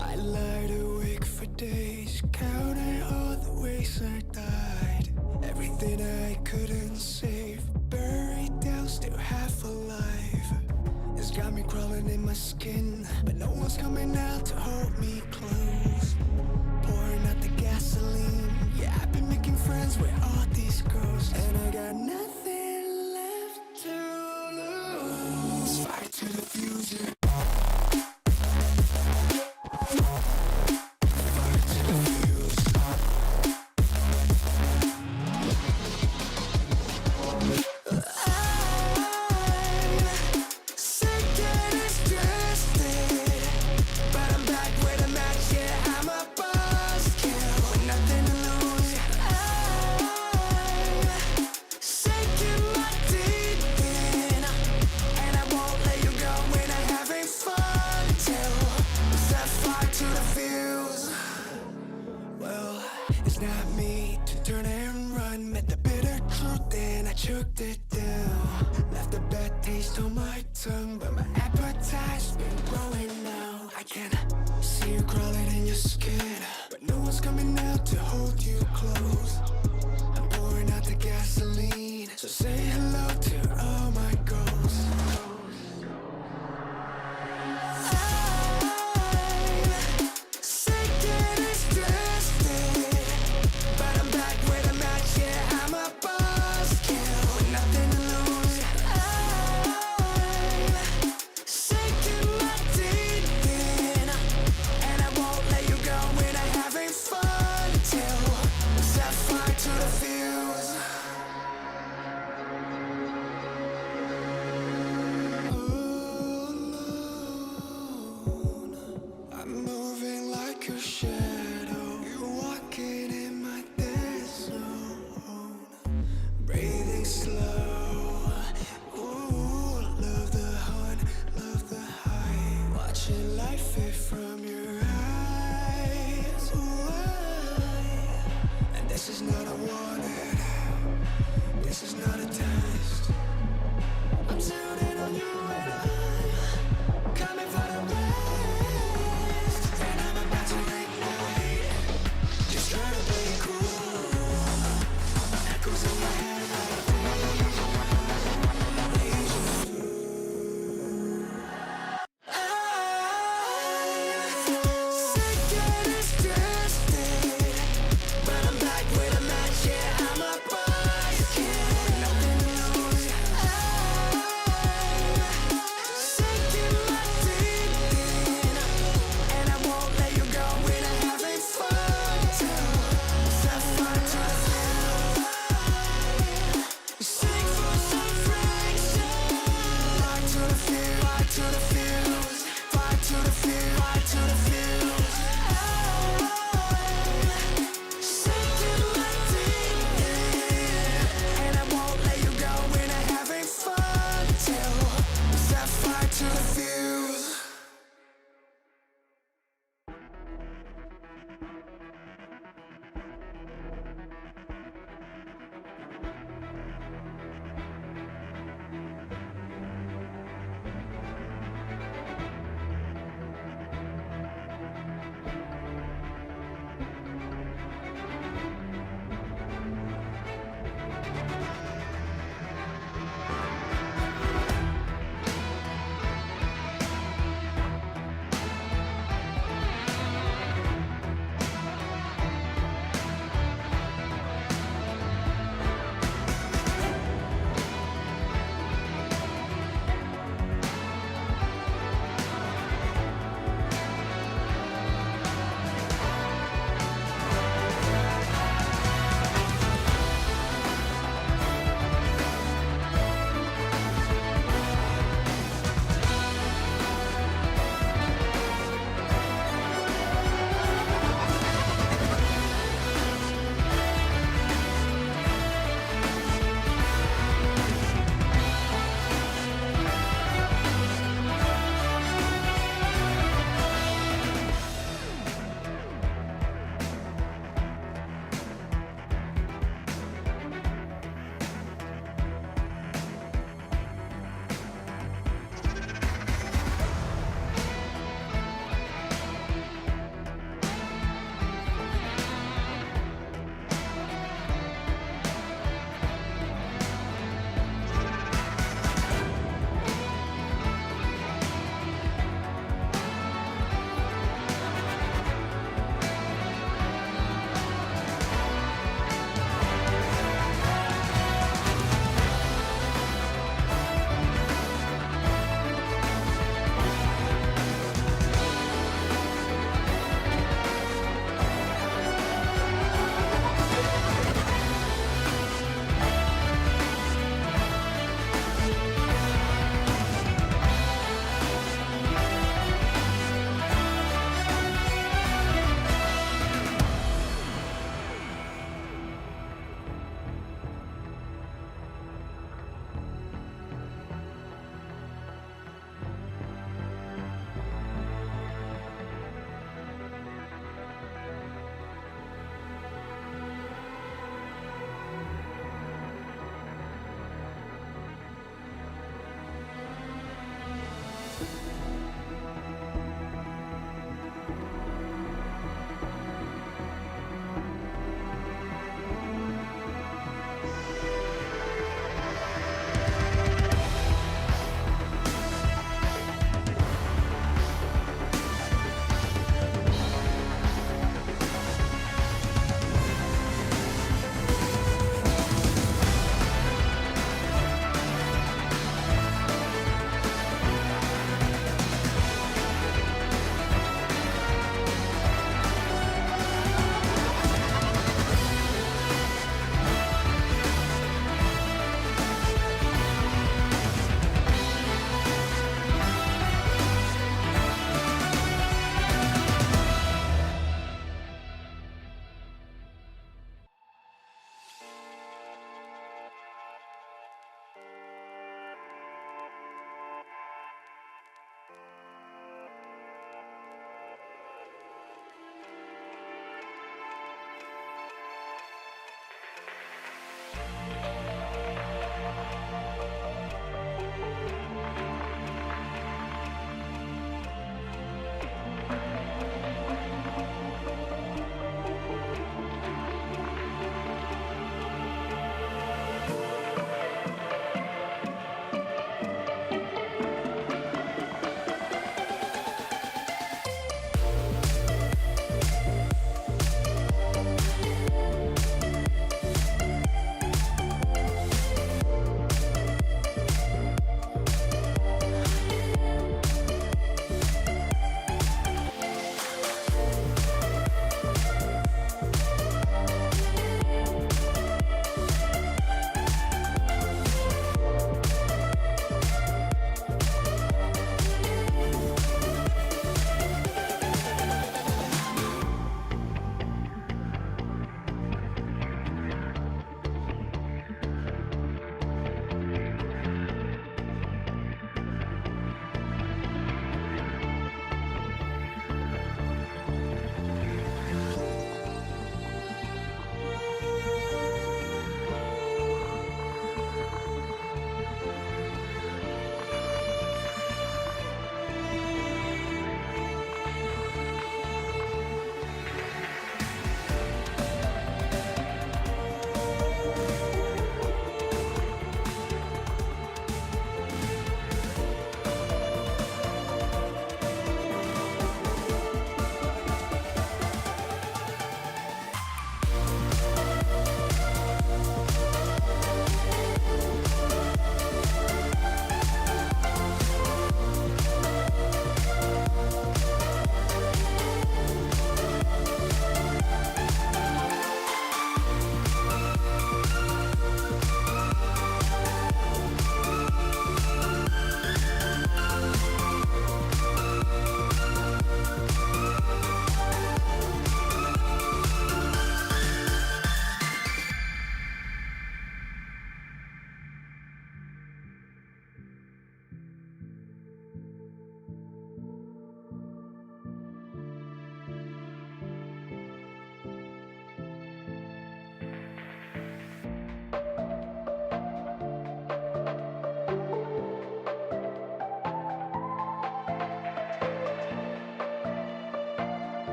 I lied awake for days, counting all the ways I died. Everything I couldn't save, buried down, still half alive. It's got me crawling in my skin, but no one's coming out to hold me close. Pouring out the gasoline, yeah, I've been making friends with all these ghosts, and I got nothing left to lose. Fight to the future. It's not me to turn and run. Met the bitter truth and I choked it down. Left a bad taste on my tongue, but my appetite's been growing now. I can see you crawling in your skin, but no one's coming out to hold you close. I'm pouring out the gasoline, so say hello to all my ghosts.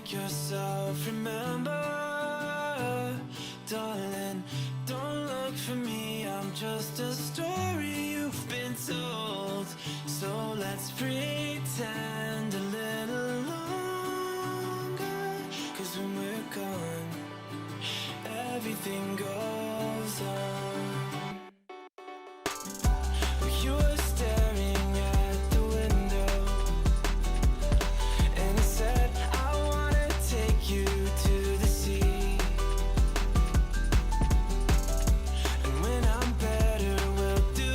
make yourself remember. Darling, don't look for me, I'm just a story you've been told. So let's pretend a little longer, 'cause when we're gone, everything goes on. You were staring at the window, and I said, I wanna take you to the sea. And when I'm better, we'll do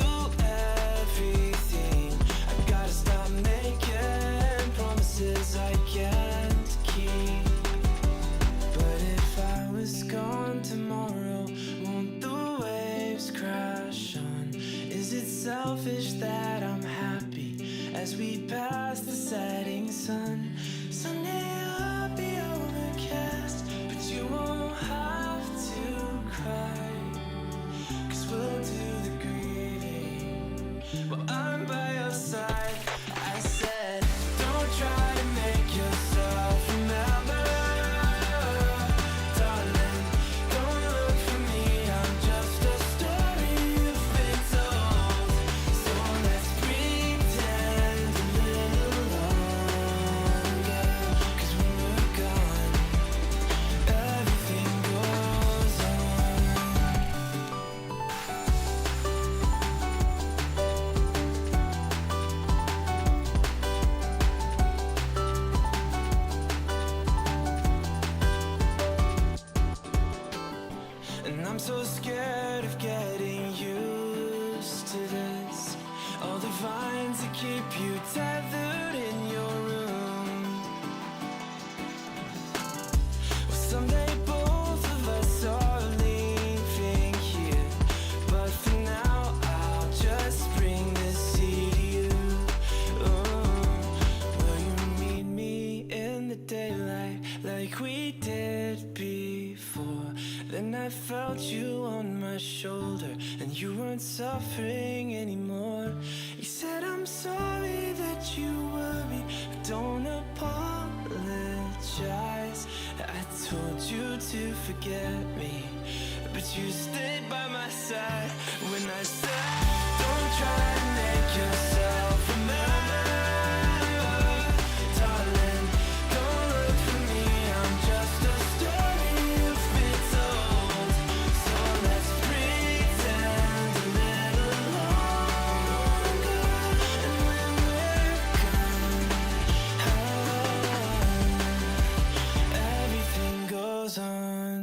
everything. I gotta stop making promises I can't keep. But if I was gone tomorrow, won't the waves crash on? Is it selfish that I'm happy as we pass the setting sun? Someday I'll be overcast, but you won't have to cry, 'cause we'll do the grieving while I'm by your side. I said, don't try to make yourself remember. Darling, don't look for me, I'm just a story you've been told. So let's pretend a little longer, 'cause when we're gone, everything goes on. And I'm so scared of getting used to this. All the vines that keep you tethered in your room. Well, someday both of us are leaving here, but for now I'll just bring this sea to you. Will you meet me in the daylight like we did before? Then I felt you on my shoulder, and you weren't suffering anymore. You said, I'm sorry that you worried, but don't apologize. I told you to forget me, but you stayed by my side when I said, don't try to make yourself remember. Darling, don't look for me, I'm just a story you've been told. So let's pretend a little longer, and when we're gone, everything goes on.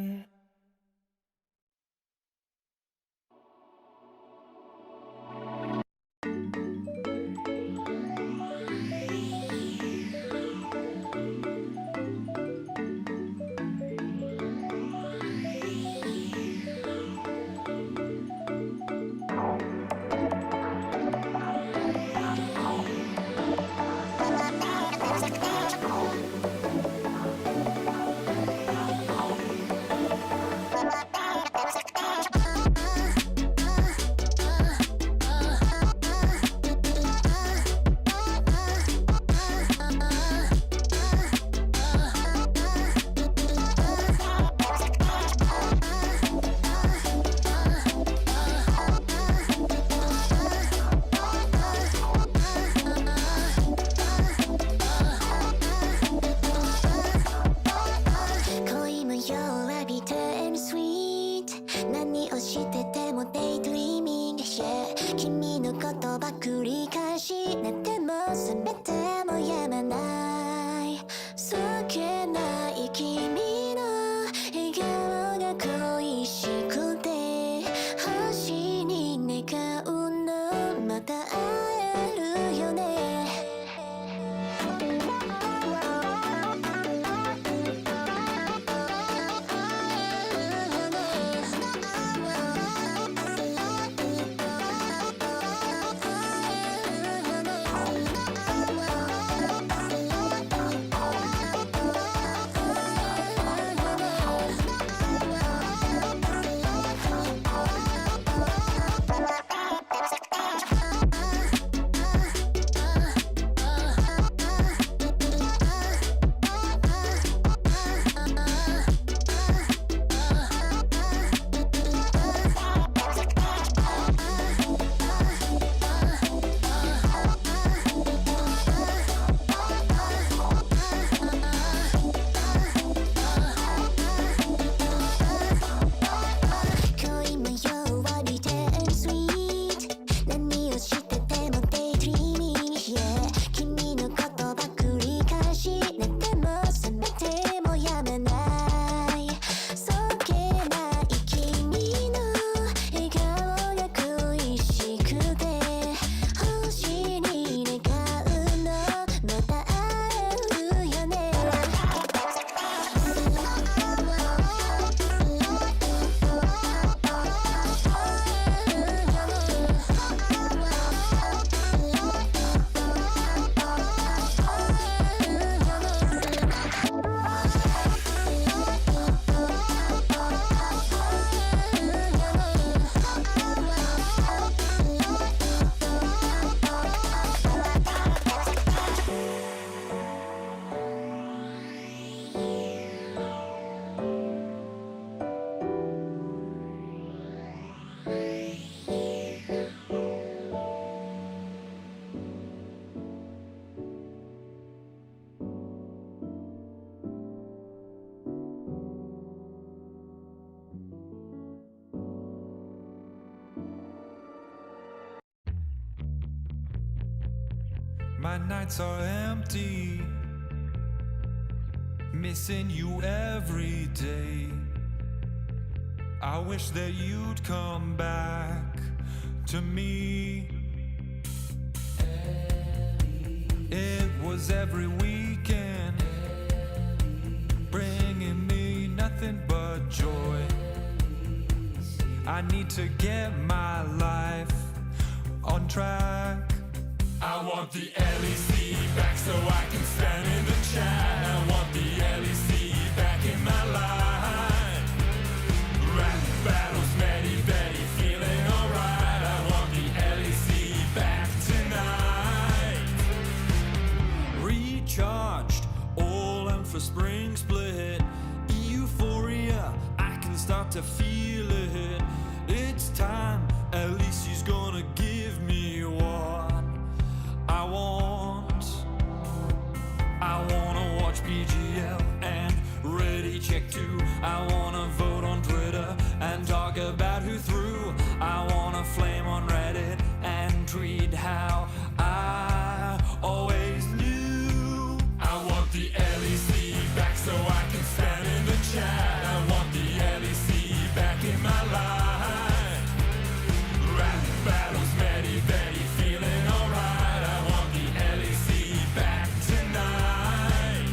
My nights are empty, missing you every day. I wish that you'd come back to me. It was every weekend, bringing me nothing but joy. I need to get my life on track. I want the LEC back so I can stand in the chat. I want the LEC back in my life. Rap battles, Medi Betty, feeling alright. I want the LEC back tonight. Recharged, all in for spring split. Euphoria, I can start to feel it. It's time, LEC's gonna give me what I want. I wanna watch PGL and Ready Check 2. I wanna vote on Twitter and talk about who threw. I wanna flame on Reddit and tweet how I always knew. I want the LEC back so I can stand in the chat. I want the LEC back in my life. Rap battles, Medi Betty, feeling alright. I want the LEC back tonight.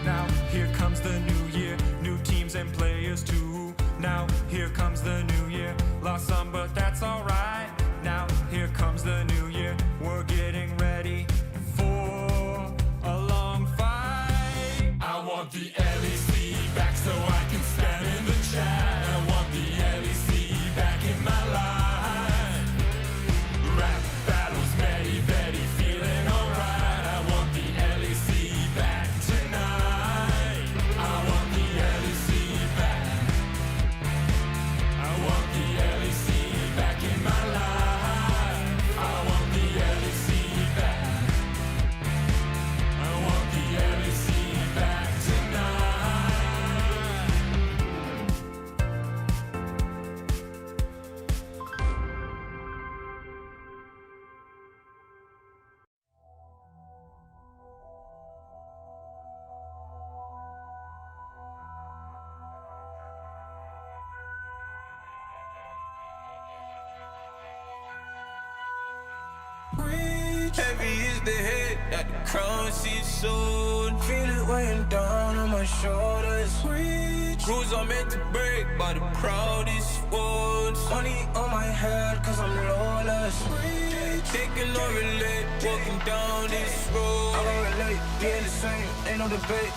Now here comes the new year, new teams and players too. Now here comes the new year, lost some but that's alright. Now here comes the new year, we're getting ready for a long fight. I want the LEC back so I can stand in the chat. I want the LEC back in my life. Rap battles, Medi Betty, feeling alright. I want the LEC back tonight. I want the LEC back. I want the LEC back in my life. I want the LEC back. I want the LEC back tonight. Heavy is the head that the crown sits on. Feel it weighing down on my shoulders. Rules are meant to break by the proudest ones. Money on my head cause I'm lawless. Taking no relate, walking down this road. I don't relate, being the same, ain't no debate.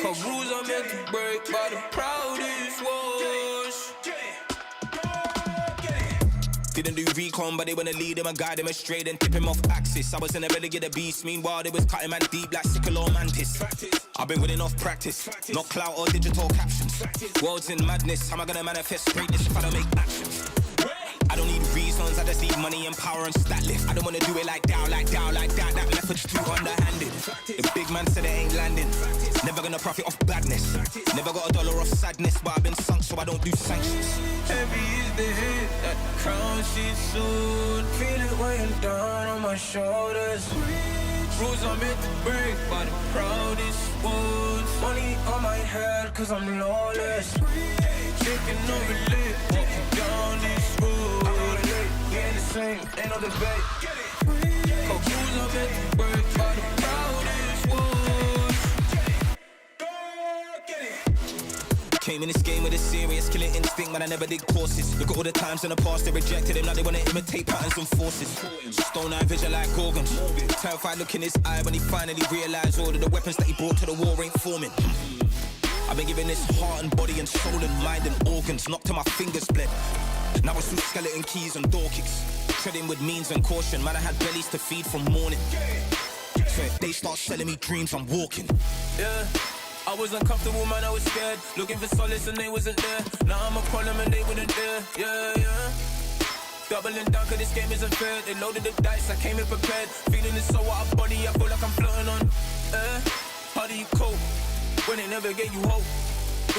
Cause rules are meant to break by the proudest ones. Didn't do recon, but they wanna lead him and guide him straight and tip him off axis. I was in a relegated beast, meanwhile they was cutting man deep like sickle or mantis. I've been winning off practice, not clout or digital captions. World's in madness, how am I gonna manifest greatness if I don't make actions? I don't need reasons, I just need money and power and stat lift. I don't wanna do it like that, that method's too underhanded. The big man said it ain't landing, never gonna profit off badness. Never got a dollar off sadness, but I've been sunk so I don't do sanctions. Heavy is the head that the crown sits on. Feel it weighing down on my shoulders. Rules are meant to break by the proudest ones. Money on my head cause I'm lawless. Taking no relate, walking down this road. I don't relate, we ain't the same, ain't no debate. Cause rules are meant to break by the proudest ones. Came in this game with a serious killing instinct, man, I never did courses. Look at all the times in the past they rejected him, now they wanna imitate patterns and forces. Stone eye vision like organs. Terrified look in his eye when he finally realized all of the weapons that he brought to the war ain't forming. I've been giving this heart and body and soul and mind and organs, knocked to my fingers bled. Now it's through skeleton keys and door kicks. Treading with means and caution, man, I had bellies to feed from morning. So if they start selling me dreams, I'm walking. Yeah, I was uncomfortable, man, I was scared. Looking for solace and they wasn't there. Now I'm a problem and they wouldn't dare. Yeah, yeah. doubling down cause this game isn't fair. They loaded the dice, I came in prepared. Feeling the soul out of body, I feel like I'm floating on air. How do you cope when they never gave you hope?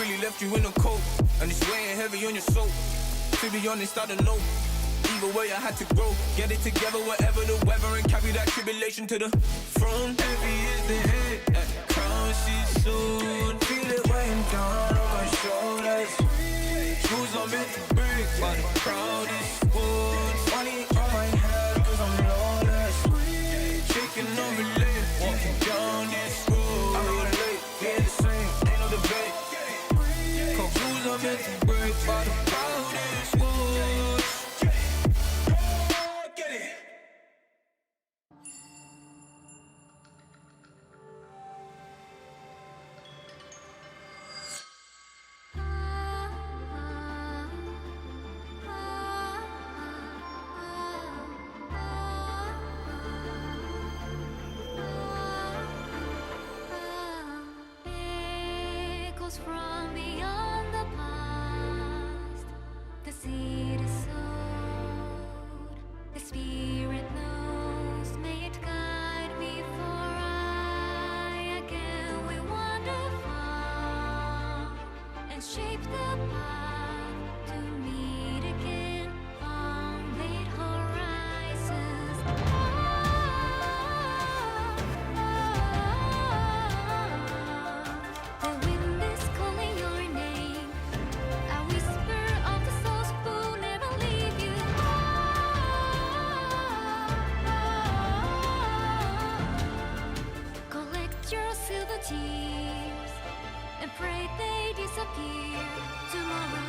Really left you in the cold, and it's weighing heavy on your soul. To be honest, I don't know. Either way, I had to grow. Get it together, whatever the weather, and carry that tribulation to the throne. Heavy is the head, that crown she's soon. Feel it weighing down on my shoulders. Shoes are meant to break, but the crowd is full. Money on my head, cause I'm lawless. Shaking on me late, walking down this road. I relate, feel the same, ain't no debate. Cause shoes are meant to break, but the crowd is full. Echoes from beyond the past, the seed is sowed, the spirit knows, may it guide me for I again will wander far and shape the path to meet again on late horizons. The wind is calling your name, a whisper of the souls who never leave you. Collect your silver tears and pray they disappear tomorrow.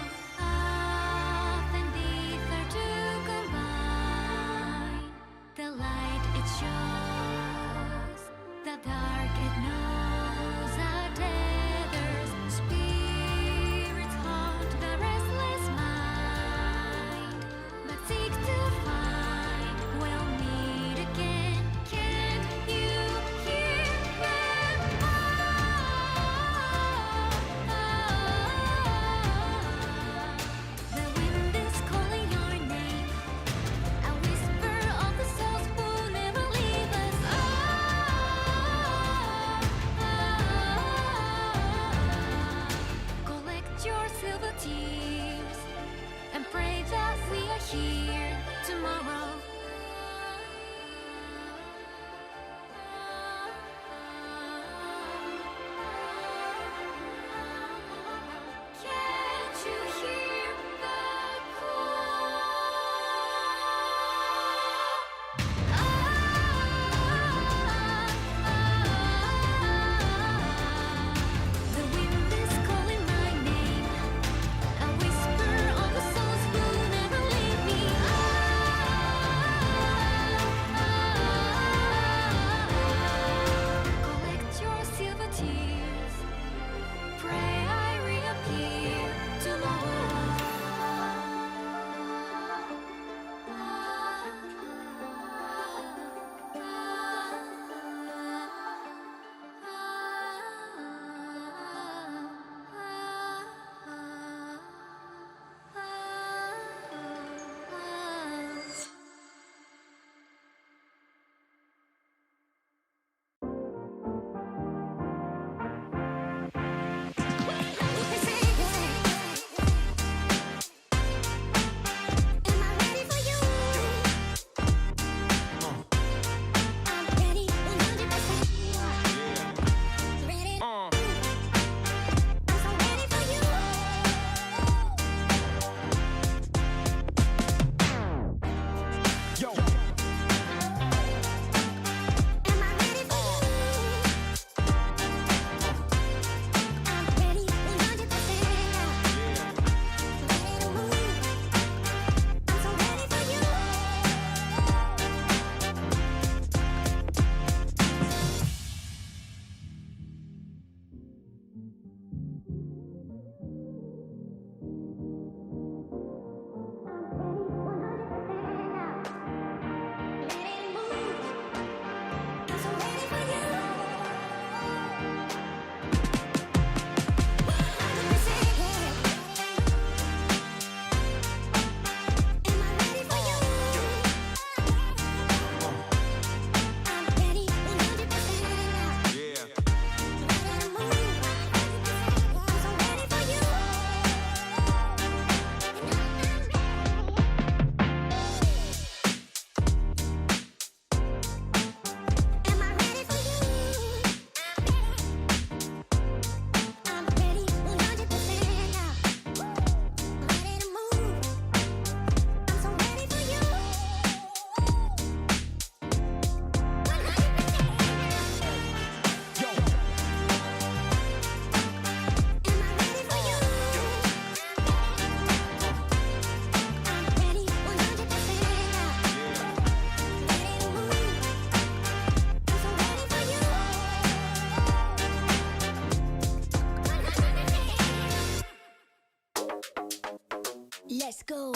Let's go.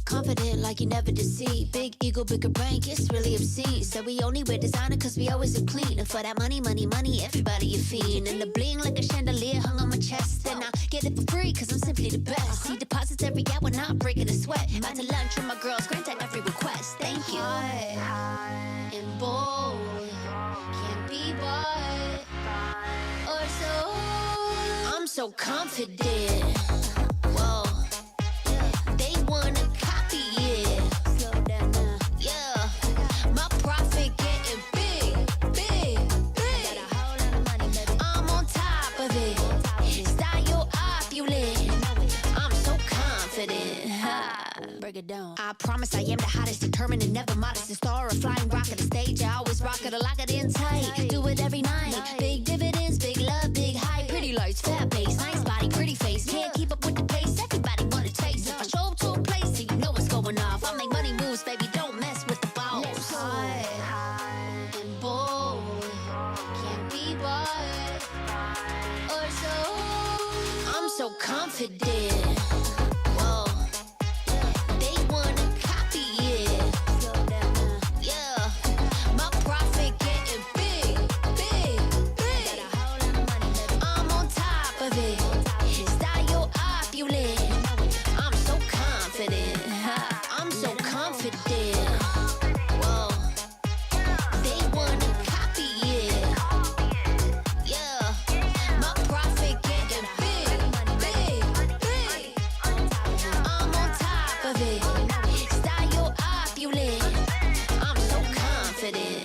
Confident like you never deceive. Big ego, bigger brain, it's really obscene. So we only wear designer cause we always look clean. And for that money, money, money, everybody a fiend. And the bling like a chandelier hung on my chest. And I get it for free cause I'm simply the best. See deposits every hour, not breaking a sweat. About to lunch with my girls, grant at every request. Thank you. High and bold, can't be bought or sold. I'm so confident. Whoa, they wanna copy it. Slow down now. Yeah, my profit getting big, big, big. Got a whole lot of money, baby. I'm on top of it. Style opulent. I'm so confident. Ha. Break it down. I promise I am the hottest, determined and never modest. The star, a flying rocket, the stage. I always rock it, I lock it in tight. Do it every night. Big dividends, big love, big hype. Pretty lights, fat base, nice body, pretty face. Can't keep up with the pace. Everybody wanna taste. If I show up to a place, you know what's going off. I make money moves, baby. Don't mess with the balls. High and bold, can't be bought or sold. I'm so confident. Whoa, they wanna copy it. Slow down now. Yeah, my profit getting big, big, big. Got a whole lot of money, baby. I'm on top of it. Style opulent. I'm so confident. I'm so confident. Whoa, they wanna copy it. Yeah, my profit getting big, big, big. I'm on top of it. Style opulent. I'm so confident.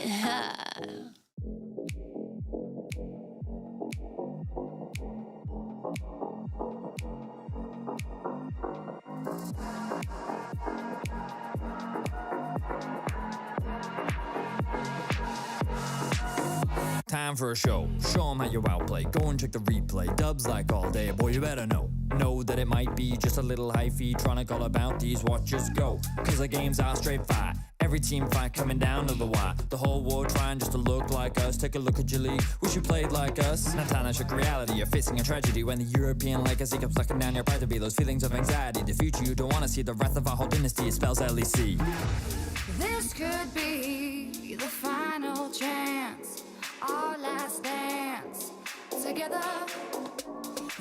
Time for a show. Show 'em how you outplay. Go and check the replay. Dubs like all day. Boy, you better know. Know that it might be just a little hyphy. Trying to all about these watches go. Cause the games are straight fight. Every team fight coming down to the wire. The whole world trying just to look like us. Take a look at your league. Wish you played like us. Now time to shook reality. You're facing a tragedy when the European legacy comes sucking down your pride to be those feelings of anxiety. The future you don't want to see. The wrath of our whole dynasty. It spells LEC. This could be the final chance, our last dance together.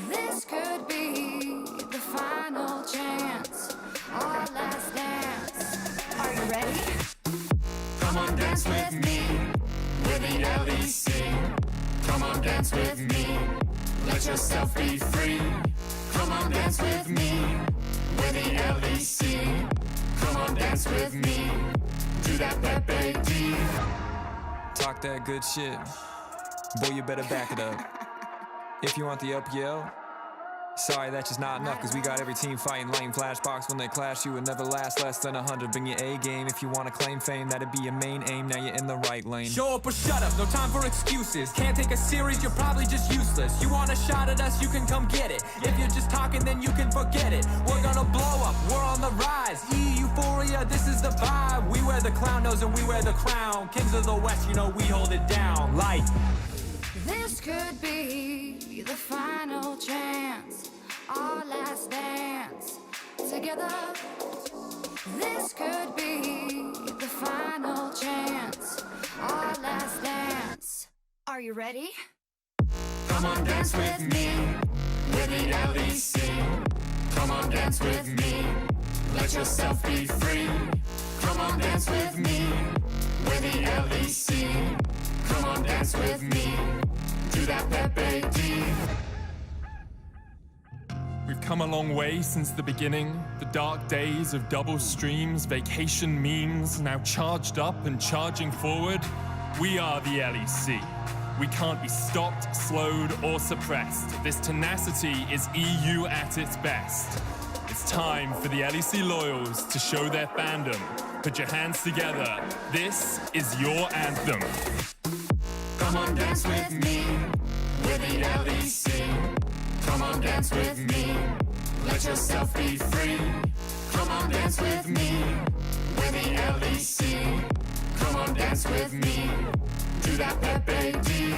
This could be the final chance, our last dance. Are you ready? Come on, dance with me. We're the LEC. Come on, dance with me. Let yourself be free. Come on, dance with me. We're the LEC. Come on, dance with me. Do that Pepe D. Talk that good shit. Boy, you better back it up. If you want the LPL, sorry, that's just not enough. Cause we got every team fighting lame flashbox. When they clash, you would never last less than 100. Bring your A game if you wanna claim fame. That'd be your main aim, now you're in the right lane. Show up or shut up, no time for excuses. Can't take a series, you're probably just useless. You want a shot at us, you can come get it. If you're just talking, then you can forget it. We're gonna blow up, we're on the rise. Euphoria, this is the vibe. We wear the clown nose and we wear the crown. Kings of the West, you know we hold it down. Like This could be the final chance, our last dance together. This could be the final chance, our last dance. Are you ready? Come on, dance with me. We're the LEC. Come on, dance with me. Let yourself be free. Come on, dance with me. We're the LEC. Come on, dance with me. Do that Pepe D. We've come a long way since the beginning. The dark days of double streams, vacation memes, now charged up and charging forward. We are the LEC. We can't be stopped, slowed, or suppressed. This tenacity is EU at its best. It's time for the LEC loyals to show their fandom. Put your hands together. This is your anthem. Come on, dance with me. We're the LEC. Come on, dance with me. Let yourself be free. Come on, dance with me. We're the LEC. Come on, dance with me. Do that Pepe D.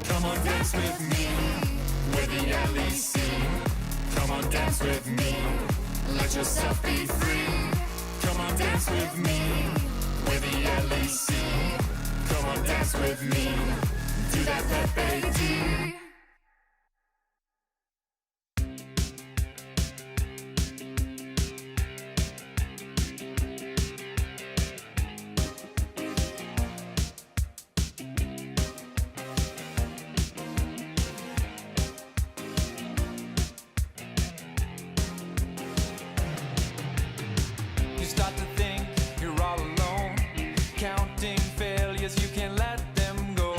Come on, dance with me. We're the LEC. Come on, dance with me. Let yourself be free. Come on, dance with me. We're the LEC. Come on, dance with me. Do that Pepe. You start to think you're all alone, counting failures, you can't let them go.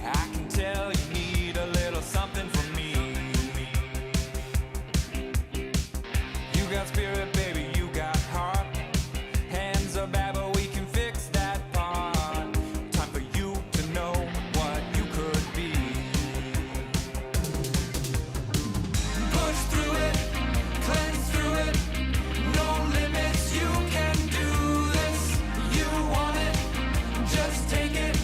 I can tell you need a little something from me. You got spirit, baby, you got heart. Hands are bad, but we can fix that part. Time for you to know what you could be. Push through it, cleanse through it. No limits, you can do this. You want it, just take it.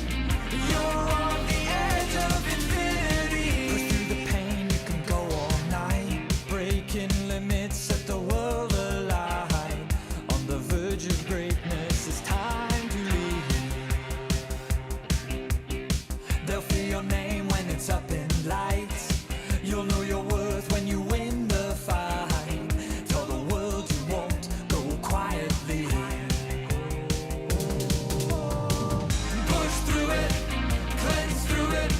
You're on the edge of infinity. Push through the pain, you can go all night. Breaking limits, set the world alight. On the verge of greatness, it's time to lead. They'll feel your name when it's up in lights. You'll know your worth when you win the fight. Tell the world you won't go quietly. Push through it, cleanse through it.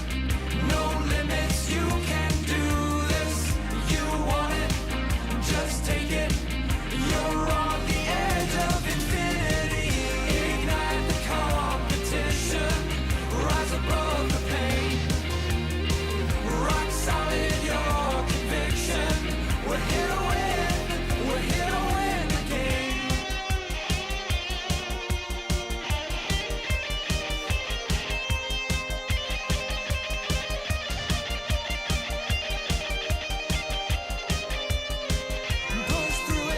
No limits, you can do this. You want it, just take it. You're on the edge of infinity. Ignite the competition. Rise above the pain. Rock solid your conviction. We're here to win. We're here to win the game. Push through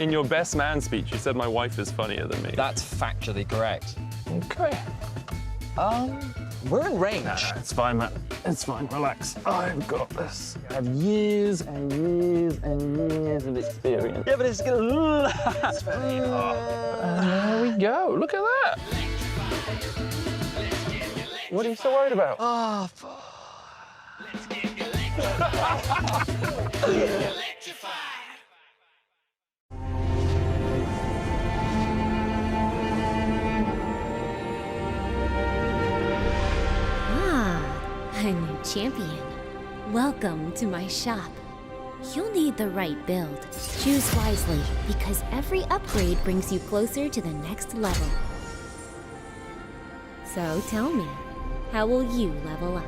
In your best man speech, you said my wife is funnier than me. That's factually correct. Okay. We're in range. No, it's fine, man. It's fine. Relax. I've got this. I have years and years and years of experience. Yeah, but it's gonna last. There we go. Look at that. What are you so worried about? Oh, A new champion. Welcome to my shop. You'll need the right build. Choose wisely, because every upgrade brings you closer to the next level. So tell me, how will you level up?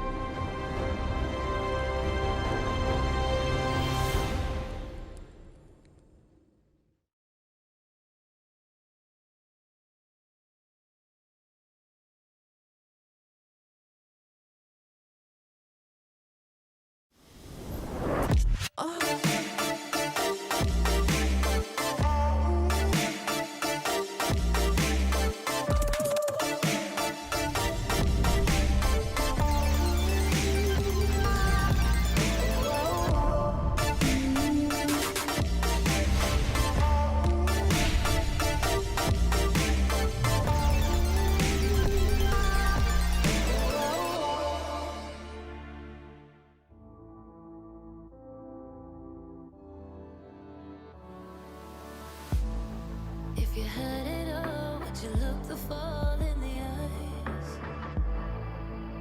If you had it all, would you look the fall in the eyes?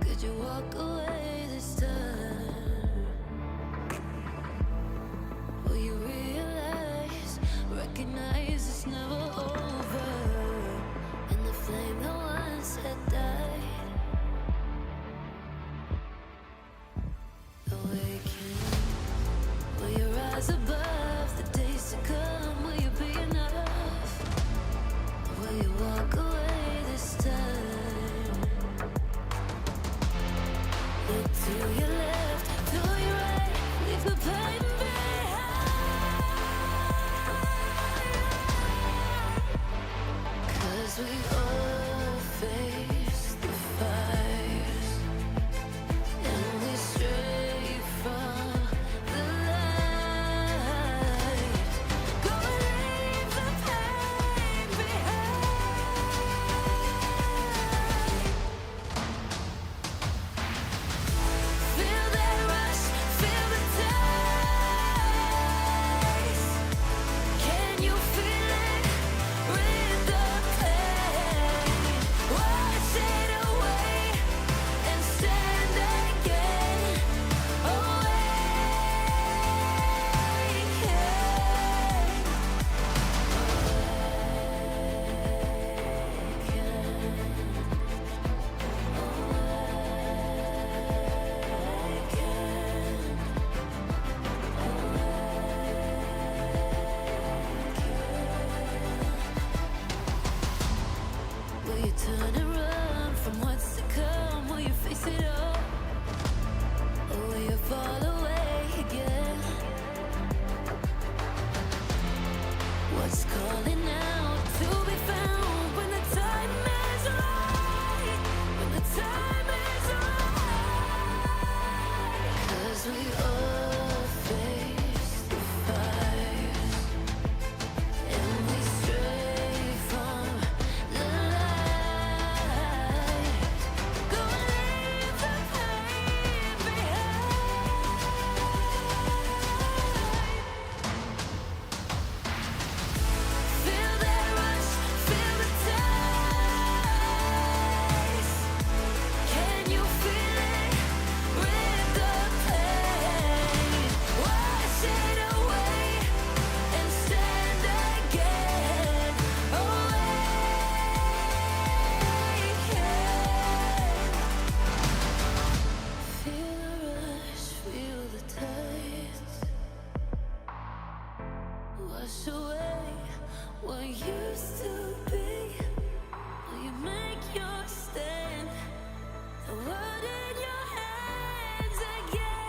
Could you walk away this time? Will you realize, recognize it's never over? And the flame that once had died, awaken. Will you rise above the days to come? Will you be enough? Will you walk away this time? Look to your left, to your right, leave the pain behind. 'Cause we all face the fires, and we stray from the light. Go leave the pain behind. Feel that rush, feel the taste. Can you feel it? Rid the pain. Wash it away and stand again. Will you turn and run from what's to come? Will you face it all? Or will you fall away again? What's calling out to be found when the time is right? When the time is right. 'Cause we all face the fires, and we stray from the light. Go leave the pain behind. Feel that rush, feel the taste. Can you feel it? Rid the pain. Wash it away and stand again. Awaken. Feel the rush, feel the taste. Wash away what used to be. Will you make your stand? The world in your hands again.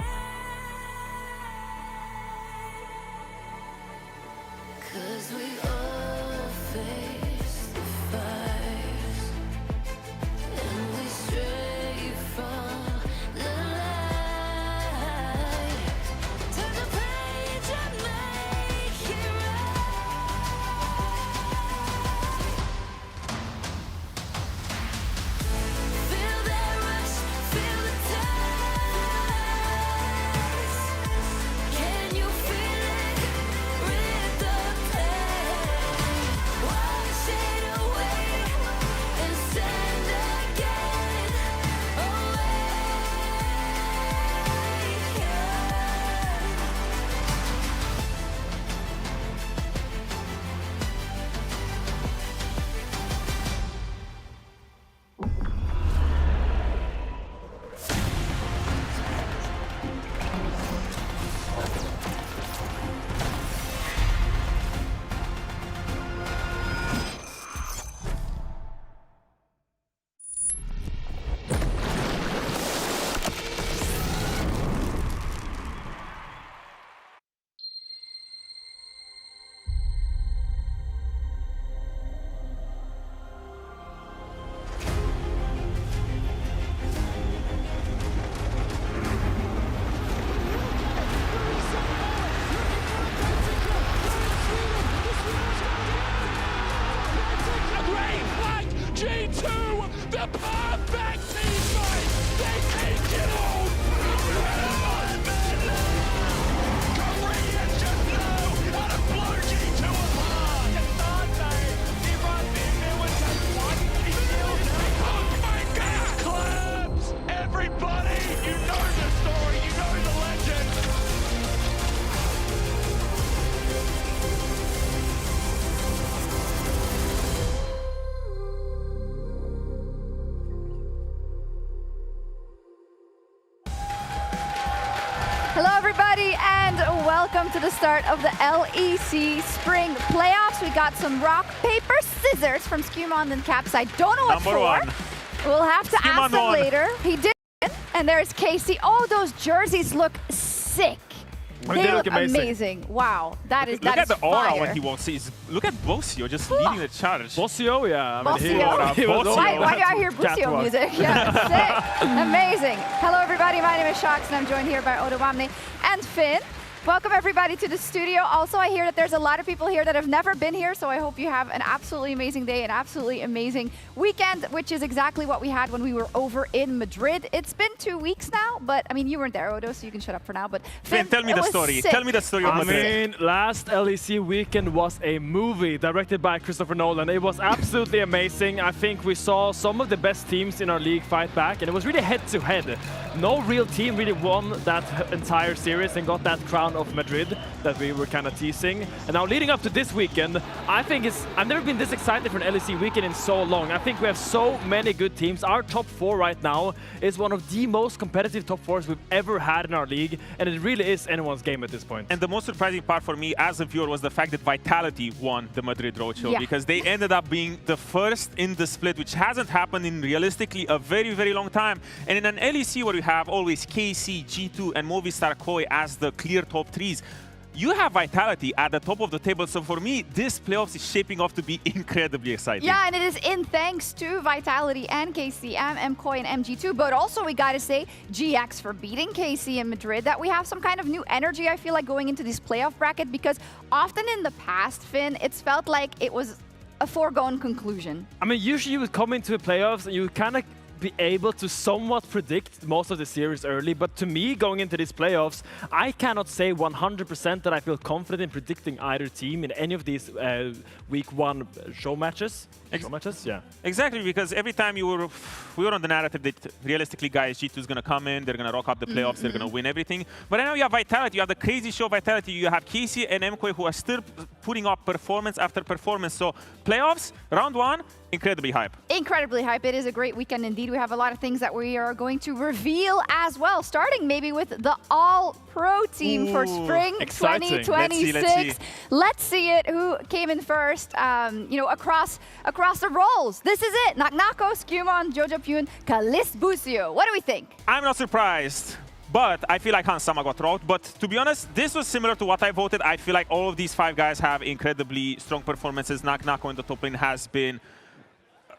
'Cause we and welcome to the start of the LEC Spring Playoffs. We got some rock, paper, scissors from Skumon and Caps. I don't know what Number for. one. We'll have to Skumon ask him won. later. He did win. And there's Casey. Oh, those jerseys look sick. They look amazing. Wow, that is Look at the aura fire. when he won't see. Look at Bossio just leading the charge. Bossio, yeah. I mean, Bossio. Why do I hear Bossio music? Yeah, sick. Amazing. Hello, everybody. My name is Shox, and I'm joined here by Odawamne and Finn. Welcome, everybody, to the studio. Also, I hear that there's a lot of people here that have never been here, so I hope you have an absolutely amazing day, an absolutely amazing weekend, which is exactly what we had when we were over in Madrid. It's been 2 weeks now, but, I mean, you weren't there, Odo, so you can shut up for now, but Finn, tell me the story. Sick. Tell me the story of Madrid. I mean, last LEC weekend was a movie directed by Christopher Nolan. It was absolutely amazing. I think we saw some of the best teams in our league fight back, and it was really head-to-head. No real team really won that entire series and got that crown of Madrid that we were kind of teasing. And now leading up to this weekend, I think I've never been this excited for an LEC weekend in so long. I think we have so many good teams. Our top 4 right now is one of the most competitive top 4s we've ever had in our league, and it really is anyone's game at this point. And the most surprising part for me as a viewer was the fact that Vitality won the Madrid Roadshow, because they ended up being the first in the split, which hasn't happened in realistically a very, very long time. And in an LEC where you have always KC, G2, and Movistar Koi as the clear top 3s, you have Vitality at the top of the table. So for me, this playoffs is shaping up to be incredibly exciting. Yeah, and it is in thanks to Vitality and KC, MKoi and MG2. But also, we gotta say, GX for beating KC in Madrid, that we have some kind of new energy, I feel like, going into this playoff bracket, because often in the past, Finn, it's felt like it was a foregone conclusion. I mean, usually you would come into the playoffs and you kind of be able to somewhat predict most of the series early, but to me, going into these playoffs, I cannot say 100% that I feel confident in predicting either team in any of these week 1 show matches. Yeah. Exactly, because every time we were on the narrative that realistically, guys, G2 is going to come in, they're going to rock up the playoffs, they're going to win everything. But now you have Vitality, you have the crazy show Vitality, you have KC and MKoi who are still putting up performance after performance. So playoffs, round 1, incredibly hype. Incredibly hype. It is a great weekend indeed. We have a lot of things that we are going to reveal as well, starting maybe with the all-pro team for Spring 2026. Let's see it. Who came in first? You know, across the roles. This is it. Naknako, Skumon, Jojo Pyun, Kalist Busio. What do we think? I'm not surprised. But I feel like Hansama got robbed. But to be honest, this was similar to what I voted. I feel like all of these 5 guys have incredibly strong performances. Naknako in the top lane has been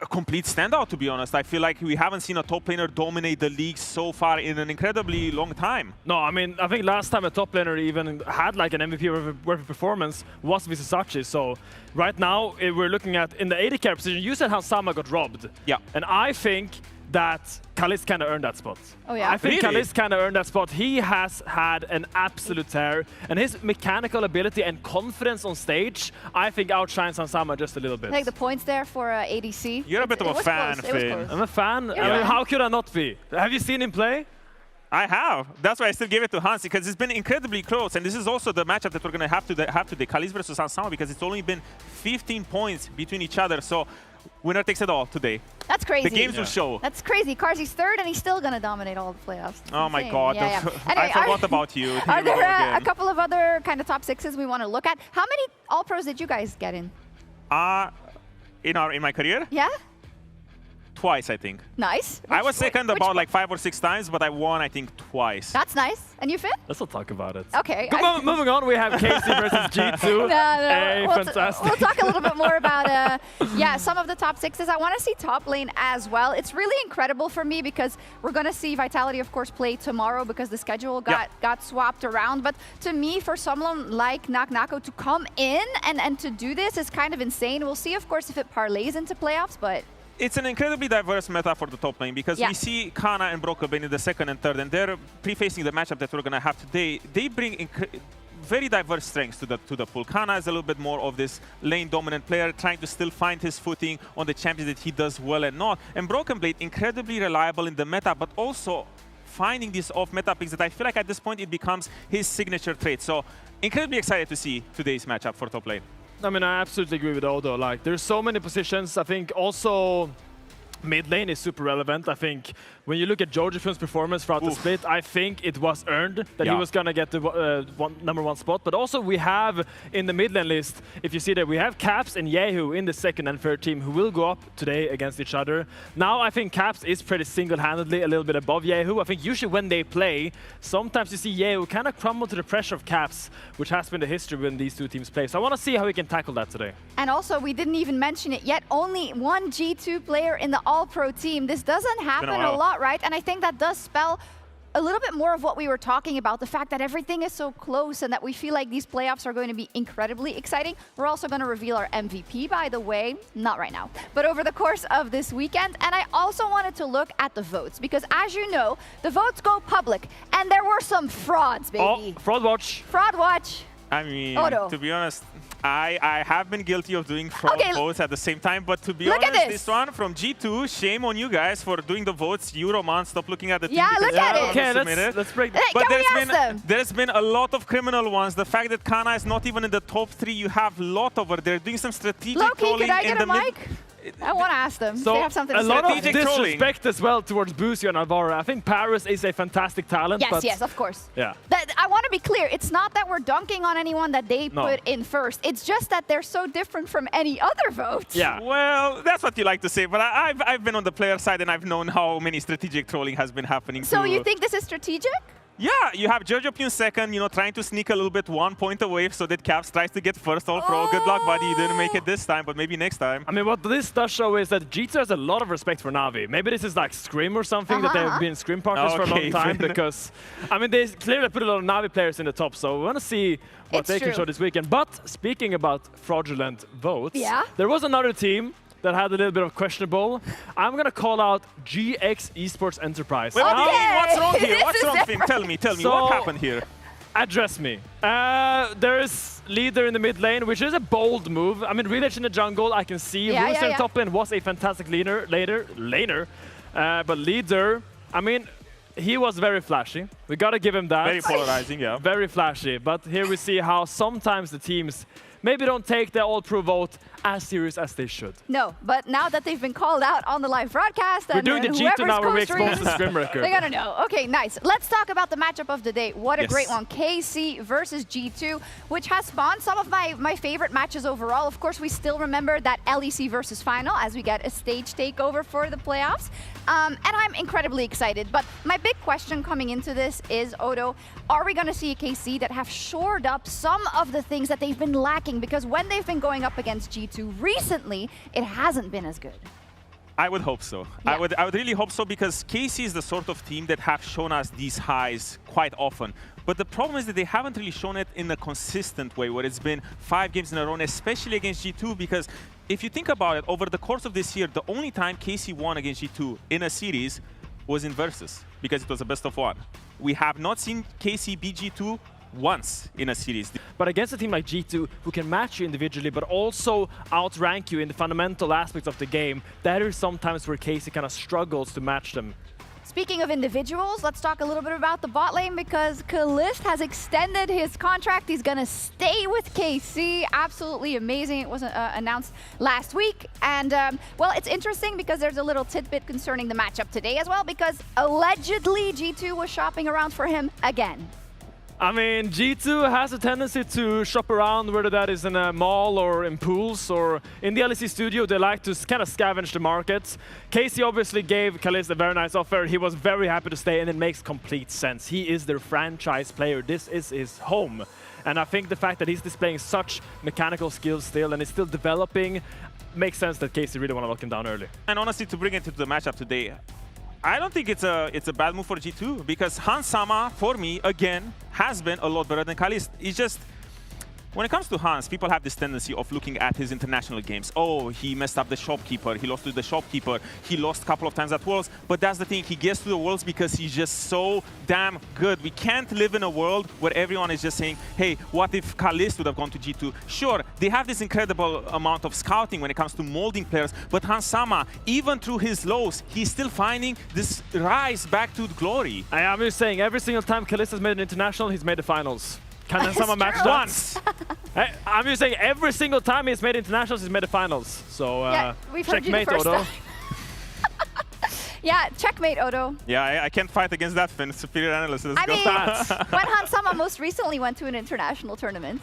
a complete standout, to be honest. I feel like we haven't seen a top laner dominate the league so far in an incredibly long time. No, I mean, I think last time a top laner even had like an MVP worth performance was Visasachi. So right now, we're looking at, in the AD carry position, you said Hansama got robbed. Yeah. And I think that Kalist kind of earned that spot. Oh, yeah? I think Really? Kalist kind of earned that spot. He has had an absolute tear, and his mechanical ability and confidence on stage, I think, outshines Hansama just a little bit. Take the points there for ADC. You're a bit of a fan, Finn. I'm a fan. I mean, how could I not be? Have you seen him play? I have. That's why I still give it to Hans, because it's been incredibly close. And this is also the matchup that we're going to have today, Kalist versus Hansama, because it's only been 15 points between each other. So winner takes it all today. That's crazy. The games will show. That's crazy. Carzzy's third, and he's still going to dominate all the playoffs. Oh my Insane. God. Yeah, yeah. Anyway, I forgot about you. Are there a couple of other kind of top 6s we want to look at? How many All-Pros did you guys get in? In my career? Yeah? Twice, I think. Nice. I was second about like 5 or 6 times, but I won, I think, twice. That's nice. And you, Finn? Let's not talk about it. Okay. Moving on, we have KC versus G2. Fantastic. We'll talk a little bit more about some of the top 6s. I want to see top lane as well. It's really incredible for me because we're going to see Vitality, of course, play tomorrow because the schedule got swapped around. But to me, for someone like Naknako to come in and to do this is kind of insane. We'll see, of course, if it parlays into playoffs, but it's an incredibly diverse meta for the top lane because we see Kana and Brokkabane in the second and third, and they're prefacing the matchup that we're going to have today. They bring very diverse strengths to the pool. Kana is a little bit more of this lane-dominant player, trying to still find his footing on the champions that he does well and not. And Broken Blade, incredibly reliable in the meta, but also finding these off-meta picks that I feel like at this point it becomes his signature trait. So incredibly excited to see today's matchup for top lane. I mean, I absolutely agree with Odo. Like, there's so many positions. I think also mid lane is super relevant. I think when you look at Jojifun's performance throughout the split, I think it was earned that he was going to get the #1 spot. But also we have in the mid lane list, if you see that we have Caps and Yehu in the second and third team who will go up today against each other. Now I think Caps is pretty single-handedly a little bit above Yehu. I think usually when they play, sometimes you see Yehu kind of crumble to the pressure of Caps, which has been the history when these two teams play. So I want to see how we can tackle that today. And also, we didn't even mention it yet, only one G2 player in the All-Pro team. This doesn't happen a lot, right? And I think that does spell a little bit more of what we were talking about, the fact that everything is so close and that we feel like these playoffs are going to be incredibly exciting. We're also going to reveal our MVP, by the way, not right now, but over the course of this weekend. And I also wanted to look at the votes because, as you know, the votes go public and there were some frauds, baby. Oh, fraud watch. Fraud watch. I mean, Odo. to be honest, I have been guilty of doing fraud votes at the same time, but to be honest, this one from G2, shame on you guys for doing the votes. Euroman, stop looking at the team. Yeah, look at it. Okay, let's break that. But there's been a lot of criminal ones. The fact that Kana is not even in the top 3, you have a lot over there doing some strategic Loki, trolling could I in get a mic? I want to ask them. So they have something to a say. lot of disrespect as well towards Busio and Alvaro. I think Paris is a fantastic talent. Yes, but yes, of course. Yeah. I want to be clear. It's not that we're dunking on anyone that they put in first. It's just that they're so different from any other votes. Yeah. Well, that's what you like to say, but I've been on the player side and I've known how many strategic trolling has been happening. So you think this is strategic? Yeah, you have Jojo Pune second, you know, trying to sneak a little bit 1 point away so that Caps tries to get first All-Pro. Good luck, buddy. You didn't make it this time, but maybe next time. I mean, what this does show is that G2 has a lot of respect for Na'Vi. Maybe this is like Scrim or something, that they've been Scrim partners for a long time, because, I mean, they clearly put a lot of Na'Vi players in the top, so we want to see what they can show this weekend. But speaking about fraudulent votes, there was another team that had a little bit of questionable. I'm going to call out GX Esports Enterprise. Wait, what's wrong here? What's wrong, Finn? Tell me, So, what happened here? Address me. There is leader in the mid lane, which is a bold move. I mean, Relage in the jungle, I can see. Rooster in top lane was a fantastic laner. But leader, I mean, he was very flashy. We got to give him that. Very polarizing, yeah. Very flashy. But here we see how sometimes the teams maybe don't take the All-Pro vote as serious as they should. No, but now that they've been called out on the live broadcast, we're doing the G2 now where we expose the scrim record. They gotta know. Okay, nice. Let's talk about the matchup of the day. What a great one. KC versus G2, which has spawned some of my favorite matches overall. Of course, we still remember that LEC versus final as we get a stage takeover for the playoffs. And I'm incredibly excited. But my big question coming into this is, Odo, are we going to see a KC that have shored up some of the things that they've been lacking? Because when they've been going up against G2 recently, it hasn't been as good. I would hope so. Yeah. I would really hope so, because KC is the sort of team that have shown us these highs quite often. But the problem is that they haven't really shown it in a consistent way, where it's been 5 games in a row, especially against G2, because if you think about it, over the course of this year, the only time KC won against G2 in a series was in Versus, because it was a best of 1. We have not seen KC beat G2 once in a series. But against a team like G2, who can match you individually, but also outrank you in the fundamental aspects of the game, that is sometimes where KC kind of struggles to match them. Speaking of individuals, let's talk a little bit about the bot lane, because Kalist has extended his contract. He's going to stay with KC. Absolutely amazing. It wasn't announced last week. And, well, it's interesting because there's a little tidbit concerning the matchup today as well, because allegedly G2 was shopping around for him again. I mean, G2 has a tendency to shop around, whether that is in a mall or in pools or in the LEC studio. They like to kind of scavenge the markets. KC obviously gave Kalist a very nice offer. He was very happy to stay, and it makes complete sense. He is their franchise player. This is his home. And I think the fact that he's displaying such mechanical skills still and is still developing makes sense that KC really want to lock him down early. And honestly, to bring it to the matchup today, I don't think it's a bad move for G2, because Hans Sama, for me, again, has been a lot better than Kalist. It's just, when it comes to Hans, people have this tendency of looking at his international games. Oh, he messed up the shopkeeper, he lost to the shopkeeper, he lost a couple of times at Worlds, but that's the thing, he gets to the Worlds because he's just so damn good. We can't live in a world where everyone is just saying, hey, what if Kalist would have gone to G2? Sure, they have this incredible amount of scouting when it comes to molding players, but Hans Sama, even through his lows, he's still finding this rise back to glory. I'm just saying, every single time Kalist has made an international, he's made the finals. Can Hans Sama match that? Once. I'm just saying, every single time he's made internationals, he's made the finals. So, yeah, we've heard checkmate, you the first Odo. time. Yeah, checkmate, Odo. Yeah, I can't fight against that, Finn. Superior analysis. I mean, when Hansama most recently went to an international tournament,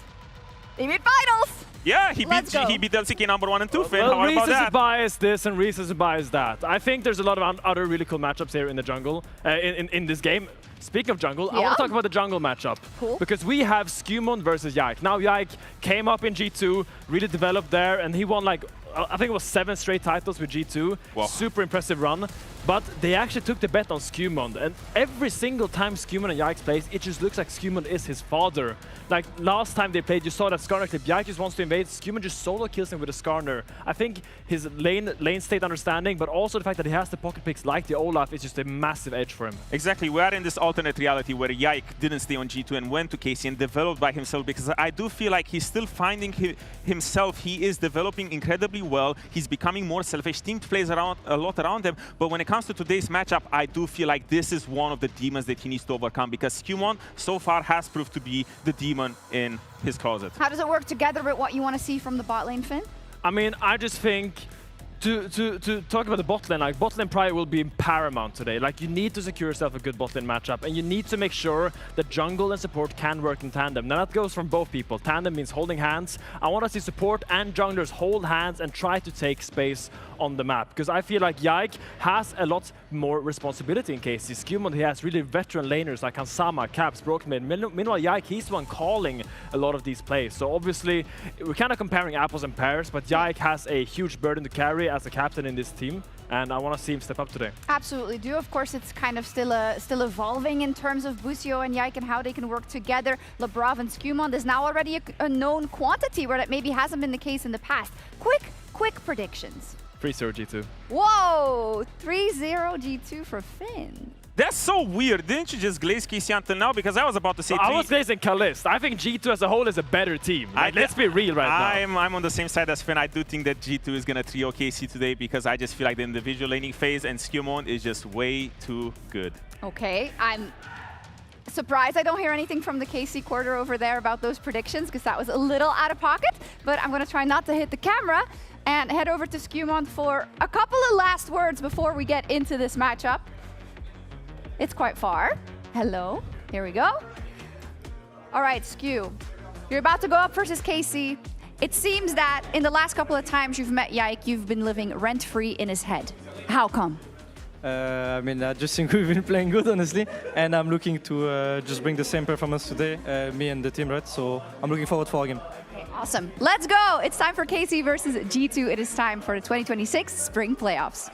they made finals. Yeah, he beat LCK number 1 and 2, Finn. Well, How about that? Reese is biased this and Reese is biased that. I think there's a lot of other really cool matchups here in the jungle, in this game. Speaking of jungle, I want to talk about the jungle matchup. Cool. Because we have Skewmon versus Yike. Now Yike came up in G2, really developed there, and he won like, I think it was 7 straight titles with G2. Wow. Super impressive run. But they actually took the bet on Skewmon. And every single time Skewmon and Yike plays, it just looks like Skewmon is his father. Like last time they played, you saw that Skarner clip. Yike just wants to invade. Skewmon just solo kills him with a Skarner. I think his lane state understanding, but also the fact that he has the pocket picks like the Olaf is just a massive edge for him. Exactly. We are in this alternate reality where Yike didn't stay on G2 and went to KC and developed by himself, because I do feel like he's still finding himself. He is developing incredibly well. He's becoming more selfish. Team plays a lot around him. But when it comes to today's matchup, I do feel like this is one of the demons that he needs to overcome, because Skewmon so far has proved to be the demon in his closet. How does it work together with what you want to see from the bot lane, Finn? I mean, I just think to talk about the bot lane, like bot lane pride will be paramount today. Like you need to secure yourself a good bot lane matchup, and you need to make sure that jungle and support can work in tandem. Now that goes from both people. Tandem means holding hands. I want to see support and junglers hold hands and try to take space on the map, because I feel like Yike has a lot more responsibility in KC. Skewmon, he has really veteran laners like Hansama, Caps, Broken Mid. Meanwhile, Yike, he's the one calling a lot of these plays. So obviously, we're kind of comparing apples and pears, but Yike has a huge burden to carry as a captain in this team, and I want to see him step up today. Absolutely do. Of course, it's kind of still evolving in terms of Busio and Yike and how they can work together. Lebrav and Skewmon, there's now already a known quantity where that maybe hasn't been the case in the past. Quick predictions. 3-0 G2. Whoa! 3-0 G2 for Finn. That's so weird. Didn't you just glaze KC until now? Because I was about to say I was glazing Kalist. I think G2 as a whole is a better team. Like, let's be real right now. I'm on the same side as Finn. I do think that G2 is going to trio KC today, because I just feel like the individual laning phase and Skewmon is just way too good. Okay, I'm surprised I don't hear anything from the KC quarter over there about those predictions, because that was a little out of pocket, but I'm going to try not to hit the camera and head over to Skewmon for a couple of last words before we get into this matchup. It's quite far. Hello. Here we go. All right, Skew. You're about to go up versus KC. It seems that in the last couple of times you've met Yike, you've been living rent-free in his head. How come? I mean, I just think we've been playing good, honestly, and I'm looking to just bring the same performance today, me and the team, right? So I'm looking forward for our game. Okay, awesome. Let's go. It's time for KC versus G2. It is time for the 2026 Spring Playoffs.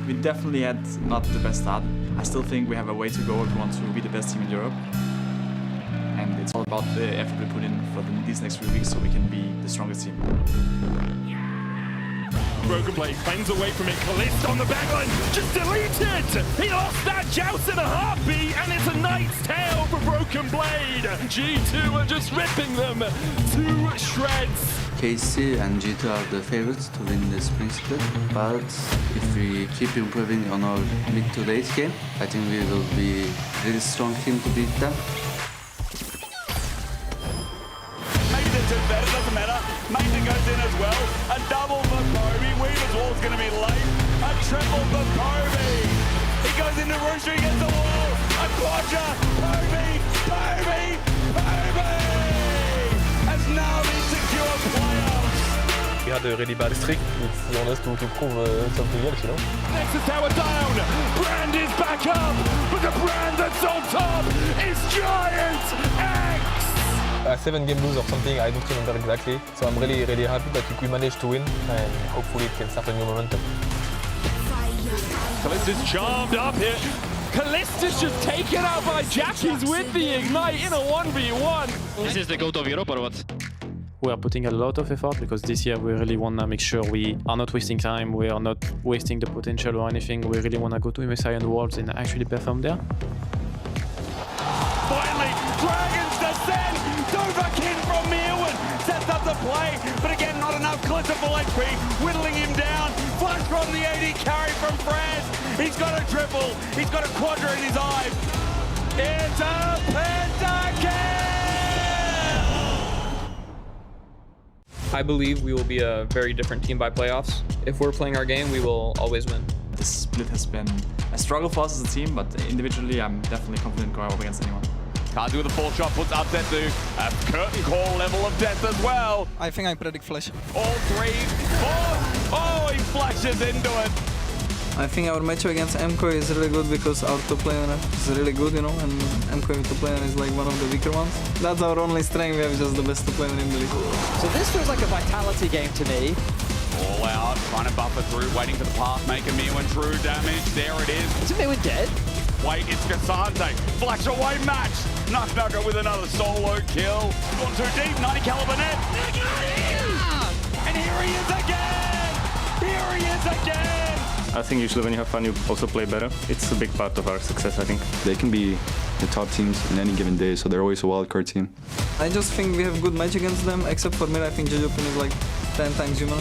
We definitely had not the best start. I still think we have a way to go if we want to be the best team in Europe. And it's all about the effort we put in for these next 3 weeks so we can be the strongest team. Broken Blade bends away from it. Kalist on the backline, just deleted! He lost that joust in a heartbeat, and it's a Knight's Tale for Broken Blade. G2 are just ripping them to shreds. KC and G2 are the favorites to win the Spring Split, but if we keep improving on our mid to late game, I think we will be a really strong team to beat them. Maybe the two better, doesn't matter. Mason goes in as well. A double for Kobe. Weaver's wall's going to be late. A triple for Kobe. He goes into Rooster, he gets the wall. A quadra. Kobe has now been secure playoffs. We had a really bad streak. It's honest to prove something else, you know. Nexus tower down. Brand is back up, but the brand that's on top is Giant X. A 7-game lose or something, I don't remember exactly. So I'm really happy that we managed to win, and hopefully it can start a new momentum. Kalist is charmed up here. Kalist is just taken out by Jackies with the Ignite in a 1v1. This is the GOAT of Europe or what? We are putting a lot of effort because this year we really want to make sure we are not wasting time, we are not wasting the potential or anything. We really want to go to MSI and Worlds and actually perform there. Finally, Dragons descend. Dovahkiin from Mirwin sets up the play, but again, not enough. Glitter full HP, whittling him down. Flash from the AD carry from France. He's got a triple. He's got a quadra in his eye. It's a pentakill! I believe we will be a very different team by playoffs. If we're playing our game, we will always win. This split has been a struggle for us as a team, but individually, I'm definitely confident going up against anyone. Kazi with a full shot puts upset to a curtain call level of death as well. I think I predict flash. All 3, 4. Oh, he flashes into it. I think our match against MCO is really good because our top laner is really good, you know, and MCO top laner is like one of the weaker ones. That's our only strength. We have just the best top laner in the league. So this feels like a vitality game to me. All out, trying to buffer through, waiting for the Pathmaker. Mewin, true damage. There it is. Isn't Mewin dead? Wait, it's Cassante. Flash away match. Nugger with another solo kill. Gone too deep. 90 caliber net. And here he is again. Here he is again. I think usually when you have fun, you also play better. It's a big part of our success, I think. They can be the top teams in any given day, so they're always a wildcard team. I just think we have good match against them, except for me. I think Jejopin is like 10 times human.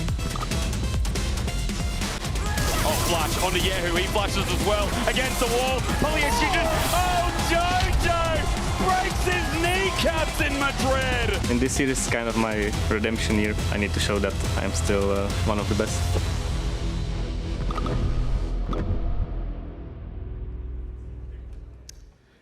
Oh, flash onto Yehu. He flashes as well against the wall. Oh, Jojo breaks his kneecaps in Madrid. And this year is kind of my redemption year. I need to show that I'm still one of the best.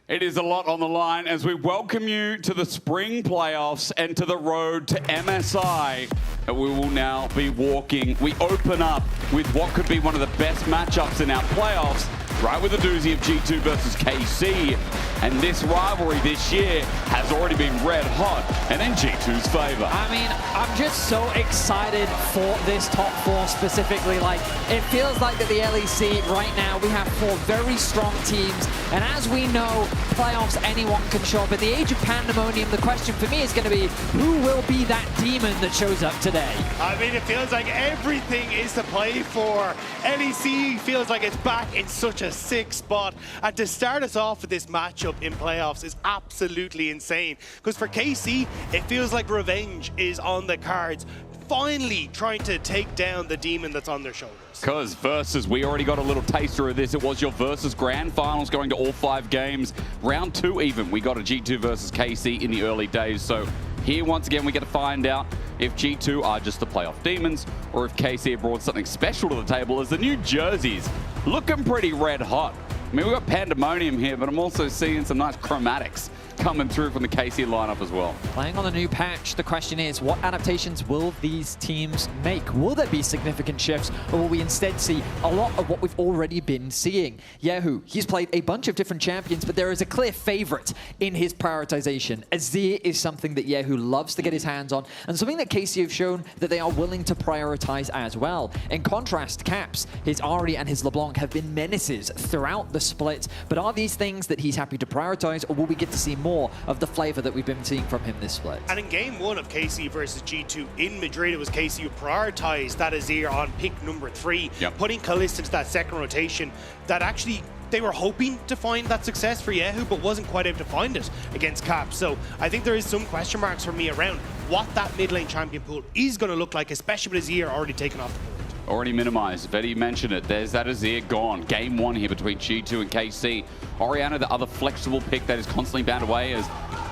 It is a lot on the line as we welcome you to the spring playoffs and to the road to MSI. And we will now be walking. We open up with what could be one of the best matchups in our playoffs, right with a doozy of G2 versus KC. And this rivalry this year has already been red hot and in G2's favor. I mean, I'm just so excited for this top 4 specifically. Like, it feels like that the LEC right now, we have 4 very strong teams. And as we know, playoffs, anyone can show up. In the age of pandemonium, the question for me is going to be, who will be that demon that shows up today? I mean, it feels like everything is to play for. LEC feels like it's back in such a sick spot. And to start us off with this matchup in playoffs is absolutely insane. Because for KC, it feels like revenge is on the cards. Finally trying to take down the demon that's on their shoulders. Because versus, we already got a little taster of this. It was your versus grand finals going to all 5 games. Round 2 even, we got a G2 versus KC in the early days. So here, once again, we get to find out if G2 are just the playoff demons or if KC have brought something special to the table as the new jerseys looking pretty red hot. I mean, we've got pandemonium here, but I'm also seeing some nice chromatics coming through from the KC lineup as well. Playing on the new patch, the question is, what adaptations will these teams make? Will there be significant shifts, or will we instead see a lot of what we've already been seeing? Yehu, he's played a bunch of different champions, but there is a clear favorite in his prioritization. Azir is something that Yehu loves to get his hands on, and something that KC have shown that they are willing to prioritize as well. In contrast, Caps, his Ahri and his LeBlanc have been menaces throughout the split, but are these things that he's happy to prioritize, or will we get to see more of the flavor that we've been seeing from him this split? And in game 1 of KC versus G2 in Madrid, it was KC who prioritized that Azir on pick number 3, putting Kalista into that second rotation that actually they were hoping to find that success for Yehu, but wasn't quite able to find it against Cap. So I think there is some question marks for me around what that mid lane champion pool is going to look like, especially with Azir already taken off the board. Already minimized. Vetty mentioned it. There's that Azir gone. Game 1 here between G2 and KC. Orianna, the other flexible pick that is constantly banned away, as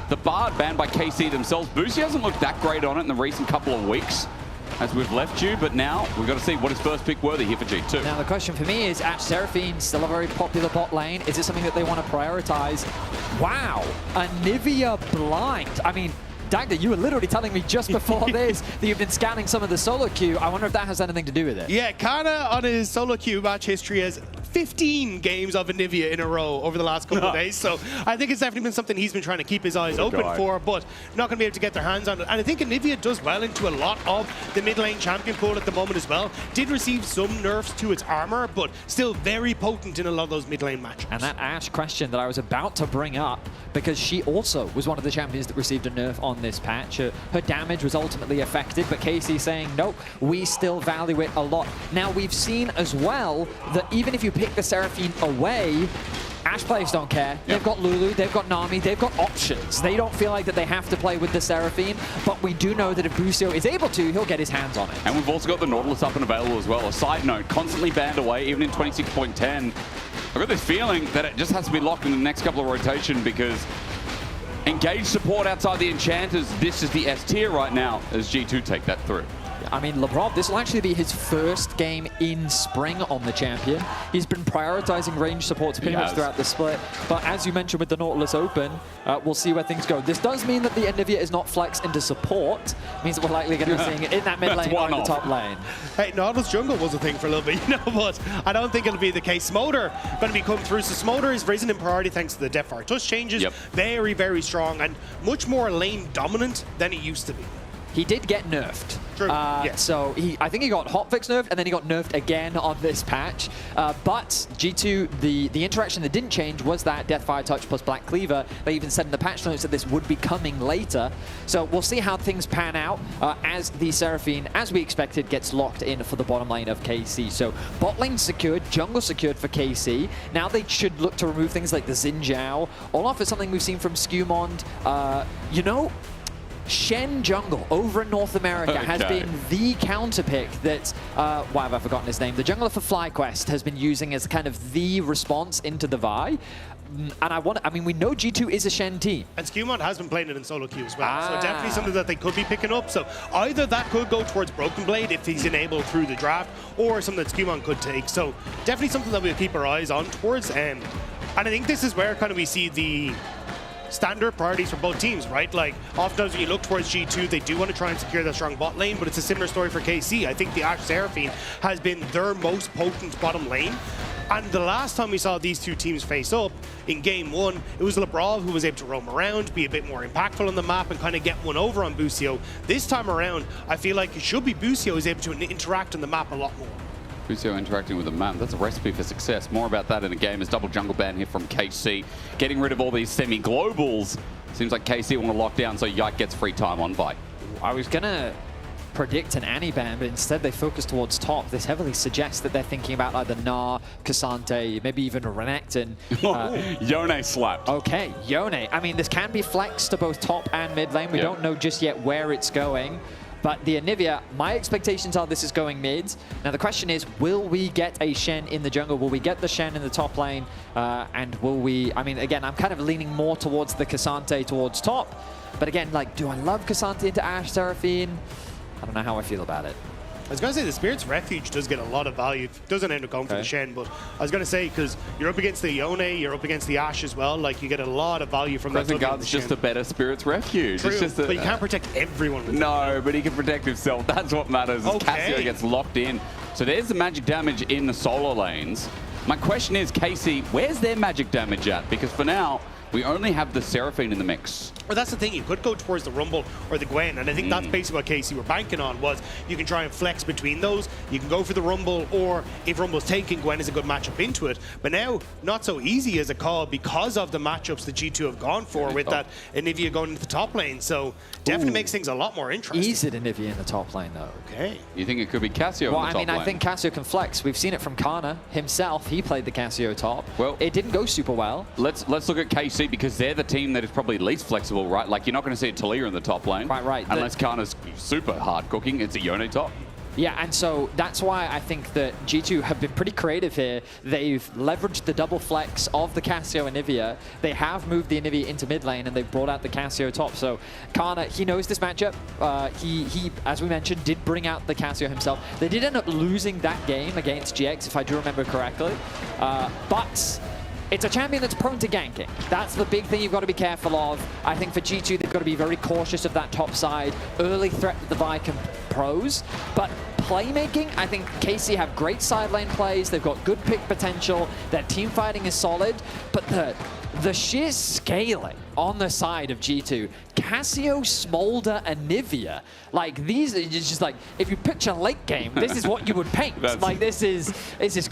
the Bard banned by KC themselves. Boosie hasn't looked that great on it in the recent couple of weeks as we've left you, but now we've got to see what is first pick worthy here for G2. Now the question for me is, Ashe Seraphine, still a very popular bot lane. Is it something that they want to prioritize? Wow, a Nivea blind. I mean, Dagda, you were literally telling me just before this that you've been scanning some of the solo queue. I wonder if that has anything to do with it. Yeah, Kana on his solo queue match history has 15 games of Anivia in a row over the last couple of days. So I think it's definitely been something he's been trying to keep his eyes open for, but not going to be able to get their hands on it. And I think Anivia does well into a lot of the mid lane champion pool at the moment as well. Did receive some nerfs to its armor, but still very potent in a lot of those mid lane matchups. And that Ashe question that I was about to bring up, because she also was one of the champions that received a nerf on this patch. Her damage was ultimately affected, but KC saying, nope, we still value it a lot. Now, we've seen as well that even if you pick the Seraphine away, Ashe players don't care. They've got Lulu, they've got Nami, they've got options. They don't feel like that they have to play with the Seraphine, but we do know that if Busio is able to, he'll get his hands on it. And we've also got the Nautilus up and available as well. A side note, constantly banned away, even in 26.10. got this feeling that it just has to be locked in the next couple of rotation because engaged support outside the Enchanters, this is the S tier right now as G2 take that through. I mean, LeBron, this will actually be his first game in Spring on the Champion. He's been prioritizing range supports pretty much throughout the split. But as you mentioned with the Nautilus Open, we'll see where things go. This does mean that the Anivia is not flexed into support. It means that we're likely going to be seeing it in that mid lane or in the top lane. Hey, Nautilus jungle was a thing for a little bit, you know, but I don't think it'll be the case. Smolder going to be coming through. So Smolder is risen in priority thanks to the Deathfire Touch changes. Very, very strong and much more lane dominant than he used to be. He did get nerfed. True. So I think he got hotfix nerfed, and then he got nerfed again on this patch. But G2, the interaction that didn't change was that Deathfire Touch plus Black Cleaver. They even said in the patch notes that this would be coming later. So we'll see how things pan out as the Seraphine, as we expected, gets locked in for the bottom lane of KC. So bot lane secured, jungle secured for KC. Now they should look to remove things like the Xin Zhao. Olaf is something we've seen from Skewmond. You know, Shen Jungle over in North America has been the counter pick that, why have I forgotten his name? The jungler for FlyQuest has been using as kind of the response into the Vi. And I mean, we know G2 is a Shen team. And Skewmond has been playing it in solo queue as well. So definitely something that they could be picking up. So either that could go towards Broken Blade if he's enabled through the draft, or something that Skewmond could take. So definitely something that we'll keep our eyes on towards. And I think this is where kind of we see the standard priorities for both teams, right? Like, oftentimes when you look towards G2, they do want to try and secure that strong bot lane, but it's a similar story for KC. I think the Ashe Seraphine has been their most potent bottom lane. And the last time we saw these two teams face up in game one, it was Lebrov who was able to roam around, be a bit more impactful on the map, and kind of get one over on Busio. This time around, I feel like it should be Busio who's able to interact on the map a lot more. Busio interacting with the map, that's a recipe for success. More about that in a game as double jungle ban here from KC. Getting rid of all these semi-globals. Seems like KC want to lock down so Yike gets free time on Vi. I was going to predict an Annie ban, but instead they focus towards top. This heavily suggests that they're thinking about either Gnar, Cassante, maybe even Renekton. Yone slapped. Okay, Yone. I mean, this can be flexed to both top and mid lane. We don't know just yet where it's going. But the Anivia, my expectations are this is going mid. Now the question is, will we get a Shen in the jungle? Will we get the Shen in the top lane? And will we, I mean, again, I'm kind of leaning more towards the Cassante towards top. But again, like, do I love Cassante into Ashe Seraphine? I don't know how I feel about it. I was going to say the Spirit's Refuge does get a lot of value. It doesn't end up going for the Shen, but I was going to say, because you're up against the Yone, you're up against the Ashe as well, like you get a lot of value from that. Crescent Guard's just a better Spirit's Refuge. True, it's just but you can't protect everyone with No, but he can protect himself. That's what matters as Cassio gets locked in. So there's the magic damage in the solo lanes. My question is, KC, where's their magic damage at? Because for now, we only have the Seraphine in the mix. Well, that's the thing. You could go towards the Rumble or the Gwen, and I think that's basically what KC were banking on, was you can try and flex between those. You can go for the Rumble, or if Rumble's taken, Gwen is a good matchup into it. But now, not so easy as a call because of the matchups that G2 have gone for with that Anivia going into the top lane. So definitely makes things a lot more interesting. Is it Anivia in the top lane, though? Okay. You think it could be Cassio in the top lane? I think Cassio can flex. We've seen it from Kana himself. He played the Cassio top. Well, it didn't go super well. Let's look at KC, because they're the team that is probably least flexible, right? Like, you're not going to see a Talia in the top lane. Quite right. Unless Kana's super hard cooking. It's a Yone top. Yeah, and so that's why I think that G2 have been pretty creative here. They've leveraged the double flex of the Cassio and Anivia. They have moved the Anivia into mid lane, and they've brought out the Cassio top. So Kana, he knows this matchup. He, as we mentioned, did bring out the Cassio himself. They did end up losing that game against GX, if I do remember correctly. But it's a champion that's prone to ganking. That's the big thing you've got to be careful of. I think for G2, they've got to be very cautious of that top side. Early threat that the Vi can pros, but playmaking, I think KC have great side lane plays. They've got good pick potential. Their team fighting is solid, but the sheer scaling on the side of G2, Cassio, Smolder, and Anivia, like these are just like, if you picture late game, this is what you would paint. Like this is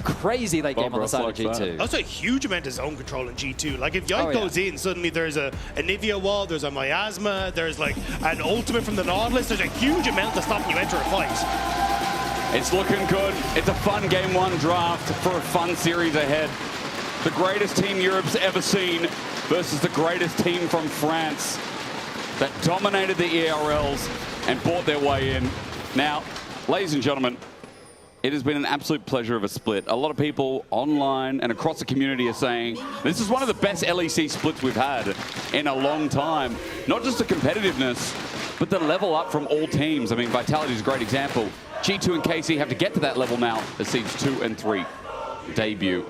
crazy late game on the side of G2. Also a huge amount of zone control in G2. Like if Yike goes in, suddenly there's a Anivia wall, there's a Miasma, there's like an ultimate from the Nautilus, there's a huge amount to stop you enter a fight. It's looking good. It's a fun game one draft for a fun series ahead. The greatest team Europe's ever seen versus the greatest team from France that dominated the ERLs and bought their way in. Now, ladies and gentlemen, It has been an absolute pleasure of a split. A lot of people online and across the community are saying this is one of the best LEC splits we've had in a long time. Not just the competitiveness, but the level up from all teams. I mean, Vitality is a great example. G2 and KC have to get to that level now as seeds 2 and 3 debut.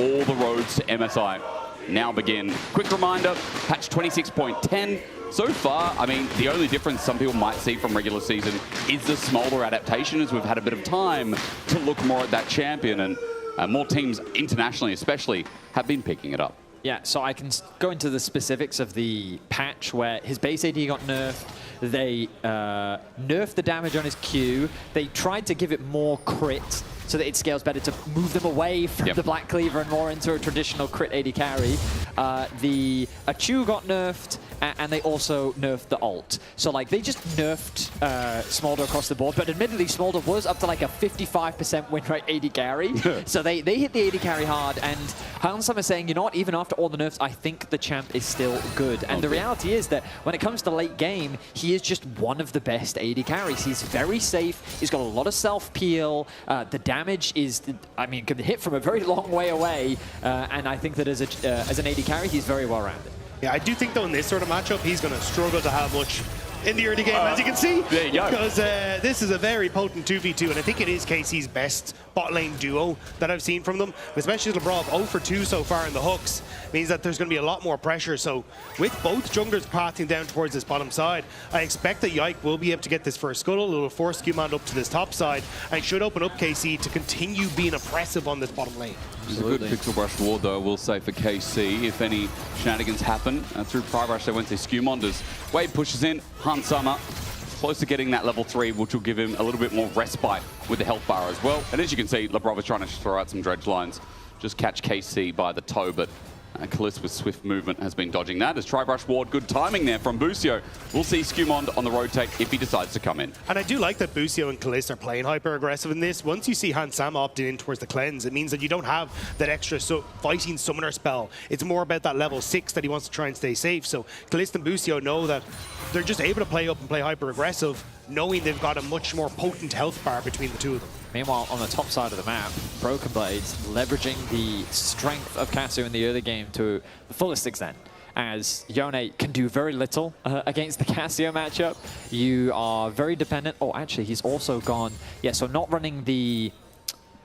All the roads to MSI now begin. Quick reminder, patch 26.10. So far, I mean, the only difference some people might see from regular season is the Smolder adaptation, as we've had a bit of time to look more at that champion, and more teams internationally especially have been picking it up. Yeah, so I can go into the specifics of the patch where his base AD got nerfed. They nerfed the damage on his Q. They tried to give it more crit so that it scales better to move them away from the Black Cleaver and more into a traditional crit AD carry. The Achu got nerfed, and they also nerfed the ult. So like they just nerfed Smolder across the board, but admittedly Smolder was up to like a 55% win rate AD carry. So they hit the AD carry hard, and Hansam is saying, you know what, even after all the nerfs, I think the champ is still good. And the reality is that when it comes to late game, he is just one of the best AD carries. He's very safe, he's got a lot of self-peel, the damage is, I mean, can hit from a very long way away, and I think that as an AD carry, he's very well rounded. Yeah, I do think though in this sort of matchup, he's going to struggle to have much in the early game, as you can see. There you go. Because this is a very potent 2v2, and I think it is KC's best bot lane duo that I've seen from them, especially Labrov 0 for 2 so far in the hooks, means that there's going to be a lot more pressure. So with both junglers pathing down towards this bottom side, I expect that Yike will be able to get this first scuttle. It will force Skewmond up to this top side, and should open up KC to continue being oppressive on this bottom lane. It's a good pixel brush ward, though, I will say, for KC. If any shenanigans happen through Pride Rush, they won't see Skewmond as Wade pushes in. Hansama close to getting that level 3, which will give him a little bit more respite with the health bar as well. And as you can see, Labrov is trying to throw out some dredge lines, just catch KC by the toe, but Kalist with swift movement has been dodging that. As Tri-Brush Ward, good timing there from Busio. We'll see Skewmond on the rotate if he decides to come in. And I do like that Busio and Kalist are playing hyper-aggressive in this. Once you see Hansam opting in towards the cleanse, it means that you don't have that extra fighting summoner spell. It's more about that level 6 that he wants to try and stay safe. So Kalist and Busio know that they're just able to play up and play hyper-aggressive, knowing they've got a much more potent health bar between the two of them. Meanwhile, on the top side of the map, Broken Blades leveraging the strength of Cassio in the early game to the fullest extent. As Yone can do very little against the Cassio matchup. You are very dependent. Oh, actually, he's also gone. Yeah, so not running the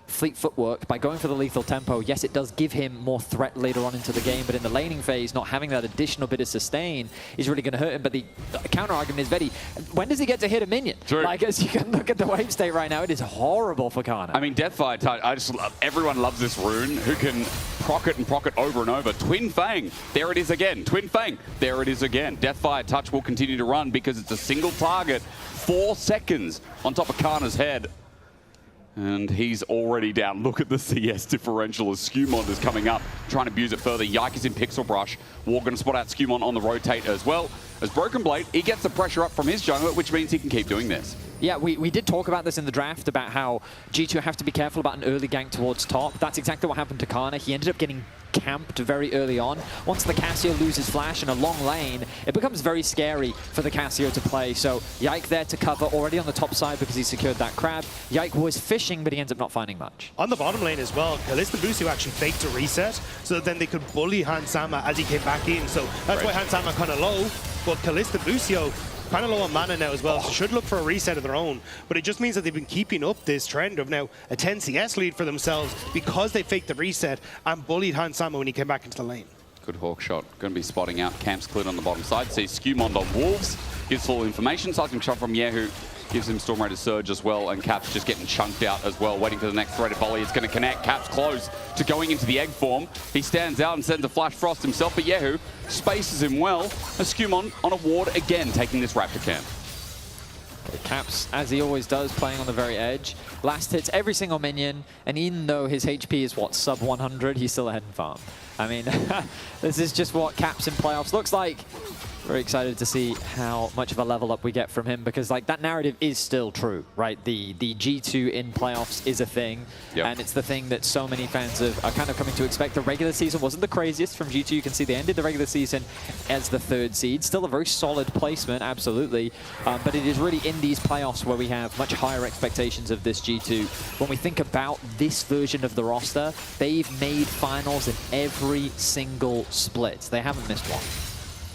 fleet footwork by going for the lethal tempo. Yes, it does give him more threat later on into the game, but in the laning phase, not having that additional bit of sustain is really going to hurt him. But the counter argument is, Betty, when does he get to hit a minion? True. Like, as you can look at the wave state right now, it is horrible for Kana. I mean, Deathfire Touch, I just love, everyone loves this rune who can proc it and proc it over and over. Twin Fang, there it is again. Twin Fang, there it is again. Deathfire Touch will continue to run because it's a single target, 4 seconds on top of Kana's head. And he's already down. Look at the CS differential as Skewmond is coming up, trying to abuse it further. Yike is in Pixel Brush. War going to spot out Skewmond on the rotate as well. As Broken Blade, he gets the pressure up from his jungler, which means he can keep doing this. Yeah, we did talk about this in the draft, about how G2 have to be careful about an early gank towards top. That's exactly what happened to Kana. He ended up getting camped very early on. Once the Cassio loses flash in a long lane, it becomes very scary for the Cassio to play. So Yike there to cover already on the top side because he secured that crab. Yike was fishing, but he ends up not finding much. On the bottom lane as well, Kalist and Busio actually faked a reset so that then they could bully Hansama as he came back in. So that's why Hansama kind of low, but Kalist and Busio kind of low on mana now as well, so should look for a reset of their own. But it just means that they've been keeping up this trend of now a 10 CS lead for themselves because they faked the reset and bullied Hansama when he came back into the lane. Good hawk shot. Going to be spotting out. Camp's cleared on the bottom side. Sees Skewmond on Wolves. Gives full information. Seismic shot from Yehu. Gives him Storm Raider Surge as well. And Caps just getting chunked out as well. Waiting for the next threaded volley. It's going to connect. Caps close to going into the egg form. He stands out and sends a Flash Frost himself. But Yehu spaces him well. As Skewmond on a ward again, taking this Raptor camp. Caps, as he always does, playing on the very edge. Last hits every single minion, and even though his HP is, what, sub 100, he's still ahead in farm. I mean, this is just what Caps in playoffs looks like. Very excited to see how much of a level up we get from him, because like that narrative is still true, right? The G2 in playoffs is a thing, and it's the thing that so many fans are kind of coming to expect. The regular season wasn't the craziest from G2. You can see they ended the regular season as the 3rd seed. Still a very solid placement, absolutely. But it is really in these playoffs where we have much higher expectations of this G2. When we think about this version of the roster, they've made finals in every single split. They haven't missed one.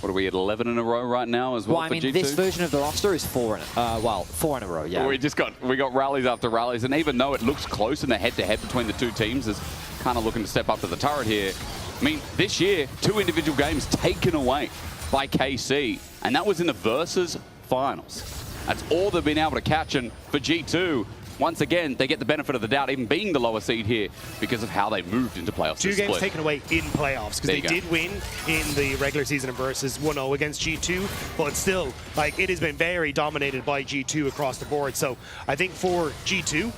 What are we at 11 in a row right now as well? Well, I mean, for G2? this version of the roster is 4 in a row, yeah. We got rallies after rallies, and even though it looks close in the head-to-head between the two teams, is kind of looking to step up to the turret here. I mean, this year, 2 individual games taken away by KC, and that was in the Versus finals. That's all they've been able to catch, and for G2, once again, they get the benefit of the doubt, even being the lower seed here, because of how they moved into playoffs. 2 games taken away in playoffs, because they did win in the regular season and Versus 1-0 against G2, but still, like, it has been very dominated by G2 across the board. So I think for G2,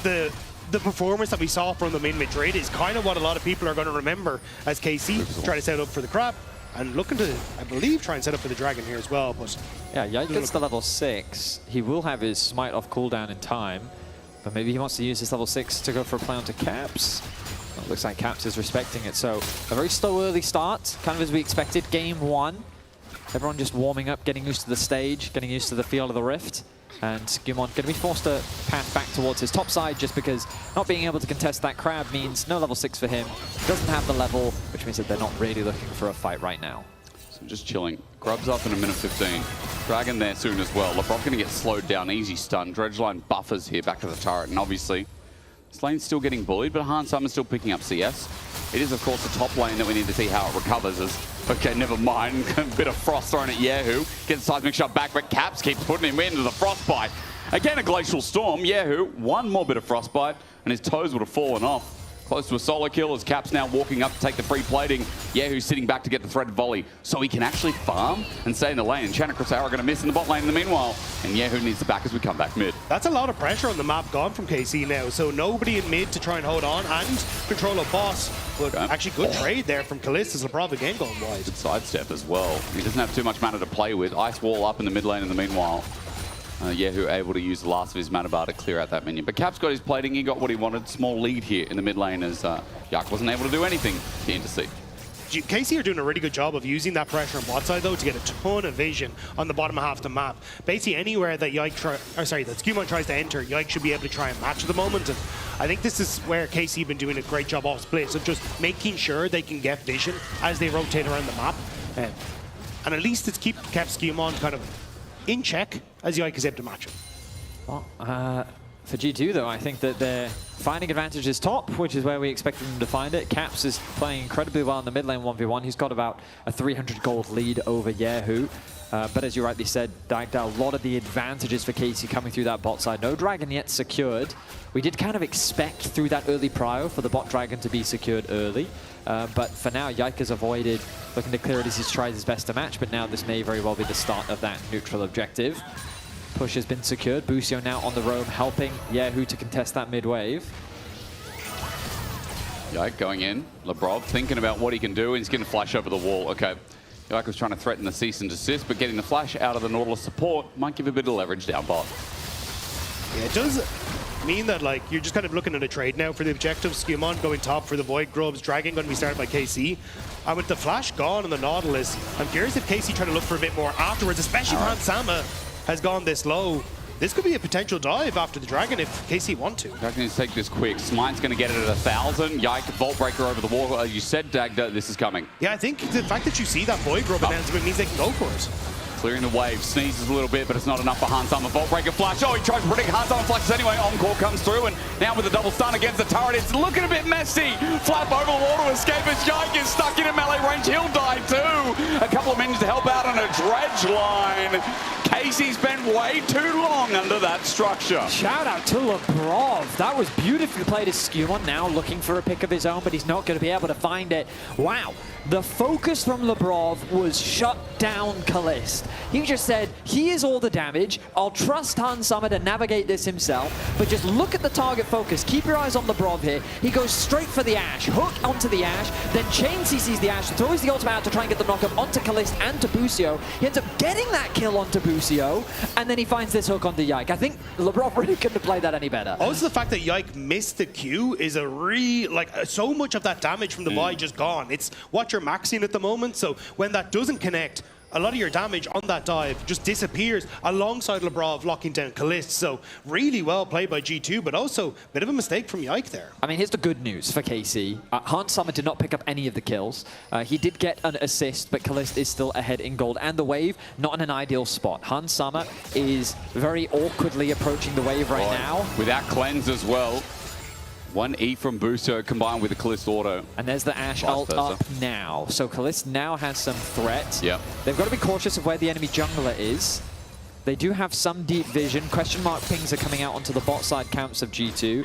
the performance that we saw from them in Madrid is kind of what a lot of people are going to remember as KC try to set up for the crab. And looking to, I believe, try and set up for the Dragon here as well. But yeah, gets to level 6. He will have his Smite off cooldown in time, but maybe he wants to use his level 6 to go for a play onto Caps. Well, it looks like Caps is respecting it. So a very slow early start, kind of as we expected. Game 1. Everyone just warming up, getting used to the stage, getting used to the field of the Rift. And Skimon going to be forced to path back towards his top side, just because not being able to contest that crab means no level 6 for him. Doesn't have the level, which means that they're not really looking for a fight right now. So just chilling. Grub's up in a minute 15. Dragon there soon as well. LeBron going to get slowed down. Easy stun. Dredgeline buffers here back to the turret. And obviously, this lane's still getting bullied, but Han Summon's still picking up CS. It is, of course, the top lane that we need to see how it recovers. Okay, never mind. A bit of frost thrown at Yahoo. Gets the seismic shot back, but Caps keeps putting him into the frostbite. Again, a glacial storm. Yahoo, one more bit of frostbite, and his toes would have fallen off. Close to a solo kill as Caps now walking up to take the free plating. Yahoo sitting back to get the threaded volley, so he can actually farm and stay in the lane. And Channa Crossour are going to miss in the bot lane in the meanwhile. And Yahoo needs to back as we come back mid. That's a lot of pressure on the map gone from KC now. So nobody in mid to try and hold on and control a boss. But actually good trade there from Callistus. LeBron again going wide. Good sidestep as well. He doesn't have too much mana to play with. Ice wall up in the mid lane in the meanwhile. Yahoo able to use the last of his mana bar to clear out that minion. But Caps got his plating, he got what he wanted. Small lead here in the mid lane as Yak wasn't able to do anything to intercede. KC are doing a really good job of using that pressure on bot side though to get a ton of vision on the bottom half of the map. Basically anywhere that that Skewmon tries to enter, Yike should be able to try and match at the moment. And I think this is where KC have been doing a great job off split. So just making sure they can get vision as they rotate around the map. And at least it's kept Skewmon kind of in check as Yike is able to match him. Well, for G2 though, I think that they're finding advantages top, which is where we expected them to find it. Caps is playing incredibly well in the mid lane 1v1. He's got about a 300 gold lead over Yahoo. But as you rightly said, Dagda, a lot of the advantages for KC coming through that bot side. No dragon yet secured. We did kind of expect through that early prio for the bot dragon to be secured early. But for now, Yike has avoided looking to clear it as he's tried his best to match. But now this may very well be the start of that neutral objective. Push has been secured. Busio now on the roam, helping Yahoo to contest that mid wave. Yike going in. Lebrov thinking about what he can do, and he's going to flash over the wall. Okay. Yike was trying to threaten the cease and desist, but getting the flash out of the Nautilus support might give a bit of leverage down bot. Yeah, it does mean that like you're just kind of looking at a trade now for the objective. Skewmon going top for the Void Grubs. Dragon going to be started by KC. And with the flash gone on the Nautilus, I'm curious if KC trying to look for a bit more afterwards, especially if Hansama has gone this low. This could be a potential dive after the Dragon if KC want to. Dragon needs to take this quick. Smite's going to get it at 1,000. Yike, Vault Breaker over the wall. As you said, Dagda, this is coming. Yeah, I think the fact that you see that Void Grub announcement means they can go for it. Clearing the wave, sneezes a little bit, but it's not enough for Hansama. Vault Breaker flash. Oh, he tries to predict Hansama flashes anyway. Encore comes through, and now with the double stun against the turret, it's looking a bit messy. Flap over the wall to escape as Yike is stuck in a melee range. He'll die too. A couple of minions to help out on a dredge line. Casey's been way too long under that structure. Shout out to Lebrov. That was beautifully played as Skewmon, now looking for a pick of his own, but he's not going to be able to find it. Wow. The focus from Lebrov was shut down Calist. He just said, here's all the damage. I'll trust Hans Summer to navigate this himself, but just look at the target focus. Keep your eyes on the Brov here. He goes straight for the Ashe, hook onto the Ashe, then chain CCs the Ashe, throws the ultimate out to try and get the knockup onto Kalist and to Busio. He ends up getting that kill onto Busio, and then he finds this hook onto Yike. I think LeBron really couldn't have played that any better. Also, the fact that Yike missed the Q is a so much of that damage from the buy just gone. It's what you're maxing at the moment, so when that doesn't connect, a lot of your damage on that dive just disappears alongside Lebrov locking down Kalist. So really well played by G2, but also a bit of a mistake from Yike there. I mean, here's the good news for KC. Hans Summer did not pick up any of the kills. He did get an assist, but Kalist is still ahead in gold. And the wave, not in an ideal spot. Hans Summer is very awkwardly approaching the wave right now. Without cleanse as well. 1E from Busio combined with the Kalist auto. And there's the Ashe ult up now. So Kalist now has some threat. Yep. They've got to be cautious of where the enemy jungler is. They do have some deep vision. Question mark pings are coming out onto the bot side camps of G2.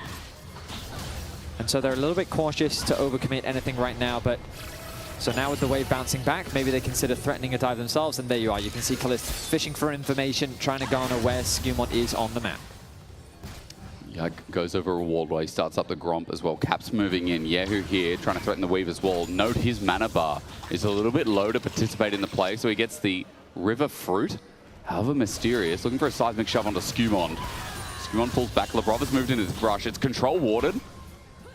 And so they're a little bit cautious to overcommit anything right now, but so now with the wave bouncing back, maybe they consider threatening a dive themselves, and there you are. You can see Kalist fishing for information, trying to garner where Skewmont is on the map. Yeah, goes over a wall while he starts up the Gromp as well. Cap's moving in. Yehu here trying to threaten the Weaver's wall. Note his mana bar is a little bit low to participate in the play, so he gets the River Fruit. However mysterious. Looking for a seismic shove onto Skewmont. Skewmont pulls back. Lebrov has moved into his brush. It's control warded.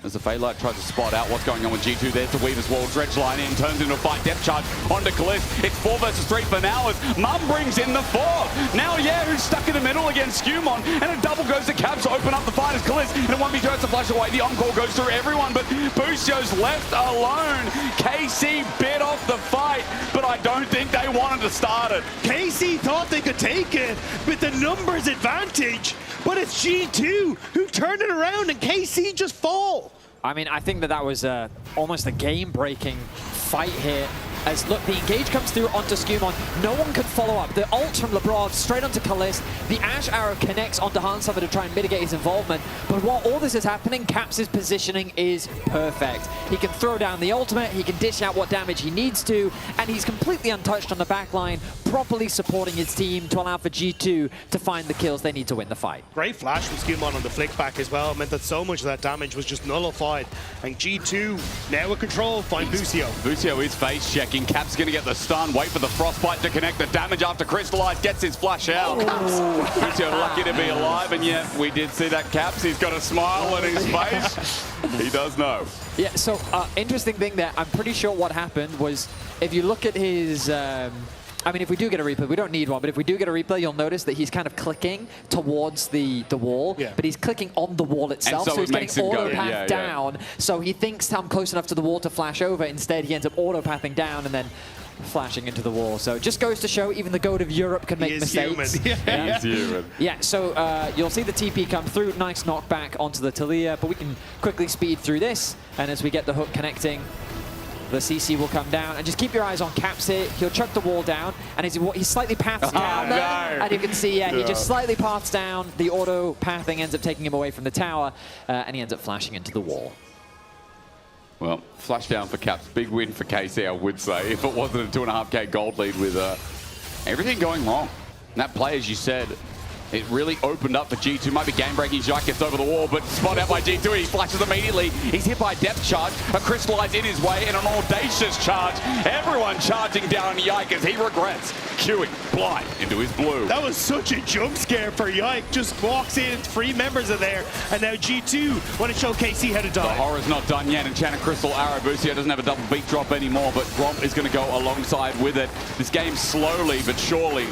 As the Fadelight tries to spot out what's going on with G2, there's the Weaver's Wall, dredge line in, turns into a fight, depth charge onto Kalist. It's 4 versus 3 for now as Mum brings in the 4. Now who's stuck in the middle against Skewmont, and a double goes to Caps to open up the fight as Kalist, and 1v turns to flash away. The encore goes through everyone, but Busio's left alone. KC bit off the fight, but I don't think they wanted to start it. KC thought they could take it with the numbers advantage, but it's G2 who turned it around and KC just fall. I mean, I think that was almost a game-breaking fight here. As look, the engage comes through onto Skewmont. No one could follow up. The ult from Lebrov straight onto Kalist. The Ashe arrow connects onto Hans Summer to try and mitigate his involvement. But while all this is happening, Caps' positioning is perfect. He can throw down the ultimate, he can dish out what damage he needs to, and he's completely untouched on the backline, properly supporting his team to allow for G2 to find the kills they need to win the fight. Great flash from Skewmont on the flick back as well. It meant that so much of that damage was just nullified. And G2 now with control, find Busio. Busio is face checking. Cap's going to get the stun, wait for the frostbite to connect the damage after Crystallize gets his flash out. Busio lucky to be alive, and yet we did see that Caps. He's got a smile on his face. He does know. Yeah, so interesting thing there, I'm pretty sure what happened was, if you look at his... I mean, if we do get a replay, we don't need one, but if we do get a replay, you'll notice that he's kind of clicking towards the wall, but he's clicking on the wall itself, so he's getting auto-path down. So he thinks I'm close enough to the wall to flash over. Instead, he ends up auto-pathing down and then flashing into the wall. So it just goes to show even the GOAT of Europe can make mistakes. He's human. Yeah, so you'll see the TP come through. Nice knockback onto the Talia, but we can quickly speed through this. And as we get the hook connecting, the CC will come down, and just keep your eyes on Caps here. He'll chuck the wall down, and as he slightly paths down there, and you can see, he just slightly paths down. The auto pathing ends up taking him away from the tower, and he ends up flashing into the wall. Well, flash down for Caps. Big win for KC, I would say, if it wasn't a 2.5k gold lead with everything going wrong. And that play, as you said, it really opened up for G2. Might be game-breaking. Jacques gets over the wall, but spot out by G2. He flashes immediately. He's hit by a depth charge. A Crystallize in his way, and an audacious charge. Everyone charging down Yike as he regrets queuing blind into his blue. That was such a jump scare for Yike. Just walks in, 3 members are there, and now G2 want to show KC how to dive. The horror's not done yet. Enchanted Crystal Arrow. Busio doesn't have a double beat drop anymore, but Gromp is going to go alongside with it. This game slowly but surely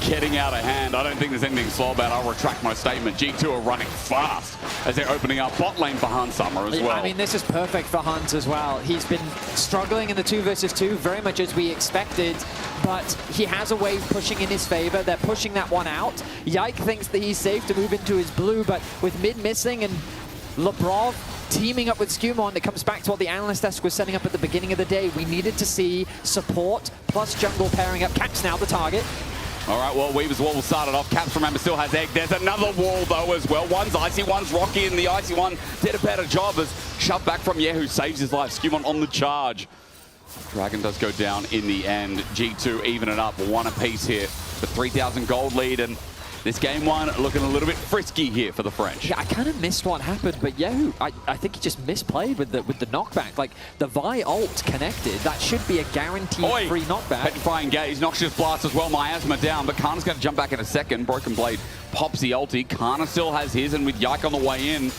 getting out of hand. I don't think there's anything slow about it. I'll retract my statement. G2 are running fast as they're opening up bot lane for Hans Summer as well. I mean, this is perfect for Hans as well. He's been struggling in the 2 versus 2, very much as we expected, but he has a wave pushing in his favor. They're pushing that one out. Yike thinks that he's safe to move into his blue, but with mid missing and Lebrov teaming up with Skewmont, it comes back to what the analyst desk was setting up at the beginning of the day. We needed to see support plus jungle pairing up. Caps now the target. All right, well, Weaver's Wall will start it off. Caps, remember, still has Egg. There's another wall, though, as well. One's icy, one's rocky, and the icy one did a better job as shoved back from Yehu saves his life. Skewmont on the charge. Dragon does go down in the end. G2 even it up, one apiece here. The 3,000 gold lead, and this game one looking a little bit frisky here for the French. Yeah, I kind of missed what happened, but Yehu, I think he just misplayed with the knockback. Like, the Vi ult connected. That should be a guaranteed free knockback. Petrifying Gaze, Noxious Blast as well, Miasma down, but Kana's going to jump back in a second. Broken Blade pops the ulti. Kana still has his, and with Yike on the way in,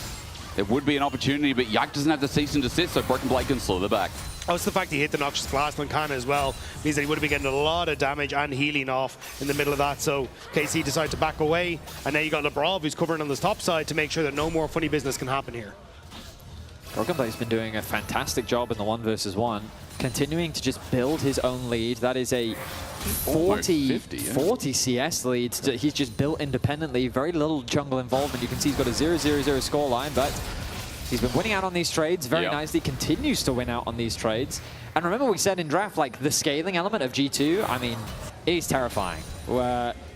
there would be an opportunity, but Yike doesn't have the cease and desist, so Broken Blade can slither back. Also, the fact he hit the Noxious Blast on Kana as well means that he would have been getting a lot of damage and healing off in the middle of that. So KC decided to back away, and now you got Lebrov who's covering on this top side to make sure that no more funny business can happen here. Broken Blade's been doing a fantastic job in the 1 versus 1, continuing to just build his own lead. That is a 40 CS lead. He's just built independently, very little jungle involvement. You can see he's got a 0-0-0 scoreline, but he's been winning out on these trades very nicely, continues to win out on these trades. And remember we said in draft, like, the scaling element of G2, I mean, it is terrifying.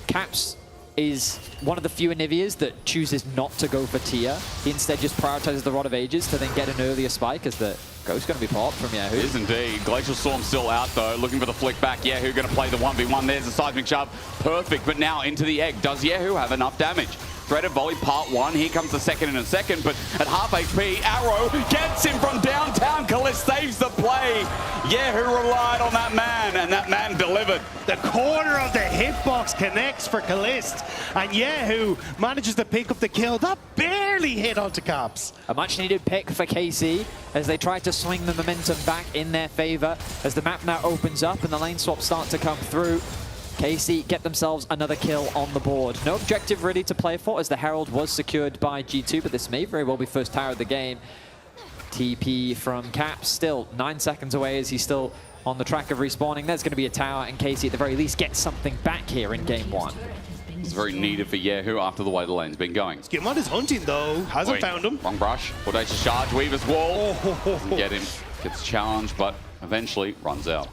Caps is one of the few Anivias that chooses not to go for tier. He instead just prioritizes the Rod of Ages to then get an earlier spike as the Ghost's going to be popped from Yehu. It is indeed. Glacial Storm still out though, looking for the flick back. Yehu going to play the 1v1. There's the seismic shove. Perfect, but now into the egg. Does Yehu have enough damage? Threaded volley part 1. Here comes the second in a second, but at half HP, Arrow gets him from downtown. Kalist saves the play. Yehu relied on that man, and that man delivered. The corner of the hitbox connects for Kalist, and Yehu manages to pick up the kill. That barely hit onto Caps. A much-needed pick for KC as they try to swing the momentum back in their favor as the map now opens up and the lane swaps start to come through. KC get themselves another kill on the board. No objective really to play for as the Herald was secured by G2, but this may very well be first tower of the game. TP from Caps, still 9 seconds away as he's still on the track of respawning. There's going to be a tower, and KC at the very least gets something back here in game 1. It's very needed for Yehu after the way the lane's been going. Skimon is hunting though, hasn't found him. Wrong brush, audacious charge, Weaver's wall. Doesn't get him, gets challenged, but eventually runs out.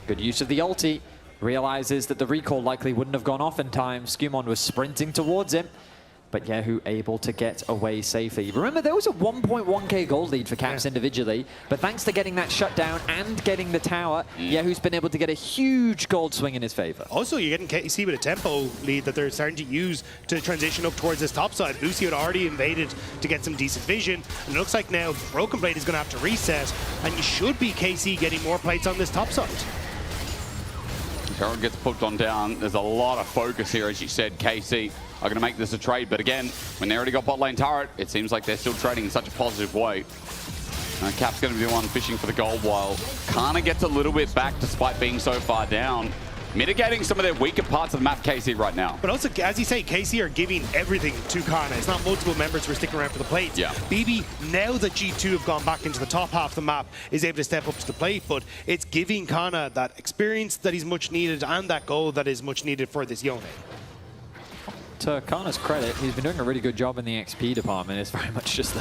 Good use of the ulti. Realizes that the recall likely wouldn't have gone off in time. Skimon was sprinting towards him, but Yehu able to get away safely. Remember, there was a 1.1k gold lead for Caps individually, but thanks to getting that shutdown and getting the tower, Yehu's been able to get a huge gold swing in his favor. Also, you're getting KC with a tempo lead that they're starting to use to transition up towards this top side. Lucio had already invaded to get some decent vision, and it looks like now Broken Blade is going to have to reset, and you should be KC getting more plates on this top side. Herald gets put on down. There's a lot of focus here, as you said. KC are going to make this a trade, but again, when they already got bot lane turret, it seems like they're still trading in such a positive way. Cap's going to be the one fishing for the gold, while Kana gets a little bit back despite being so far down. Mitigating some of their weaker parts of the map, KC, right now. But also, as you say, KC are giving everything to Kana. It's not multiple members who are sticking around for the plates. Yeah. BB, now that G2 have gone back into the top half of the map, is able to step up to the plate, but it's giving Kana that experience that is much needed and that goal that is much needed for this Yone. To Kana's credit, he's been doing a really good job in the XP department. It's very much just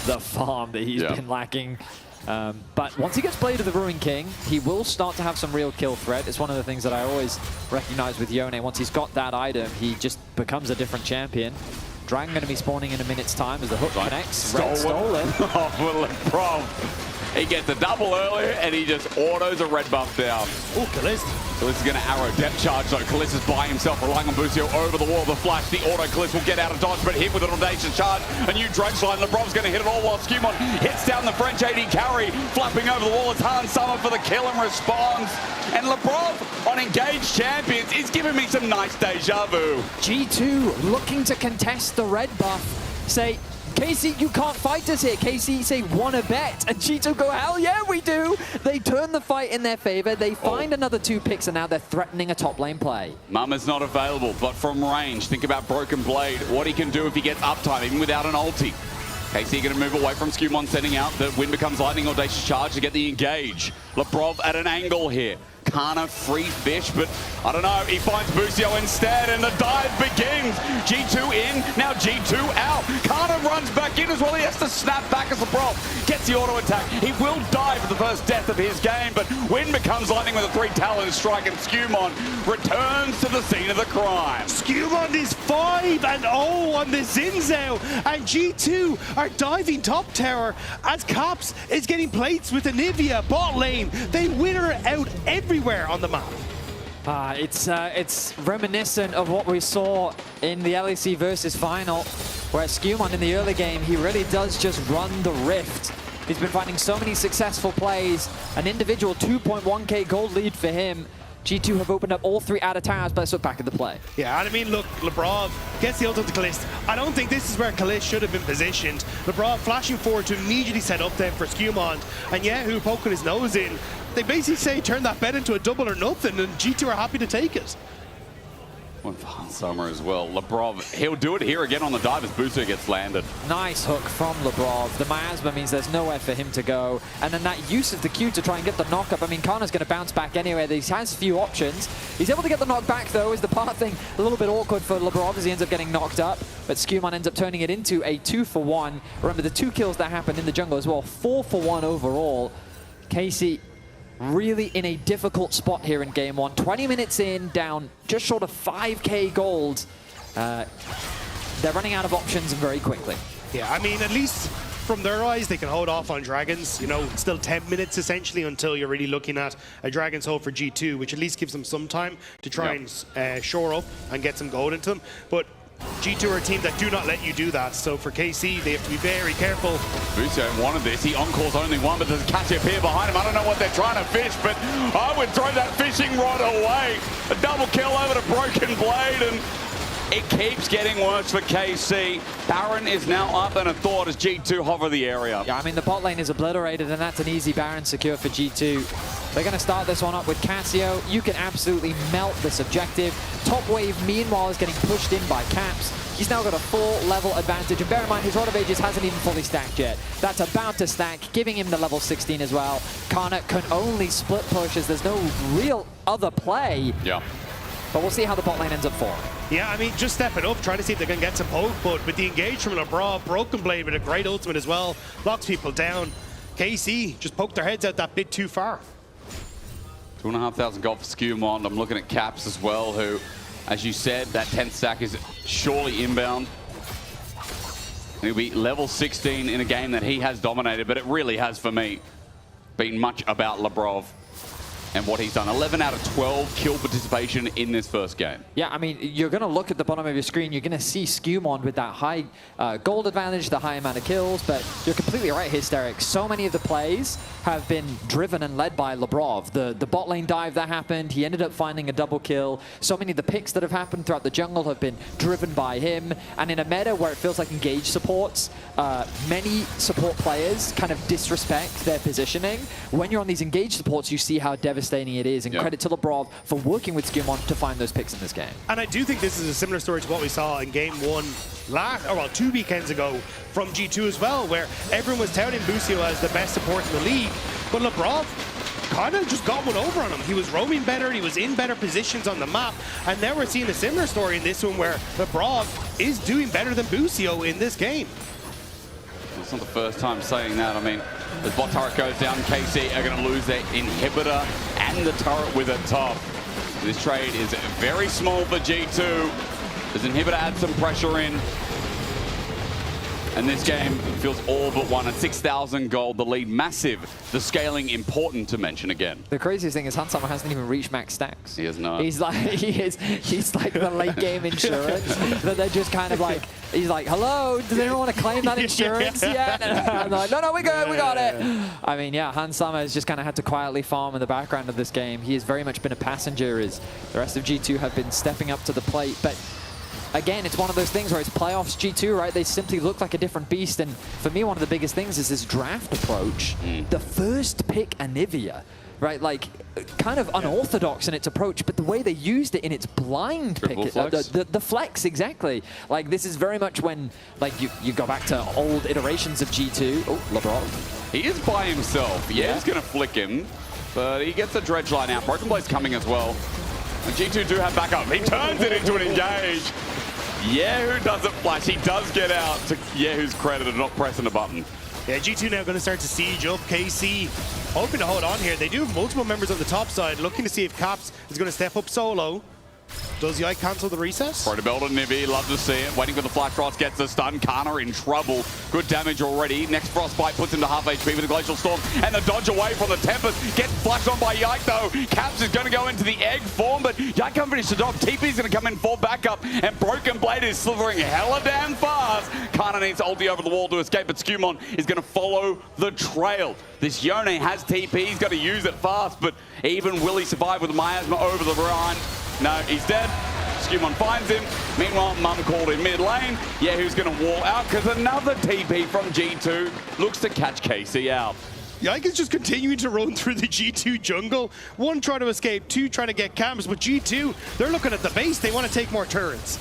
the farm that he's been lacking. But once he gets Blade of the Ruin King, he will start to have some real kill threat. It's one of the things that I always recognize with Yone. Once he's got that item, he just becomes a different champion. Dragon going to be spawning in a minute's time as the hook connects. Stolen. Oh, Lebrov. He gets a double earlier, and he just autos a red buff down. Oh, Kalist. Kalist is going to arrow depth charge, though. Kalist is by himself, relying on Busio over the wall. The flash, the auto Kalist will get out of dodge, but hit with an audacious charge. A new dredge line. Lebrov's going to hit it all while Skimon hits down the French AD carry. Flapping over the wall, it's Han Summer for the kill and responds. And Lebrov on engaged champions is giving me some nice deja vu. G2 looking to contest the red buff. Say, KC, you can't fight us here. KC say, wanna bet? And G2 go, hell yeah, we do. They turn the fight in their favor. They find another 2 picks, and now they're threatening a top lane play. Mama's not available, but from range, think about Broken Blade, what he can do if he gets uptime, even without an ulti. KC going to move away from Skimon, sending out the Wind Becomes Lightning, audacious charge to get the engage. Lebrov at an angle here. Kana free fish, but I don't know. He finds Busio instead, and the dive begins. G2 in, now G2 out. Kana runs back in as well. He has to snap back as Labrov gets the auto attack. He will die for the first death of his game, but Win becomes lightning with a 3-talon strike, and Skewmon returns to the scene of the crime. Skewmon is 5-0 on the Zinzao, and G2 are diving top tower as Caps is getting plates with Anivia bot lane. They win her out everywhere on the map. It's reminiscent of what we saw in the LEC versus final, where Skewmon in the early game, he really does just run the rift. He's been finding so many successful plays, an individual 2.1k gold lead for him. G2 have opened up all 3 outer towers, but let's look back at the play. Yeah, and I mean, look, Labrov gets the ult onto Kalist. I don't think this is where Kalist should have been positioned. Labrov flashing forward to immediately set up then for Skewmon, and Yahoo poking his nose in. They basically say turn that bet into a double or nothing, and G2 are happy to take it. One for Hansama as well. Labrov, he'll do it here again on the dive as Busio gets landed. Nice hook from Labrov. The miasma means there's nowhere for him to go. And then that use of the Q to try and get the knock up. I mean, Kana's going to bounce back anyway. He has few options. He's able to get the knock back, though. Is the part thing a little bit awkward for Labrov as he ends up getting knocked up. But Skewmon ends up turning it into a 2-for-1. Remember, the 2 kills that happened in the jungle as well. 4-for-1 overall. Casey really in a difficult spot here in game 1. 20 minutes in, down just short of 5k gold. They're running out of options very quickly. Yeah, I mean, at least from their eyes, they can hold off on Dragons. You know, still 10 minutes essentially until you're really looking at a Dragon's hold for G2, which at least gives them some time to try and shore up and get some gold into them. But G2 are a team that do not let you do that, so for KC, they have to be very careful. Busio wanted this. He encores only one, but there's a Cassiopeia behind him. I don't know what they're trying to fish, but I would throw that fishing rod away. A double kill over to Broken Blade, and it keeps getting worse for KC. Baron is now up and a thought as G2 hover the area. Yeah, I mean, the bot lane is obliterated, and that's an easy Baron secure for G2. They're going to start this one up with Cassio. You can absolutely melt this objective. Top wave, meanwhile, is getting pushed in by Caps. He's now got a full level advantage, and bear in mind, his Rod of Ages hasn't even fully stacked yet. That's about to stack, giving him the level 16 as well. Kana can only split push as there's no real other play. Yeah. But we'll see how the bot lane ends up for him. Yeah, I mean, just stepping up, trying to see if they can get some poke, but with the engage from Labrov, Broken Blade with a great ultimate as well, locks people down. KC just poked their heads out that bit too far. 2,500 gold for Skewmon. I'm looking at Caps as well, who, as you said, that 10th stack is surely inbound. He'll be level 16 in a game that he has dominated, but it really has, for me, been much about Labrov and what he's done. 11 out of 12 kill participation in this first game. Yeah, I mean, you're going to look at the bottom of your screen, you're going to see Skewmon with that high gold advantage, the high amount of kills, but you're completely right, Hysteric. So many of the plays have been driven and led by Labrov. The bot lane dive that happened, he ended up finding a double kill. So many of the picks that have happened throughout the jungle have been driven by him. And in a meta where it feels like engage supports, many support players kind of disrespect their positioning. When you're on these engage supports, you see how devastating it is, and credit to Labrov for working with Skewmon to find those picks in this game. And I do think this is a similar story to what we saw in game 1 2 weekends ago from G2 as well, where everyone was touting Busio as the best support in the league, but Labrov kind of just got one over on him. He was roaming better, he was in better positions on the map, and now we're seeing a similar story in this one where Labrov is doing better than Busio in this game. It's not the first time saying that. I mean, as bot turret goes down, KC are going to lose their inhibitor and the turret with it top. This trade is very small for G2. As inhibitor adds some pressure in. And this game feels all but won at 6,000 gold. The lead massive. The scaling important to mention again. The craziest thing is Hansama hasn't even reached max stacks. He is not. He's like he's like the late game insurance that they're just kind of like, he's like, hello, does anyone want to claim that insurance yet? And I'm like, no, we're good, we got it. I mean, yeah, Hansama has just kind of had to quietly farm in the background of this game. He has very much been a passenger as the rest of G2 have been stepping up to the plate. But again, it's one of those things where it's playoffs G2, right? They simply look like a different beast. And for me, one of the biggest things is this draft approach. The first pick Anivia, right? Like, kind of unorthodox in its approach, but the way they used it in its blind pick, the flex, exactly. Like, this is very much when, like, you go back to old iterations of G2. Oh, Labrov. He is by himself. Yeah, he's going to flick him. But he gets the dredge line out. Broken Blade's coming as well. And G2 do have backup. He turns it into an engage. Yehu doesn't flash. He does get out, to Yehu's credit of not pressing the button. Yeah, G2 now going to start to siege up. KC hoping to hold on here. They do have multiple members on the top side, looking to see if Caps is going to step up solo. Does Yike cancel the recess? Throw to build on Nivi, love to see it. Waiting for the flash frost, gets the stun. Kana in trouble. Good damage already. Next frostbite puts him to half HP with the glacial storm. And the dodge away from the Tempest. Gets flashed on by Yike though. Caps is going to go into the egg form, but Yike can't finish the job. TP's going to come in for backup, and Broken Blade is slithering hella damn fast. Kana needs to ulti over the wall to escape, but Skumon is going to follow the trail. This Yone has TP. He's got to use it fast, but even will he survive with the miasma over the Rhine? No, he's dead. Skumon finds him. Meanwhile, Mum called in mid lane. Yeah, who's going to wall out because another TP from G2 looks to catch KC out. Yike is just continuing to run through the G2 jungle. One trying to escape, two trying to get camps, but G2, they're looking at the base. They want to take more turrets.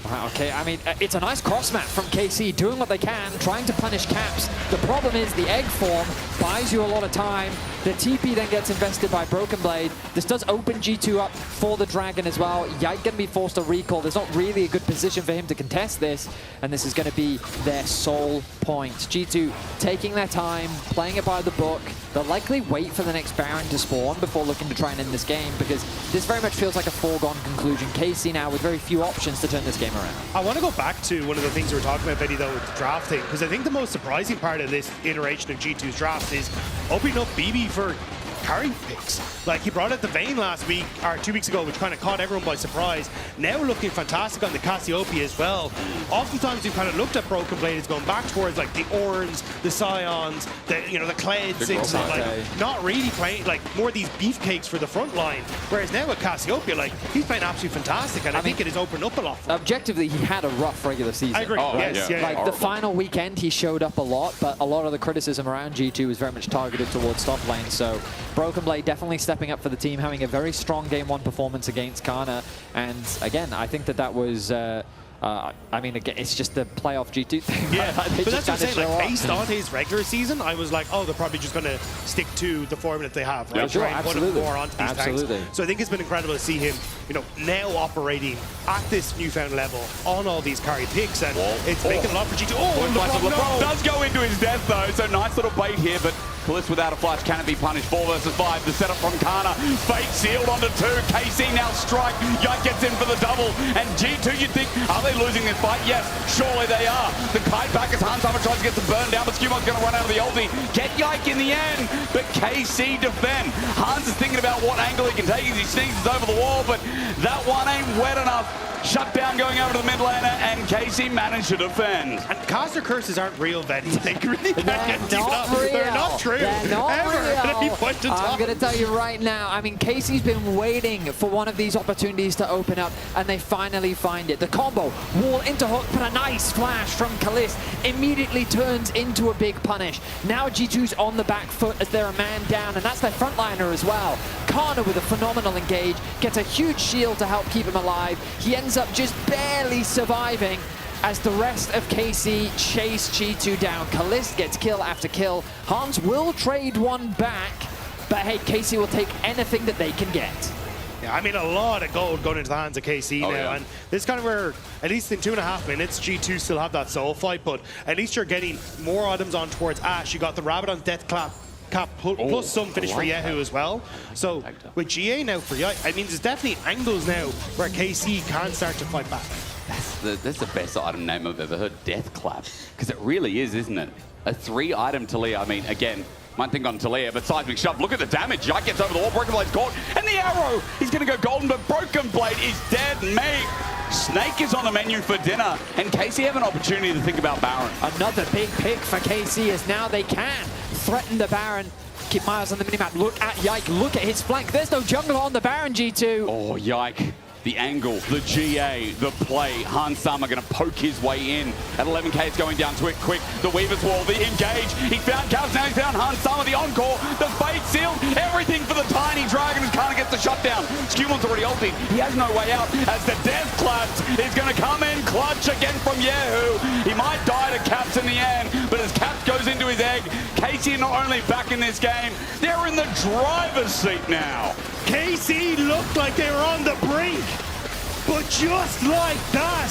Wow, okay, I mean, it's a nice cross map from KC, doing what they can, trying to punish Caps. The problem is the egg form buys you a lot of time. The TP then gets invested by Broken Blade. This does open G2 up for the Dragon as well. Yike going to be forced to recall. There's not really a good position for him to contest this, and this is going to be their sole point. G2 taking their time, playing it by the book. They'll likely wait for the next Baron to spawn before looking to try and end this game, because this very much feels like a foregone conclusion. KC now with very few options to turn this game around. I want to go back to one of the things we were talking about, Betty, though, with the draft thing, because I think the most surprising part of this iteration of G2's draft is opening up BB for carry picks. Like, he brought out the Vayne last week, or 2 weeks ago, which kind of caught everyone by surprise. Now looking fantastic on the Cassiopeia as well. Oftentimes we've kind of looked at Broken Blade as going back towards like the Orns, the Scions, the the Kleds, into like not really playing like more of these beefcakes for the front line. Whereas now with Cassiopeia, like, he's playing absolutely fantastic, and I think it has opened up a lot. Objectively, he had a rough regular season. I agree. Like the final weekend, he showed up a lot, but a lot of the criticism around G2 was very much targeted towards top lane. So Broken Blade definitely stepping up for the team, having a very strong game one performance against Kana. And again, I think that was, I mean, again, it's just the playoff G2 thing. Yeah, but that's what I'm saying, like, based on his regular season, I was like, oh, they're probably just going to stick to the formula that they have, right? Sure, try and put more onto these tanks. So I think it's been incredible to see him, now operating at this newfound level on all these carry picks, and it's making a lot for G2. LeBron does go into his death though, so nice little bait here, but Kalist without a flash, can it be punished? 4 versus 5, the setup from Kana. Fate sealed onto 2, KC now strike. Yike gets in for the double, and G2, you'd think, are they losing this fight? Yes, surely they are. The kite back as Hanshammer tries to get the burn down, but Skumon's going to run out of the ulti. Get Yike in the end, but KC defend. Hans is thinking about what angle he can take as he sneezes over the wall, but that one ain't wet enough. Shut down going over to the mid laner, and KC managed to defend. And caster curses aren't real, Betty. They really can't get They're not true. They're not ever real. at any point in time. I'm going to tell you right now, I mean, KC's been waiting for one of these opportunities to open up, and they finally find it. The combo, wall into hook, but a nice flash from Kalist immediately turns into a big punish. Now G2's on the back foot as they're a man down, and that's their frontliner as well. Kana with a phenomenal engage, gets a huge shield to help keep him alive. He ends up just barely surviving as the rest of KC chase G2 down. Kalist gets kill after kill. Hans will trade one back, but hey, KC will take anything that they can get. Yeah, I mean, a lot of gold going into the hands of KC now, and this is kind of where, at least in 2.5 minutes, G2 still have that soul fight, but at least you're getting more items on towards Ash. You got the Rabbit on Death Cap plus some finish for Yehu as well. So with GA now for Yike, I mean, there's definitely angles now where KC can start to fight back. That's the best item name I've ever heard, Death Clap, because it really is, isn't it? A 3-item Talia. I mean, again, might think on Talia, but seismic shove. Look at the damage. Yike gets over the wall. Broken Blade's caught, and the arrow. He's going to go golden, but Broken Blade is dead meat. Snake is on the menu for dinner, and KC have an opportunity to think about Baron. Another big pick for KC, as now they can threaten the Baron. Keep Miles on the minimap. Look at Yike. Look at his flank. There's no jungler on the Baron, G2. Oh, Yike. The angle, the GA, the play. Hanshammer going to poke his way in. At 11k, it's going down quick. The Weaver's Wall, the engage. He found Caps, now he's found Hanshammer, the encore. The fate sealed. Everything for the tiny dragon as Kana gets the shutdown. Skumon's already ulted. He has no way out as the Death Clap is going to come in clutch again from Yehu. He might die to Caps in the end, but as Caps goes into his egg, KC KC not only back in this game, they're in the driver's seat now. KC looked like they were on the brink, but just like that,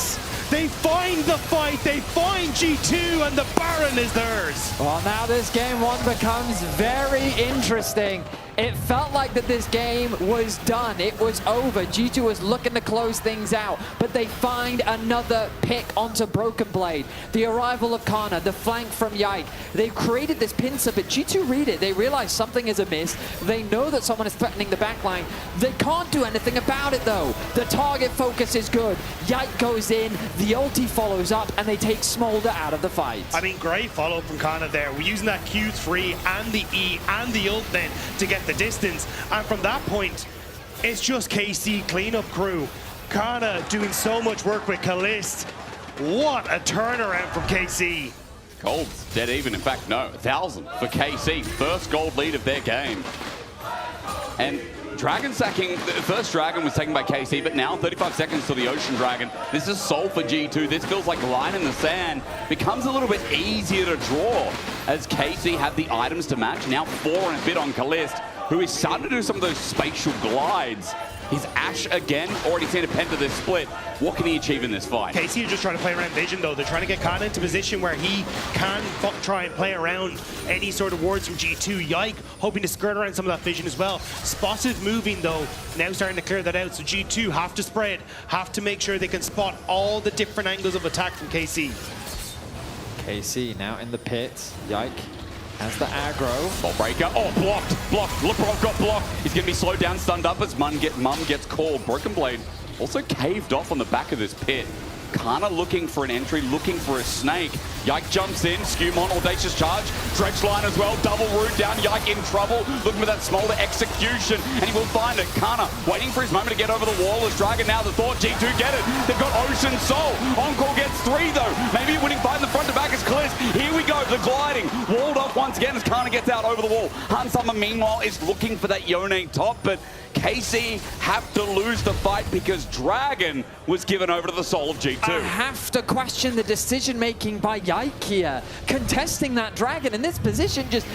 they find the fight, they find G2, and the Baron is theirs. Well, now this game one becomes very interesting. It felt like that this game was done. It was over. G2 was looking to close things out, but they find another pick onto Broken Blade. The arrival of Kana, the flank from Yike. They've created this pincer, but G2 read it. They realize something is amiss. They know that someone is threatening the backline. They can't do anything about it, though. The target focus is good. Yike goes in, the ulti follows up, and they take Smolder out of the fight. I mean, great follow-up from Kana there. We're using that Q3 and the E and the ult then to get the distance, and from that point it's just KC cleanup crew. Kana doing so much work with Kalist. What a turnaround from KC. Gold's dead even. In fact, no, 1,000 for KC. First gold lead of their game. And Dragon sacking, the first Dragon was taken by KC, but now 35 seconds to the Ocean Dragon. This is Soul for G2. This feels like a line in the sand. Becomes a little bit easier to draw as KC have the items to match. Now 4 and a bit on Kalist, who is starting to do some of those spatial glides. He's Ash again, already seen a pen to this split. What can he achieve in this fight? KC are just trying to play around vision though. They're trying to get Kana into position where he can try and play around any sort of wards from G2. Yike hoping to skirt around some of that vision as well. Spotted moving though, now starting to clear that out. So G2 have to spread, have to make sure they can spot all the different angles of attack from KC. KC now in the pit. Yike has the aggro. Ball breaker. Oh, blocked. LeBron got blocked. He's going to be slowed down, stunned up as Mum gets called. Broken Blade also caved off on the back of this pit. Kana looking for an entry, looking for a snake. Yike jumps in, Skewmon, audacious charge, dredge line as well, double root down, Yike in trouble, looking for that Smolder execution, and he will find it. Kana waiting for his moment to get over the wall as Dragon now the thought, G2 get it. They've got Ocean Soul. Encore gets 3 though. Maybe winning fight in the front to back is Kalist. Here we go, the gliding. Walled off once again as Kana gets out over the wall. Hansama meanwhile is looking for that Yone top, but KC have to lose the fight because Dragon was given over to the soul of G2. I have to question the decision-making by Yike here. Contesting that Dragon in this position, just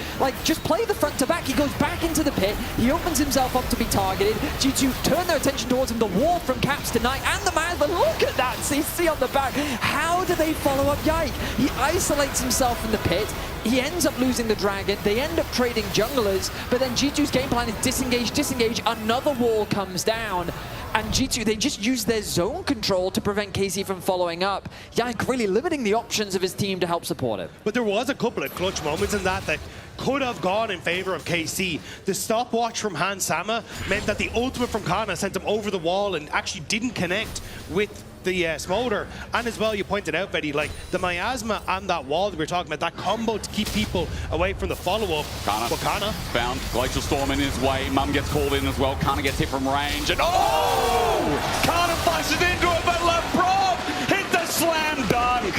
play the front to back. He goes back into the pit. He opens himself up to be targeted. G2 turn their attention towards him. The wall from Caps tonight and the man, but look at that CC on the back. How do they follow up Yike? He isolates himself in the pit. He ends up losing the Dragon. They end up trading junglers, but then G2's game plan is disengage. Another wall comes down, and G2, they just use their zone control to prevent KC from following up. Yike really limiting the options of his team to help support it. But there was a couple of clutch moments in that could have gone in favor of KC. The stopwatch from Hansama meant that the ultimate from Kana sent him over the wall and actually didn't connect with the Smolder. And as well, you pointed out, Betty, like the miasma and that wall that we were talking about, that combo to keep people away from the follow-up. Kana found Glacial Storm in his way. Mum gets called in as well. Kana gets hit from range, and oh! Kana flashes into it, but LeBron hit the slam dunk.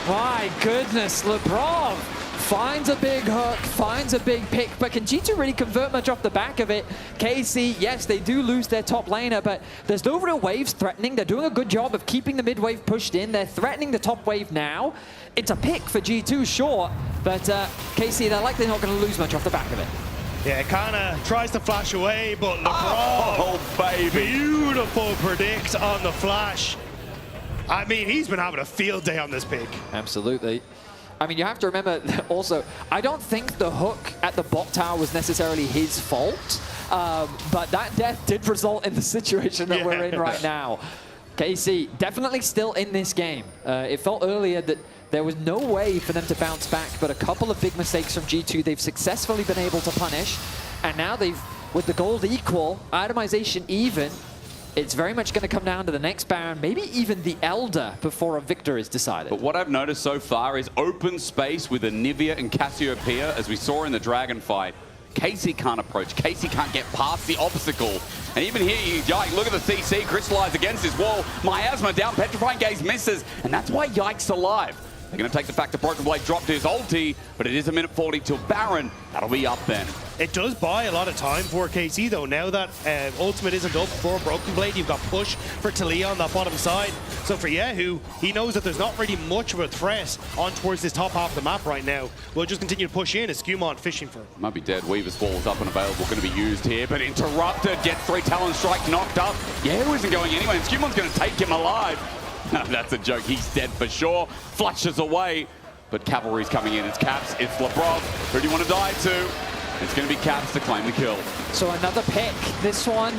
My goodness, LeBron finds a big hook, finds a big pick, but can G2 really convert much off the back of it? KC, yes, they do lose their top laner, but there's no real waves threatening. They're doing a good job of keeping the mid wave pushed in. They're threatening the top wave now. It's a pick for G2, sure, but KC, they're likely not going to lose much off the back of it. Yeah, Kana tries to flash away, but LeBron, oh baby, beautiful predict on the flash. I mean, he's been having a field day on this pick. Absolutely. I mean, you have to remember also, I don't think the hook at the bot tower was necessarily his fault, but that death did result in the situation that we're in right now. KC definitely still in this game. It felt earlier that there was no way for them to bounce back, but a couple of big mistakes from G2 they've successfully been able to punish, and now they've, with the gold equal, itemization even, it's very much going to come down to the next Baron, maybe even the Elder, before a victor is decided. But what I've noticed so far is open space with Anivia and Cassiopeia, as we saw in the Dragon fight. KC can't approach. KC can't get past the obstacle. And even here, Yike, look at the CC, crystallized against his wall. Miasma down, Petrifying Gaze misses, and that's why Yike's alive. They're going to take the fact that Broken Blade dropped his ulti, but it is a minute 40 till Baron. That'll be up then. It does buy a lot of time for KC though. Now that Ultimate isn't up for Broken Blade, you've got push for Talia on that bottom side. So for Yehu, he knows that there's not really much of a threat on towards this top half of the map right now. We'll just continue to push in as Skewmon fishing for him. Might be dead. Weaver's Fall is up and available, going to be used here, but interrupted, gets 3 Talon Strike knocked up. Yehu isn't going anywhere, and Skewmon's going to take him alive. That's a joke. He's dead for sure. Flushes away, but Cavalry's coming in. It's Caps, it's Labrov. Who do you want to die to? It's going to be Caps to claim the kill. So another pick. This one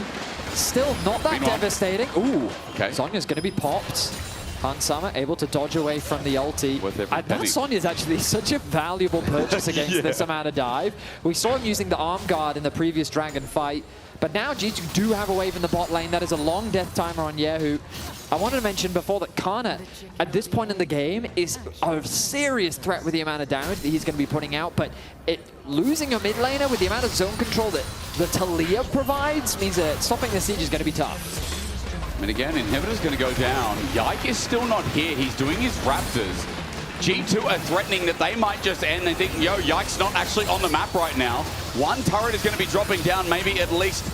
still not that devastating. Ooh, okay. Sonya's going to be popped. Hansama able to dodge away from the ulti. That Sonya's actually such a valuable purchase against this amount of dive. We saw him using the arm guard in the previous Dragon fight, but now G2 do have a wave in the bot lane. That is a long death timer on Yehu. I wanted to mention before that Kana, at this point in the game, is a serious threat with the amount of damage that he's going to be putting out, but losing a mid laner with the amount of zone control that the Talia provides means that stopping the siege is going to be tough. And again, Inhibitor's going to go down. Yike is still not here. He's doing his Raptors. G2 are threatening that they might just end. They think, yo, Yike's not actually on the map right now. One turret is going to be dropping down, maybe at least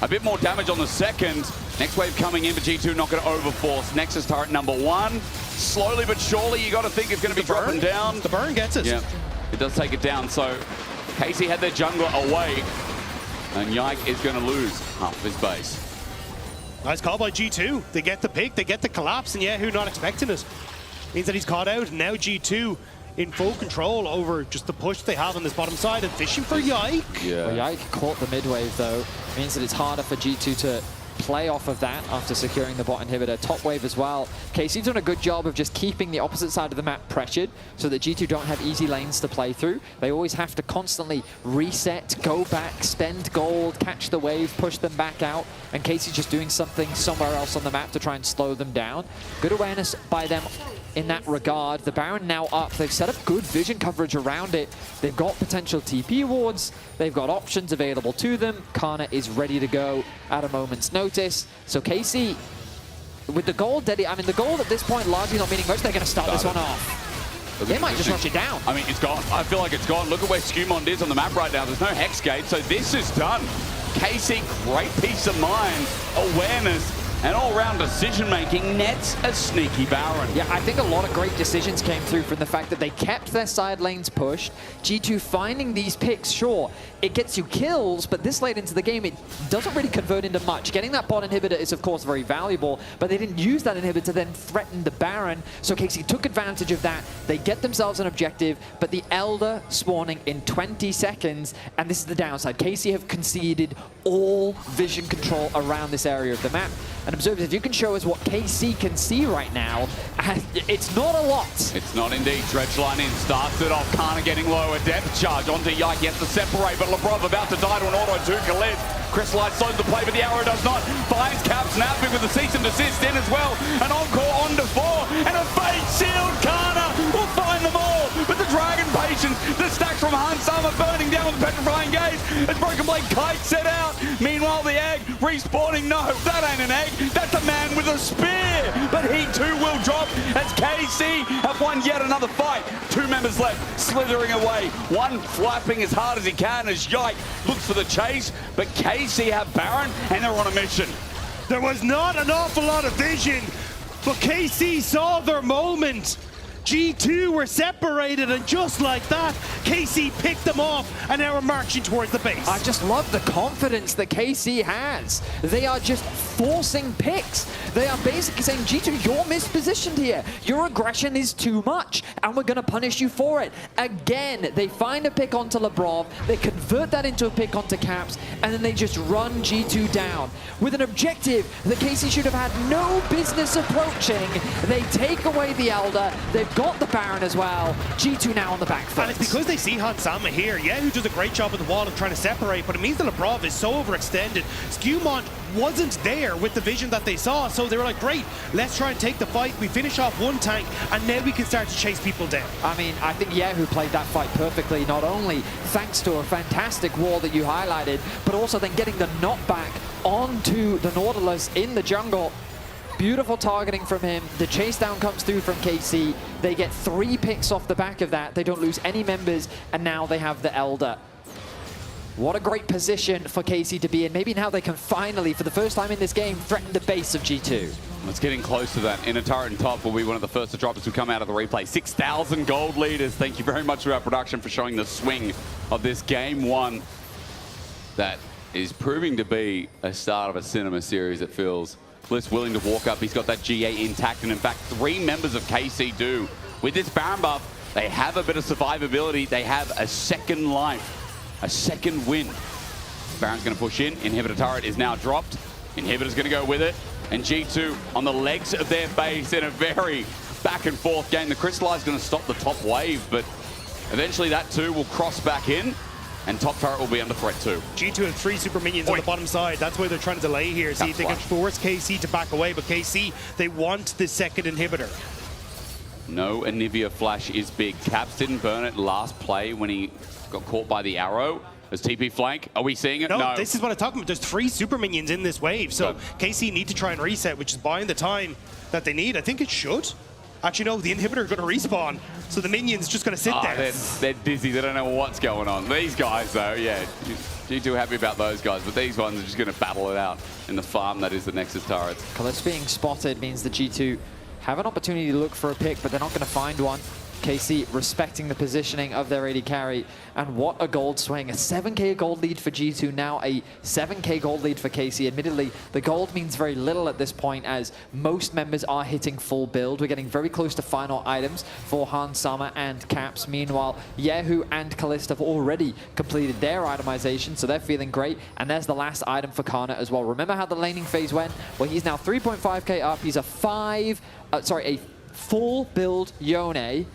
a bit more damage on the second. Next wave coming in, but G2 not going to overforce. Nexus turret number 1. Slowly but surely, you got to think it's going to be dropping down. The burn gets it. Yeah, it does take it down. So KC had their jungler away, and Yike is going to lose half of his base. Nice call by G2. They get the pick, they get the collapse, and Yehu not expecting it. Means that he's caught out, and now G2 in full control over just the push they have on this bottom side and fishing for Yike. Yeah. Well, Yike caught the mid wave though. Means that it's harder for G2 to play off of that after securing the bot inhibitor. Top wave as well. KC's done a good job of just keeping the opposite side of the map pressured so that G2 don't have easy lanes to play through. They always have to constantly reset, go back, spend gold, catch the wave, push them back out, and KC's just doing something somewhere else on the map to try and slow them down. Good awareness by them in that regard. The Baron now up. They've set up good vision coverage around it. They've got potential TP wards. They've got options available to them. Kana is ready to go at a moment's notice. So KC, with the gold, the gold at this point largely not meaning much. They're going to start this one off. They might just rush it down. I mean, it's gone. I feel like it's gone. Look at where Skewmon is on the map right now. There's no Hex Gate, so this is done. KC, great peace of mind, awareness, and all-round decision-making nets a sneaky Baron. Yeah, I think a lot of great decisions came through from the fact that they kept their side lanes pushed. G2 finding these picks, sure, it gets you kills, but this late into the game, it doesn't really convert into much. Getting that bot inhibitor is, of course, very valuable, but they didn't use that inhibitor to then threaten the Baron, so KC took advantage of that. They get themselves an objective, but the Elder spawning in 20 seconds, and this is the downside. KC have conceded all vision control around this area of the map. And observe, if you can show us what KC can see right now, it's not a lot. It's not indeed. Dredgeline in, starts it off. Kana getting low, a depth charge onto Yike. He has to separate, but Labrov about to die to an auto 2 Khalid. Crystallite slows the play, but the arrow does not. Finds Caps napping with the cease and desist in as well. An encore on to 4, and a fake shield. Kana will find them all, but the Dragon patience, the stacks from Hansama burning down with the petrifying gaze as Broken Blade kite set out. Meanwhile, the egg respawning. No, that ain't an egg. That's a man with a spear, but he too will drop as KC have won yet another fight. 2 members left, slithering away. One flapping as hard as he can as Yike looks for the chase, but KC have Baron and they're on a mission. There was not an awful lot of vision, but KC saw their moment. G2 were separated, and just like that, KC picked them off, and now we're marching towards the base. I just love the confidence that KC has. They are just forcing picks. They are basically saying, G2, you're mispositioned here. Your aggression is too much, and we're going to punish you for it. Again, they find a pick onto Labrov, they convert that into a pick onto Caps, and then they just run G2 down. With an objective that KC should have had no business approaching, they take away the Elder, they've got the Baron as well. G2 now on the back foot. And it's because they see Hansama here. Yehu does a great job at the wall of trying to separate, but it means that Labrov is so overextended. Skewmon wasn't there with the vision that they saw, so they were like, great, let's try and take the fight. We finish off one tank, and now we can start to chase people down. I mean, I think Yehu played that fight perfectly, not only thanks to a fantastic wall that you highlighted, but also then getting the knockback onto the Nautilus in the jungle. Beautiful targeting from him. The chase down comes through from KC. They get 3 picks off the back of that. They don't lose any members, and now they have the Elder. What a great position for KC to be in. Maybe now they can finally, for the first time in this game, threaten the base of G2. It's getting close to that. Inner turret and top will be one of the first to drop as we come out of the replay. 6,000 gold leaders. Thank you very much to our production for showing the swing of this game one that is proving to be a start of a cinema series, it feels. Bliss willing to walk up. He's got that GA intact, and in fact, 3 members of KC do. With this Baron buff, they have a bit of survivability. They have a second life. A second win. Baron's going to push in. Inhibitor turret is now dropped. Inhibitor's going to go with it. And G2 on the legs of their base in a very back and forth game. The Crystallize is going to stop the top wave, but eventually that too will cross back in. And top turret will be under threat too. G2 have 3 super minions on the bottom side. That's why they're trying to delay here. See if they can force KC to back away. But KC, they want the second inhibitor. No Anivia flash is big. Caps didn't burn it last play when he got caught by the arrow. As TP flank, are we seeing it? No, this is what I'm talking about. There's 3 super minions in this wave. So KC need to try and reset, which is buying the time that they need. I think it should. Actually, no, the inhibitor going to respawn. So the minion's just going to sit there. They're dizzy. They don't know what's going on. These guys, though, yeah, G2 happy about those guys. But these ones are just going to battle it out in the farm that is the Nexus turrets. Kalist being spotted means the G2 have an opportunity to look for a pick, but they're not going to find one. KC respecting the positioning of their AD carry, and what a gold swing. A 7k gold lead for G2, now a 7k gold lead for KC. Admittedly, the gold means very little at this point as most members are hitting full build. We're getting very close to final items for Hans Sama and Caps. Meanwhile, Yehu and Kalist have already completed their itemization, so they're feeling great. And there's the last item for Kana as well. Remember how the laning phase went? Well, he's now 3.5k up. He's a full build Yone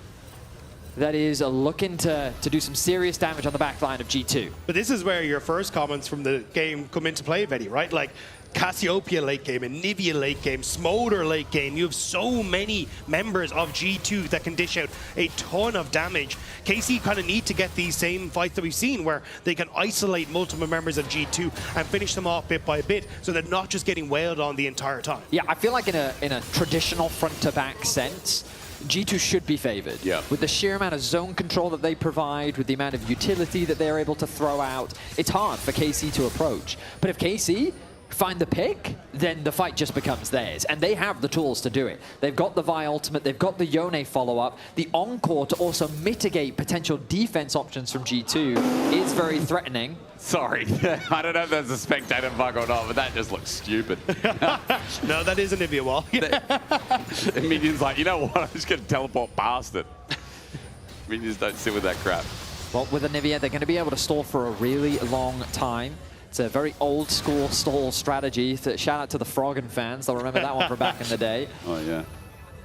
that is looking to do some serious damage on the back line of G2. But this is where your first comments from the game come into play, Vetty, right? Like Cassiopeia late game, Anivia late game, Smolder late game. You have so many members of G2 that can dish out a ton of damage. KC kind of need to get these same fights that we've seen where they can isolate multiple members of G2 and finish them off bit by bit so they're not just getting wailed on the entire time. Yeah, I feel like in a traditional front-to-back sense, G2 should be favored. Yeah. With the sheer amount of zone control that they provide, with the amount of utility that they're able to throw out, it's hard for KC to approach. But if KC find the pick, then the fight just becomes theirs. And they have the tools to do it. They've got the Vi ultimate, they've got the Yone follow-up, the Encore to also mitigate potential defense options from G2 is very threatening. Sorry, I don't know if that's a spectator bug or not, but that just looks stupid. No, that is an Anivia wall. The minion's like, you know what, I'm just going to teleport past it. Minions don't sit with that crap. Well, with Anivia, they're going to be able to stall for a really long time. It's a very old school stall strategy. Shout out to the Froggen fans. They'll remember that one from back in the day. Oh, yeah.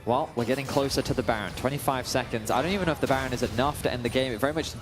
Well, we're getting closer to the Baron. 25 seconds. I don't even know if the Baron is enough to end the game. It very much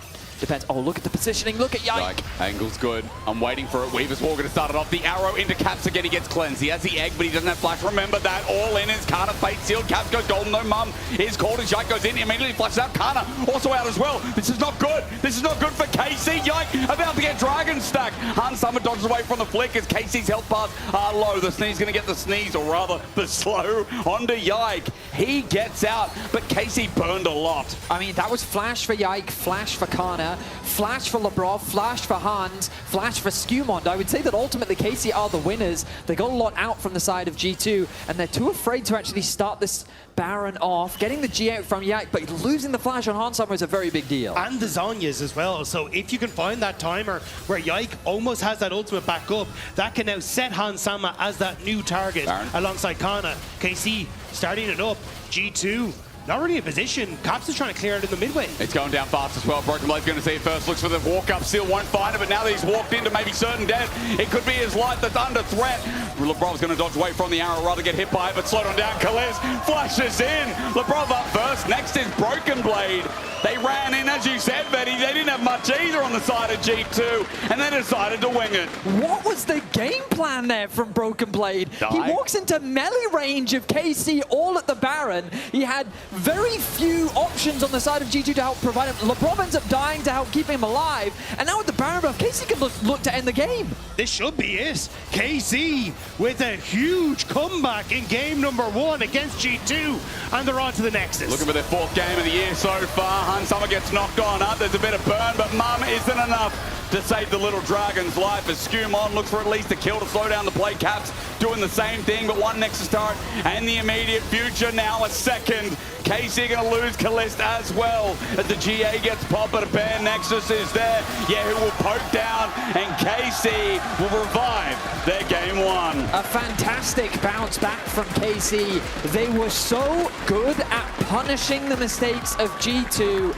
depends. Oh, look at the positioning. Look at Yike. Angle's good. I'm waiting for it. Weaver's Wall going to start it off. The arrow into Caps again. He gets cleansed. He has the egg, but he doesn't have flash. Remember that. All in is Kana. Fate sealed. Caps goes golden. No mum is called as Yike goes in. Immediately flashes out. Kana also out as well. This is not good. This is not good for KC. Yike about to get Dragon Stack. Hans Summer dodges away from the flick as KC's health bars are low. The Sneeze going to get the sneeze, or rather the slow onto Yike. He gets out, but KC burned a lot. I mean, that was flash for Yike, flash for Kana, flash for Labrov, flash for Hans, flash for Skewmond. I would say that ultimately KC are the winners. They got a lot out from the side of G2, and they're too afraid to actually start this Baron off. Getting the G out from Yike, but losing the flash on Hans Summer is a very big deal. And the Zhonya's as well. So if you can find that timer where Yike almost has that ultimate back up, that can now set Hans Sama as that new target alongside Kana. KC starting it up. G2 not really in position. Caps is trying to clear it in the midway. It's going down fast as well. Broken Blade's going to see it first. Looks for the walk up. Still won't find it, but now that he's walked into maybe certain death, it could be his life that's under threat. Lebrov's going to dodge away from the arrow, rather get hit by it, but slowed on down. Kalist flashes in. Lebrov up first. Next is Broken Blade. They ran in, as you said, Betty. They didn't have much either on the side of G2, and then decided to wing it. What was the game plan there from Broken Blade? He walks into melee range of KC all at the Baron. He had very few options on the side of G2 to help provide him. LeBron ends up dying to help keep him alive, and now with the Baron buff, KC can look to end the game. This should be it. KC with a huge comeback in game number 1 against G2, and they're on to the Nexus. Looking for their 4th game of the year so far. Hunsummer gets knocked on up. There's a bit of burn, but Mum isn't enough to save the little dragon's life as Skumon looks for at least a kill to slow down the play. Caps doing the same thing, but 1 Nexus turret and the immediate future now a 2nd. KC going to lose Kalist as well as the GA gets popped, but a bare Nexus is there. Who will poke down, and KC will revive their game 1. A fantastic bounce back from KC. They were so good at punishing the mistakes of G2.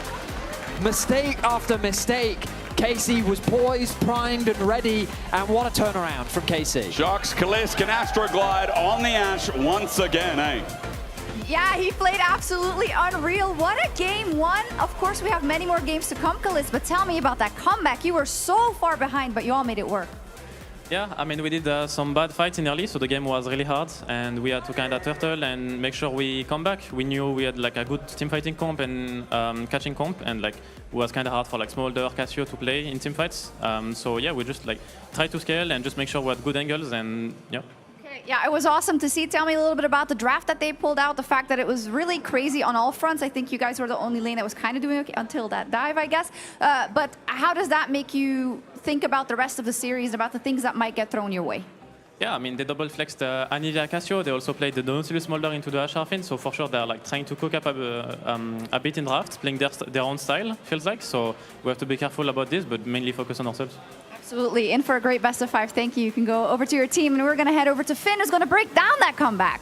Mistake after mistake. KC was poised, primed, and ready, and what a turnaround from KC. Shox, Kalist can Astroglide on the Ash once again, eh? Yeah, he played absolutely unreal. What a game 1. Of course, we have many more games to come, Kalist, but tell me about that comeback. You were so far behind, but you all made it work. Yeah, I mean, we did some bad fights in early, so the game was really hard, and we had to kind of turtle and make sure we come back. We knew we had like a good team fighting comp and catching comp, and like it was kind of hard for like Smolder, Cassio to play in team fights. So yeah, we just like try to scale and just make sure we had good angles, and yeah. Yeah, it was awesome to see. Tell me a little bit about the draft that they pulled out, the fact that it was really crazy on all fronts. I think you guys were the only lane that was kind of doing okay until that dive, I guess. But how does that make you think about the rest of the series, about the things that might get thrown your way? Yeah, I mean, they double flexed Anivia Cassio. They also played the Nautilus Smolder into the Asharfin, so for sure they're like trying to cook up a bit in draft, playing their own style, feels like. So we have to be careful about this, but mainly focus on ourselves. Absolutely. In for a great best of 5. Thank you. You can go over to your team, and we're going to head over to Finn, who's going to break down that comeback.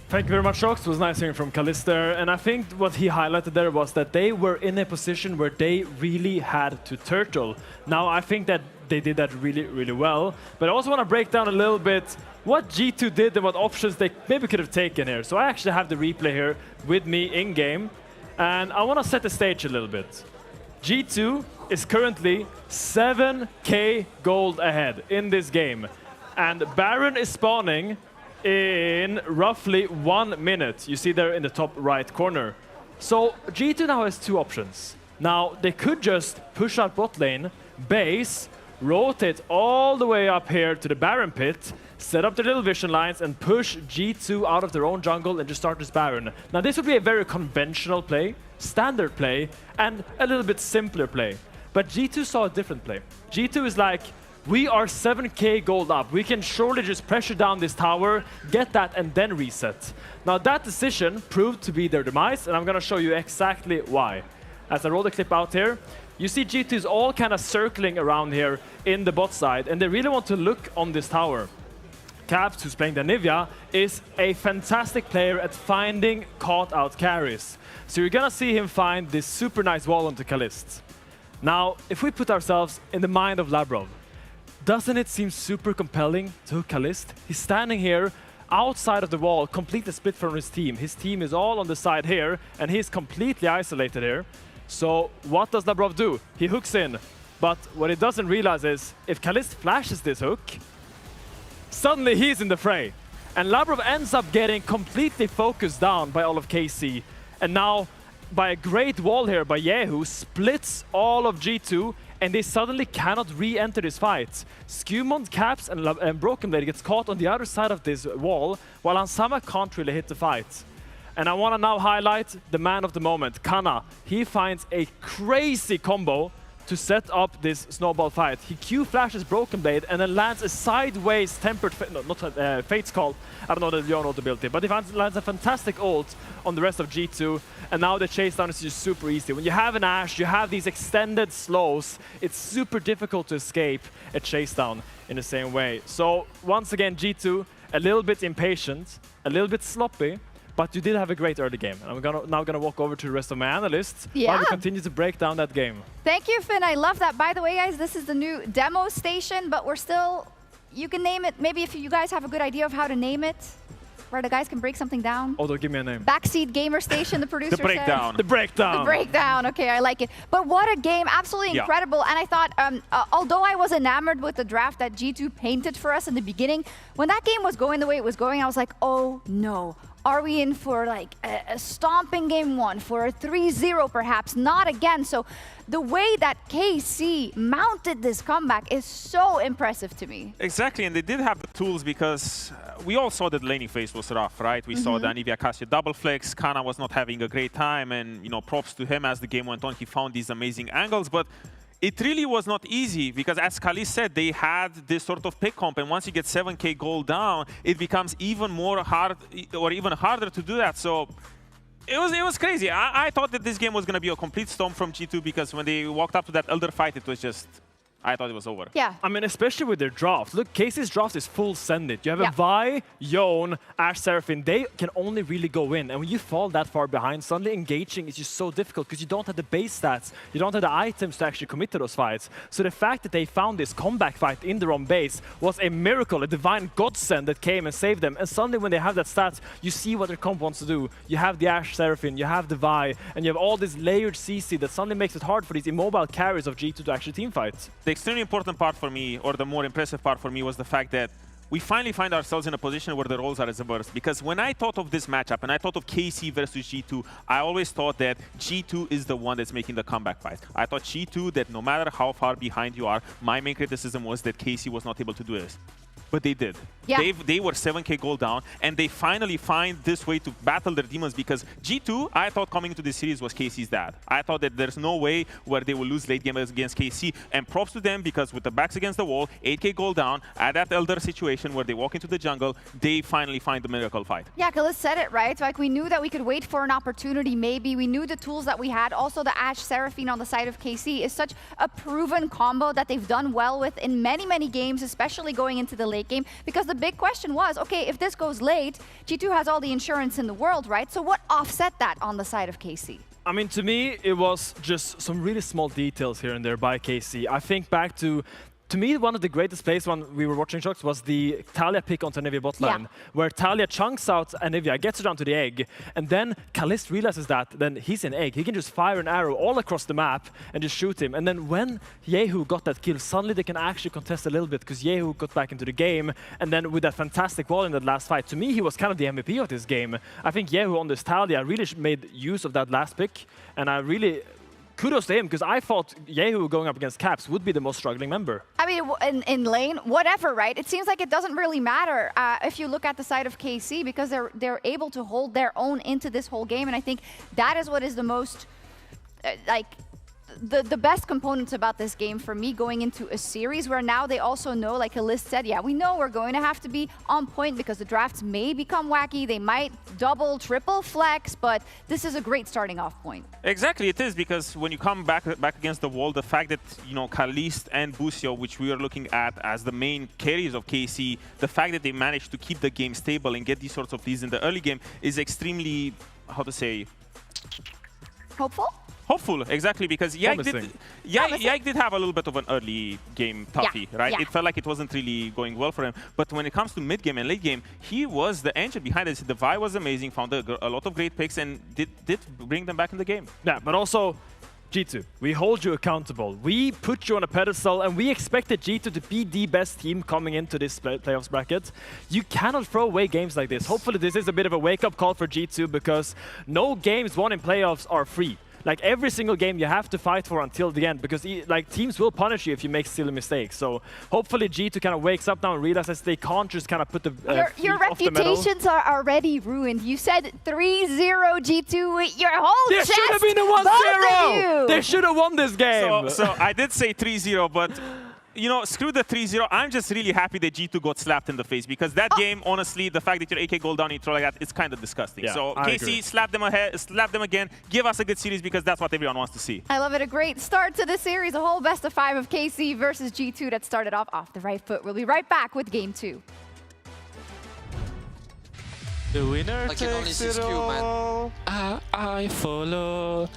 Thank you very much, Shox. It was nice hearing from Kalist there. And I think what he highlighted there was that they were in a position where they really had to turtle. Now, I think that they did that really, really well. But I also want to break down a little bit what G2 did and what options they maybe could have taken here. So I actually have the replay here with me in-game. And I want to set the stage a little bit. G2 is currently 7k gold ahead in this game. And Baron is spawning in roughly 1 minute. You see there in the top right corner. So G2 now has 2 options. Now they could just push out bot lane, base, rotate all the way up here to the Baron pit, set up their little vision lines and push G2 out of their own jungle and just start this Baron. Now this would be a very conventional play, standard play, and a little bit simpler play. But G2 saw a different play. G2 is like, we are 7k gold up. We can surely just pressure down this tower, get that, and then reset. Now that decision proved to be their demise, and I'm gonna show you exactly why. As I roll the clip out here, you see G2 is all kind of circling around here in the bot side, and they really want to look on this tower. Caps, who's playing the Anivia, is a fantastic player at finding caught-out carries. So you're gonna see him find this super nice wall onto Kalist. Now, if we put ourselves in the mind of Labrov, doesn't it seem super compelling to Kalist? He's standing here outside of the wall, completely split from his team. His team is all on the side here, and he's completely isolated here. So what does Labrov do? He hooks in. But what he doesn't realize is, if Kalist flashes this hook, suddenly he's in the fray. And Labrov ends up getting completely focused down by all of KC. And now, by a great wall here by Yehu, splits all of G2, and they suddenly cannot re-enter this fight. Skumon, Caps, and Broken Blade gets caught on the other side of this wall, while Ansama can't really hit the fight. And I want to now highlight the man of the moment, Kana. He finds a crazy combo to set up this snowball fight. He Q flashes Broken Blade and then lands a sideways tempered, Fate's Call. I don't know the Leon ability, but he lands a fantastic ult on the rest of G2. And now the chase down is just super easy. When you have an Ashe, you have these extended slows. It's super difficult to escape a chase down in the same way. So once again, G2 a little bit impatient, a little bit sloppy. But you did have a great early game. And I'm now gonna walk over to the rest of my analysts while we continue to break down that game. Thank you, Finn. I love that. By the way, guys, this is the new demo station, but we're still, you can name it. Maybe if you guys have a good idea of how to name it. where the guys can break something down? Oh, don't give me a name. Backseat Gamer Station, the producer The breakdown. said. The breakdown. The breakdown. Okay, I like it. But what a game. Absolutely incredible. And I thought, although I was enamored with the draft that G2 painted for us in the beginning, when that game was going the way it was going, I was like, oh no. Are we in for like a stomping game one, for a 3-0 perhaps? Not again. So the way that KC mounted this comeback is so impressive to me. Exactly, and they did have the tools because we all saw that laning phase was rough, right? We saw the Anivia Cassia double flex, Kana was not having a great time, and props to him as the game went on. He found these amazing angles, but it really was not easy because, as Kali said, they had this sort of pick comp, and once you get 7k gold down, it becomes even more hard or even harder to do that. So it was crazy. I thought that this game was going to be a complete storm from G2 because when they walked up to that Elder fight, it was just... I thought it was over. Yeah. I mean, especially with their draft. Look, KC's draft is full send it. You have a Vi, Yone, Ashe Seraphine. They can only really go in. And when you fall that far behind, suddenly engaging is just so difficult because you don't have the base stats. You don't have the items to actually commit to those fights. So the fact that they found this comeback fight in their own base was a miracle, a divine godsend that came and saved them. And suddenly when they have that stats, you see what their comp wants to do. You have the Ashe Seraphine, you have the Vi, and you have all this layered CC that suddenly makes it hard for these immobile carriers of G2 to actually teamfight. The extremely important part for me, or the more impressive part for me, was the fact that we finally find ourselves in a position where the roles are reversed. Because when I thought of this matchup and I thought of KC versus G2, I always thought that G2 is the one that's making the comeback fight. I thought G2 that no matter how far behind you are, my main criticism was that KC was not able to do this. But they did. Yeah. They were 7k gold down, and they finally find this way to battle their demons because G2, I thought coming into this series was KC's dad. I thought that there's no way where they will lose late game against KC, and props to them because with the backs against the wall, 8k gold down, at that Elder situation where they walk into the jungle, they finally find the miracle fight. Yeah, Kalis said it, right? Like, we knew that we could wait for an opportunity, maybe. We knew the tools that we had. Also, the Ashe Seraphine on the side of KC is such a proven combo that they've done well with in many, many games, especially going into the late game, because the big question was, okay, if this goes late, G2 has all the insurance in the world, right? So what offset that on the side of KC? I mean, to me, it was just some really small details here and there by KC. I think back to me, one of the greatest plays when we were watching Shocks was the Talia pick onto Anivia bot lane, where Talia chunks out Anivia, gets her down to the egg, and then Kalist realizes that then he's in egg. He can just fire an arrow all across the map and just shoot him. And then when Yehu got that kill, suddenly they can actually contest a little bit because Yehu got back into the game. And then with that fantastic wall in that last fight, to me, he was kind of the MVP of this game. I think Yehu on this Talia really made use of that last pick, and I really... kudos to him, because I thought Yehu going up against Caps would be the most struggling member. I mean, in lane, whatever, right? It seems like it doesn't really matter if you look at the side of KC, because they're able to hold their own into this whole game, and I think that is what is the most, the best components about this game for me going into a series where now they also know, like Alyss said, yeah, we know we're going to have to be on point because the drafts may become wacky. They might double, triple flex, but this is a great starting off point. Exactly, it is, because when you come back against the wall, the fact that, Kalist and Busio, which we are looking at as the main carriers of KC, the fact that they managed to keep the game stable and get these sorts of leads in the early game is extremely, how to say... hopeful? Hopeful, exactly, because Yike did have a little bit of an early game toughie, right? Yeah. It felt like it wasn't really going well for him. But when it comes to mid game and late game, he was the engine behind it. The Vi was amazing, found a lot of great picks, and did bring them back in the game. Yeah, but also, G2, we hold you accountable. We put you on a pedestal, and we expected G2 to be the best team coming into this playoffs bracket. You cannot throw away games like this. Hopefully this is a bit of a wake-up call for G2, because no games won in playoffs are free. Like, every single game you have to fight for until the end, because teams will punish you if you make silly mistakes. So hopefully G2 kind of wakes up now and realizes they can't just kind of put the your reputations are already ruined. You said 3-0 G2. Your whole there chest. There should have been a 1-0. They should have won this game. So I did say 3-0, but screw the 3-0. I'm just really happy that G2 got slapped in the face, because that game, honestly, the fact that you're 8k gold down, you throw like that, it's kind of disgusting. Yeah, so KC, slap them again, give us a good series, because that's what everyone wants to see. I love it. A great start to the series. A whole best of 5 of KC versus G2 that started off the right foot. We'll be right back with game 2. The winner like takes it all. I follow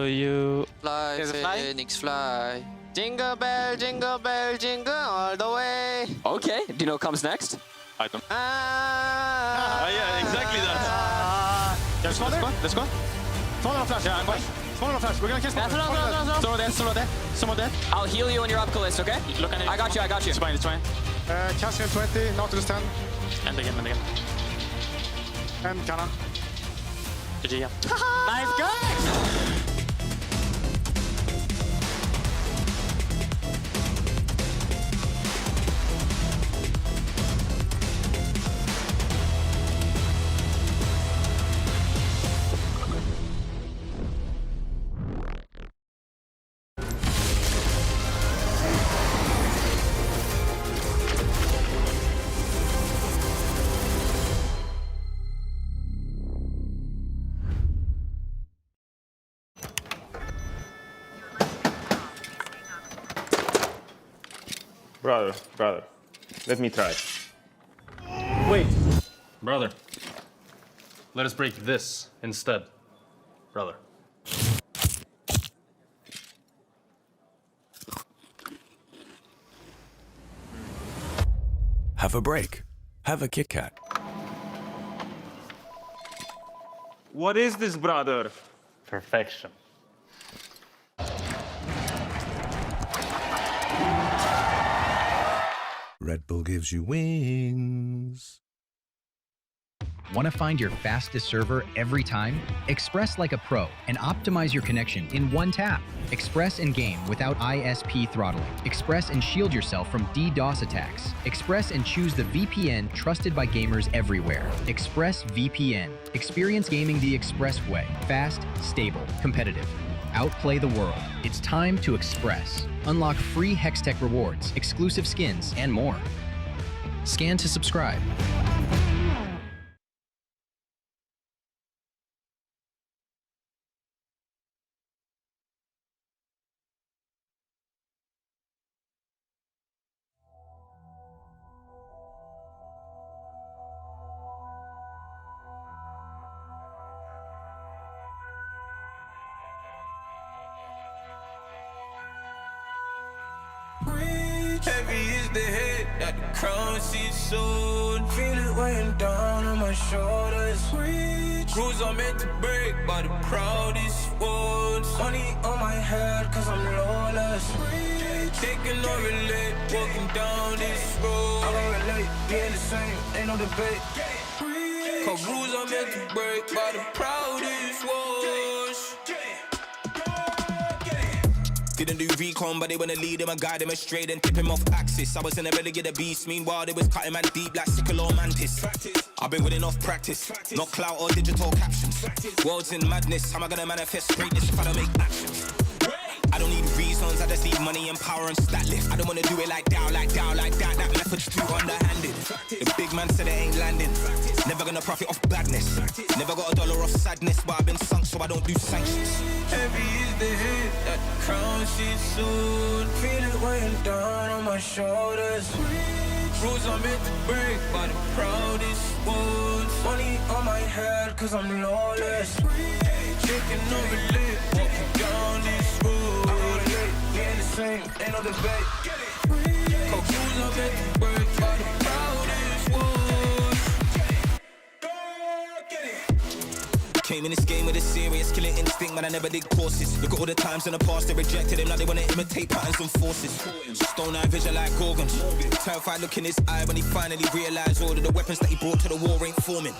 you. Fly, Phoenix, fly. Jingle bell, jingle all the way. Okay, do you know what comes next? item. Yeah, exactly that. Let's go. Someone on flash. Yeah, I'm going. Someone on flash. We're gonna kiss one. Someone dead. I'll heal you when you're up, Callisto, okay? Look at it. I got you. It's fine. Cassian 20, Nautilus 10. And again. And Kana. GG, yeah. Nice, guys! Brother, let me try. Wait. Brother, let us break this instead. Brother. Have a break. Have a Kit Kat. What is this, brother? Perfection. Red Bull gives you wings. Want to find your fastest server every time? Express like a pro and optimize your connection in one tap. Express and game without ISP throttling. Express and shield yourself from DDoS attacks. Express and choose the VPN trusted by gamers everywhere. Express VPN. Experience gaming the Express way. Fast, stable, competitive. Outplay the world. It's time to Express. Unlock free Hextech rewards, exclusive skins, and more. Scan to subscribe. Heavy is the head that the crown sits soon. Feel it weighing down on my shoulders. Rules are meant to break by the proudest ones. Money on my head cause I'm lawless. Taking no relate, walking down this road. I don't relate, being the same, ain't no debate. Cause rules are meant to break by the proudest ones. Didn't do recon, but they wanna lead him and guide him straight and tip him off axis. I was in the belly of the beast, meanwhile they was cutting man deep like sickle or mantis. I've been winning off practice, not clout or digital captions. World's in madness, how am I gonna manifest greatness if I don't make actions? I don't need reasons, I just need money and power and stat lift. I don't wanna do it like that. That method's too underhanded. The big man said it ain't landing. Never gonna profit off badness. Never got a dollar off sadness, but I've been sunk so I don't do sanctions. Heavy is the hit that the crown sits soon. Feel it weighing down on my shoulders. Rules are meant to break by the proudest ones. Money on my head cause I'm lawless. Taking no relief, walking down this road. Being the same, ain't no debate. Cause rules are meant to break by the proudest ones. Came in this game with a serious killing instinct, man, I never did courses. Look at all the times in the past they rejected him, now they wanna imitate patterns and forces. Stone eye vision like Gorgons. Terrified look in his eye when he finally realized all of the weapons that he brought to the war ain't forming.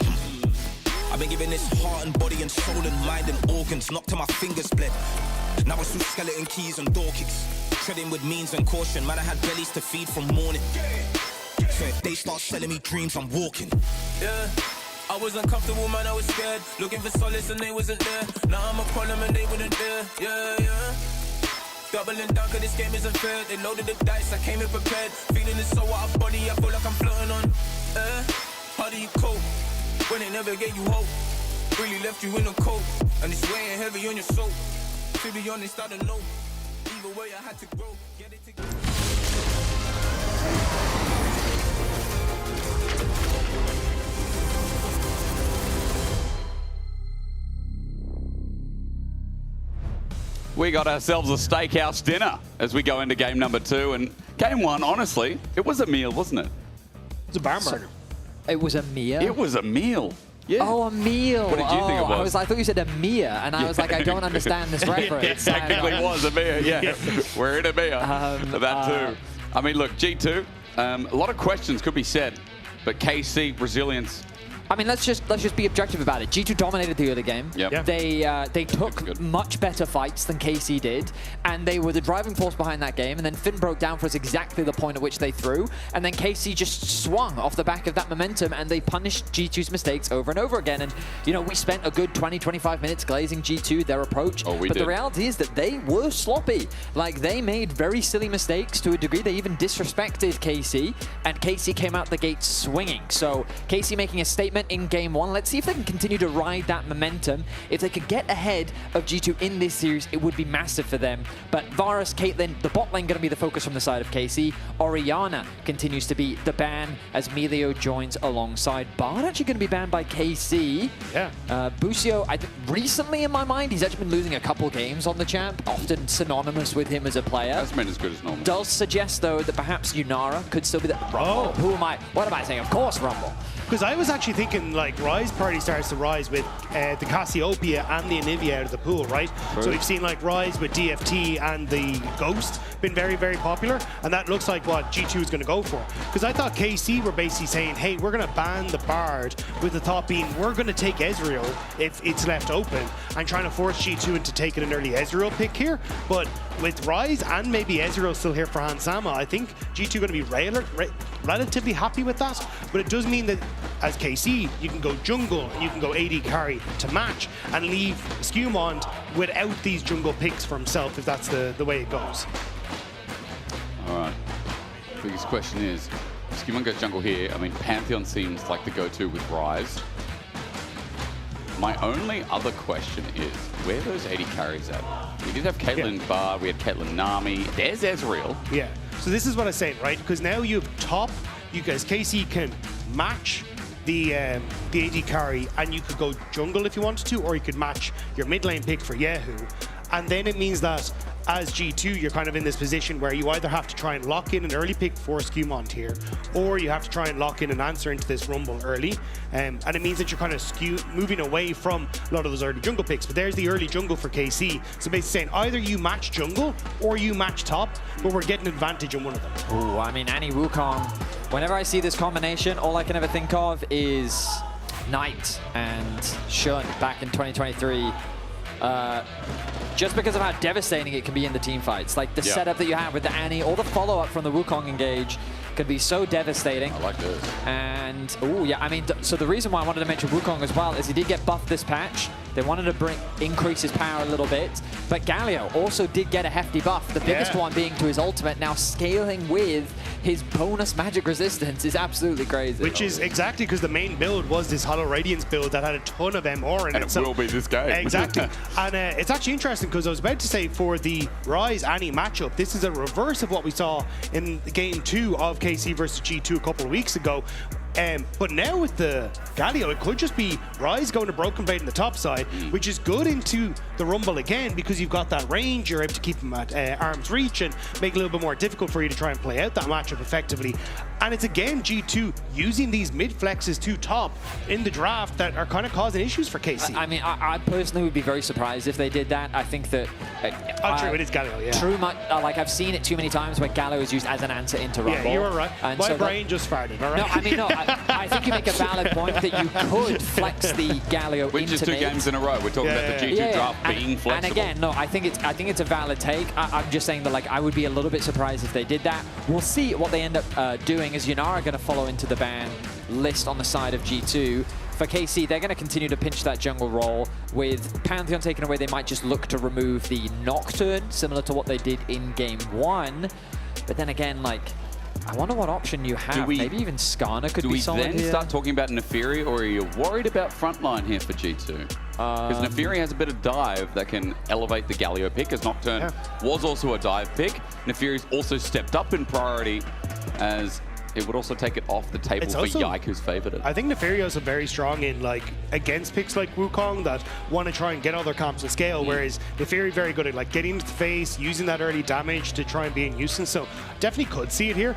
I've been giving this heart and body and soul and mind and organs, knocked to my fingers bled. Now it's through skeleton keys and door kicks. Treading with means and caution, man, I had bellies to feed from morning. So if they start selling me dreams, I'm walking. Yeah. I was uncomfortable, man, I was scared. Looking for solace and they wasn't there. Now I'm a problem and they wouldn't dare. Yeah. Doubling down cause this game isn't fair. They loaded the dice, I came in prepared. Feeling it so out of body, I feel like I'm floating on air. How do you cope when they never gave you hope? Really left you in a coat, and it's weighing heavy on your soul. To be honest, I don't know. Either way, I had to grow. Get it together. We got ourselves a steakhouse dinner as we go into game number 2. And game 1, honestly, it was a meal, wasn't it? It's a bar burger. It was a Mia? It was a meal. Yeah. Oh, a meal. What did you think it was? I thought you said a Mia, and I was like, I don't understand this reference. It technically was a Mia, yeah. We're in a Mia. That too. I mean, look, G2, a lot of questions could be said, but KC, resilience. I mean, let's just be objective about it. G2 dominated the early game. Yep. They took much better fights than KC did, and they were the driving force behind that game. And then Finn broke down for us exactly the point at which they threw, and then KC just swung off the back of that momentum, and they punished G2's mistakes over and over again. And you know, we spent a good 20-25 minutes glazing G2, their approach. But the reality is that they were sloppy. Like, they made very silly mistakes to a degree. They even disrespected KC, and KC came out the gate swinging. So KC making a statement in game one. Let's see if they can continue to ride that momentum. If they could get ahead of G2 in this series, it would be massive for them. But Varus, Caitlyn, the bot lane going to be the focus from the side of KC. Orianna continues to be the ban as Melio joins alongside. Bard actually going to be banned by KC. Yeah. Busio, I think recently in my mind, he's actually been losing a couple games on the champ, often synonymous with him as a player. That's been as good as normal. Does suggest, though, that perhaps Yunara could still be the... Rumble. Who am I? What am I saying? Of course, Rumble. Because I was actually thinking, like, Rise party starts to rise with the Cassiopeia and the Anivia out of the pool, right? True. So we've seen, like, Rise with DFT and the Ghost been very, very popular, and that looks like what G2 is going to go for. Because I thought KC were basically saying, hey, we're going to ban the Bard, with the thought being we're going to take Ezreal if it's left open, and trying to force G2 into taking an early Ezreal pick here. But with Rise and maybe Ezreal still here for Hansama, I think G2 going to be relatively happy with that. But it does mean that as KC, you can go jungle and you can go AD carry to match and leave Skewmond without these jungle picks for himself, if that's the way it goes. All right. Biggest question is, Skewmond goes jungle here. I mean, Pantheon seems like the go-to with Rise. My only other question is, where are those AD carries at? We did have Caitlyn Bard, we had Caitlyn Nami, there's Ezreal. Yeah, so this is what I'm saying, right? Because now you have top, you guys, KC can match the AD carry, and you could go jungle if you wanted to, or you could match your mid lane pick for Yahoo. And then it means that as G2, you're kind of in this position where you either have to try and lock in an early pick for Skewmont here, or you have to try and lock in an answer into this Rumble early. And it means that you're kind of moving away from a lot of those early jungle picks. But there's the early jungle for KC. So basically saying either you match jungle or you match top, but we're getting advantage on one of them. Oh, I mean, Annie Wukong, whenever I see this combination, all I can ever think of is Knight and Shun back in 2023. Just because of how devastating it can be in the team fights. Like the setup that you have with the Annie, or the follow-up from the Wukong engage can be so devastating. I like this. And, oh yeah, I mean, so the reason why I wanted to mention Wukong as well is he did get buffed this patch. They wanted to increase his power a little bit, but Galio also did get a hefty buff. The biggest one being to his ultimate, now scaling with his bonus magic resistance is absolutely crazy. Which is exactly because the main build was this Hollow Radiance build that had a ton of MR in it. And it will be this game. Exactly. And it's actually interesting because I was about to say for the Rise Annie matchup, this is a reverse of what we saw in game 2 of KC versus G2 a couple of weeks ago. But now with the Galio, it could just be Rise going to Broken Blade in the top side, which is good into the Rumble again because you've got that range, you're able to keep him at arm's reach and make it a little bit more difficult for you to try and play out that matchup effectively. And it's again G2 using these mid flexes to top in the draft that are kind of causing issues for KC. I mean, I personally would be very surprised if they did that. I think that... true, it is Galio, yeah. True, like I've seen it too many times where Galio is used as an answer into Rumble. Yeah, you were right. And my brain just farted, all right? No, I mean, no, I think you make a valid point that you could flex the Galio Which into is 2 games in a row. We're talking about the G2 draft being flexible. And again, no, I think it's a valid take. I'm just saying that, like, I would be a little bit surprised if they did that. We'll see what they end up doing, as Yunara going to follow into the ban list on the side of G2. For KC, they're going to continue to pinch that jungle role. With Pantheon taken away, they might just look to remove the Nocturne, similar to what they did in game 1. But then again, like, I wonder what option you have. Maybe even Skarner could be solid here. Do we then start talking about Neferi, or are you worried about frontline here for G2? Because Neferi has a bit of dive that can elevate the Galio pick, as Nocturne was also a dive pick. Neferi's also stepped up in priority, as it would also take it off the table for Yike, who's favored it. I think Neferi is very strong in, like, against picks like Wukong that want to try and get other comps to scale, whereas Neferi very good at, like, getting into the face, using that early damage to try and be a nuisance. So definitely could see it here.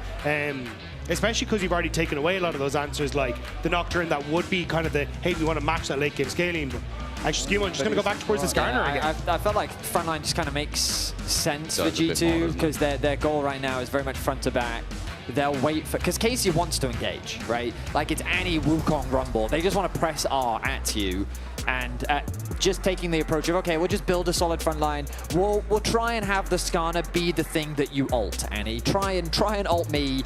especially because you've already taken away a lot of those answers, like the Nocturne that would be kind of the, hey, we want to match that late game scaling. But actually, Skewman just going to go back towards the Skarner again. I felt like frontline just kind of makes sense for G2 because their goal right now is very much front to back. They'll wait for, because Casey wants to engage, right? Like it's any Wukong Rumble. They just want to press R at you and just taking the approach of, okay, we'll just build a solid front line. We'll try and have the Skarner be the thing that you ult, Annie. Try and ult me.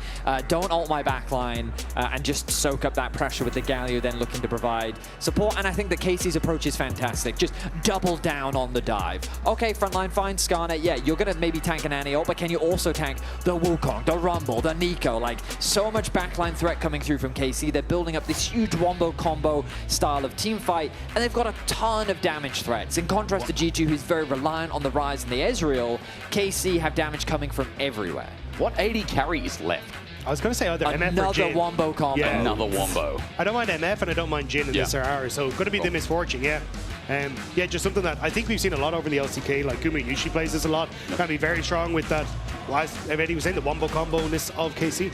Don't ult my backline and just soak up that pressure with the Galio then looking to provide support. And I think that Casey's approach is fantastic. Just double down on the dive. Okay, frontline, fine, Skarner. Yeah, you're going to maybe tank an Annie ult, but can you also tank the Wukong, the Rumble, the Nico? Like, so much backline threat coming through from Casey. They're building up this huge wombo combo style of team fight, and they've got a ton of damage threats. In contrast to G2, who's very reliant on the Ryze and the Ezreal, KC have damage coming from everywhere. What 80 carries left? I was going to say either MF or Another Jin. wombo combo. Yeah. Another wombo. I don't mind MF and I don't mind Jin in this hour, so going to be the misfortune, yeah. Yeah, just something that I think we've seen a lot over the LCK. Like Gumi usually plays this a lot. Can be very strong with that. Well, as Eddie was saying, the wombo combo-ness of KC.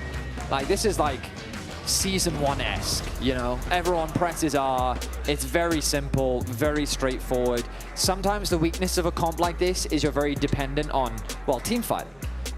Like, this is like Season 1-esque, you know? Everyone presses R. It's very simple, very straightforward. Sometimes the weakness of a comp like this is you're very dependent on, well, team fight.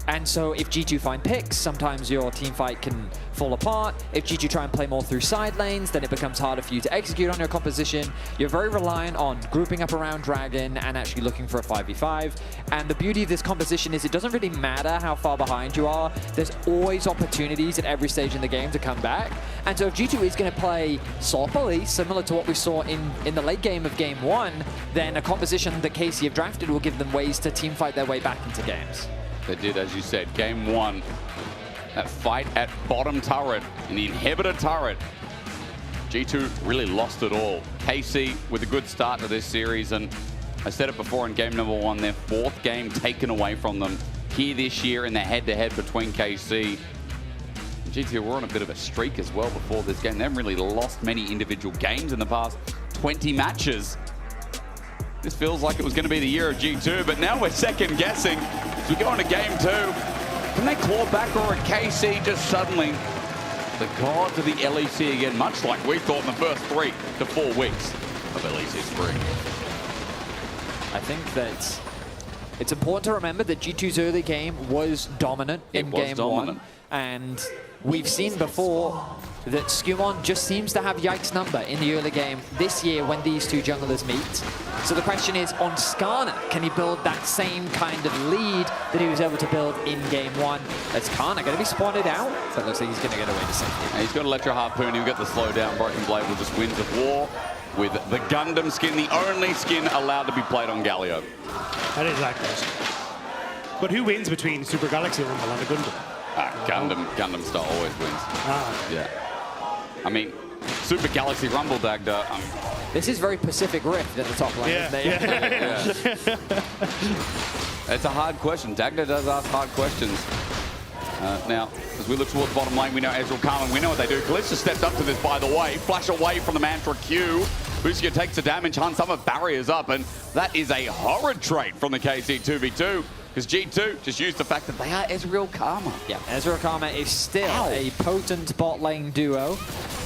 And so if G2 find picks, sometimes your team fight can fall apart. If G2 try and play more through side lanes, then it becomes harder for you to execute on your composition. You're very reliant on grouping up around Dragon and actually looking for a 5v5. And the beauty of this composition is it doesn't really matter how far behind you are. There's always opportunities at every stage in the game to come back. And so if G2 is going to play sloppily, similar to what we saw in the late game of Game 1, then a composition that KC have drafted will give them ways to team fight their way back into games. They did, as you said, Game 1. That fight at bottom turret, in the inhibitor turret. G2 really lost it all. KC with a good start to this series, and I said it before in game number 1, their 4th game taken away from them here this year in the head-to-head between KC. G2 were on a bit of a streak as well before this game. They haven't really lost many individual games in the past 20 matches. This feels like it was going to be the year of G2, but now we're second guessing as we go into game 2. Can they claw back, or at KC just suddenly the gods of the LEC again, much like we thought in the first 3 to 4 weeks of LEC Spring? I think that it's important to remember that G2's early game was dominant in game 1. And we've seen before that Skewmon just seems to have Yike's number in the early game this year when these two junglers meet. So the question is, on Skarner, can he build that same kind of lead that he was able to build in game 1? Is Skarner going to be spotted out? So it looks like he's going to get away to safety. And he's got Electro Harpoon, he'll get the slowdown. Broken Blade will just Winds of War with the Gundam skin, the only skin allowed to be played on Galio. That is accurate. But who wins between Super Galaxy Rumble and a Gundam? Gundam style always wins. Yeah. I mean, Super Galaxy Rumble, Dagda. This is very Pacific Rift at the top lane, isn't it? It's a hard question. Dagda does ask hard questions. Now, as we look towards the bottom lane, we know Ezreal, Karma, we know what they do. Kalista steps up to this, by the way. Flash away from the Mantra Q. Buskia takes the damage. Hansama barriers up, and that is a horrid trait from the KC 2v2. Because G2 just used the fact that they are Ezreal Karma. Yeah, Ezreal Karma is still a potent bot lane duo.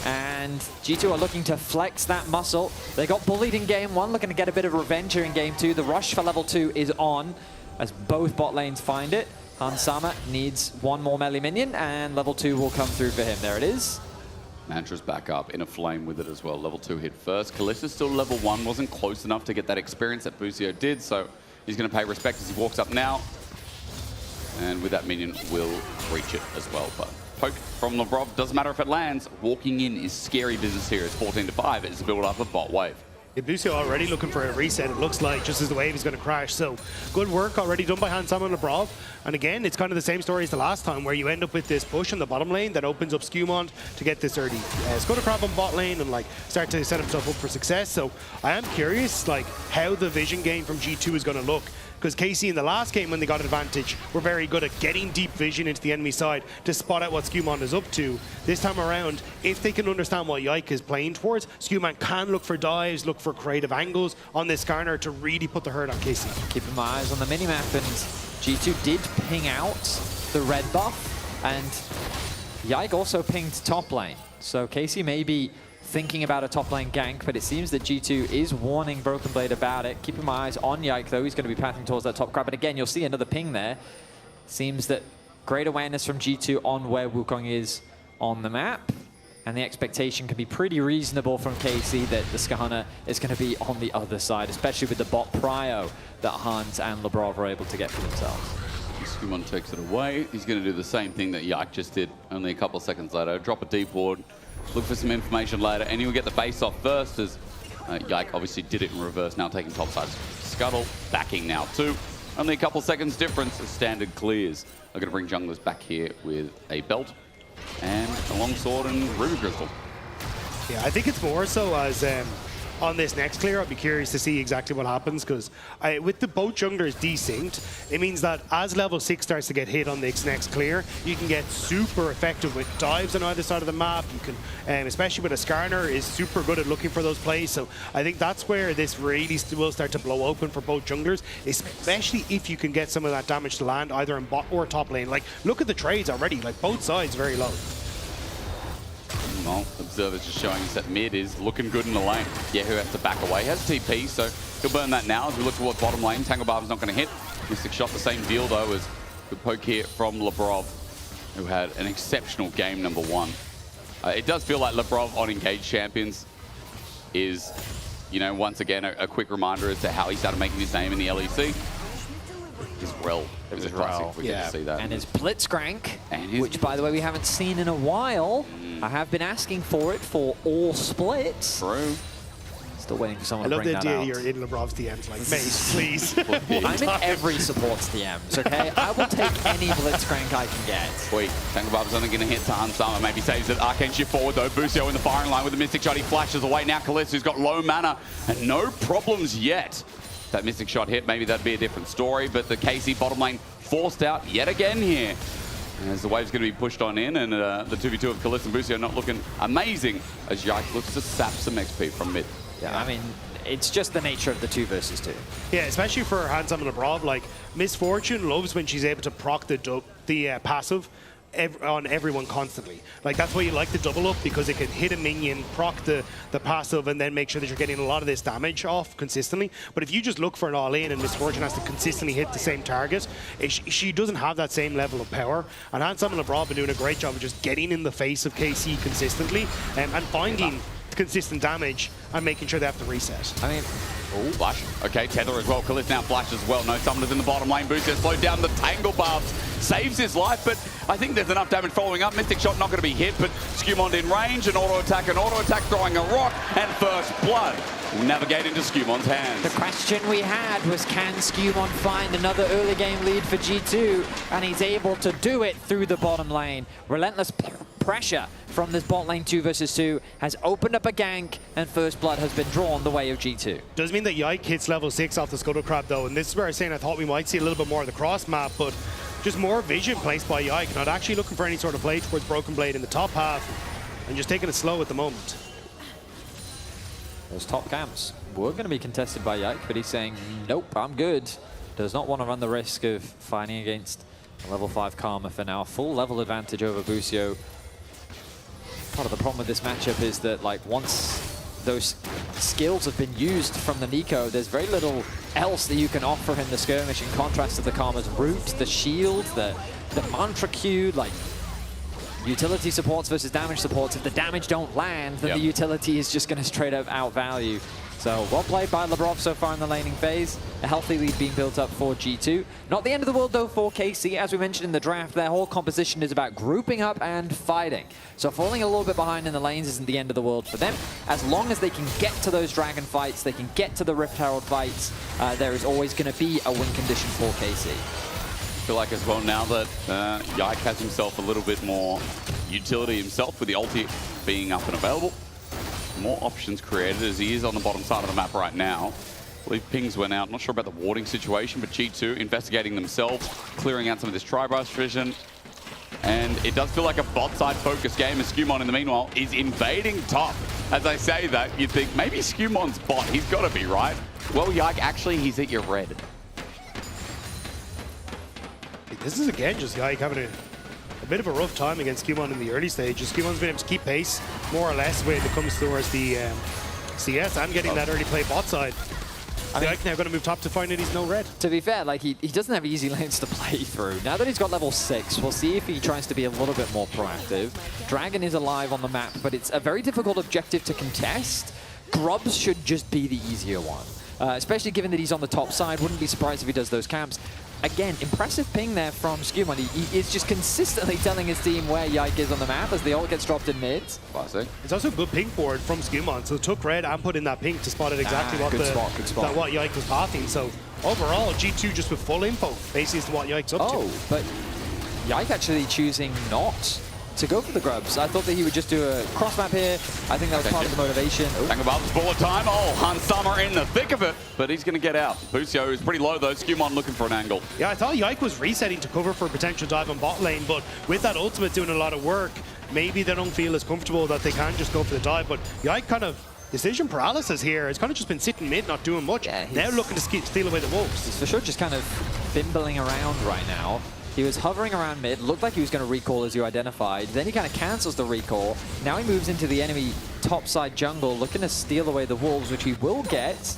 And G2 are looking to flex that muscle. They got bullied in game 1, looking to get a bit of revenge here in game 2. The rush for level 2 is on as both bot lanes find it. Hansama needs one more melee minion, and level 2 will come through for him. There it is. Mantra's back up in a flame with it as well. Level 2 hit first. Kalista's still level 1, wasn't close enough to get that experience that Busio did, so he's going to pay respect as he walks up now. And with that minion, will reach it as well. But poke from Labrov, doesn't matter if it lands. Walking in is scary business here. It's 14-5. It's a build up of bot wave. Yeah, Busio already looking for a reset, it looks like, just as the wave is going to crash. So good work already done by Hansama and Labrov. And again, it's kind of the same story as the last time, where you end up with this push on the bottom lane that opens up Skewmon to get this early Scudder Crab on bot lane and like start to set himself up for success. So I am curious like how the vision game from G2 is going to look. Because KC in the last game, when they got advantage, were very good at getting deep vision into the enemy side to spot out what Skewmon is up to. This time around, if they can understand what Yike is playing towards, Skewmon can look for dives, look for creative angles on this Skarner to really put the hurt on KC. Keeping my eyes on the minimap, and G2 did ping out the red buff, and Yike also pinged top lane. So Casey may be thinking about a top lane gank, but it seems that G2 is warning Broken Blade about it. Keeping my eyes on Yike, though. He's going to be pathing towards that top crab. But again, you'll see another ping there. Seems that great awareness from G2 on where Wukong is on the map. And the expectation can be pretty reasonable from KC that the Skahana is going to be on the other side, especially with the bot prio that Hans and Lebrov were able to get for themselves. Skumon takes it away. He's going to do the same thing that Yike just did only a couple of seconds later. Drop a deep ward, look for some information later, and he'll get the base off first as Yike obviously did it in reverse, now taking top side. Scuttle backing now too. Only a couple seconds difference as standard clears. I'm going to bring junglers back here with a belt and a long sword and ruby crystal. Yeah, I think it's more so as on this next clear, I'll be curious to see exactly what happens, because with the both junglers desynced, it means that as level 6 starts to get hit on this next clear, you can get super effective with dives on either side of the map. You can, especially with a Skarner, is super good at looking for those plays. So I think that's where this really will start to blow open for both junglers, especially if you can get some of that damage to land either in bot or top lane. Like, look at the trades already, like both sides very low. Well, Observer's just showing us that mid is looking good in the lane. Yeah, who has to back away. He has TP, so he'll burn that now as we look towards bottom lane. Tangle Barb's not going to hit. Mystic Shot, the same deal, though, as good poke here from Lebrov, who had an exceptional game number 1. It does feel like Lebrov on Engaged Champions is, you know, once again, a quick reminder as to how he started making his name in the LEC. His Rel. It was a classic. We get to see that. And his Blitzcrank, which, by the way, we haven't seen in a while. I have been asking for it for all splits. True. Still waiting for someone to bring that out. I love the idea you're in Lebrov's DMs, like, mate, please. I'm in every support's DMs, okay? I will take any Blitzcrank I can get. Sweet. Tangle Barb's only going to hit to Unsummer. Maybe saves it. Arcane shift forward, though. Busio in the firing line with the Mystic Shot. He flashes away. Now Kalisto's got low mana and no problems yet. That Mystic Shot hit, maybe that'd be a different story, but the KC bottom lane forced out yet again here. As the wave's going to be pushed on in, and the 2v2 of Kalista and Busio not looking amazing as Yike looks to sap some XP from mid. Yeah, I mean, it's just the nature of the 2 versus 2. Yeah, especially for Handsome and Lebrov, like, Misfortune loves when she's able to proc the passive on everyone constantly. Like, that's why you like the double up, because it can hit a minion, proc the passive, and then make sure that you're getting a lot of this damage off consistently. But if you just look for an all-in and Misfortune has to consistently hit the same target, she doesn't have that same level of power. And Handsome and Lebrov have been doing a great job of just getting in the face of KC consistently and finding consistent damage and making sure they have to reset. I mean, oh, flash. Okay, Tether as well. Kalista now flash as well. No summoners in the bottom lane. Busio slowed down the Tangle Barbs. Saves his life, but I think there's enough damage following up. Mystic Shot not going to be hit, but Skumond in range, an auto attack, throwing a rock, and first blood will navigate into Skumond's hands. The question we had was, can Skumond find another early game lead for G2? And he's able to do it through the bottom lane. Relentless pressure from this bot lane 2 versus 2 has opened up a gank, and first blood has been drawn the way of G2. Does mean that Yike hits level 6 off the Scuttle Crab, though, and this is where I was saying I thought we might see a little bit more of the cross map, but just more vision placed by Yike, not actually looking for any sort of play towards Broken Blade in the top half, and just taking it slow at the moment. Those top camps were going to be contested by Yike, but he's saying, nope, I'm good. Does not want to run the risk of fighting against a level 5 Karma for now. Full level advantage over Busio. Part of the problem with this matchup is that, like, once those skills have been used from the Nico, there's very little else that you can offer in the skirmish, in contrast to the Karma's root, the shield, the mantra Q, like utility supports versus damage supports. If the damage don't land, then the utility is just going to straight up outvalue. So well played by Lebrov so far in the laning phase. A healthy lead being built up for G2. Not the end of the world, though, for KC. As we mentioned in the draft, their whole composition is about grouping up and fighting. So falling a little bit behind in the lanes isn't the end of the world for them. As long as they can get to those dragon fights, they can get to the Rift Herald fights, there is always going to be a win condition for KC. I feel like as well now that Yike has himself a little bit more utility himself with the ulti being up and available. More options created as he is on the bottom side of the map right now. I believe pings went out. Not sure about the warding situation, but G2 investigating themselves, clearing out some of this tri-brush vision. And it does feel like a bot side focused game as Skumon in the meanwhile is invading top. As I say that, you think maybe Skumon's bot. He's got to be, right? Well, Yike, actually, he's at your red. This is again just Yike having a a bit of a rough time against Skewmon in the early stages. Skewmon's been able to keep pace, more or less, when it comes towards the CS and getting that early play bot side. Yike now going to move top to find out he's no red. To be fair, like he doesn't have easy lanes to play through. Now that he's got level 6, we'll see if he tries to be a little bit more proactive. Dragon is alive on the map, but it's a very difficult objective to contest. Grubs should just be the easier one. Especially given that he's on the top side. Wouldn't be surprised if he does those camps. Again, impressive ping there from Skewmon. He is just consistently telling his team where Yike is on the map as the ult gets dropped in mids. Classic. It's also a good ping board from Skewmon, so took red and put in that ping to spot it exactly what what Yike was pathing. So overall, G2 just with full info, basically is what Yike's up to. Oh, but Yike actually choosing not to go for the grubs. I thought that he would just do a cross map here. I think that was part of the motivation. Think about this bullet time. Oh, Hansama in the thick of it, but he's going to get out. Busio is pretty low though. Skewmon looking for an angle. Yeah, I thought Yike was resetting to cover for a potential dive on bot lane, but with that ultimate doing a lot of work, maybe they don't feel as comfortable that they can just go for the dive. But Yike kind of decision paralysis here. It's kind of just been sitting mid, not doing much. Yeah, now looking to steal away the wolves. He's for sure just kind of bimbling around right now. He was hovering around mid, looked like he was going to recall as you identified. Then he kind of cancels the recall. Now he moves into the enemy topside jungle, looking to steal away the wolves, which he will get.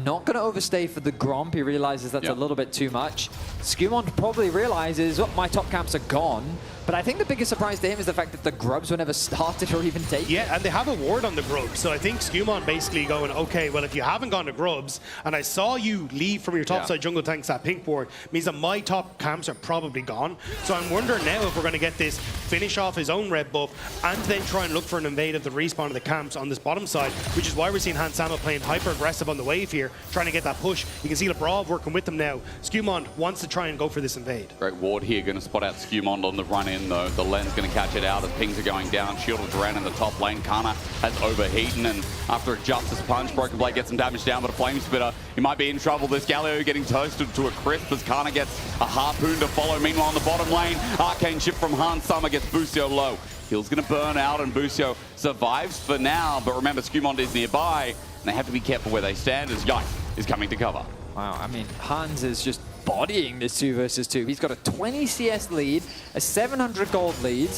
Not going to overstay for the Gromp. He realizes that's a little bit too much. Skewmon probably realizes, oh, my top camps are gone. But I think the biggest surprise to him is the fact that the grubs were never started or even taken. Yeah, and they have a ward on the grubs. So I think Skewmon basically going, okay, well, if you haven't gone to grubs, and I saw you leave from your topside jungle tanks that pink ward, means that my top camps are probably gone. So I'm wondering now if we're going to get this finish off his own red buff and then try and look for an invade of the respawn of the camps on this bottom side, which is why we're seeing Hansama playing hyper aggressive on the wave here, trying to get that push. You can see LeBron working with them now. Skewmon wants to try and go for this invade. Great ward here, going to spot out Skewmon on the run in though. The Len's going to catch it out as pings are going down. Shielded Duran in the top lane. Kana has overheaten, and after a Justice Punch, Broken Blade gets some damage down, but a Flame Spitter, he might be in trouble. This Galio getting toasted to a crisp as Kana gets a Harpoon to follow. Meanwhile, on the bottom lane, Arcane Shift from Hansama gets Busio low. Heal's going to burn out, and Busio survives for now, but remember, Skewmon is nearby, and they have to be careful where they stand as Yike is coming to cover. Wow, I mean, Hans is just bodying this 2 versus 2. He's got a 20 CS lead, a 700 gold lead.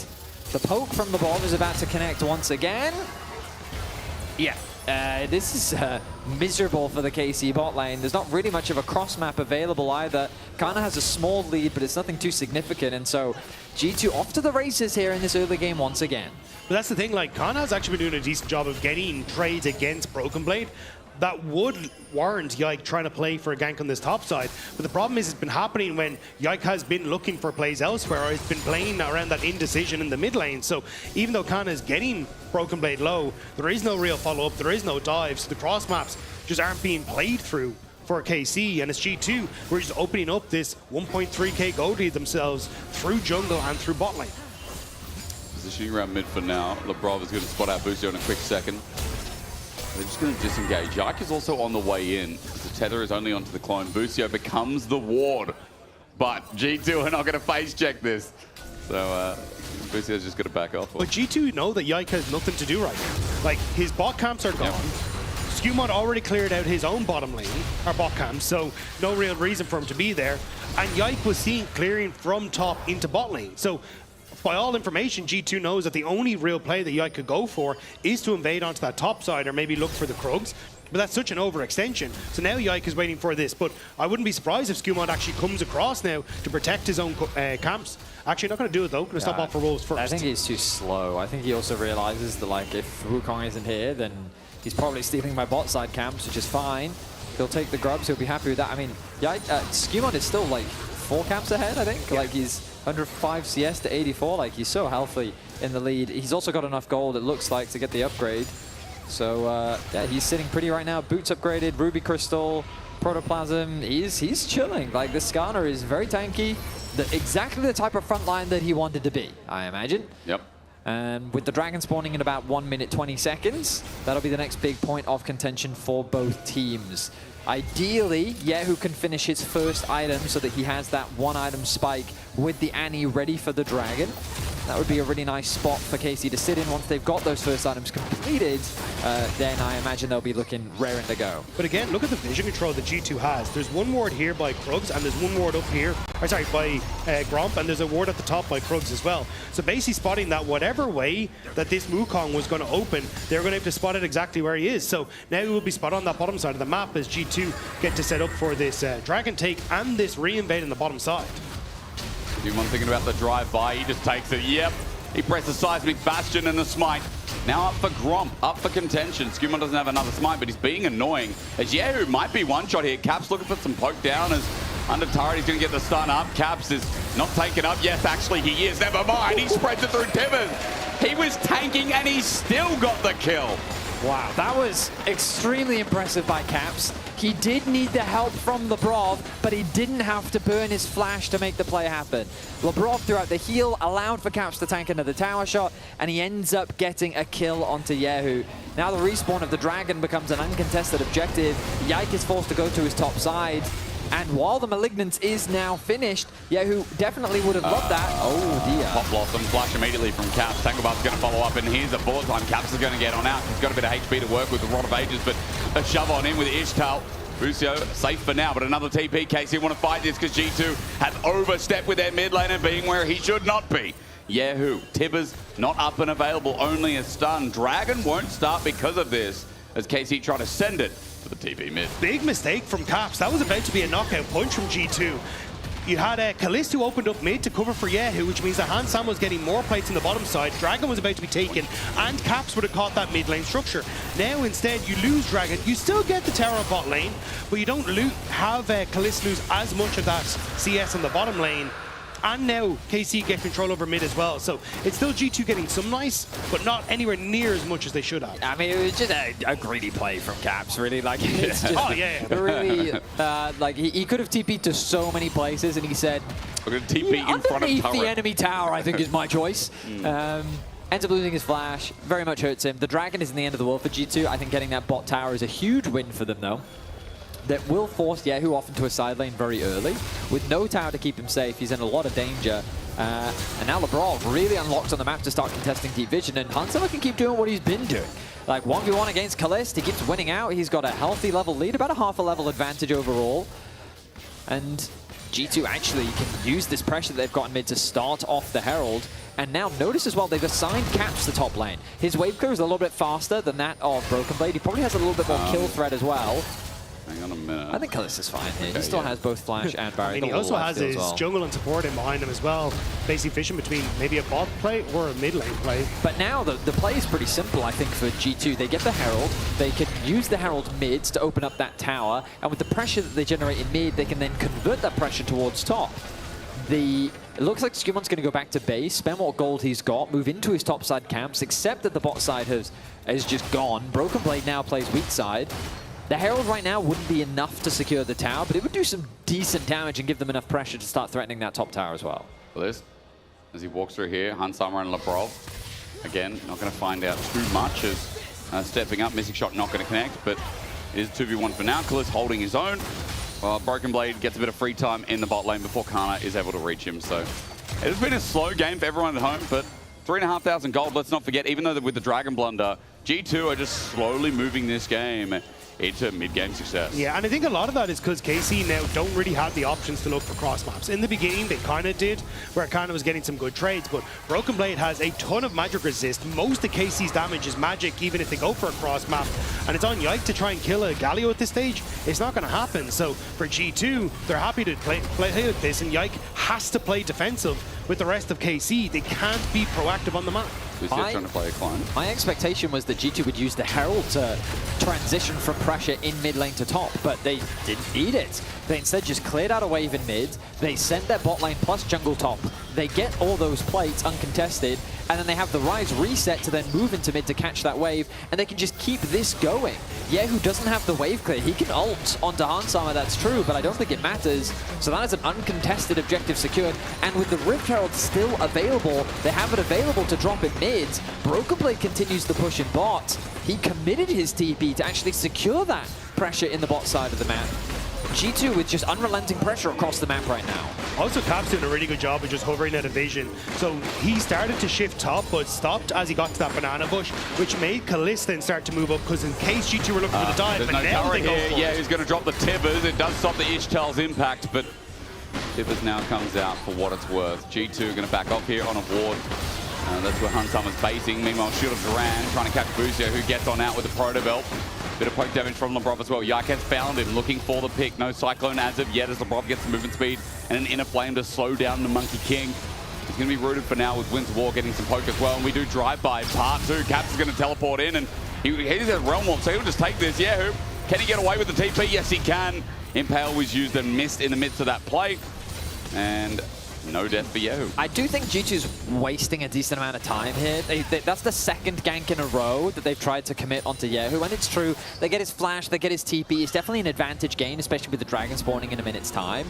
The poke from the bomb is about to connect once again. Yeah, this is miserable for the KC bot lane. There's not really much of a cross map available either. Kana has a small lead, but it's nothing too significant, and so G2 off to the races here in this early game once again. But that's the thing, like, Kana's actually been doing a decent job of getting trades against Broken Blade. That would warrant Yike trying to play for a gank on this top side. But the problem is it's been happening when Yike has been looking for plays elsewhere, or he's been playing around that indecision in the mid lane. So even though Kana is getting Broken Blade low, there is no real follow-up, there is no dive, so the cross maps just aren't being played through for KC, and it's G2. We're just opening up this 1.3k gold lead themselves through jungle and through bot lane. Positioning around mid for now. Lebrov is going to spot out Busio in a quick second. They're just going to disengage. Yike is also on the way in. The tether is only onto the clone. Busio becomes the ward. But G2 are not going to face check this. So Busio's just going to back off. But G2 know that Yike has nothing to do right now. Like, his bot camps are gone. Skewmon already cleared out his own bottom lane, or bot camps, so no real reason for him to be there. And Yike was seen clearing from top into bot lane. So by all information, G2 knows that the only real play that Yike could go for is to invade onto that top side or maybe look for the Krugs. But that's such an overextension. So now Yike is waiting for this. But I wouldn't be surprised if Skewmon actually comes across now to protect his own camps. Actually, not going to do it though. Going to stop off for Wolves first. I think he's too slow. I think he also realizes that, like, if Wukong isn't here, then he's probably stealing my bot side camps, which is fine. He'll take the grubs. He'll be happy with that. I mean, Skewmon is still like 4 camps ahead, I think. Like, he's 105 CS to 84. Like, he's so healthy in the lead. He's also got enough gold, it looks like, to get the upgrade. So, yeah, he's sitting pretty right now. Boots upgraded, Ruby Crystal, Protoplasm. He's chilling. Like, this Skarner is very tanky. Exactly the type of front line that he wanted to be, I imagine. Yep. And with the Dragon spawning in about 1 minute 20 seconds, that'll be the next big point of contention for both teams. Ideally, Yehu can finish his first item so that he has that 1 item spike with the Annie ready for the Dragon. That would be a really nice spot for KC to sit in. Once they've got those first items completed, then I imagine they'll be looking raring to go. But again, look at the vision control that G2 has. There's one ward here by Krugs, and there's one ward up here, or sorry, by Gromp, and there's a ward at the top by Krugs as well. So basically spotting that whatever way that this Wukong was going to open, they're going to have to spot it exactly where he is. So now he will be spot on that bottom side of the map as G2 get to set up for this Dragon take and this re-invade in the bottom side. One thinking about the drive-by, he just takes it, yep. He presses Seismic Bastion and the Smite. Now up for Gromp, up for contention. Skumon doesn't have another Smite, but he's being annoying. As Yehu might be one-shot here. Caps looking for some poke down as under turret, he's going to get the stun up. Caps is not taken up. Yes, actually he is. Never mind. He spreads it through Tibbers. He was tanking and he still got the kill. Wow, that was extremely impressive by Caps. He did need the help from Labrov, but he didn't have to burn his flash to make the play happen. Labrov threw out the heal, allowed for Caps to tank another tower shot, and he ends up getting a kill onto Yehu. Now the respawn of the Dragon becomes an uncontested objective. Yike is forced to go to his top side. And while the Malignance is now finished, Yehu definitely would have loved that. Oh dear. Pop Blossom, flash immediately from Caps. Tangobar's going to follow up, and here's a bullet time. Caps is going to get on out. He's got a bit of HP to work with the Rod of Ages, but a shove on in with Ishtal. Busio safe for now, but another TP. KC want to fight this because G2 have overstepped with their mid laner being where he should not be. Yehu, Tibbers not up and available, only a stun. Dragon won't start because of this, as KC try to send it to the TP mid. Big mistake from Caps. That was about to be a knockout punch from G2. You had Kalista opened up mid to cover for Yehu, which means that Hansam was getting more plates in the bottom side. Dragon was about to be taken, and Caps would have caught that mid lane structure. Now instead, you lose Dragon. You still get the tower on bot lane, but you don't have Kalista lose as much of that CS on the bottom lane. And now KC get control over mid as well. So it's still G2 getting some nice, but not anywhere near as much as they should have. I mean, it was just a greedy play from Caps, really. Like, it's just really, like, he could have TP'd to so many places, and he said, we're going to TP in front of turret. The enemy tower, I think, is my choice. Ends up losing his flash, very much hurts him. The Dragon isn't the end of the world for G2. I think getting that bot tower is a huge win for them, though. That will force Yehu off into a side lane very early. With no tower to keep him safe, he's in a lot of danger. And now Labrov really unlocked on the map to start contesting deep vision, and Hansama can keep doing what he's been doing. Like 1v1 against Kalist, he keeps winning out. He's got a healthy level lead, about a half a level advantage overall. And G2 actually can use this pressure that they've got in mid to start off the Herald. And now notice as well, they've assigned Caps to top lane. His wave clear is a little bit faster than that of Broken Blade. He probably has a little bit more kill threat as well. Hang on a minute. I think Kalista's fine here. He still has both flash and barrier. I mean, he also has his jungle and support in behind him as well. Basically fishing between maybe a bot play or a mid lane play. But now the play is pretty simple, I think, for G2. They get the Herald. They can use the Herald mids to open up that tower. And with the pressure that they generate in mid, they can then convert that pressure towards top. It looks like Skumon's going to go back to base, spend what gold he's got, move into his top side camps, except that the bot side has just gone. Broken Blade now plays weak side. The Herald right now wouldn't be enough to secure the tower, but it would do some decent damage and give them enough pressure to start threatening that top tower as well. Liz, as he walks through here, Hansama and Labrov. Again, not going to find out too much as stepping up, missing shot not going to connect, but it is 2v1 for now. Kalis holding his own. Well, Broken Blade gets a bit of free time in the bot lane before Kana is able to reach him. So it has been a slow game for everyone at home, but 3,500 gold, let's not forget, even though with the Dragon Blunder, G2 are just slowly moving this game into mid-game success. Yeah, and I think a lot of that is because KC now don't really have the options to look for cross maps. In the beginning, they kind of did, where Kana was getting some good trades, but Broken Blade has a ton of magic resist. Most of KC's damage is magic, even if they go for a cross map. And it's on Yike to try and kill a Galio at this stage. It's not going to happen. So for G2, they're happy to play with this, and Yike has to play defensive with the rest of KC. They can't be proactive on the map. Trying to play a clone. My expectation was that G2 would use the Herald to transition from pressure in mid lane to top, but they didn't need it. They instead just cleared out a wave in mid. They sent their bot lane plus jungle top. They get all those plates uncontested, and then they have the Rise reset to then move into mid to catch that wave, and they can just keep this going. Yehu doesn't have the wave clear. He can ult onto Hansama, that's true, but I don't think it matters. So that is an uncontested objective secured, and with the Rift Herald still available, they have it available to drop in mid. Broken Blade continues the push in bot. He committed his TP to actually secure that pressure in the bot side of the map. G2 with just unrelenting pressure across the map right now. Also, Cap's doing a really good job of just hovering that evasion. So he started to shift top, but stopped as he got to that banana bush, which made Kalista then start to move up, because in case G2 were looking for the dive, there's but no now they turret go here. for Yeah, it. he's going to drop the Tibbers. It does stop the Ishtal's impact, but Tibbers now comes out for what it's worth. G2 going to back off here on a ward. That's where Hunsummer's basing. Meanwhile, Shield of Duran trying to catch Busio, who gets on out with the Proto Belt. Bit of poke damage from Lebrov as well. Yikes found him, looking for the pick. No Cyclone as of yet, as Lebrov gets the movement speed and an Inner Flame to slow down the Monkey King. He's going to be rooted for now with Winds of War getting some poke as well. And we do drive-by part 2. Caps is going to teleport in, and he's at Realm Warp, so he'll just take this. Yeah, can he get away with the TP? Yes, he can. Impale was used and missed in the midst of that play. And no death for Yehu. I do think G2's wasting a decent amount of time here. That's the second gank in a row that they've tried to commit onto Yehu, and it's true. They get his flash, they get his TP. It's definitely an advantage gain, especially with the dragon spawning in a minute's time.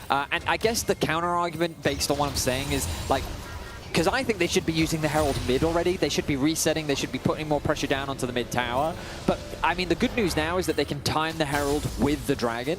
And I guess the counter argument based on what I'm saying is, like, because I think they should be using the Herald mid already. They should be resetting. They should be putting more pressure down onto the mid tower. But, I mean, the good news now is that they can time the Herald with the Dragon,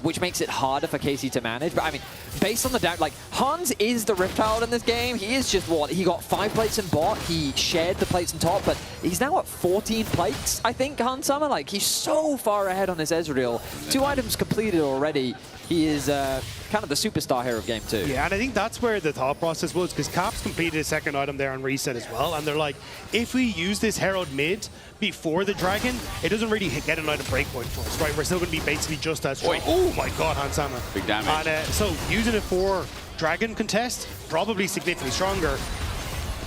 which makes it harder for KC to manage. But, I mean, based on the doubt, like, Hans is the Rift Herald in this game. He is just, what, he got 5 plates in bot. He shared the plates in top, but he's now at 14 plates, I think, Hans Summer. Like, he's so far ahead on this Ezreal. 2 items completed already. He is kind of the superstar here of Game 2. Yeah, and I think that's where the thought process was, because Caps completed his second item there on reset as well, and they're like, if we use this Herald mid before the Dragon, it doesn't really get an item breakpoint for us, right? We're still going to be basically just as strong. Oh my god, Hansama. Big damage. And so using it for Dragon contest, probably significantly stronger.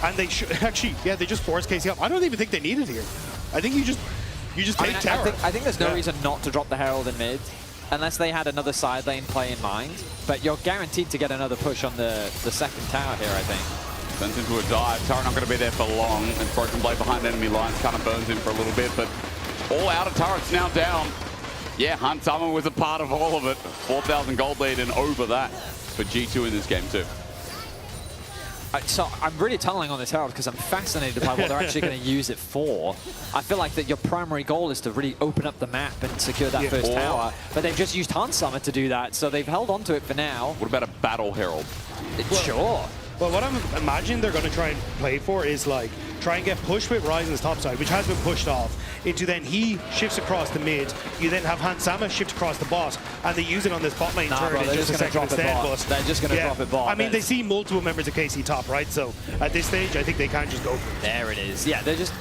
And they should actually, yeah, they just forced KC up. I don't even think they need it here. I think you just take tower. I think there's no reason not to drop the Herald in mid, unless they had another side lane play in mind. But you're guaranteed to get another push on the second tower here, I think. Turns into a dive. Tower not going to be there for long. And Broken Blade behind enemy lines kind of burns him for a little bit. But all outer turrets now down. Yeah, Hunt Summer was a part of all of it. 4,000 gold lead and over that for G2 in this game too. So I'm really tunneling on this Herald because I'm fascinated by what they're actually going to use it for. I feel like that your primary goal is to really open up the map and secure that first tower, but they've just used Hans Summer to do that, so they've held on to it for now. What about a Battle Herald? Sure. Well, what I'm imagining they're going to try and play for is like try and get pushed with Ryzen's top side, which has been pushed off, into then he shifts across the mid. You then have Hansama shift across the bot, and they use it on this bot lane turn. Bro, they're just going to drop it bot. They're just going to drop it bot. I mean, they see multiple members of KC top, right? So at this stage, I think they can't just go for it. There it is. Yeah, they're just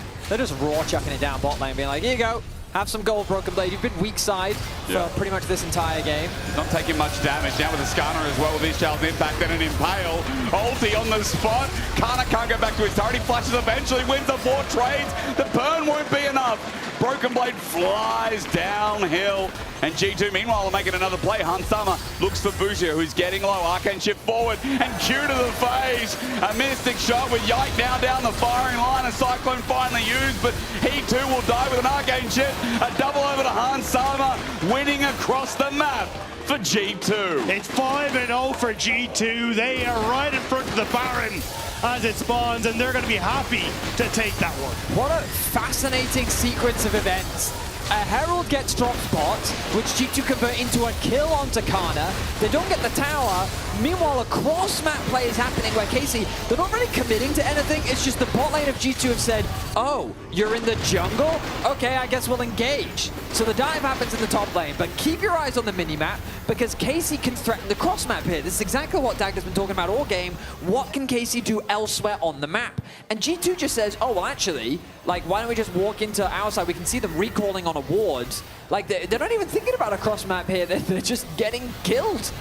raw chucking it down bot lane, being like, here you go. Have some gold, Broken Blade. You've been weak side for pretty much this entire game. Not taking much damage. Now with a Skarner as well with his child's impact and an Impale. Ulti on the spot. Kana can't go back to his turret. He flashes eventually, wins the 4 trades. The burn won't be enough. Broken Blade flies downhill. And G2, meanwhile, are making another play. Hansama looks for Boucher, who's getting low. Arcane shift forward and Q to the face. A Mystic shot with Yike now down the firing line. A Cyclone finally used, but he too will die with an Arcane shift. A double over to Hansama, winning across the map for G2. It's 5-0 for G2. They are right in front of the Baron as it spawns, and they're going to be happy to take that one. What a fascinating sequence of events. A Herald gets dropped bot, which G2 convert into a kill onto Kana. They don't get the tower. Meanwhile, a cross-map play is happening where KC, they're not really committing to anything. It's just the bot lane of G2 have said, oh, you're in the jungle? Okay, I guess we'll engage. So the dive happens in the top lane, but keep your eyes on the mini-map because KC can threaten the cross-map here. This is exactly what Dagger's been talking about all game. What can KC do elsewhere on the map? And G2 just says, oh, well, actually, like, why don't we just walk into our side? We can see them recalling on awards. Like, they're not even thinking about a cross-map here. They're just getting killed.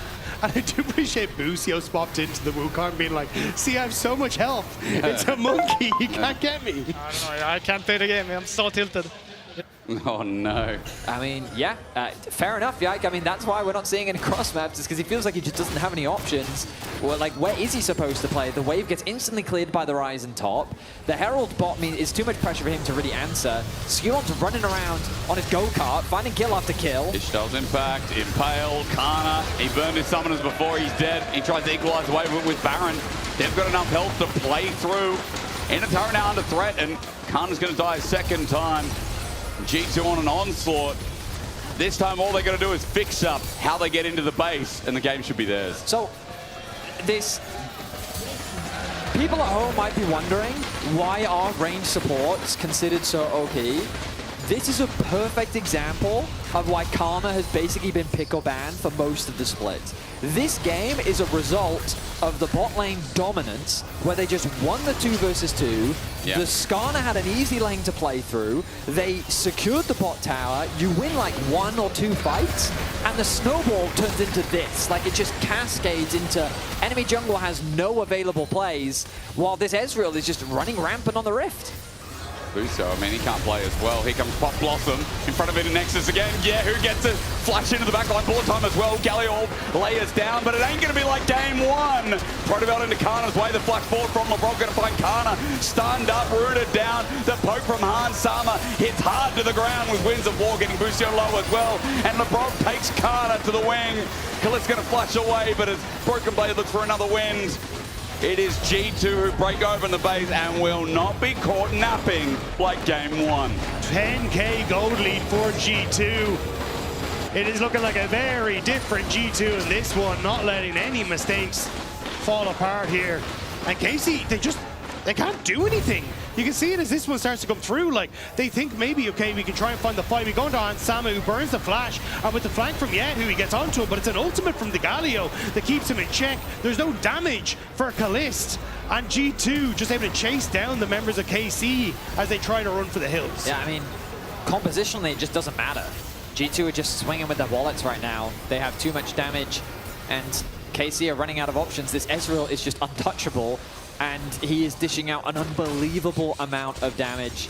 And I do appreciate Busio swapped into the Wukong being like, see, I have so much health. It's a monkey. You can't get me. I don't know. I can't play the game. I'm so tilted. Oh, no. I mean, yeah, fair enough, Yike. I mean, that's why we're not seeing any cross maps, is because he feels like he just doesn't have any options. Well, like, where is he supposed to play? The wave gets instantly cleared by the Ryzen top. The Herald bot is too much pressure for him to really answer. Skewon's running around on his go-kart, finding kill after kill. Ishtal's impact, Impale, Kana. He burned his summoners before he's dead. He tries to equalize away with Baron. They've got enough health to play through. Inner turret now under threat, and Kana's going to die a second time. G2 on an onslaught. This time, all they got to do is fix up how they get into the base, and the game should be theirs. So, this... People at home might be wondering, why are range supports considered so OP? This is a perfect example of why Karma has basically been pick or ban for most of the split. This game is a result of the bot lane dominance, where they just won the 2 versus 2. Yeah. The Skarner had an easy lane to play through. They secured the bot tower. You win like 1 or 2 fights, and the snowball turns into this. Like, it just cascades into enemy jungle has no available plays, while this Ezreal is just running rampant on the Rift. Buso, I mean, he can't play as well. Here comes Pop Blossom in front of it in Nexus again. Yeah, who gets it? Flash into the backline, bullet time as well. Galliol layers down, but it ain't going to be like game 1. Protobelt into Kana's way. The flash forward from LeBron going to find Kana. Stunned up, rooted down. The poke from Hans Sama hits hard to the ground with Winds of War getting Buso low as well. And LeBron takes Kana to the wing. Khalid's going to flash away, but as Broken Blade looks for another wind, it is G2 who break open the base and will not be caught napping like game 1. 10k gold lead for G2. It is looking like a very different G2 in this one, not letting any mistakes fall apart here. And Casey, they can't do anything. You can see it as this one starts to come through. Like, they think maybe, okay, we can try and find the fight. We go into Hans Sama, who burns the flash, and with the flank from Yehu, he gets onto him, but it's an ultimate from the Galio that keeps him in check. There's no damage for Kalist, and G2 just able to chase down the members of KC as they try to run for the hills. Yeah, I mean, compositionally, it just doesn't matter. G2 are just swinging with their wallets right now. They have too much damage, and KC are running out of options. This Ezreal is just untouchable, and he is dishing out an unbelievable amount of damage.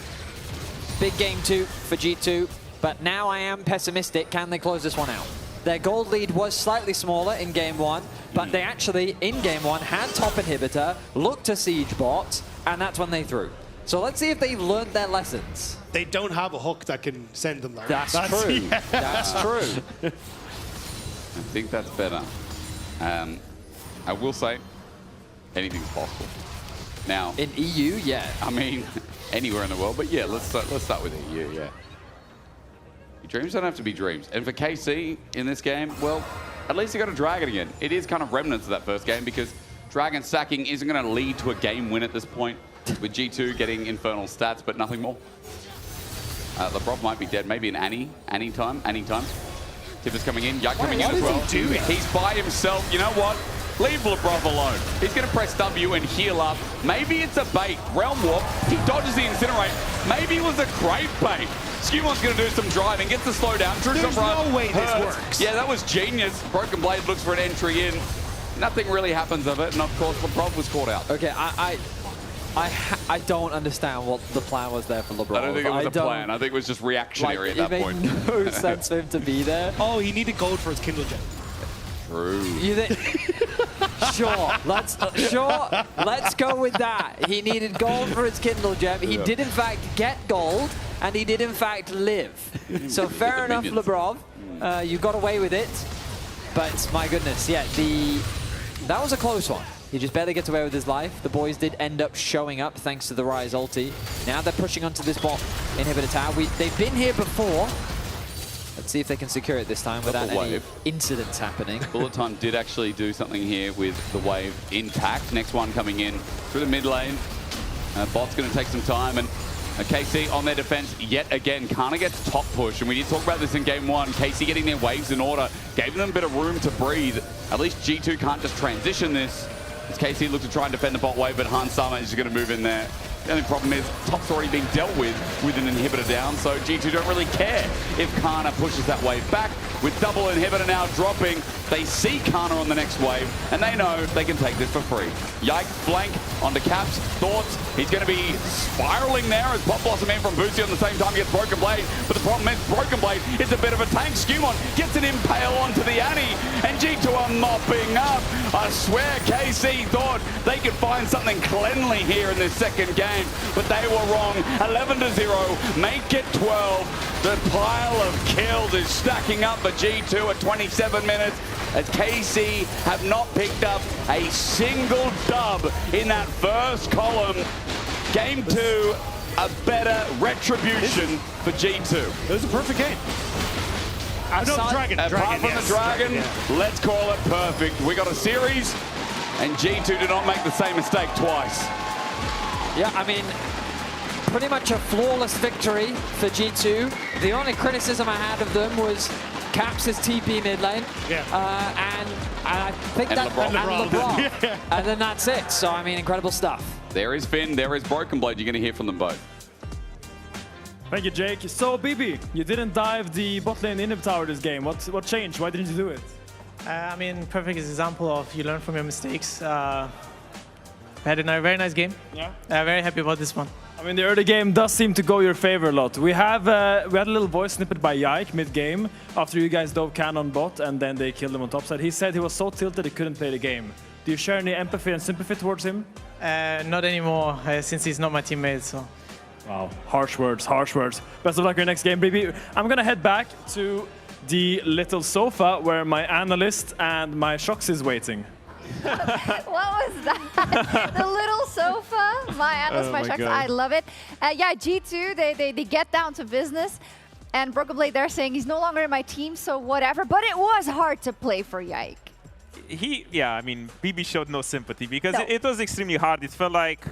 Big game 2 for G2, but now I am pessimistic. Can they close this one out? Their gold lead was slightly smaller in game 1, but they actually, in game 1, had top inhibitor, looked to siege bot, and that's when they threw. So let's see if they learned their lessons. They don't have a hook that can send them there. That's true. Yeah. That's true. I think that's better. I will say, anything's possible. Now, in EU, yeah. I mean, anywhere in the world, but yeah, let's start with EU, yeah. Your dreams don't have to be dreams. And for KC in this game, well, at least you got a Dragon again. It is kind of remnants of that first game because Dragon sacking isn't going to lead to a game win at this point, with G2 getting infernal stats, but nothing more. LeBron might be dead. Maybe an Annie time. Tipper's coming in. Yike coming in as well. He's by himself. You know what? Leave LeBron alone. He's going to press W and heal up. Maybe it's a bait. Realm Warp. He dodges the Incinerate. Maybe it was a great bait. Skewan's going to do some driving. Gets the slowdown. There's no way this works. Yeah, that was genius. Broken Blade looks for an entry in. Nothing really happens of it. And of course, LeBron was caught out. Okay, I don't understand what the plan was there for LeBron. I don't think it was a plan. I think it was just reactionary at that point. It made no sense for him to be there. Oh, he needed gold for his Kindle Gem. True. You think? Sure, let's go with that. He needed gold for his Kindle Gem. He did in fact get gold, and he did in fact live. So fair enough, LeBron. You got away with it. But my goodness, yeah, that was a close one. He just barely gets away with his life. The boys did end up showing up thanks to the Ryze ulti. Now they're pushing onto this bot inhibitor tower. They've been here before. Let's see if they can secure it this time without any incidents happening. Bullet Time did actually do something here with the wave intact. Next one coming in through the mid lane. Bot's going to take some time, and KC on their defense yet again. Kana gets top push, and we did talk about this in game 1. KC getting their waves in order, gave them a bit of room to breathe. At least G2 can't just transition this. As KC looks to try and defend the bot wave, but Hans Sama is going to move in there. The only problem is top's already being dealt with an inhibitor down, so G2 don't really care if Kana pushes that wave back. With double inhibitor now dropping, they see Kana on the next wave, and they know they can take this for free. Yike, flank, onto Caps, Thoughts. He's going to be spiraling there as Pop Blossom in from Boosie on the same time gets Broken Blade, but the problem is Broken Blade is a bit of a tank. Skewmon gets an impale onto the Annie, and G2 are mopping up. I swear KC thought they could find something cleanly here in this second game, but they were wrong. 11-0, make it 12. The pile of kills is stacking up for G2 at 27 minutes as KC have not picked up a single dub in that first column. Game 2, a better retribution for G2. It was a perfect game. No, Dragon. Apart from yes. the Dragon, Yeah. let's call it perfect. We got a series, and G2 did not make the same mistake twice. Yeah, I mean, pretty much a flawless victory for G2. The only criticism I had of them was Caps' TP mid lane. Yeah. And I think And that LeBron. Yeah. And then that's it. So, I mean, incredible stuff. There is Finn, there is Broken Blade. You're going to hear from them both. Thank you, Jake. So, BB, you didn't dive the bot lane inhib tower this game. What changed? Why didn't you do it? I mean, perfect example of you learn from your mistakes. We had a very nice game. Yeah. Very happy about this one. I mean, the early game does seem to go your favor a lot. We had a little voice snippet by Yike mid-game after you guys dove Cannon bot and then they killed him on topside. He said he was so tilted he couldn't play the game. Do you share any empathy and sympathy towards him? Not anymore, since he's not my teammate. So. Wow, harsh words, harsh words. Best of luck in your next game, BB. I'm gonna head back to the little sofa where my analyst and my Shox is waiting. What was that? The little sofa, my analyst, my Shox. I love it. Yeah, G2, they get down to business. And Broken Blade, they're saying he's no longer in my team, so whatever. But it was hard to play for Yike. I mean, BB showed no sympathy because it was extremely hard. It felt like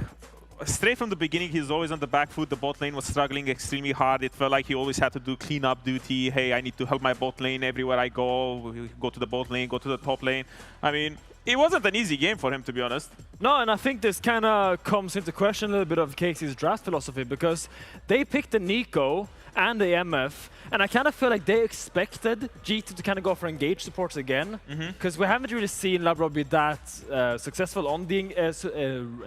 straight from the beginning, he was always on the back foot. The bot lane was struggling extremely hard. It felt like he always had to do cleanup duty. Hey, I need to help my bot lane everywhere I go. Go to the bot lane, go to the top lane. I mean, it wasn't an easy game for him, to be honest. No, and I think this kind of comes into question a little bit of Casey's draft philosophy because they picked the Nico and the MF, and I kind of feel like they expected G2 to kind of go for engage supports again, because we haven't really seen Labrov be that successful on the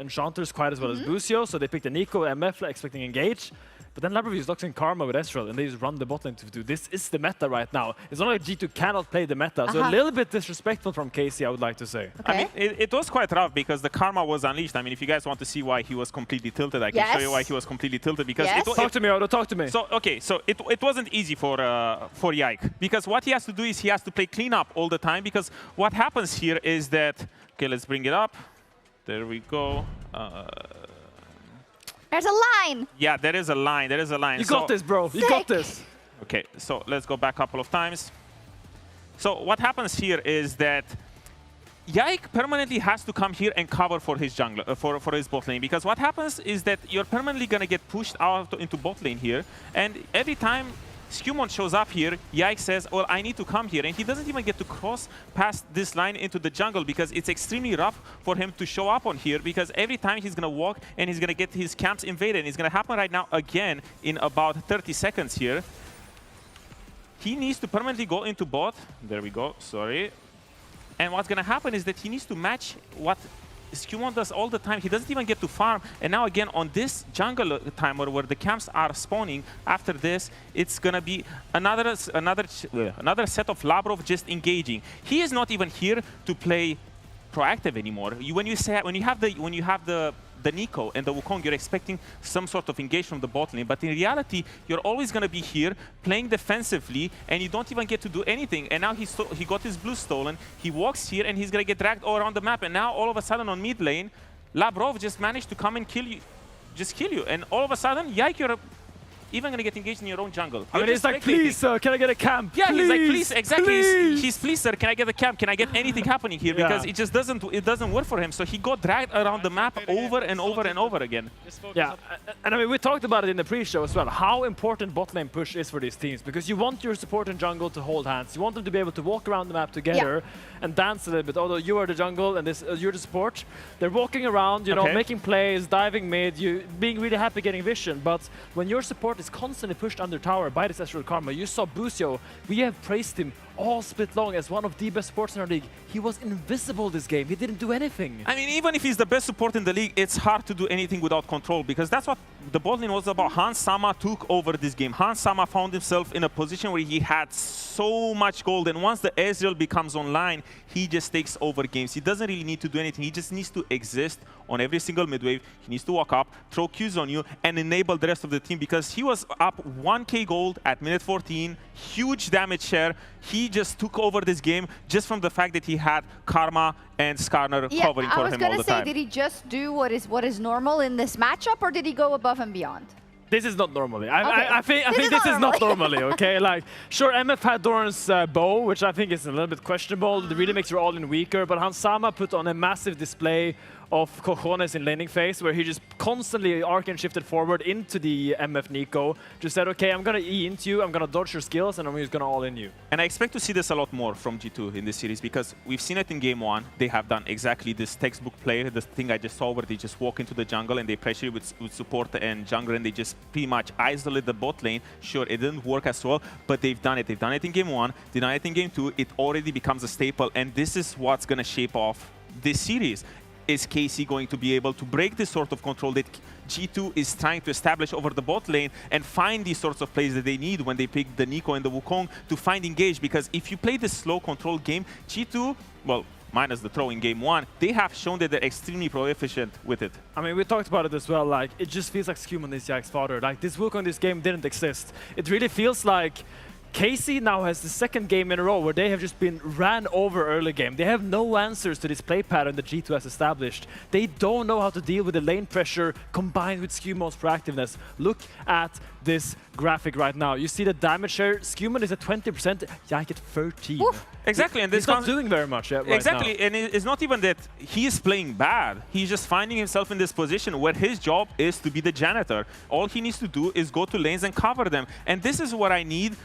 Enchanters quite as well as Busio, so they picked the Nico, MF, expecting engage. But then Labrov used Doxing Karma with Ezreal, and they just run the bot lane to do this. Is the meta right now. It's not like G2 cannot play the meta, so a little bit disrespectful from Casey, I would like to say. Okay. I mean, it was quite rough because the Karma was unleashed. I mean, if you guys want to see why he was completely tilted, I can show you why he was completely tilted. Because talk to me, Odo, talk to me. So, okay, so it wasn't easy for Yike, because what he has to do is he has to play cleanup all the time, because what happens here is that, okay, let's bring it up. There we go. There's a line. Yeah, there is a line. There is a line. You got this, bro. You got this. Okay, so let's go back a couple of times. So what happens here is that Yike permanently has to come here and cover for his jungler, for his bot lane, because what happens is that you're permanently gonna get pushed out into bot lane here, and every time Skewmon shows up here, Yike says, well, I need to come here. And he doesn't even get to cross past this line into the jungle because it's extremely rough for him to show up on here, because every time he's going to walk and he's going to get his camps invaded. And it's going to happen right now again in about 30 seconds here. He needs to permanently go into bot. There we go. Sorry. And what's going to happen is that he needs to match what Skewmon does all the time. He doesn't even get to farm. And now again on this jungle timer where the camps are spawning, after this it's gonna be another set of Labrov just engaging. He is not even here to play proactive anymore. When you have the Nico and the Wukong, you're expecting some sort of engage from the bot lane, but in reality, you're always going to be here playing defensively, and you don't even get to do anything. And now he got his blue stolen, he walks here, and he's going to get dragged all around the map, and now all of a sudden on mid lane, Labrov just managed to come and kill you, and all of a sudden, Yike, you're even going to get engaged in your own jungle. I mean, it's like, please, sir, can I get a camp? Yeah, please, he's like, please, exactly. Please. He's please, sir, can I get a camp? Can I get anything happening here? Because it just doesn't work for him. So he got dragged around the map over and over and over again. Yeah, and I mean, we talked about it in the pre-show as well, how important bot lane push is for these teams, because you want your support and jungle to hold hands. You want them to be able to walk around the map together and dance a little bit. Although you are the jungle and you're the support, they're walking around, you know, making plays, diving mid, you being really happy getting vision. But when your support is constantly pushed under tower by this Ezreal Karma, you saw Busio, we have praised him all split long as one of the best supports in our league. He was invisible this game. He didn't do anything. I mean, even if he's the best support in the league, it's hard to do anything without control, because that's what the bot lane was about. Hans Sama took over this game. Hans Sama found himself in a position where he had so much gold, and once the Ezreal becomes online, he just takes over games. He doesn't really need to do anything. He just needs to exist on every single mid wave. He needs to walk up, throw Qs on you, and enable the rest of the team, because he was up 1k gold at minute 14, huge damage share. He just took over this game just from the fact that he had Karma and Skarner covering for him all the time. I was going to say, did he just do what is normal in this matchup, or did he go above and beyond? This is not normally. I think this is not normally, okay? Like, sure, MF had Doran's bow, which I think is a little bit questionable. It really makes your all-in weaker, but Hansama put on a massive display of cojones in laning phase, where he just constantly arcane shifted forward into the MF Nico. Just said, okay, I'm gonna E into you, I'm gonna dodge your skills, and I'm just gonna all-in you. And I expect to see this a lot more from G2 in this series, because we've seen it in game 1. They have done exactly this textbook play, the thing I just saw, where they just walk into the jungle and they pressure you with support and jungler, and they just pretty much isolate the bot lane. Sure, it didn't work as well, but they've done it. They've done it in game 1, they've done it in game 2. It already becomes a staple, and this is what's gonna shape off this series. Is KC going to be able to break this sort of control that G2 is trying to establish over the bot lane and find these sorts of plays that they need when they pick the Nico and the Wukong to find engage? Because if you play this slow control game, G2, well, minus the throw in game 1, they have shown that they're extremely proficient with it. I mean, we talked about it as well, like, it just feels like Skumon is Jack's father. Like, this Wukong in this game didn't exist. It really feels like KC now has the second game in a row where they have just been ran over early game. They have no answers to this play pattern that G2 has established. They don't know how to deal with the lane pressure combined with Skumon's proactiveness. Look at this graphic right now. You see the damage share. Skumon is at 20%, Jack at 13. Oof. Exactly, and this he's not doing very much yet right exactly, now. And it's not even that he is playing bad. He's just finding himself in this position where his job is to be the janitor. All he needs to do is go to lanes and cover them. And this is what I need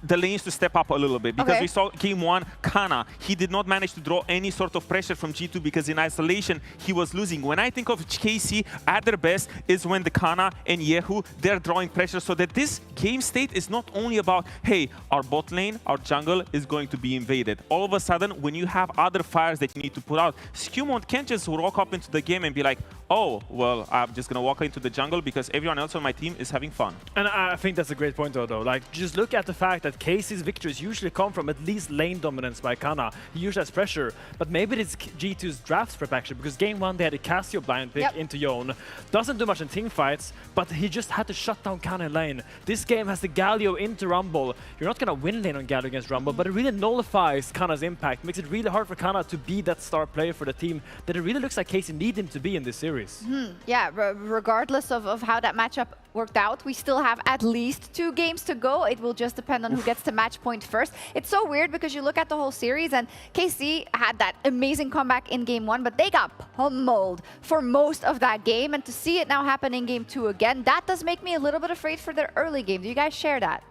the lanes to step up a little bit, because we saw game 1, Kana, he did not manage to draw any sort of pressure from G2 because in isolation he was losing. When I think of KC at their best is when the Kana and Yehu, they're drawing pressure, so that this game state is not only about, hey, our bot lane, our jungle is going to be invaded. All of a sudden, when you have other fires that you need to put out, Skumon can't just walk up into the game and be like, oh, well, I'm just going to walk into the jungle because everyone else on my team is having fun. And I think that's a great point, though. Like, just look at the fact that KC's victories usually come from at least lane dominance by Kana. He usually has pressure, but maybe it's G2's draft prep actually, because game 1 they had a Casio blind pick into Yone. Doesn't do much in team fights, but he just had to shut down Kana in lane. This game has the Galio into Rumble. You're not going to win lane on Galio against Rumble, but it really nullifies Kana's impact. Makes it really hard for Kana to be that star player for the team that it really looks like KC need him to be in this series. Yeah, regardless of how that matchup worked out, we still have at least 2 games to go. It will just depend on who gets to match point first. It's so weird because you look at the whole series and KC had that amazing comeback in game 1, but they got pummeled for most of that game. And to see it now happen in game 2 again, that does make me a little bit afraid for their early game. Do you guys share that?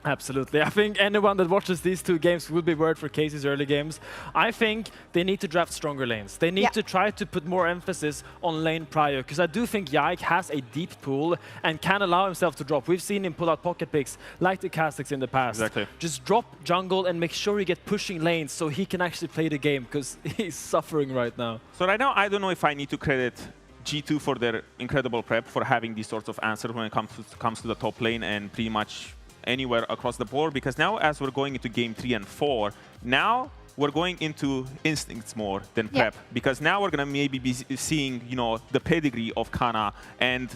Absolutely. I think anyone that watches these 2 games will be worried for KC's early games. I think they need to draft stronger lanes. They need to try to put more emphasis on lane prio, because I do think Yike has a deep pool and can allow himself to drop. We've seen him pull out pocket picks like the Castics in the past. Exactly. Just drop jungle and make sure you get pushing lanes so he can actually play the game, because he's suffering right now. So right now, I don't know if I need to credit G2 for their incredible prep for having these sorts of answers when it comes to the top lane and pretty much anywhere across the board, because now as we're going into game 3 and 4, now we're going into instincts more than prep, because now we're gonna maybe be seeing, you know, the pedigree of Kana and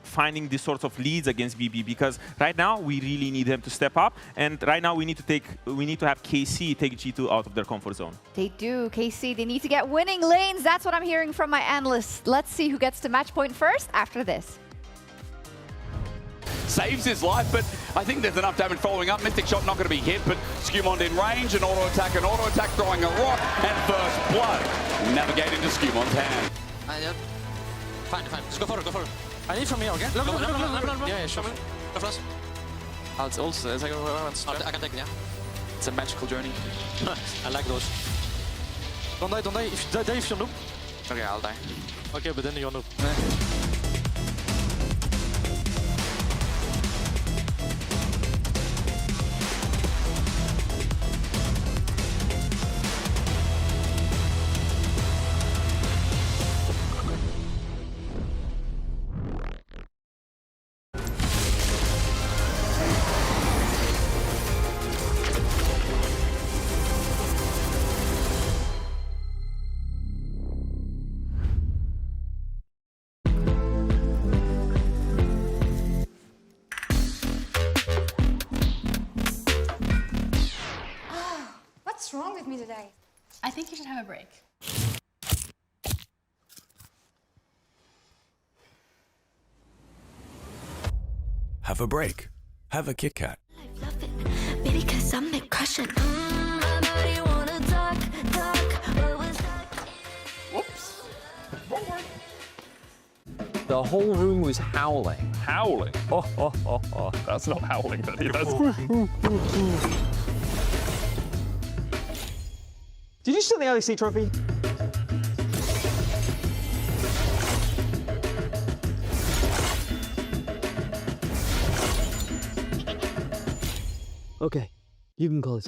finding these sorts of leads against BB, because right now we really need them to step up, and right now we need to have KC take G2 out of their comfort zone. They do. KC, they need to get winning lanes. That's what I'm hearing from my analysts. Let's see who gets to match point first after this. Saves his life, but I think there's enough damage following up. Mystic Shot not going to be hit, but Skumon in range, an auto attack throwing a rock, and first blood navigating to Skumon's hand. Fine. Just go forward. I need from here, okay? Look. Yeah, sure. Go first. It's also, it's like I can take it, yeah. It's a magical journey. I like those. Don't die. If you die, if you're noob. Okay, I'll die. Okay, but then you're noob. What's wrong with me today? I think you should have a break. Have a break. Have a Kit Kat. Maybe 'cause I'm the crushing. The whole room was howling. Howling? Oh. That's not howling, buddy. That's... Did you steal the LEC trophy? Okay, you can call it.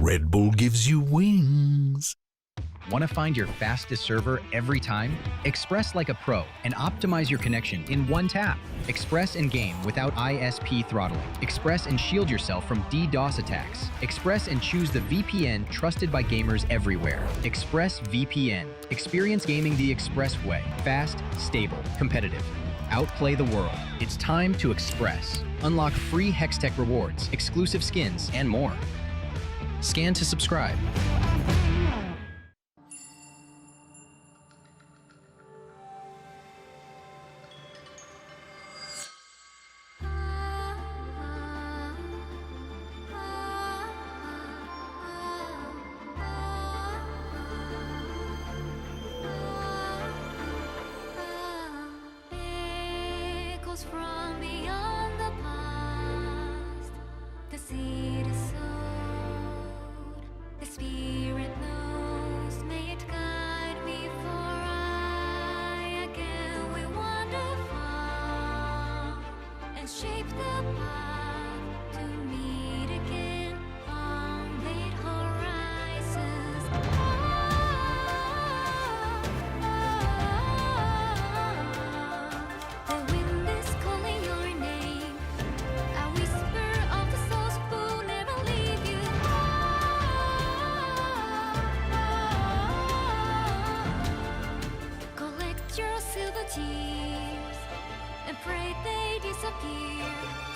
Red Bull gives you wings. Want to find your fastest server every time? Express like a pro and optimize your connection in one tap. Express and game without ISP throttling. Express and shield yourself from DDoS attacks. Express and choose the VPN trusted by gamers everywhere. Express VPN. Experience gaming the Express way. Fast, stable, competitive. Outplay the world. It's time to Express. Unlock free Hextech rewards, exclusive skins, and more. Scan to subscribe. From beyond the past, the seed is sowed, the spirit knows, may it guide me, for I again will wander far and shape the path to meet again on late horizons. The wind is calling your name, a whisper of the souls who never leave you. Collect your silver tears and pray they disappear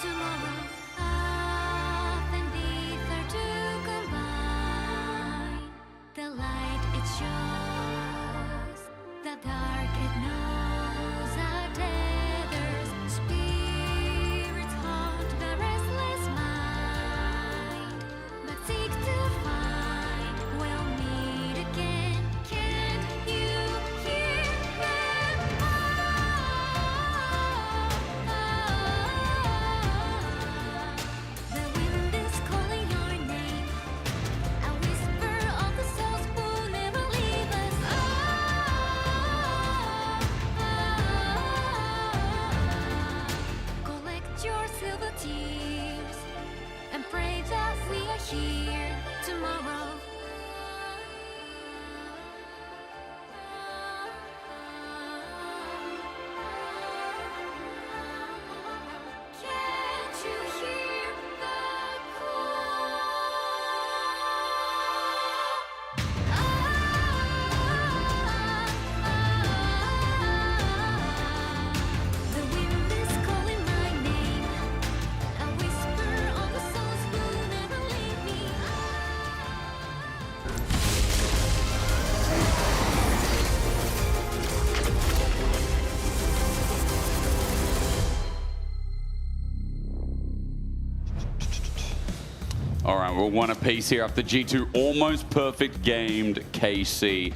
tomorrow. Earth and ether to combine. The light it shows, the dark it knows are tethers. Spirits haunt the restless mind, but seek to find we'll meet again. Can't you hear them? The wind is calling your name, a whisper of the souls who never leave us. Collect your silver tears and pray that we are here tomorrow. Can't you hear the The wind is calling my name, a whisper of the souls who never leave me. All right, we're one apiece here after G2 almost perfect gamed KC.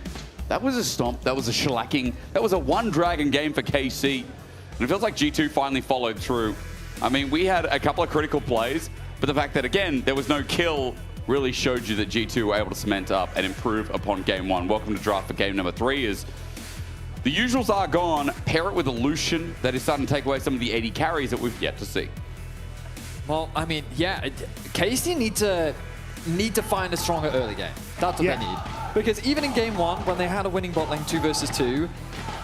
That was a stomp, that was a shellacking, that was a one dragon game for KC. And it feels like G2 finally followed through. I mean, we had a couple of critical plays, but the fact that, again, there was no kill really showed you that G2 were able to cement up and improve upon game one. Welcome to draft for game number 3 as the usuals are gone. Pair it with a Lucian that is starting to take away some of the 80 carries that we've yet to see. Well, I mean, yeah, KC need to find a stronger early game. That's what they need. Because even in game 1, when they had a winning bot lane 2 versus 2,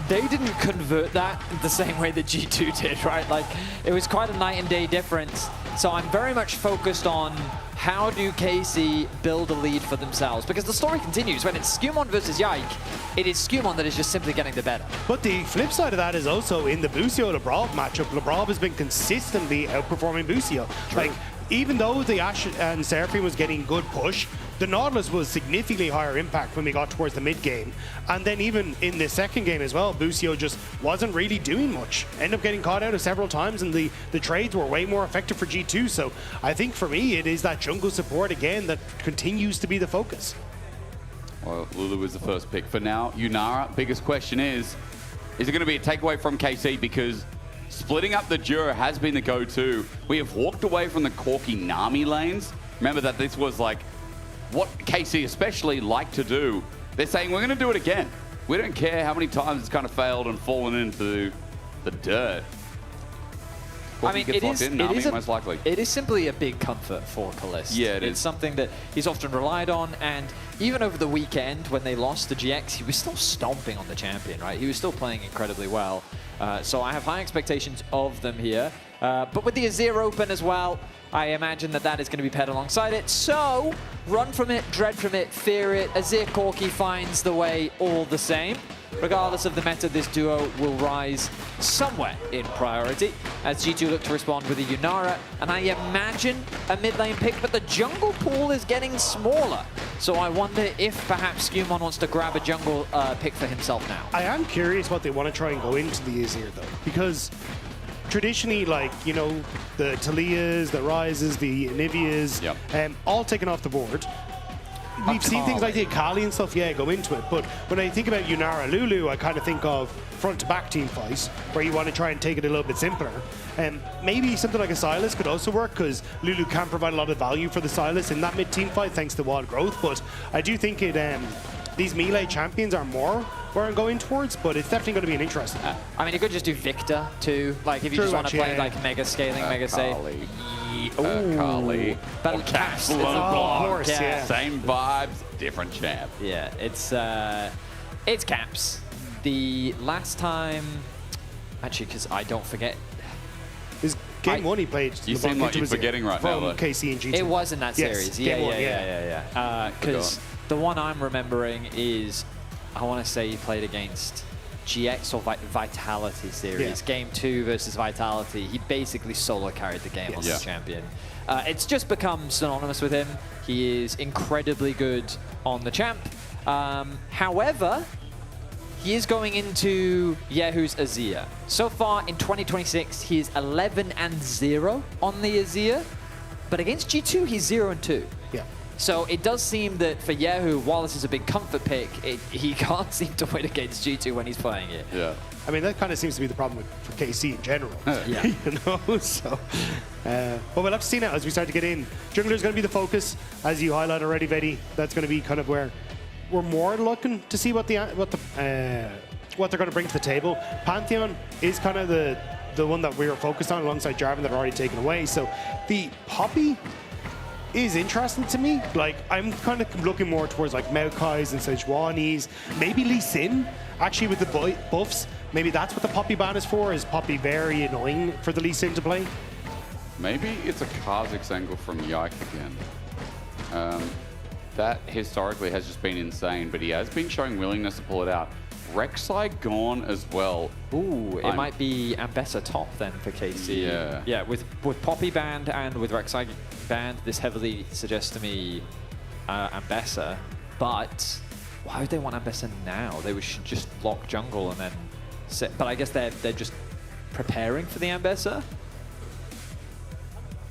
they didn't convert that the same way that G2 did, right? Like, it was quite a night and day difference. So I'm very much focused on how do KC build a lead for themselves? Because the story continues. When it's Skumon versus Yike, it is Skumon that is just simply getting the better. But the flip side of that is also in the Busio-Labrov matchup, Labrov has been consistently outperforming Busio. Like, even though the Ashe and Seraphine was getting good push, the Nautilus was significantly higher impact when we got towards the mid game. And then even in the second game as well, Busio just wasn't really doing much. Ended up getting caught out of several times, and the trades were way more effective for G2. So I think for me, it is that jungle support again that continues to be the focus. Well, Lulu is the first pick. For now, Yunara, biggest question is it going to be a takeaway from KC? Because splitting up the duo has been the go-to. We have walked away from the Corki Nami lanes. Remember that this was like what KC especially like to do. They're saying, we're going to do it again. We don't care how many times it's kind of failed and fallen into the dirt. I mean, it is most likely. It is simply a big comfort for Kalist. Yeah, it is. It's something that he's often relied on, and even over the weekend when they lost to GX, he was still stomping on the champion, right? He was still playing incredibly well. So I have high expectations of them here. But with the Azir open as well, I imagine that is going to be paired alongside it. So, run from it, dread from it, fear it. Azir Corki finds the way all the same. Regardless of the meta, this duo will rise somewhere in priority as G2 look to respond with a Yunara. And I imagine a mid lane pick, but the jungle pool is getting smaller. So I wonder if perhaps Skumon wants to grab a jungle pick for himself now. I am curious what they want to try and go into the Azir though, because traditionally, like, you know, the Talias, the Rises, the Anivias, all taken off the board. We've seen things like the Akali and stuff, go into it. But when I think about Yunara Lulu, I kind of think of front-to-back team fights, where you want to try and take it a little bit simpler. And maybe something like a Sylas could also work, because Lulu can provide a lot of value for the Sylas in that mid-team fight, thanks to wild growth. But I do think these melee champions are more where I'm going towards, but it's definitely going to be an interesting one. I mean, you could just do Victor, too. Like, if you just want to play, like, mega scaling, mega save. Akali. Battle Caps. Low block. Of course, yeah. Same vibes, different champ. Yeah, it's Caps. The last time, actually, because I don't forget. His game one he played. You seem like you're forgetting right now. From KC and G2. It was in that series. Yeah. Because the one I'm remembering is, I want to say he played against GX or Vitality series. Game 2 versus Vitality. He basically solo carried the game on this champion. It's just become synonymous with him. He is incredibly good on the champ. However, he is going into Yehu's Azir. So far in 2026, he is 11-0 on the Azir. But against G2, he's 0-2. Yeah. So it does seem that for Yehu, while this is a big comfort pick, he can't seem to win against G2 when he's playing it. Yeah. I mean, that kind of seems to be the problem for KC in general. You know, so. But we'll have to see now as we start to get in. Jungler is going to be the focus, as you highlighted already, Vedi. That's going to be kind of where we're more looking to see what they're going to bring to the table. Pantheon is kind of the one that we were focused on alongside Jarvan that are already taken away. So the Poppy is interesting to me. Like, I'm kind of looking more towards like Maokai's and Sejuani's, maybe Lee Sin, actually with the buffs. Maybe that's what the Poppy ban is for. Is Poppy very annoying for the Lee Sin to play? Maybe it's a Kha'Zix angle from Yike again. That historically has just been insane, but he has been showing willingness to pull it out. Rek'Sai gone as well. Ooh, it might be Ambessa top then for KC. Yeah. Yeah, with Poppy banned and with Rek'Sai banned, this heavily suggests to me Ambessa. But why would they want Ambessa now? They should just lock jungle and then sit. But I guess they're just preparing for the Ambessa.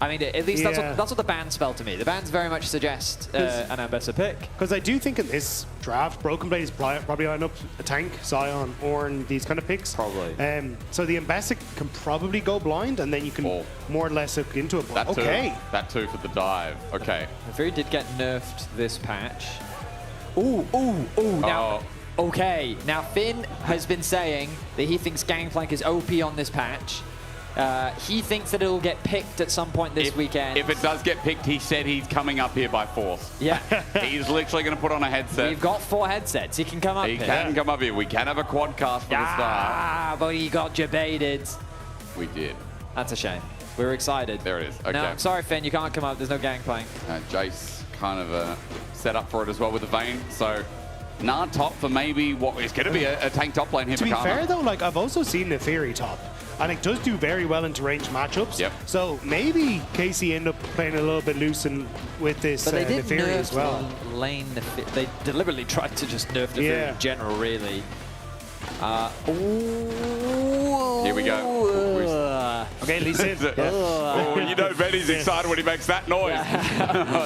I mean, at least that's what the bans spell to me. The bans very much suggest an Ambessa pick. Because I do think in this draft, Broken Blade is probably line up a tank, Sion, Ornn, these kind of picks. Probably. So the Ambessa can probably go blind, and then you can more or less look into it. That too for the dive. Okay. Very did get nerfed this patch. Ooh. Now, okay. Now Finn has been saying that he thinks Gangplank is OP on this patch. He thinks that it'll get picked at some point this weekend. If it does get picked, he said he's coming up here by force. Yeah. He's literally going to put on a headset. We've got 4 headsets. He can come up here. He can come up here. We can have a quad cast for the start. But he got debated. We did. That's a shame. We're excited. There it is. Okay. No, sorry, Finn, you can't come up. There's no Gangplank. Jace kind of set up for it as well with the Vayne. So Nah top for maybe what is going to be a tank top lane here. To be fair though, like I've also seen Neferi top, and it does do very well into ranged matchups. Yep. So maybe Casey end up playing a little bit loose and with this But they did Neferi nerf as well. lane. They deliberately tried to just nerf Neferi in general, really. Here we go. Okay, Lee Sin. Oh, you know Benny's excited when he makes that noise.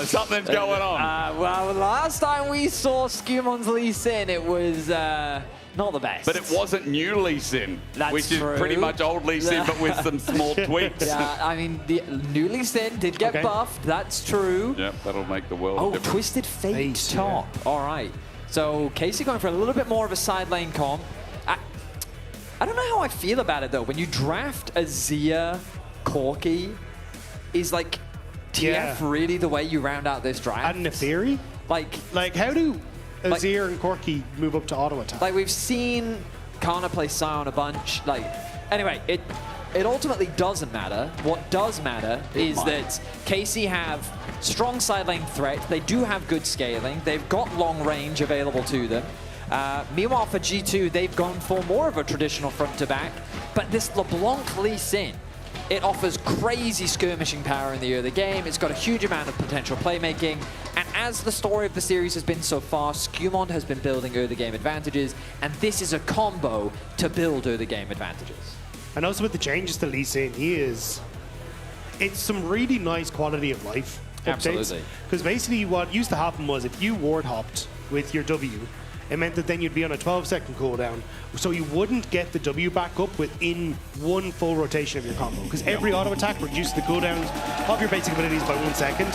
Something's going on. Well, last time we saw Scumon's Lee Sin, it was not the best. But it wasn't new Lee Sin, which is true. pretty much old Lee Sin, but with some small tweaks. Yeah, I mean, the new Lee Sin did get buffed. That's true. Yep, that'll make the world different. Twisted Fate top. All right. So Casey going for a little bit more of a side lane comp. I don't know how I feel about it though. When you draft a Zia Corki, is like TF really the way you round out this draft? And Neferi? Like how do Azir and Corki move up to auto attack? Like we've seen Kana play Sion a bunch. Like anyway, it ultimately doesn't matter. What does matter is that Casey have strong side lane threat. They do have good scaling. They've got long range available to them. Meanwhile, for G2, they've gone for more of a traditional front-to-back, but this LeBlanc Lee Sin, it offers crazy skirmishing power in the early game. It's got a huge amount of potential playmaking, and as the story of the series has been so far, Scumond has been building early game advantages, and this is a combo to build early game advantages. And also with the changes to Lee Sin, it's some really nice quality of life updates. Absolutely. Because basically what used to happen was if you ward hopped with your W, it meant that then you'd be on a 12-second cooldown, so you wouldn't get the W back up within one full rotation of your combo, because every auto attack reduces the cooldowns of your basic abilities by 1 second.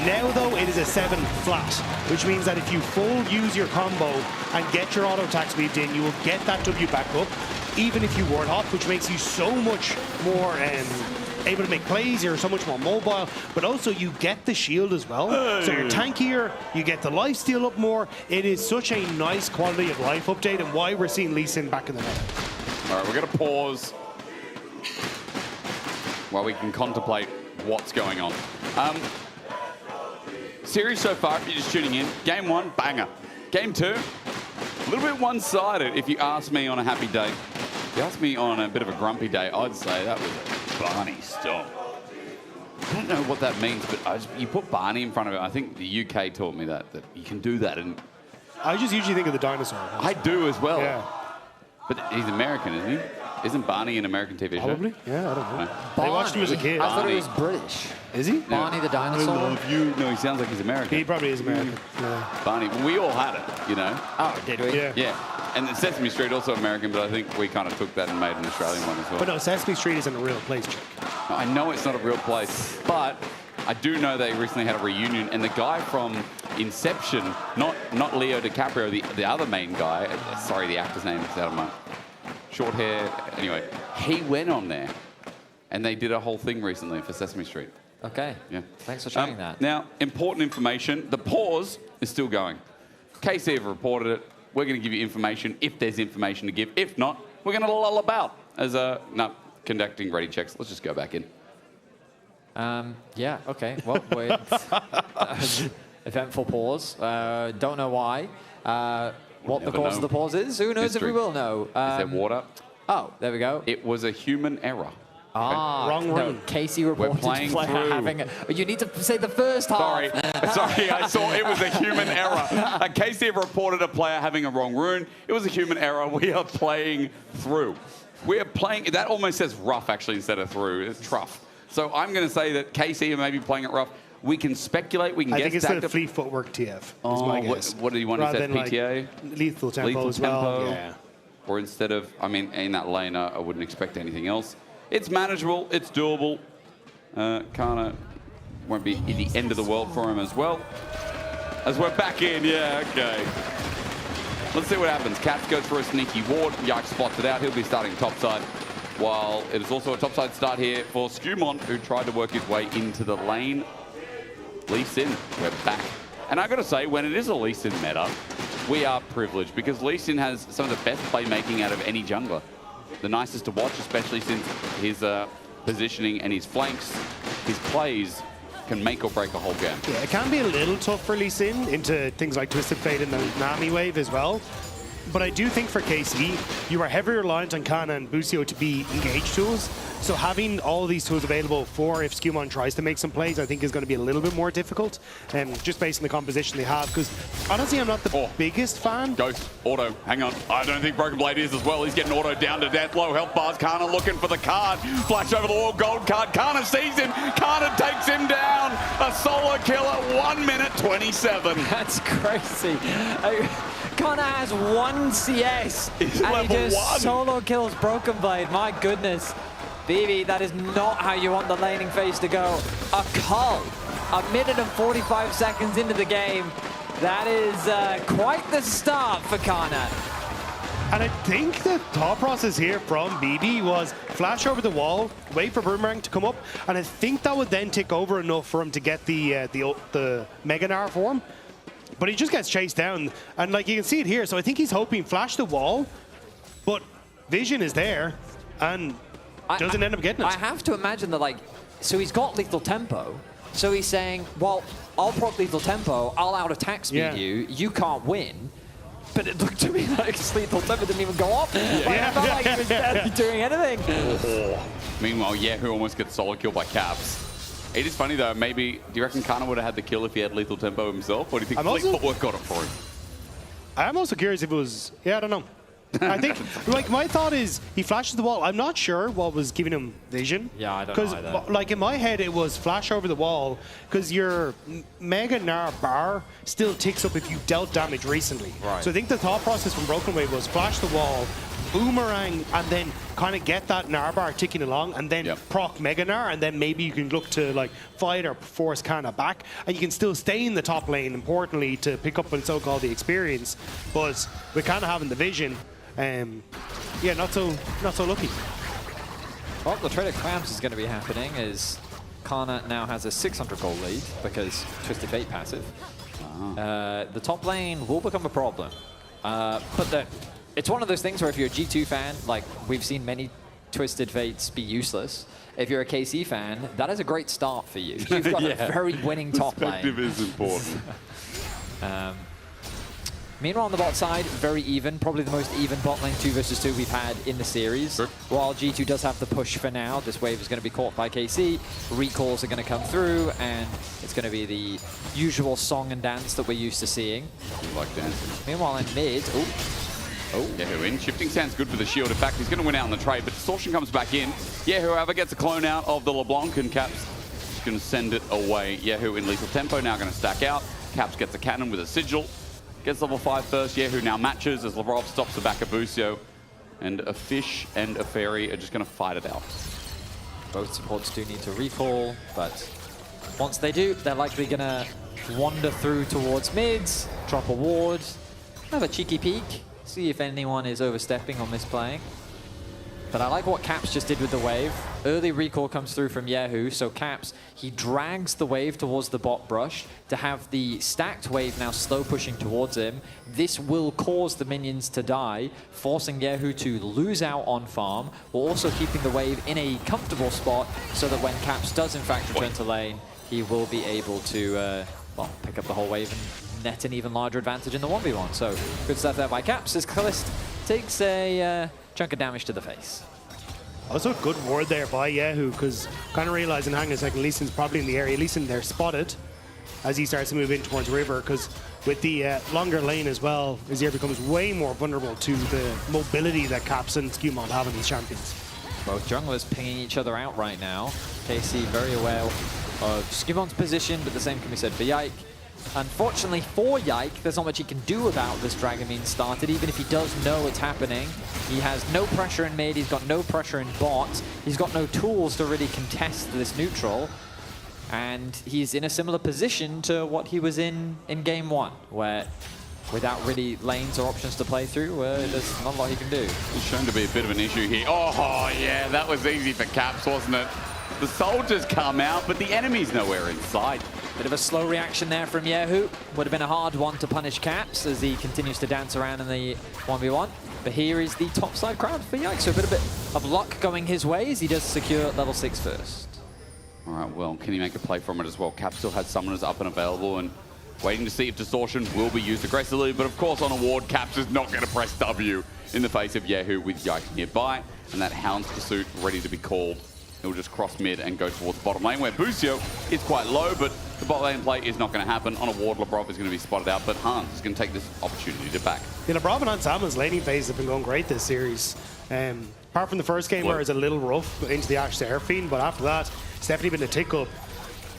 Now though, it is a 7 flat, which means that if you full use your combo and get your auto attacks weaved in, you will get that W back up, even if you ward hop, which makes you so much more able to make plays, you're so much more mobile, but also you get the shield as well. So you're tankier, you get the lifesteal up more. It is such a nice quality of life update, and why we're seeing Lee Sin back in the meta. All right, we're going to pause while we can contemplate what's going on. Series so far, if you're just tuning in, game 1, banger. Game 2, a little bit one-sided if you ask me on a happy day. If you ask me on a bit of a grumpy day, I'd say that was a Barney stomp. I don't know what that means, but you put Barney in front of it. I think the UK taught me that you can do that. And I just usually think of the dinosaur. I do as well. Yeah. But he's American, isn't he? Isn't Barney an American TV show? Probably. Yeah, I don't know. I watched him as a kid. I thought he was British. Is he? Barney the dinosaur? I love you. No, he sounds like he's American. He probably is American. Yeah. Barney. We all had it, you know. Oh, did we? Yeah. Yeah. And then Sesame Street also American, but I think we kind of took that and made an Australian one as well. But no, Sesame Street isn't a real place, Chick. I know it's not a real place, but I do know they recently had a reunion, and the guy from Inception, not Leo DiCaprio, the other main guy, sorry, the actor's name is out of my short hair. Anyway, he went on there, and they did a whole thing recently for Sesame Street. Okay. Yeah. Thanks for sharing that. Now, important information: the pause is still going. KC have reported it. We're going to give you information if there's information to give. If not, we're going to lull about as conducting ready checks. Let's just go back in. Yeah, okay. Well, eventful pause. Don't know why. What the cause of the pause is? Who knows if we will know. Is there water? Oh, there we go. It was a human error. Ah, wrong no, run. Casey reported playing player through. having. You need to say the first half. Sorry, I saw it was a human error. Casey reported a player having a wrong rune. It was a human error. We are playing through. We are playing. That almost says rough actually instead of through. It's trough. So I'm going to say that Casey may be playing it rough. We can speculate. We can I guess. think instead of fleet footwork, TF. Is my guess. What do you want? He said PTA. Like lethal tempo as well. Yeah. Or instead of, I mean, in that lane, I wouldn't expect anything else. It's manageable. It's doable. Kana won't be the end of the world for him as well. As we're back in, yeah, okay. Let's see what happens. Cats goes for a sneaky ward. Yike spots it out. He'll be starting topside. While it is also a topside start here for Scumond, who tried to work his way into the lane. Lee Sin, we're back. And I got to say, when it is a Lee Sin meta, we are privileged because Lee Sin has some of the best playmaking out of any jungler. The nicest to watch, especially since his positioning and his flanks, his plays can make or break a whole game. Yeah, it can be a little tough for Lee Sin into things like Twisted Fate and the Nami wave as well. But I do think for KC, you are heavily reliant on Kana and Busio to be engaged tools. So having all these tools available for if Skewmon tries to make some plays, I think is going to be a little bit more difficult. Just based on the composition they have. Because honestly, I'm not the biggest fan. Ghost, auto, hang on. I don't think Broken Blade is as well. He's getting auto down to death. Low health bars. Kana looking for the card. Flash over the wall, gold card. Kana sees him. Kana takes him down. A solo kill at 1 minute 27. That's crazy. Kana has 1 CS and he just solo kills Broken Blade. My goodness. BB, that is not how you want the laning phase to go. A cull, 1 minute and 45 seconds into the game. That is quite the start for Kana. And I think the thought process here from BB was flash over the wall, wait for Boomerang to come up, and I think that would then tick over enough for him to get the Mega Gnar for him. But he just gets chased down, and like you can see it here, so I think he's hoping flash the wall, but vision is there, and doesn't end up getting it. I have to imagine that, like, so he's got lethal tempo, so he's saying, well, I'll proc lethal tempo, I'll out attack speed you can't win. But it looked to me like his lethal tempo didn't even go up. I felt like he was barely doing anything. Meanwhile, Yahoo almost gets solo kill by Caps. It is funny though, maybe, do you reckon Kana would have had the kill if he had lethal tempo himself? Or do you think Fleet Footwork got it for him? I'm also curious if it was, I don't know. I think, like, my thought is he flashes the wall. I'm not sure what was giving him vision. Yeah, I don't know either. Because, like, in my head, it was flash over the wall because your Mega Gnar bar still ticks up if you dealt damage recently. Right. So I think the thought process from Broken Wave was flash the wall, Boomerang, and then kind of get that Gnar bar ticking along, and then proc Mega Gnar, and then maybe you can look to, like, fight or force Kana back, and you can still stay in the top lane, importantly, to pick up on so-called the experience. But with Kana having the vision, yeah, not so lucky. Well, the trade of Crabs is going to be happening as Kana now has a 600 gold lead because Twisted Fate passive. The top lane will become a problem. But it's one of those things where if you're a G2 fan, like we've seen many Twisted Fates be useless. If you're a KC fan, that is a great start for you. You've got a very winning top lane. Perspective is important. Meanwhile, on the bot side, very even. Probably the most even bot lane 2 versus 2 we've had in the series. Sure. While G2 does have the push for now, this wave is going to be caught by KC. Recalls are going to come through, and it's going to be the usual song and dance that we're used to seeing. You like dancing. Meanwhile, in mid, Yahoo in. Shifting Sand's good for the shield. In fact, he's going to win out in the trade, but Distortion comes back in. Yahoo, however, gets a clone out of the LeBlanc, and Caps is going to send it away. Yahoo in lethal tempo, now going to stack out. Caps gets a cannon with a sigil. Gets level 5 first. Yahoo now matches as Lavrov stops the back of Busio. And a fish and a fairy are just going to fight it out. Both supports do need to recall, but once they do, they're likely going to wander through towards mids, drop a ward, have a cheeky peek, see if anyone is overstepping or misplaying. But I like what Caps just did with the wave. Early recall comes through from Yahoo, so Caps, he drags the wave towards the bot brush to have the stacked wave now slow pushing towards him. This will cause the minions to die, forcing Yahoo to lose out on farm, while also keeping the wave in a comfortable spot so that when Caps does in fact return to lane, he will be able to, well, pick up the whole wave and net an even larger advantage in the 1v1. So good stuff there by Caps as Kalist takes a chunk of damage to the face. Also a good ward there by Yahoo, because kind of realizing, hang on a second, Lee Sin's probably in the area. Lee Sin there spotted as he starts to move in towards River, because with the longer lane as well, Azir becomes way more vulnerable to the mobility that Caps and Skewmon have in these champions. Both junglers pinging each other out right now. KC very aware of Skewmon's position, but the same can be said for Yike. Unfortunately for Yike, there's not much he can do about this Dragon being started, even if he does know it's happening. He has no pressure in mid, he's got no pressure in bot, he's got no tools to really contest this neutral, and he's in a similar position to what he was in game 1, where without really lanes or options to play through, there's not a lot he can do. It's shown to be a bit of an issue here. Oh yeah, that was easy for Caps, wasn't it? The soldiers come out, but the enemy's nowhere in sight. Bit of a slow reaction there from Yahoo. Would have been a hard one to punish Caps as he continues to dance around in the 1v1. But here is the topside crowd for Yikes. So a bit of luck going his way as he does secure level 6 first. All right, well, can he make a play from it as well? Cap still has summoners up and available and waiting to see if Distortion will be used aggressively. But of course, on a ward, Caps is not going to press W in the face of Yahoo with Yike nearby. And that Hound's Pursuit ready to be called. He'll just cross mid and go towards bottom lane, where Busio is quite low, but the bot lane play is not going to happen. On a ward, Lebrov is going to be spotted out, but Hans is going to take this opportunity to back. Yeah, Lebrov and Ansama's laning phase have been going great this series. Apart from the first game where it was a little rough into the Ashe to Airfiend, but after that, it's definitely been a tick up.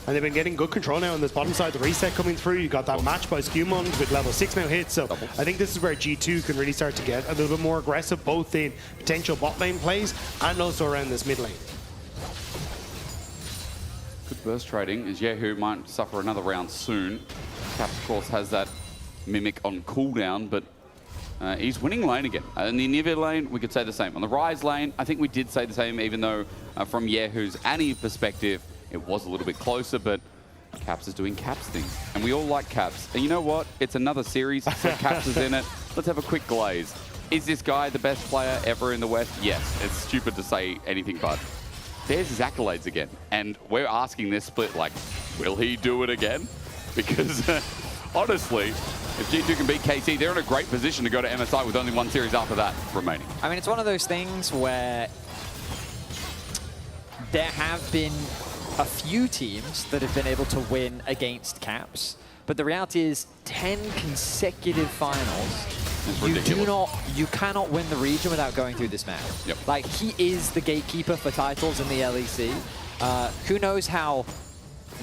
And they've been getting good control now on this bottom side. The reset coming through. You got that match by Skewmond with level 6 now hit. So I think this is where G2 can really start to get a little bit more aggressive, both in potential bot lane plays and also around this mid lane. Good burst trading, as Yahoo might suffer another round soon. Cap, of course, has that Mimic on cooldown, but he's winning lane again. In the Nivea lane, we could say the same. On the Rise lane, I think we did say the same, even though from Yahoo's Annie perspective, it was a little bit closer, but Caps is doing Caps things. And we all like Caps. And you know what? It's another series, so Caps is in it. Let's have a quick glaze. Is this guy the best player ever in the West? Yes. It's stupid to say anything but. There's his accolades again. And we're asking this split, like, will he do it again? Because, honestly, if G2 can beat KC, they're in a great position to go to MSI with only one series after that remaining. I mean, it's one of those things where there have been a few teams that have been able to win against Caps, but the reality is 10 consecutive finals. You cannot win the region without going through this man. Yep. Like, he is the gatekeeper for titles in the LEC. Who knows how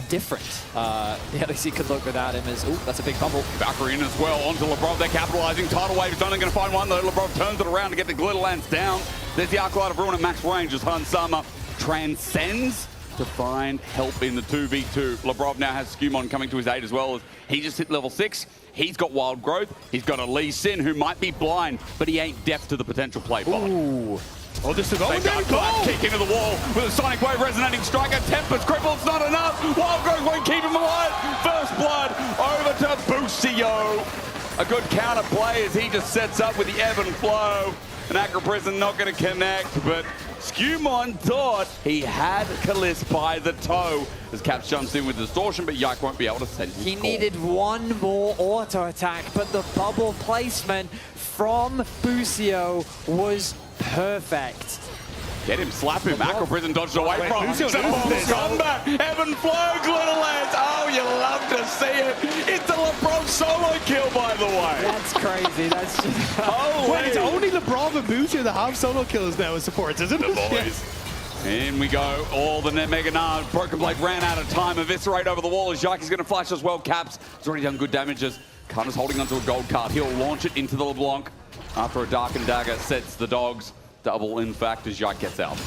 different the LEC could look without him as, ooh, that's a big bubble. Valkyrie in as well, onto Lebrov, they're capitalizing. Tidal Wave is only going to find one though. Lebrov turns it around to get the Glitter Lance down. There's the Arclight of Ruin at max range as Hansama transcends to find help in the 2v2. Lebrov now has Skewmon coming to his aid as well. As he just hit level 6. He's got Wild Growth. He's got a Lee Sin who might be blind, but he ain't deaf to the potential play bot. Ooh. Oh, this is over. Kick into the wall with a Sonic Wave resonating striker. Tempest cripple, it's not enough. Wild Growth won't keep him alive. First blood over to Busio. A good counter play as he just sets up with the ebb and flow. And Acro Prison not going to connect, but Skewmon thought he had Kalist by the toe as Caps jumps in with Distortion, but Yike won't be able to send his He call. needed one more auto attack, but the bubble placement from Busio was perfect. Get him, slap him. Acro Prison dodged away from him. Combat, Evan Flow, Glitter Lance. Oh, you love to see it. It's a Lebrov solo kill, by the way. That's crazy. That's just... Wait, it's only Lebrov and Busio that have solo kills now as supports, isn't it? Boys. In we go. All the Mega Nard. Broken Blade ran out of time. Eviscerate over the wall as Yike is going to flash as well. Caps has already done good damages. Kana's holding onto a gold card. He'll launch it into the LeBlanc after a Darkened Dagger sets the dogs. Double, in fact, as Yike gets out.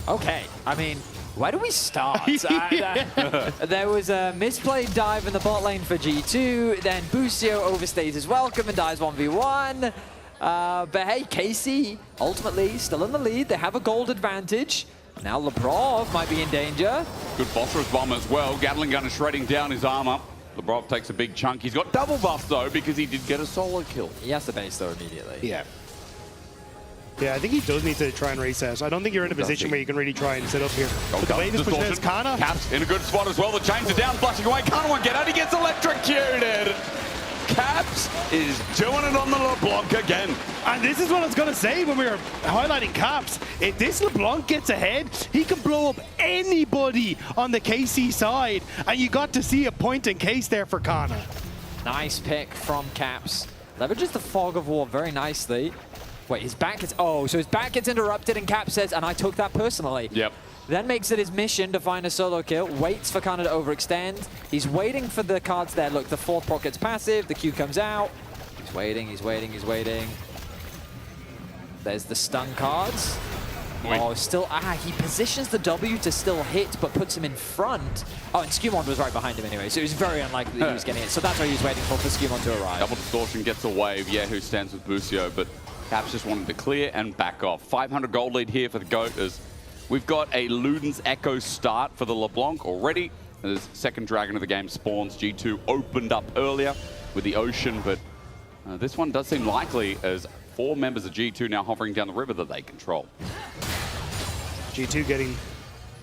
Okay, I mean, where do we start? There was a misplayed dive in the bot lane for G2, then Busio overstays his welcome and dies 1v1. But hey, KC ultimately still in the lead. They have a gold advantage. Now Lebrov might be in danger. Good phosphorus bomb as well. Gatling gun is shredding down his armor. Lebrov takes a big chunk. He's got double buff though because he did get a solo kill. He has to base though immediately. Yeah. Yeah, I think he does need to try and reset. I don't think you're in a position where you can really try and sit up here. But the way this push is Kana. Caps in a good spot as well. The chains are down, flashing away. Kana won't get out. He gets electrocuted. Caps is doing it on the LeBlanc again. And this is what I was going to say when we were highlighting Caps. If this LeBlanc gets ahead, he can blow up anybody on the KC side. And you got to see a point in case there for Kana. Nice pick from Caps. Leverages the Fog of War very nicely. Wait, his back gets... Oh, so his back gets interrupted and Cap says, and I took that personally. Yep. Then makes it his mission to find a solo kill, waits for Kana to overextend. He's waiting for the cards there. Look, the fourth proc gets passive, the Q comes out. He's waiting, he's waiting, he's waiting. There's the stun cards. Oh, still... he positions the W to still hit, but puts him in front. Oh, and Skewmon was right behind him anyway, so it was very unlikely that he was getting it. So that's what he was waiting for Skewmon to arrive. Double Distortion gets a wave. Yahoo stands with Busio, but Caps just wanted to clear and back off. 500 gold lead here for the GOAT as we've got a Luden's Echo start for the LeBlanc already. As second dragon of the game spawns. G2 opened up earlier with the Ocean, but this one does seem likely as 4 members of G2 now hovering down the river that they control. G2 getting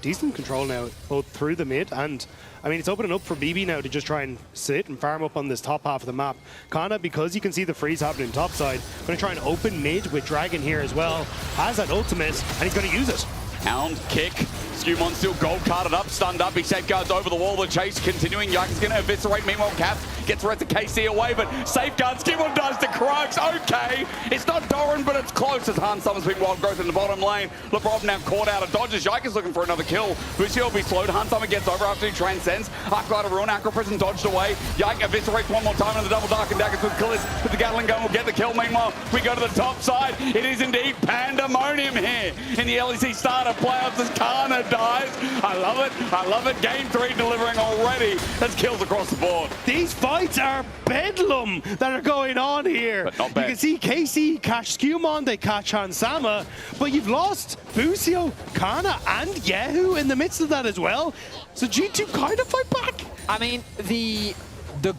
decent control now, both through the mid and, I mean, it's opening up for BB now to just try and sit and farm up on this top half of the map. Kana, because you can see the freeze happening topside, going to try and open mid with Dragon here as well. Has that ultimate, and he's going to use it. Hound kick. Skewmon still gold carded up, stunned up. He safeguards over the wall. The chase continuing. Yike is going to eviscerate. Meanwhile, Caps gets the rest of KC away, but safeguard. Skewmon does to Krugs. Okay. It's not Doran, but it's close as Han Summer's been wild growth in the bottom lane. LeBron now caught out of dodges. Yike is looking for another kill. Lucio will be slowed. Han Summer gets over after he transcends. Arclighter ruin. Acro Prison dodged away. Yike eviscerates one more time, and the double dark and daggers with Kalist with the Gatling gun will get the kill. Meanwhile, we go to the top side. It is indeed pandemonium here in the LEC starter playoffs as Kana dies. I love it. I love it. Game 3 delivering already. That's kills across the board. These fights are bedlam that are going on here. But not bad. You can see KC catch Skewmon, they catch Hansama, but you've lost Busio, Kana, and Yahoo in the midst of that as well. So G2 kind of fight back. I mean, the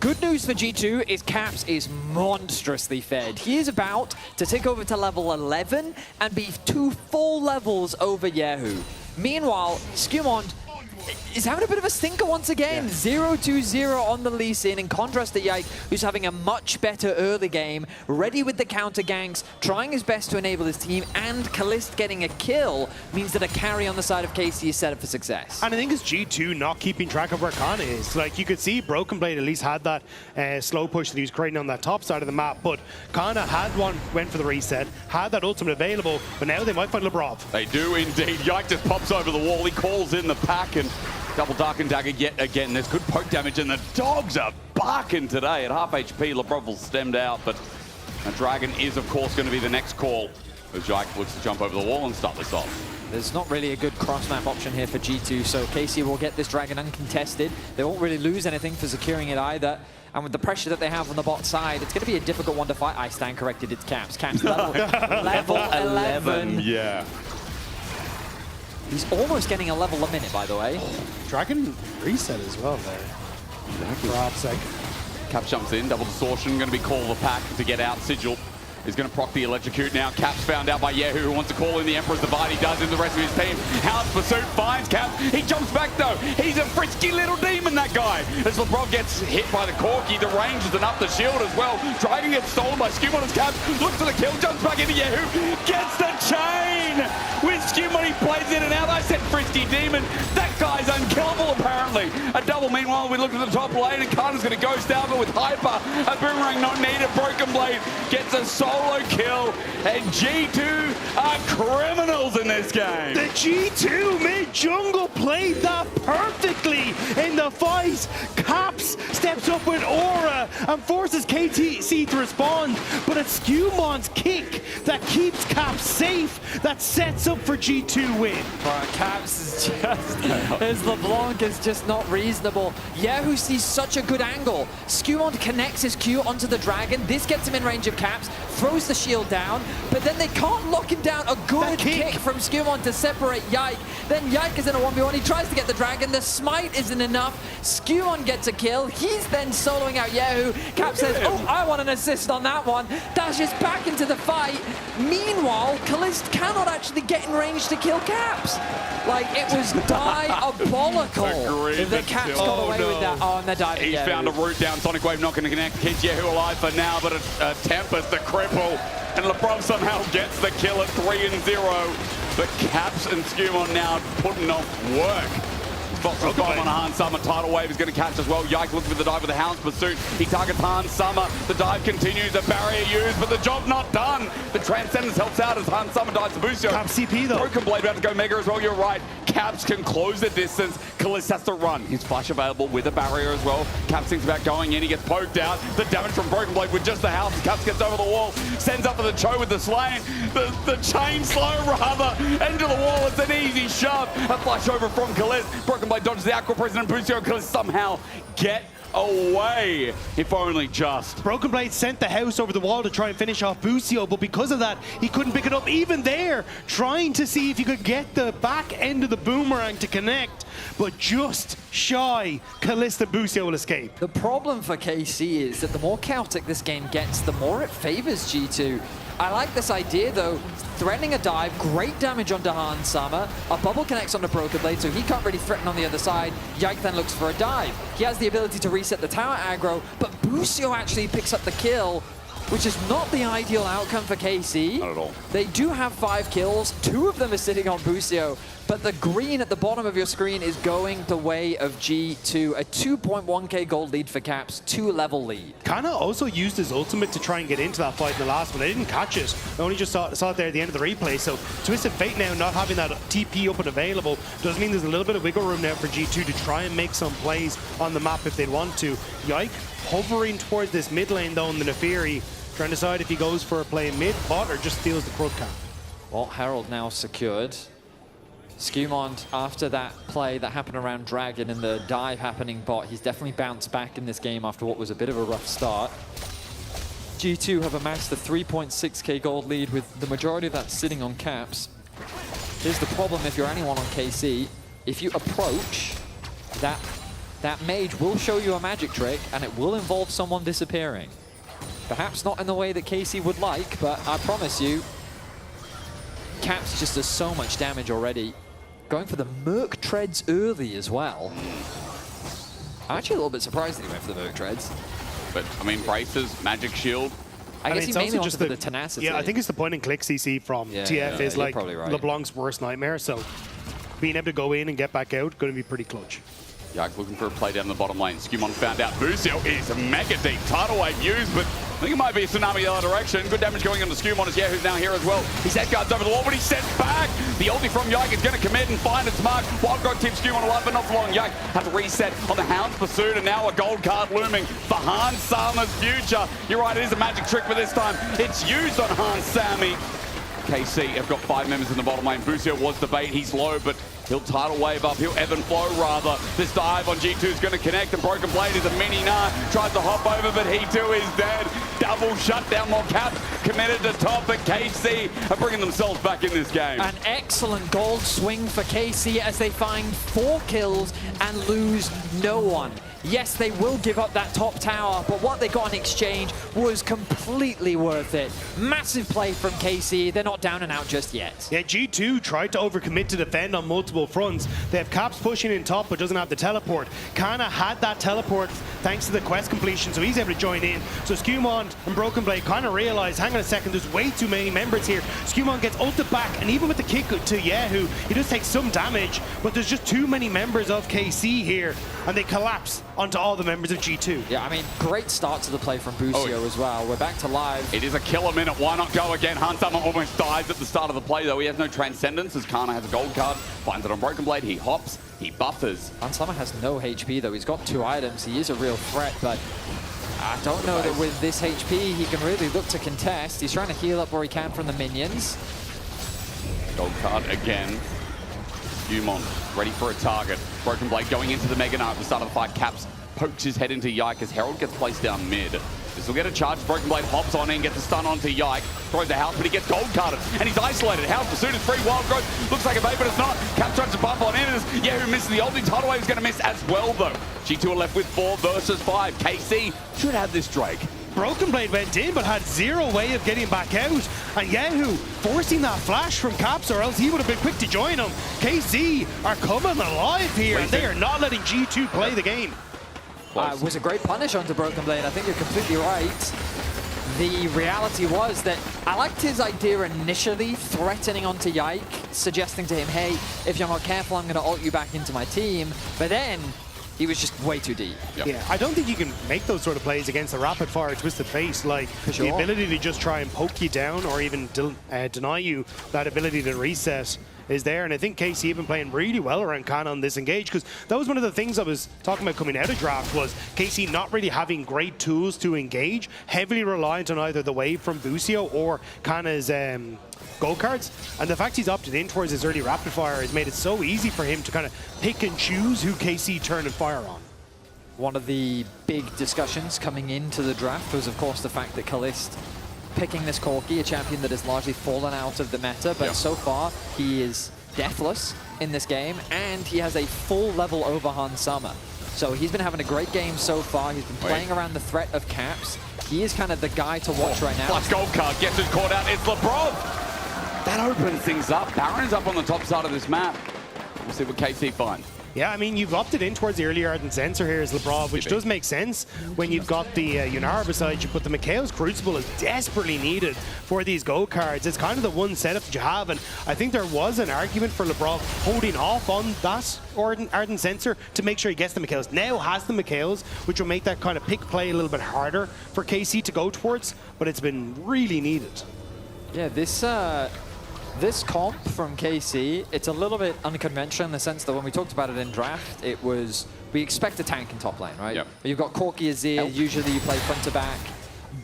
good news for G2 is Caps is monstrously fed. He is about to take over to level 11 and be 2 full levels over Yahoo. Meanwhile, Skewmon is having a bit of a stinker once again. 0-2-0 on the Lee Sin, in contrast to Yike, who's having a much better early game, ready with the counter ganks, trying his best to enable his team, and Kalist getting a kill means that a carry on the side of KC is set up for success. And I think it's G2 not keeping track of where Kana is. Like, you could see Broken Blade at least had that slow push that he was creating on that top side of the map, but Kana had one, went for the reset, had that ultimate available, but now they might find Lebrov. They do indeed. Yike just pops over the wall. He calls in the pack and double dark and dagger yet again. There's good poke damage and the dogs are barking today at half HP. Lebrov stemmed out, but a Dragon is of course going to be the next call as Yike looks to jump over the wall and start this off. There's not really a good cross-map option here for G2, so KC will get this Dragon uncontested. They won't really lose anything for securing it either. And with the pressure that they have on the bot side, it's going to be a difficult one to fight. I stand corrected, it's Caps. Caps level 11. Yeah. He's almost getting a level a minute, by the way. Dragon reset as well there. Perhaps like Caps jumps in, double distortion, going to be call the pack to get out. Sigil is going to proc the electrocute now. Caps found out by Yahoo, who wants to call in the Emperor's Divide. He does in the rest of his team. Hound's Pursuit finds Caps. He jumps back though. He's a frisky little demon, that guy. As Lebrov gets hit by the Corky, the range is enough the shield as well. Dragon gets stolen by Skewmon as Caps looks for the kill, jumps back into Yahoo, gets the chain. With Skewmon, he plays in and out. I said frisky demon. That guy's unkillable apparently. A double. Meanwhile, we look at the top lane and Kana's going to ghost out, but with Hyper, a boomerang not needed. Broken Blade gets a solo kill, and G2 are criminals in this game. The G2 mid-jungle played that perfectly in the fight. Caps steps up with Aura and forces KTC to respond, but it's Skewmon's kick that keeps Caps safe, that sets up for G2 win. Caps is just, his LeBlanc is just not reasonable. Yahoo sees such a good angle. Skewmon connects his Q onto the Dragon. This gets him in range of Caps, throws the shield down, but then they can't lock him down. A good kick from Skewmon to separate Yike. Then Yike is in a 1v1. He tries to get the Dragon. The smite isn't enough. Skewmon gets a kill. He's then soloing out Yahoo. Cap says, oh, I want an assist on that one. Dashes back into the fight. Meanwhile, Kalist cannot actually get in range to kill Caps. Like, it was diabolical. The Caps got away with that. Oh, and they're diving. He's found a route down. Sonic Wave not going to connect. Keeps Yahoo alive for now, but a Tempest, the cripple. And Lebrov somehow gets the kill at 3-0. But Caps and Skewmon now putting off work. Fox on a Han Summer. Tidal Wave is going to catch as well. Yike looking for the dive with the Hound's Pursuit. He targets Han Summer. The dive continues. The barrier used, but the job not done. The Transcendence helps out as Han Summer dives to Busio. Caps CP though. Broken Blade about to go Mega as well. You're right. Caps can close the distance. Kalist has to run. His flash available with a barrier as well. Caps thinks about going in. He gets poked out. The damage from Broken Blade with just the house. Caps gets over the wall. Sends up for the Cho with the Slain. The chain slow rather. Into the wall. It's an easy shove. A flash over from Kalist. Broken Blade dodges the Aqua President. Busio Kalist somehow get away, if only just. Broken Blade sent the house over the wall to try and finish off Busio, but because of that, he couldn't pick it up. Even there, trying to see if he could get the back end of the boomerang to connect, but just shy. Kalist and Busio will escape. The problem for KC is that the more chaotic this game gets, the more it favors G2. I like this idea, though. Threatening a dive, great damage onto Hans Sama. A bubble connects onto Broken Blade, so he can't really threaten on the other side. Yike then looks for a dive. He has the ability to reset the tower aggro, but Busio actually picks up the kill, which is not the ideal outcome for KC. Not at all. They do have 5 kills. 2 of them are sitting on Busio, but the green at the bottom of your screen is going the way of G2. A 2.1k gold lead for Caps, 2-level lead. Kana also used his ultimate to try and get into that fight in the last one. They didn't catch it. I only just saw it there at the end of the replay. So Twisted Fate now not having that TP up and available does mean there's a little bit of wiggle room now for G2 to try and make some plays on the map if they want to. Yike hovering towards this mid lane though in the Nefiri, trying to decide if he goes for a play mid, bot, or just steals the Krug camp. Well, Herald now secured. Skewmond, after that play that happened around Dragon and the dive happening bot, he's definitely bounced back in this game after what was a bit of a rough start. G2 have amassed a 3.6k gold lead with the majority of that sitting on Caps. Here's the problem if you're anyone on KC. If you approach, that mage will show you a magic trick and it will involve someone disappearing. Perhaps not in the way that KC would like, but I promise you, Caps just does so much damage already. Going for the Merc Treads early as well. I'm actually a little bit surprised that he went for the Merc Treads. But, I mean, braces, magic shield. I guess he mainly wants the tenacity. Yeah, I think it's the point and click CC from TF is like right. LeBlanc's worst nightmare. So being able to go in and get back out, going to be pretty clutch. Yike looking for a play down the bottom lane. Skewmon found out Busio is mega deep. Tidal wave used, but I think it might be a tsunami the other direction. Good damage going on to Skewmon as who's now here as well. His head guard's over the wall, but he sets back. The ulti from Yike is going to commit and find its mark. Wild God tips Skewmon alive, but not for long. Yike has to reset on the Hound's pursuit, and now a gold card looming for Hans Sama's future. You're right, it is a magic trick, but this time it's used on Hans Sami. KC have got 5 members in the bottom lane. Busio was the bait, he's low, but he'll tidal wave up, he'll ebb and flow rather. This dive on G2 is going to connect, and Broken Blade is a mini nah. Tries to hop over, but he too is dead. Double shutdown, more Caps committed to top, but KC are bringing themselves back in this game. An excellent gold swing for KC as they find 4 kills and lose no one. Yes, they will give up that top tower, but what they got in exchange was completely worth it. Massive play from KC. They're not down and out just yet. Yeah, G2 tried to overcommit to defend on multiple fronts. They have Caps pushing in top, but doesn't have the teleport. Kana had that teleport thanks to the quest completion, so he's able to join in. So Skewmon and Broken Blade kind of realize, hang on a second, there's way too many members here. Skewmon gets ulted back, and even with the kick to Yahoo, he does take some damage, but there's just too many members of KC here, and they collapse onto all the members of G2. Yeah, I mean, great start to the play from Busio as well. We're back to live. It is a killer minute. Why not go again? Hans Sama almost dies at the start of the play, though. He has no transcendence as Kana has a gold card. Finds it on Broken Blade. He hops. He buffers. Hans Sama has no HP, though. He's got 2 items. He is a real threat, but I don't know that with this HP, he can really look to contest. He's trying to heal up where he can from the minions. Gold card again. Skewmon ready for a target. Broken Blade going into the Mega Knight at the start of the fight. Caps pokes his head into Yike as Herald gets placed down mid. This will get a charge. Broken Blade hops on in, gets a stun onto Yike. Throws the house, but he gets gold carded. And he's isolated. House pursuit is free. Wild Growth looks like a bait, but it's not. Cap tries to bump on in. Who misses the ulti. Tidal Wave is going to miss as well, though. G2 are left with 4 versus 5. KC should have this Drake. Broken Blade went in, but had 0 way of getting back out. And Yahoo forcing that flash from Caps, or else he would have been quick to join him. KC are coming alive here, and they are not letting G2 play the game. It was a great punish onto Broken Blade. I think you're completely right. The reality was that I liked his idea initially, threatening onto Yike, suggesting to him, hey, if you're not careful, I'm going to ult you back into my team. But then he was just way too deep. Yeah, I don't think you can make those sort of plays against a rapid fire Twisted Face. Like the ability to just try and poke you down or even deny you that ability to reset is there. And I think KC have been playing really well around Kana on this engage, because that was one of the things I was talking about coming out of draft, was KC not really having great tools to engage, heavily reliant on either the wave from Busio or Kana's gold cards. And the fact he's opted in towards his early rapid fire has made it so easy for him to kind of pick and choose who KC turn and fire on. One of the big discussions coming into the draft was, of course, the fact that Kalist picking this Corki, a champion that has largely fallen out of the meta, but so far he is deathless in this game, and he has a full level over Hans Sama. So he's been having a great game so far. He's been playing around the threat of caps. He is kind of the guy to watch right now. Flash gold card, gets it caught out. It's Lebrov. That opens things up. Baron's up on the top side of this map. We'll see what KC finds. Yeah, I mean, you've opted in towards the earlier ardent sensor here as Lebrov, which does make sense when you've got the Yunara beside you, but the Mikhail's Crucible is desperately needed for these gold cards. It's kind of the one setup that you have, and I think there was an argument for Lebrov holding off on that ardent sensor to make sure he gets the Mikhail's. Now has the Mikhail's, which will make that kind of pick play a little bit harder for KC to go towards, but it's been really needed. Yeah, this comp from KC, it's a little bit unconventional in the sense that when we talked about it in draft, it was, we expect a tank in top lane, right? Yep. You've got Corki Azir, usually you play front to back.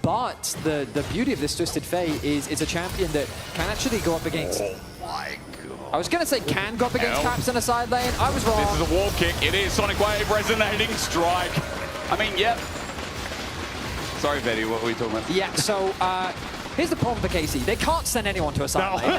But the beauty of this Twisted Fate is it's a champion that can actually go up against... Oh my god. I was going to say can go up against caps in a side lane. I was wrong. This is a wall kick. It is Sonic Wave, resonating strike. I mean, yep. Sorry, Betty, what were we talking about? Yeah, so... here's the problem for KC. They can't send anyone to a side lane.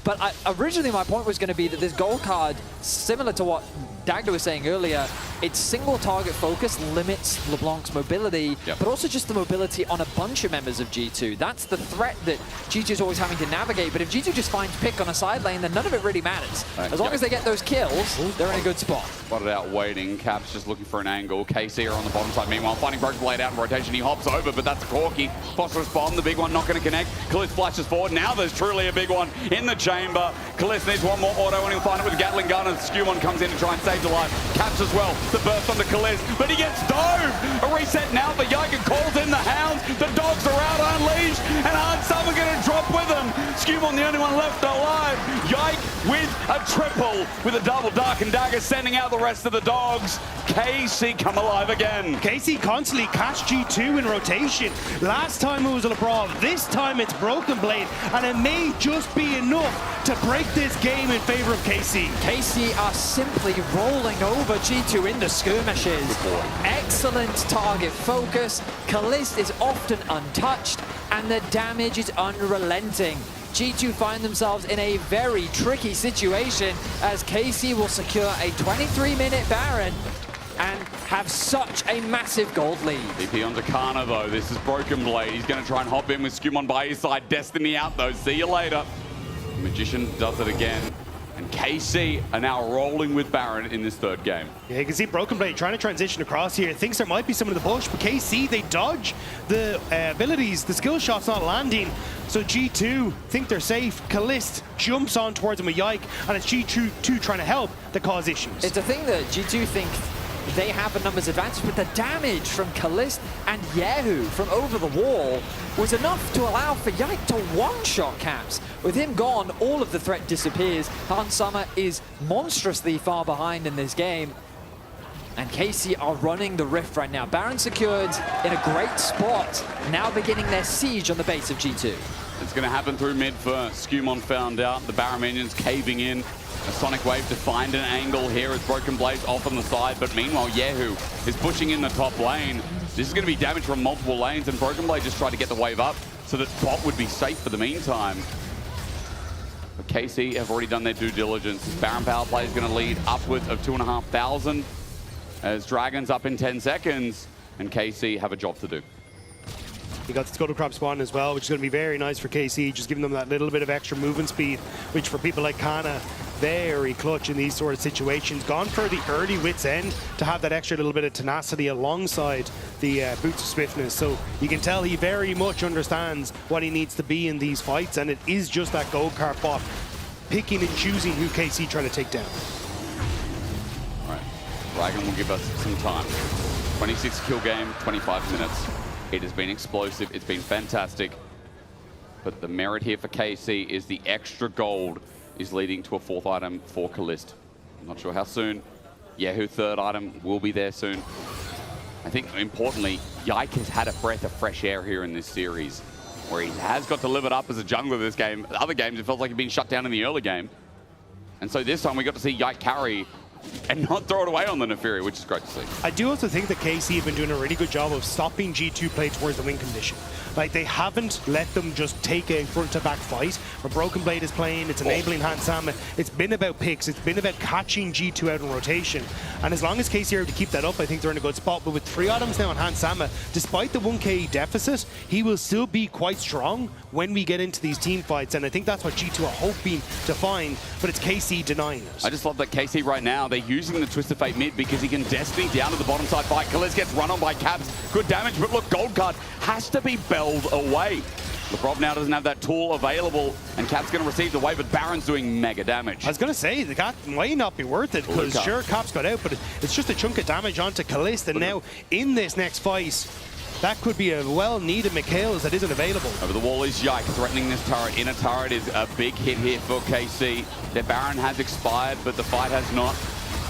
But originally my point was going to be that this gold card, similar to what Dagda was saying earlier, its single target focus limits LeBlanc's mobility, but also just the mobility on a bunch of members of G2. That's the threat that G2 is always having to navigate. But if G2 just finds pick on a side lane, then none of it really matters. As long as they get those kills, they're in a good spot. Spotted out waiting. Caps just looking for an angle. KC are on the bottom side. Meanwhile, finding Broken Blade out in rotation. He hops over, but that's a Corki. Phosphorus Bomb, the big one, not going to connect. Kalist flashes forward. Now there's truly a big one in the chamber. Kalist needs one more auto, and he'll find it with Gatling gun, and Skewmon comes in to try and save the life. Caps as well. The burst onto Kalist, but he gets dove. A reset now for Yike, and calls in the Hounds. The dogs are out unleashed, and Hard Summer going to drop with them. Skewmon the only one left alive. Yike with a triple, with a double Dark and Dagger sending out the rest of the dogs. KC come alive again. KC constantly catch G2 in rotation. Last time it was Lebrov, this time it's Broken Blade, and it may just be enough to break this game in favor of KC. KC are simply rolling over G2 in the skirmishes. Excellent target focus. Kalist is often untouched, and the damage is unrelenting. G2 find themselves in a very tricky situation as KC will secure a 23-minute Baron and have such a massive gold lead. VP onto Kana though. This is Broken Blade. He's going to try and hop in with Skewmon by his side. Destiny out though. See you later. The Magician does it again. And KC are now rolling with Baron in this third game. Yeah, you can see Broken Blade trying to transition across here. Thinks there might be someone in the bush, but KC, they dodge the abilities. The skill shot's not landing. So G2 think they're safe. Kalist jumps on towards him with Yike, and it's G2 trying to help that cause issues. It's a thing that G2 think they have a numbers advantage, but the damage from Kalist and Yehu from over the wall was enough to allow for Yike to one-shot Caps. With him gone, all of the threat disappears. Hans Summer is monstrously far behind in this game. And KC are running the Rift right now. Baron secured in a great spot, now beginning their siege on the base of G2. It's going to happen through mid first. Skewmon found out. The Baron minions caving in. A Sonic Wave to find an angle here as Broken Blade's off on the side, but meanwhile Yehu is pushing in the top lane. This is going to be damage from multiple lanes, and Broken Blade just tried to get the wave up so that bot would be safe for the meantime. But KC have already done their due diligence. Baron power play is going to lead upwards of 2,500 as Dragon's up in 10 seconds, and KC have a job to do. You got the Scuttle Crab spawn as well, which is going to be very nice for KC, just giving them that little bit of extra movement speed, which for people like Kana, very clutch in these sort of situations. Gone for the early wit's end to have that extra little bit of tenacity alongside the boots of swiftness. So you can tell he very much understands what he needs to be in these fights, and it is just that gold card bot picking and choosing who KC trying to take down. All right, Dragon will give us some time. 26 kill game, 25 minutes. It has been explosive, it's been fantastic. But the merit here for KC is the extra gold is leading to a fourth item for Kalist. I'm not sure how soon. Yehu third item will be there soon. I think importantly, Yike has had a breath of fresh air here in this series, where he has got to live it up as a jungler this game. Other games, it felt like he'd been shut down in the early game. And so this time we got to see Yike carry and not throw it away on the Neferi, which is great to see. I do also think that KC have been doing a really good job of stopping G2 play towards the win condition. Like, they haven't let them just take a front-to-back fight. Where Broken Blade is playing, it's enabling Hansama. It's been about picks. It's been about catching G2 out in rotation. And as long as KC are able to keep that up, I think they're in a good spot. But with 3 items now on Hansama, despite the 1k deficit, he will still be quite strong when we get into these team fights. And I think that's what G2 are hoping to find, but it's KC denying it. I just love that KC right now, they're using the Twisted Fate mid because he can Destiny down to the bottom side fight. Kalisz gets run on by Caps. Good damage, but look, Gold Card has to be belled away. Lebrov now doesn't have that tool available, and Cap's going to receive the wave, but Baron's doing mega damage. I was going to say, that might not be worth it, because sure, Cap's got out, but it's just a chunk of damage onto Kalisz, and now in this next fight, that could be a well-needed Mikhails that isn't available. Over the wall is Yike threatening this turret. Inner turret is a big hit here for KC. Their Baron has expired, but the fight has not.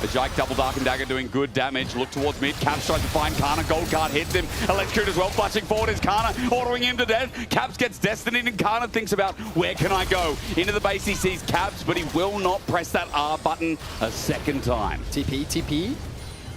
The Yike double Dark and Dagger doing good damage. Look towards mid. Caps tries to find Kana. Gold Card hits him. Electrocute as well. Flashing forward is Kana, ordering him to death. Caps gets Destiny, and Kana thinks about where can I go. Into the base he sees Caps, but he will not press that R button a second time. TP.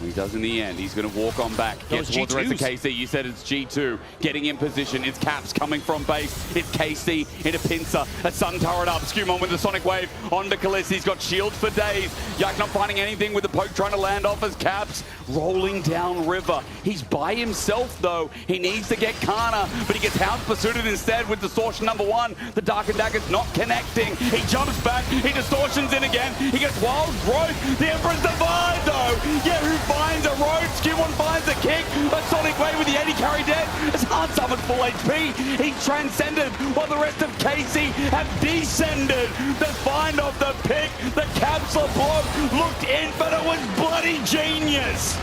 He does in the end. He's going to walk on back. Get towards the rest of KC. You said it's G2. Getting in position. It's Caps coming from base. It's KC into Pincer. A Sun turret up. Skewmon with the Sonic Wave onto Kalisz. He's got shields for days. Yike not finding anything with the poke trying to land off as Caps rolling down river. He's by himself though. He needs to get Kana, but he gets Hound pursued instead with Distortion #1. The Dark and Dagger's not connecting. He jumps back. He distortions in again. He gets Wild Growth. The Emperor's Divide though. Yeah, who finds a road? Skewmon finds a kick. A Sonic Wave with the Eddie carry dead. As Hard summoned full HP. He transcended while the rest of KC have descended. The find of the pick. The capsule block looked infinite was bloody genius.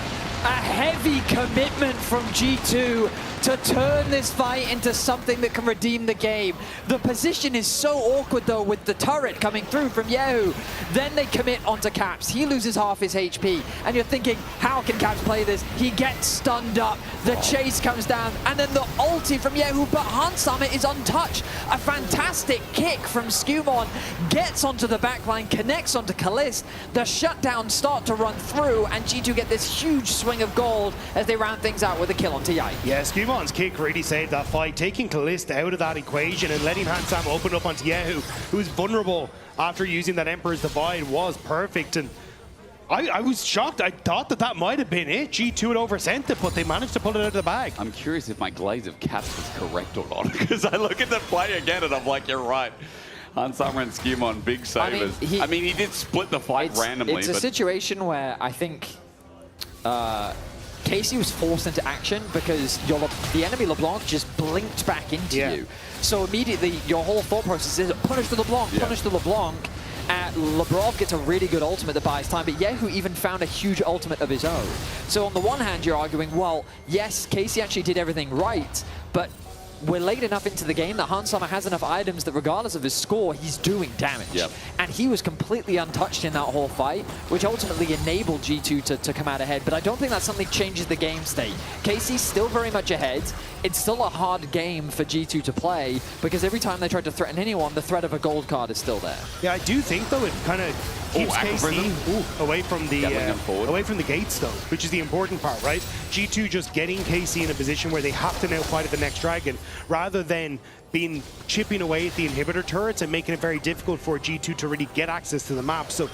A heavy commitment from G2 to turn this fight into something that can redeem the game. The position is so awkward though with the turret coming through from Yehu. Then they commit onto Caps. He loses half his HP. And you're thinking, how can Caps play this? He gets stunned up. The chase comes down. And then the ulti from Yehu. But Hansama is untouched. A fantastic kick from Skewmon. Gets onto the backline, connects onto Kalisz. The shutdowns start to run through. And G2 get this huge swing of gold as they round things out with a kill onto Yike. Yeah, Skewmon's kick really saved that fight, taking Kalisz out of that equation and letting Hansama open up onto Yehu, who's vulnerable after using that Emperor's Divide, was perfect. And I was shocked. I thought that might have been it. G2 had oversent it, but they managed to pull it out of the bag. I'm curious if my glaze of Caps was correct or not, because I look at the play again and I'm like, you're right. Hansama and Skewmon, big savers. I mean, he did split the fight randomly. It's a situation where I think KC was forced into action because the enemy LeBlanc just blinked back into you. So immediately your whole thought process is punish the LeBlanc, punish the LeBlanc. Lebrov gets a really good ultimate that buys time, but Yehu even found a huge ultimate of his own. So on the one hand, you're arguing, well, yes, KC actually did everything right, but we're late enough into the game that Hansama has enough items that regardless of his score, he's doing damage. And he was completely untouched in that whole fight, which ultimately enabled G2 to come out ahead. But I don't think that suddenly changes the game state. KC's still very much ahead. It's still a hard game for G2 to play, because every time they try to threaten anyone, the threat of a gold card is still there. Yeah, I do think, though, it kind of keeps KC away from the gates, though, which is the important part, right? G2 just getting KC in a position where they have to now fight at the next dragon, rather than chipping away at the inhibitor turrets and making it very difficult for G2 to really get access to the map. So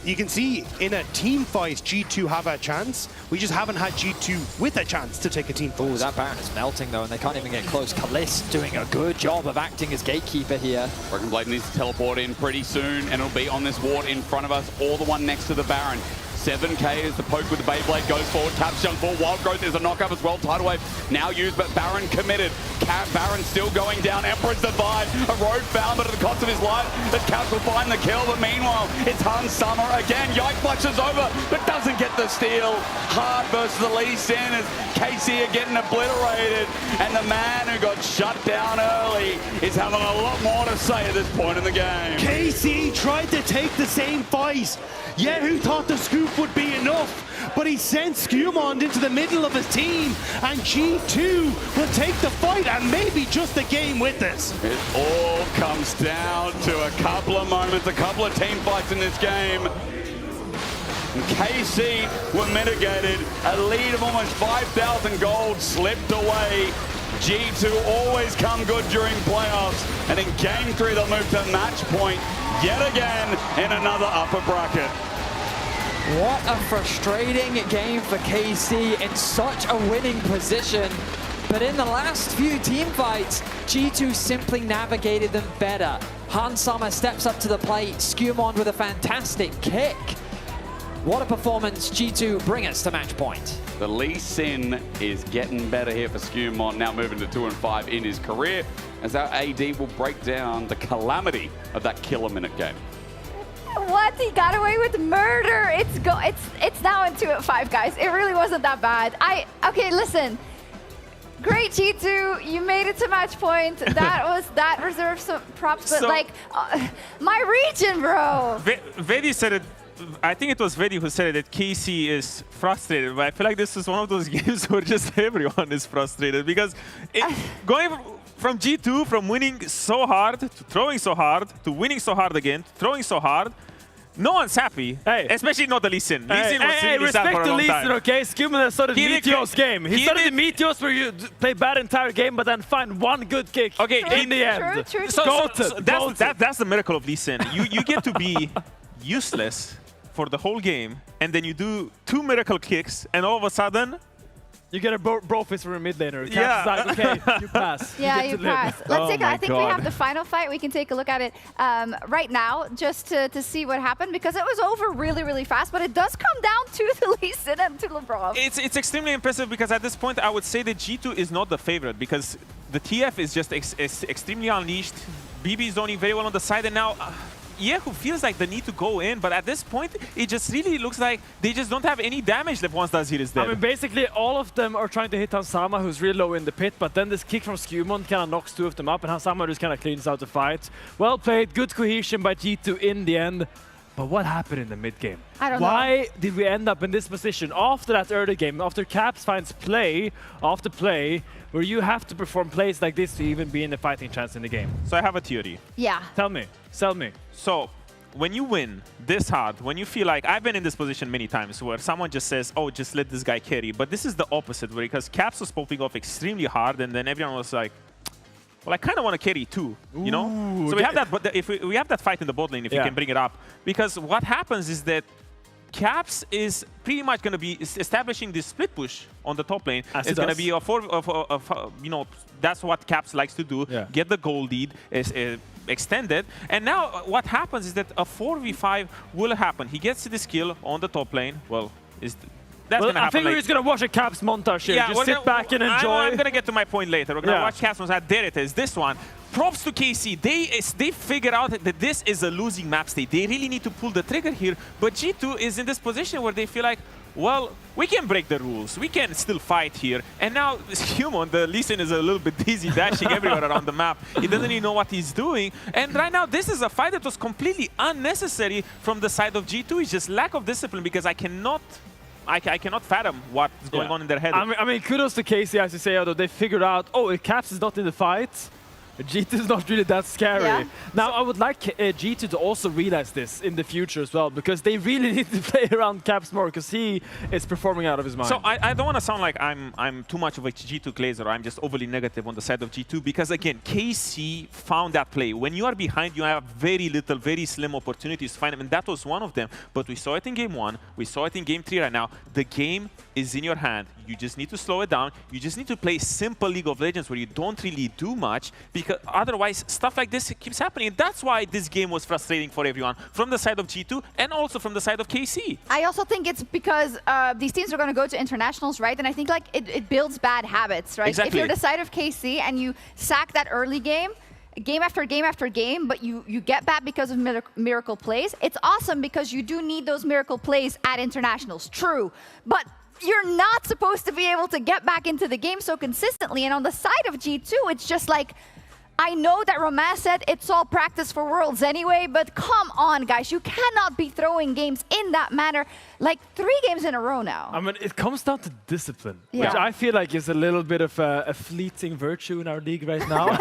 you can see in a team fight, G2 have a chance. We just haven't had G2 with a chance to take a team fight. Oh, that Baron is melting though, and they can't even get close. Kalisz doing a good job of acting as gatekeeper here. Broken Blade needs to teleport in pretty soon, and it'll be on this ward in front of us, or the one next to the Baron. 7k as the poke with the Beyblade goes forward. Caps jump forward. Wild Growth is a knockup as well. Tidal Wave now used, but Baron committed. Baron still going down. Emperor's Divide. A road found, but at the cost of his life, the Caps will find the kill. But meanwhile, it's Hansama again. Yike flushes over, but doesn't get the steal. Hard versus the Lee Sin as KC are getting obliterated. And the man who got shut down early is having a lot more to say at this point in the game. KC tried to take the same fight. Yehu thought the scoop would be enough, but he sent Skewmon into the middle of his team, and G2 will take the fight and maybe just the game with this. It all comes down to a couple of moments, a couple of team fights in this game. And KC were mitigated. A lead of almost 5,000 gold slipped away. G2 always come good during playoffs. And in game 3, they'll move to match point yet again in another upper bracket. What a frustrating game for KC in such a winning position. But in the last few team fights, G2 simply navigated them better. Hans Sommer steps up to the plate, Skumon with a fantastic kick. What a performance, G2 bring us to match point. The Lee Sin is getting better here for Skumon, now moving to 2-5 in his career, as our AD will break down the calamity of that killer minute game. What? He got away with murder. It's now in 2-5, guys. It really wasn't that bad. Okay, listen. Great G2, you made it to match point. That reserves some props, but so, my region, bro. Vedi said it. I think it was Vedi who said that KC is frustrated, but I feel like this is one of those games where just everyone is frustrated because going from G2, from winning so hard to throwing so hard to winning so hard again, throwing so hard, no one's happy. Hey. Especially not the Lee Sin. Lee Sin was really sad for a long time. Respect to Lee Sin, okay? Skumon has started Meteor's game. He started the Meteors where you play bad entire game, but then find one good kick in the end. True. So that's the miracle of Lee Sin. You get to be useless for the whole game, and then you do 2 miracle kicks, and all of a sudden, you get a bro fist from a mid laner. Yeah. Like, okay, you pass. Yeah, you pass. Let's take. I think we have the final fight. We can take a look at it right now, just to see what happened, because it was over really, really fast. But it does come down to the Lee Sin and to LeBron. It's extremely impressive because at this point, I would say that G2 is not the favorite because the TF is just extremely unleashed. BB is doing very well on the side, and now. Yehu feels like the need to go in, but at this point, it just really looks like they just don't have any damage left once Dazir is dead. I mean, basically, all of them are trying to hit Hansama, who's really low in the pit, but then this kick from Skumon kind of knocks 2 of them up, and Hansama just kind of cleans out the fight. Well played, good cohesion by G2 in the end. But what happened in the mid game? I don't know. Why did we end up in this position after that early game, after Caps finds play after play, where you have to perform plays like this to even be in a fighting chance in the game? So I have a theory. Yeah. Tell me. Sell me. So when you win this hard, when you feel like, I've been in this position many times where someone just says, oh, just let this guy carry. But this is the opposite, because Caps was popping off extremely hard, and then everyone was like, well, I kind of want to carry too, you know? So we have that, but if we have that fight in the bot lane, if you can bring it up. Because what happens is that Caps is pretty much going to be establishing this split push on the top lane. It's going to be you know, that's what Caps likes to do. Yeah. Get the gold lead extended. And now what happens is that a 4v5 will happen. He gets the skill on the top lane. Well, that's going to happen. I think we're just going to watch a Caps montage here. Yeah, just sit back and enjoy. I'm going to get to my point later. We're going to watch Caps montage. There it is. This one. Props to KC. They figured out that this is a losing map state. They really need to pull the trigger here. But G2 is in this position where they feel like, well, we can break the rules. We can still fight here. And now Skumon, the Lee Sin, is a little bit dizzy, dashing everywhere around the map. He doesn't even know what he's doing. And right now, this is a fight that was completely unnecessary from the side of G2. It's just lack of discipline, because I cannot fathom what's going on in their head. I mean, kudos to KC, as you say, although they figured out, oh, if Caps is not in the fight, G2 is not really that scary. Yeah. Now, I would like G2 to also realize this in the future as well, because they really need to play around Caps more, because he is performing out of his mind. So I don't want to sound like I'm too much of a G2 glazer, or I'm just overly negative on the side of G2, because again, KC found that play. When you are behind, you have very little, very slim opportunities to find them, and that was one of them. But we saw it in game 1, we saw it in game 3 right now. The game is in your hand. You just need to slow it down. You just need to play simple League of Legends where you don't really do much, because otherwise stuff like this keeps happening. That's why this game was frustrating for everyone, from the side of G2 and also from the side of KC. I also think it's because these teams are going to go to internationals, right? And I think like it builds bad habits, right? Exactly. If you're the side of KC and you sack that early game after game after game, but you get back because of miracle plays, it's awesome, because you do need those miracle plays at internationals, true. But you're not supposed to be able to get back into the game so consistently. And on the side of G2, it's just like, I know that Romain said it's all practice for Worlds anyway, but come on, guys. You cannot be throwing games in that manner, like 3 games in a row now. I mean, it comes down to discipline, Yeah. which I feel like is a little bit of a fleeting virtue in our league right now,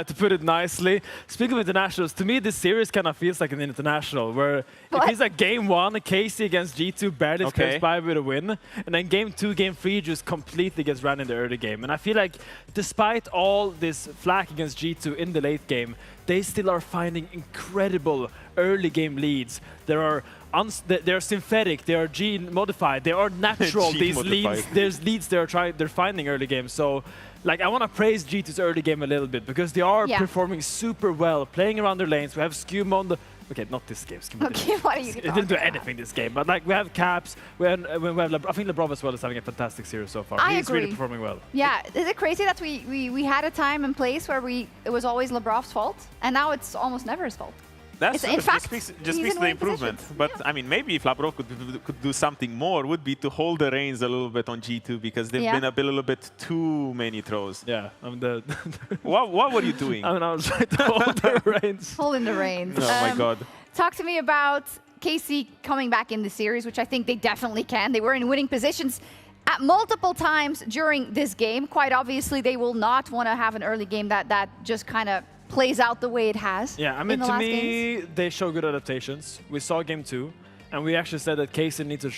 to put it nicely. Speaking of internationals, to me, this series kind of feels like an international, where it feels like game 1, Casey against G2 barely scrapes by with a win, and then game 2, game 3 just completely gets run in the early game. And I feel like despite all this flack against G2 in the late game, they still are finding incredible early game leads. They're synthetic, they are gene modified, they are natural. These leads, there's leads they're finding early game. So, like, I want to praise G2's early game a little bit because they are performing super well, playing around their lanes. We have Skuma on the. Okay, not this game. Okay, what are you It didn't do anything this game, but like we have Caps. We have I think LeBron as well is having a fantastic series so far. He's really performing well. Yeah, is it crazy that we had a time and place where it was always LeBron's fault, and now it's almost never his fault? That's in fact, just speaks to the improvement. But I mean, maybe if Labrov could do something more, would be to hold the reins a little bit on G2 because they've been a little bit too many throws. Yeah, I'm what were you doing? I mean, I was trying to hold the reins. Holding the reins. Oh my God. Talk to me about KC coming back in the series, which I think they definitely can. They were in winning positions at multiple times during this game. Quite obviously, they will not want to have an early game that just kind of plays out the way it has. Yeah, I mean, to me, they show good adaptations. We saw game 2, and we actually said that KC needs to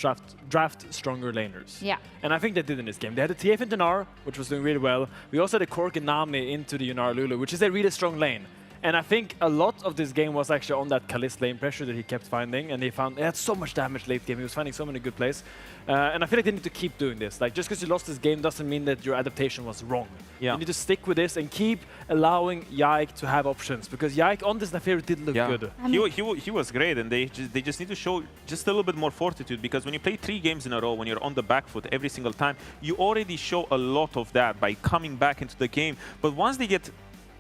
draft stronger laners. Yeah. And I think they did in this game. They had a TF into Gnar, which was doing really well. We also had a Cork and Nami into the Gnar Lulu, which is a really strong lane. And I think a lot of this game was actually on that Kalist lane pressure that he kept finding, and he had so much damage late game. He was finding so many good plays. And I feel like they need to keep doing this. Like, just because you lost this game doesn't mean that your adaptation was wrong. Yeah. You need to stick with this and keep allowing Yike to have options, because Yike on this Nafair did look good. He was great, and they just need to show just a little bit more fortitude, because when you play 3 games in a row, when you're on the back foot every single time, you already show a lot of that by coming back into the game. But once they get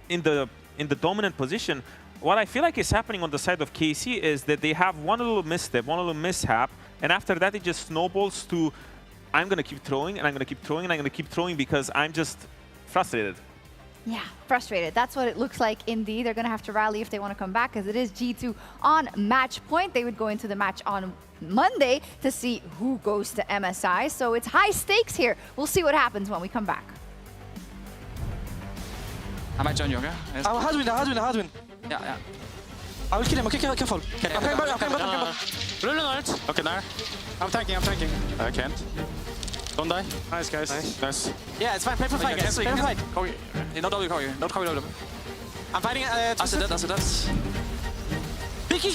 in the dominant position, what I feel like is happening on the side of KC is that they have one little misstep, one little mishap, and after that it just snowballs to, I'm going to keep throwing, and I'm going to keep throwing, and I'm going to keep throwing because I'm just frustrated. Yeah, frustrated. That's what it looks like indeed. They're going to have to rally if they want to come back, because it is G2 on match point. They would go into the match on Monday to see who goes to MSI. So it's high stakes here. We'll see what happens when we come back. I might join you, okay? I had win. Yeah. I will kill him, okay, careful. I'm playing back. Okay, there. I'm tanking. I can't. Don't die. Nice, guys. Nice. Yeah, it's fine. Play for fight, guys. Play for fight. Not W. I'm fighting. That's it. Big. I'm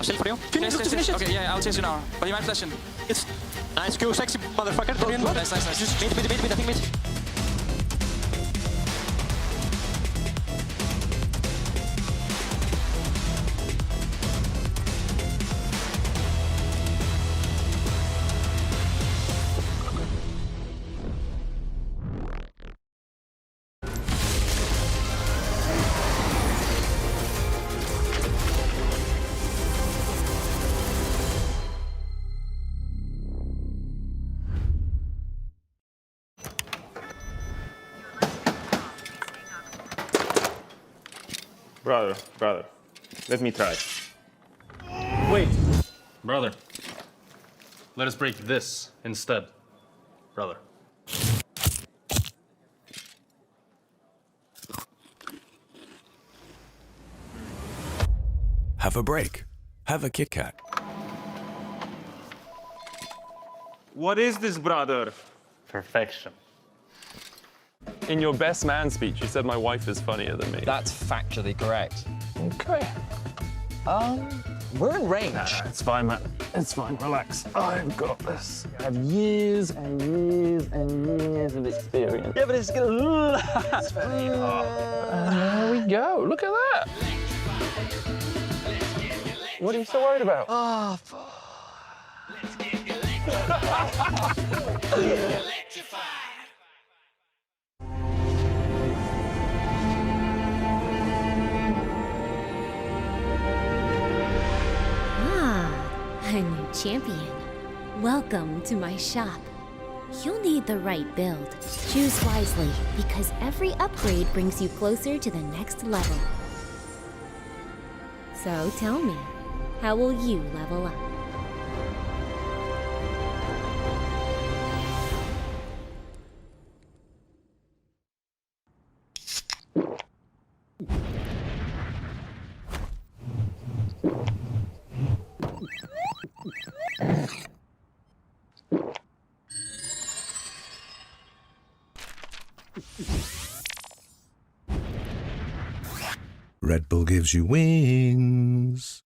still for you. Finish it. Okay, yeah, I'll chase you now. But you might flash in. It's nice, go, sexy motherfucker. Nice. Just mid, I think mid. Brother, let me try. Wait. Brother, let us break this instead. Brother. Have a break. Have a Kit Kat. What is this, brother? Perfection. In your best man speech, you said my wife is funnier than me. That's factually correct. Okay. We're in range. It's fine, man. It's fine. Relax. I've got this. I have years and years and years of experience. Yeah, but it's gonna last. There we go. Look at that. What are you so worried about? Oh, A new champion. Welcome to my shop. You'll need the right build. Choose wisely, because every upgrade brings you closer to the next level. So tell me, how will you level up? Red Bull gives you wings.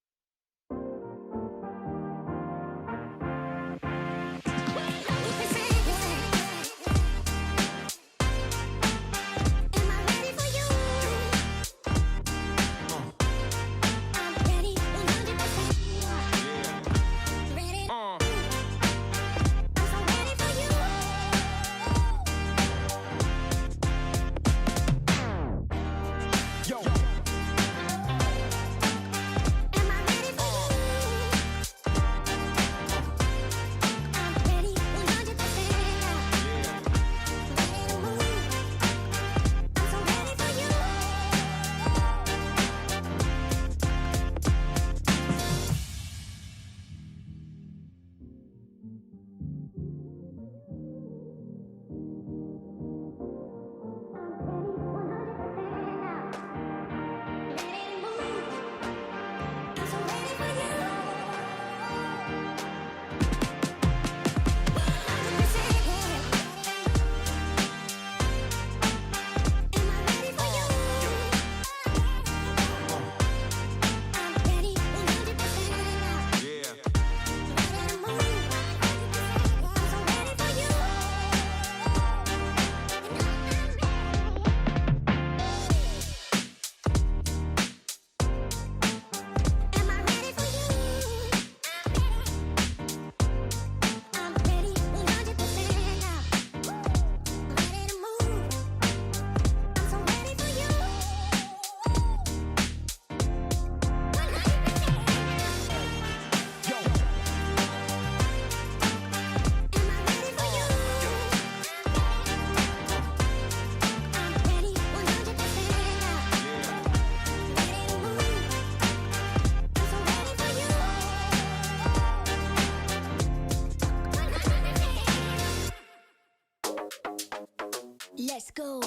Let's go.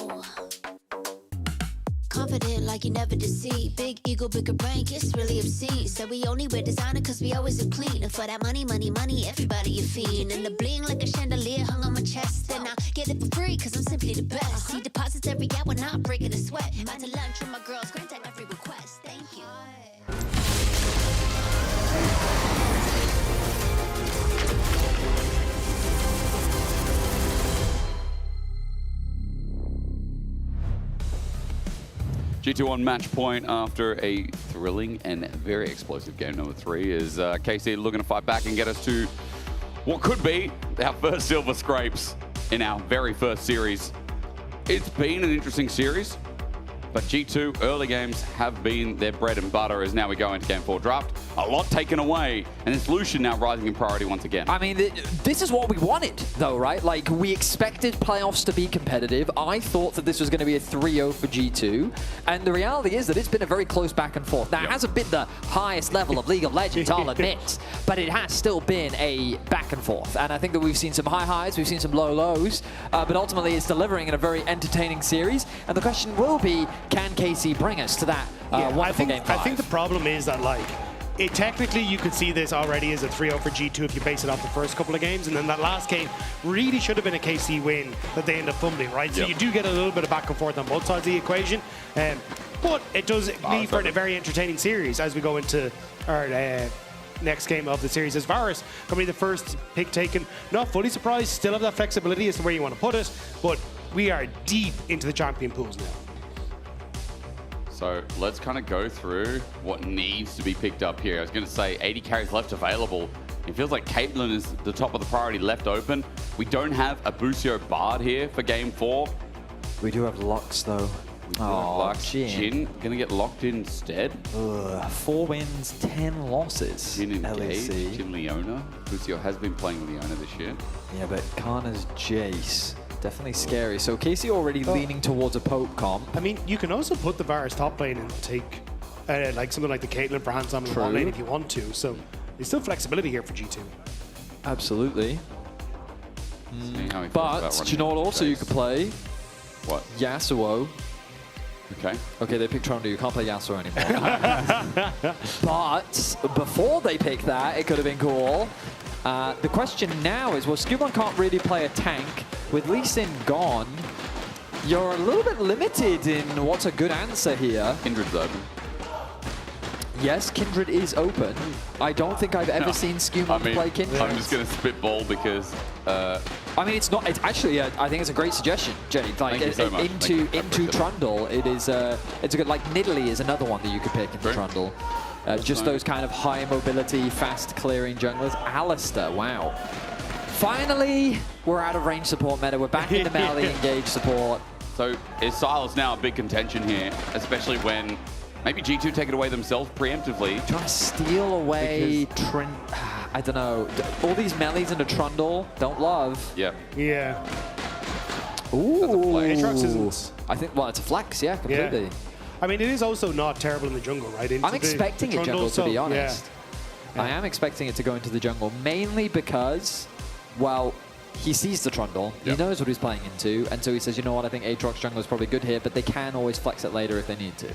Confident like you never deceive. Big ego, bigger brain, it's really obscene. Said we only wear designer cause we always look clean. And for that money, money, money, everybody a fiend. And the bling like a chandelier hung on my chest. And I get it for free cause I'm simply the best. See deposits every hour, not breaking a sweat. About to lunch with my girls, grant at every request. Thank you. G2 on match point after a thrilling and very explosive game number 3 is KC looking to fight back and get us to what could be our first silver scrapes in our very first series. It's been an interesting series, but G2 early games have been their bread and butter as now we go into game 4 draft. A lot taken away, and it's Lucian now rising in priority once again. I mean, this is what we wanted, though, right? Like, we expected playoffs to be competitive. I thought that this was going to be a 3-0 for G2, and the reality is that it's been a very close back and forth. Now, it hasn't been the highest level of League of Legends, I'll admit, but it has still been a back and forth, and I think that we've seen some high highs, we've seen some low lows, but ultimately it's delivering in a very entertaining series, and the question will be, can KC bring us to that wonderful game 5? I think the problem is that, like, technically, you could see this already as a 3-0 for G2 if you base it off the first couple of games. And then that last game really should have been a KC win that they end up fumbling, right? So you do get a little bit of back and forth on both sides of the equation. But it does leave for a very entertaining series as we go into our next game of the series. As Varus going to be the first pick taken. Not fully surprised, still have that flexibility as to where you want to put it. But we are deep into the champion pools now. So let's kind of go through what needs to be picked up here. I was going to say 80 carries left available. It feels like Caitlyn is the top of the priority left open. We don't have a Busio Bard here for game 4. We do have Lux though. Jin going to get locked in instead. 4 wins, 10 losses. Jin engaged. LEC. Jin Leona. Lucio has been playing Leona this year. Yeah, but Kana's Jace. Definitely scary. So Casey already leaning towards a Pope comp. I mean, you can also put the Varus top lane and take like something like the Caitlyn for hands-on in the bot lane if you want to. So there's still flexibility here for G2. Absolutely. But do you know what also you could play? What? Yasuo. Okay, they picked Trundle. You can't play Yasuo anymore. But before they picked that, it could have been cool. The question now is, well, Skubon can't really play a tank. With Lee Sin gone, you're a little bit limited in what's a good answer here. Kindred's open. Yes, Kindred is open. I don't think I've ever seen Skubon play Kindred. I'm just going to spitball because... I mean, it's not. It's actually. I think it's a great suggestion, Jade. Like Thank you so much. into Trundle, it is. It's a good. Like Nidalee is another one that you could pick into Trundle. Just those kind of high mobility, fast clearing junglers. Alistair, wow. Finally, we're out of range support meta. We're back in the melee engage support. So is Silas now a big contention here, especially when maybe G2 take it away themselves preemptively? Trying to steal away I don't know. All these melees into Trundle, don't love. Yeah. Yeah. Ooh. Aatrox isn't. I think, well, it's a flex, yeah, completely. Yeah. I mean, it is also not terrible in the jungle, right? I'm expecting it jungle, to be honest. Yeah. I am expecting it to go into the jungle, mainly because, well, he sees the Trundle, he knows what he's playing into, and so he says, you know what, I think Aatrox jungle is probably good here, but they can always flex it later if they need to.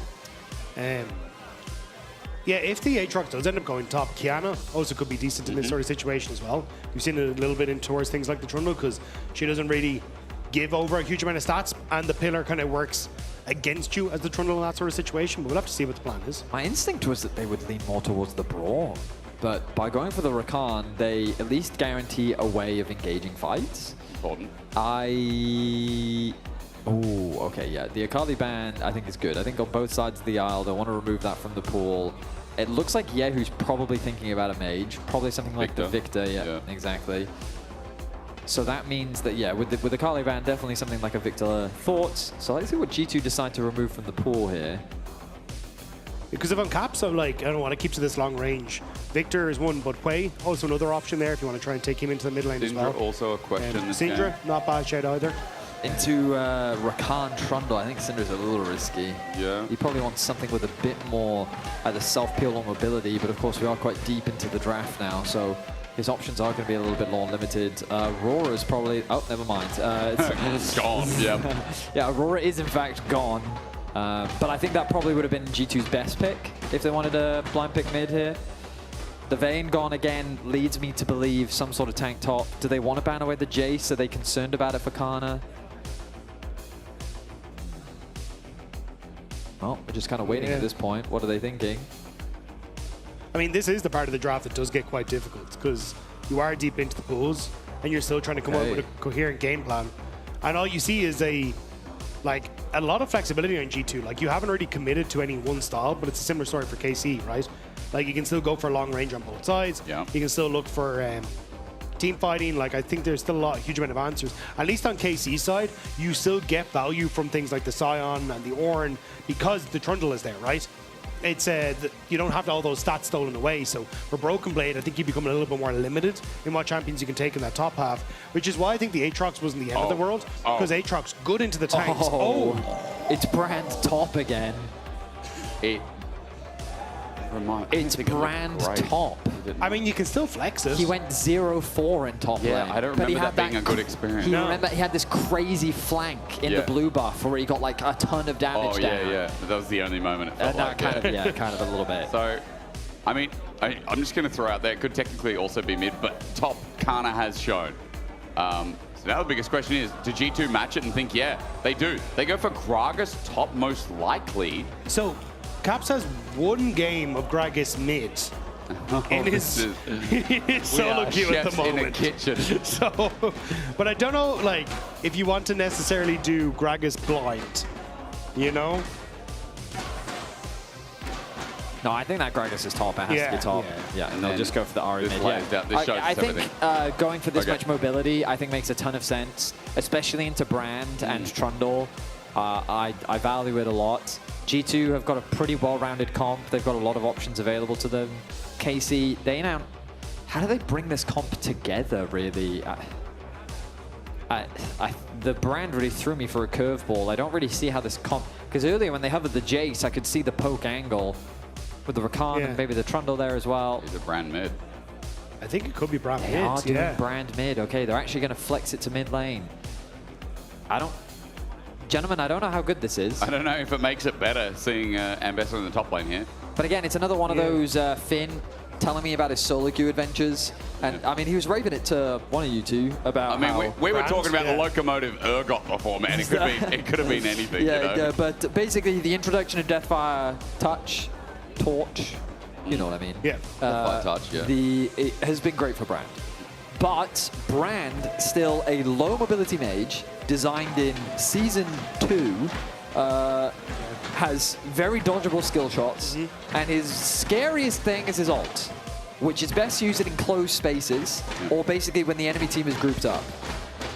Yeah, if the Aatrox does end up going top, Kiana also could be decent in this sort of situation as well. We've seen it a little bit in towards things like the Trundle because she doesn't really give over a huge amount of stats, and the pillar kind of works against you as the Trundle in that sort of situation, but we'll have to see what the plan is. My instinct was that they would lean more towards the Braum, but by going for the Rakan, they at least guarantee a way of engaging fights. Important. Oh, okay, yeah. The Akali ban, I think, is good. I think on both sides of the aisle, they want to remove that from the pool. It looks like Yehu's probably thinking about a mage, probably something like the Victor, yeah, exactly. So that means that, yeah, with the Akali ban, definitely something like a Victor thoughts. So let's see what G2 decide to remove from the pool here. Because if I'm capped, so like, I don't want to keep to this long range. Victor is one, but Hwei, also another option there if you want to try and take him into the mid lane as well. Also a question. Syndra, not bad shade either. Into Rakan Trundle, I think Syndra's a little risky. Yeah. He probably wants something with a bit more either self-peel or mobility, but of course we are quite deep into the draft now, so his options are going to be a little bit more limited. Aurora's probably... Oh, never mind. It's gone, yeah. Yeah, Aurora is in fact gone. But I think that probably would have been G2's best pick if they wanted a blind pick mid here. The Vayne gone again leads me to believe some sort of tank top. Do they want to ban away the Jace? Are they concerned about it for Kana? Well, we're just kind of waiting at this point. What are they thinking? I mean, this is the part of the draft that does get quite difficult because you are deep into the pools and you're still trying to come up with a coherent game plan. And all you see is a lot of flexibility on G2. Like, you haven't already committed to any one style, but it's a similar story for KC, right? Like, you can still go for long range on both sides. Yeah. You can still look for team fighting. Like, I think there's still a huge amount of answers. At least on KC's side, you still get value from things like the Scion and the Ornn because the Trundle is there, right? It's you don't have all those stats stolen away. So for Broken Blade, I think you become a little bit more limited in what champions you can take in that top half, which is why I think the Aatrox wasn't the end of the world, because Aatrox good into the tanks. It's Brand top again. It's Brand top. I mean, you can still flex it. He went 0-4 in top lane. I don't remember that being a good experience. Remember he had this crazy flank in the blue buff where he got like a ton of damage down. Yeah. That was the only moment it felt like kind of a little bit. So, I mean, I'm just going to throw out there, it could technically also be mid, but top Kana has shown. So now the biggest question is, do G2 match it and think, yeah, they do. They go for Gragas top most likely. So, Caps has one game of Gragas mid in his solo queue at the moment. In a kitchen. So, but I don't know, like, if you want to necessarily do Gragas blind, you know? No, I think that Gragas is top. It has to be top. Yeah, and they'll just go for the Ahri mid. I think going for this much mobility, I think makes a ton of sense, especially into Brand and Trundle. I value it a lot. G2 have got a pretty well-rounded comp. They've got a lot of options available to them. KC, they now... How do they bring this comp together, really? The brand really threw me for a curveball. I don't really see how this comp... Because earlier when they hovered the Jace, I could see the poke angle with the Rakan and maybe the Trundle there as well. Is it brand mid? I think it could be brand mid. They are doing brand mid. Okay, they're actually going to flex it to mid lane. Gentlemen, I don't know how good this is. I don't know if it makes it better seeing Ambessa in the top lane here. But again, it's another one of those Finn telling me about his solo queue adventures. And I mean, he was raving it to one of you two about we were talking about the locomotive Urgot before, man. It could have been anything. Yeah, but basically the introduction of Deathfire Touch, Torch, you know what I mean? Yeah. Deathfire Touch, yeah. It has been great for Brand. But Brand, still a low mobility mage, designed in Season 2, has very dodgeable skill shots, and his scariest thing is his ult, which is best used in enclosed spaces, or basically when the enemy team is grouped up.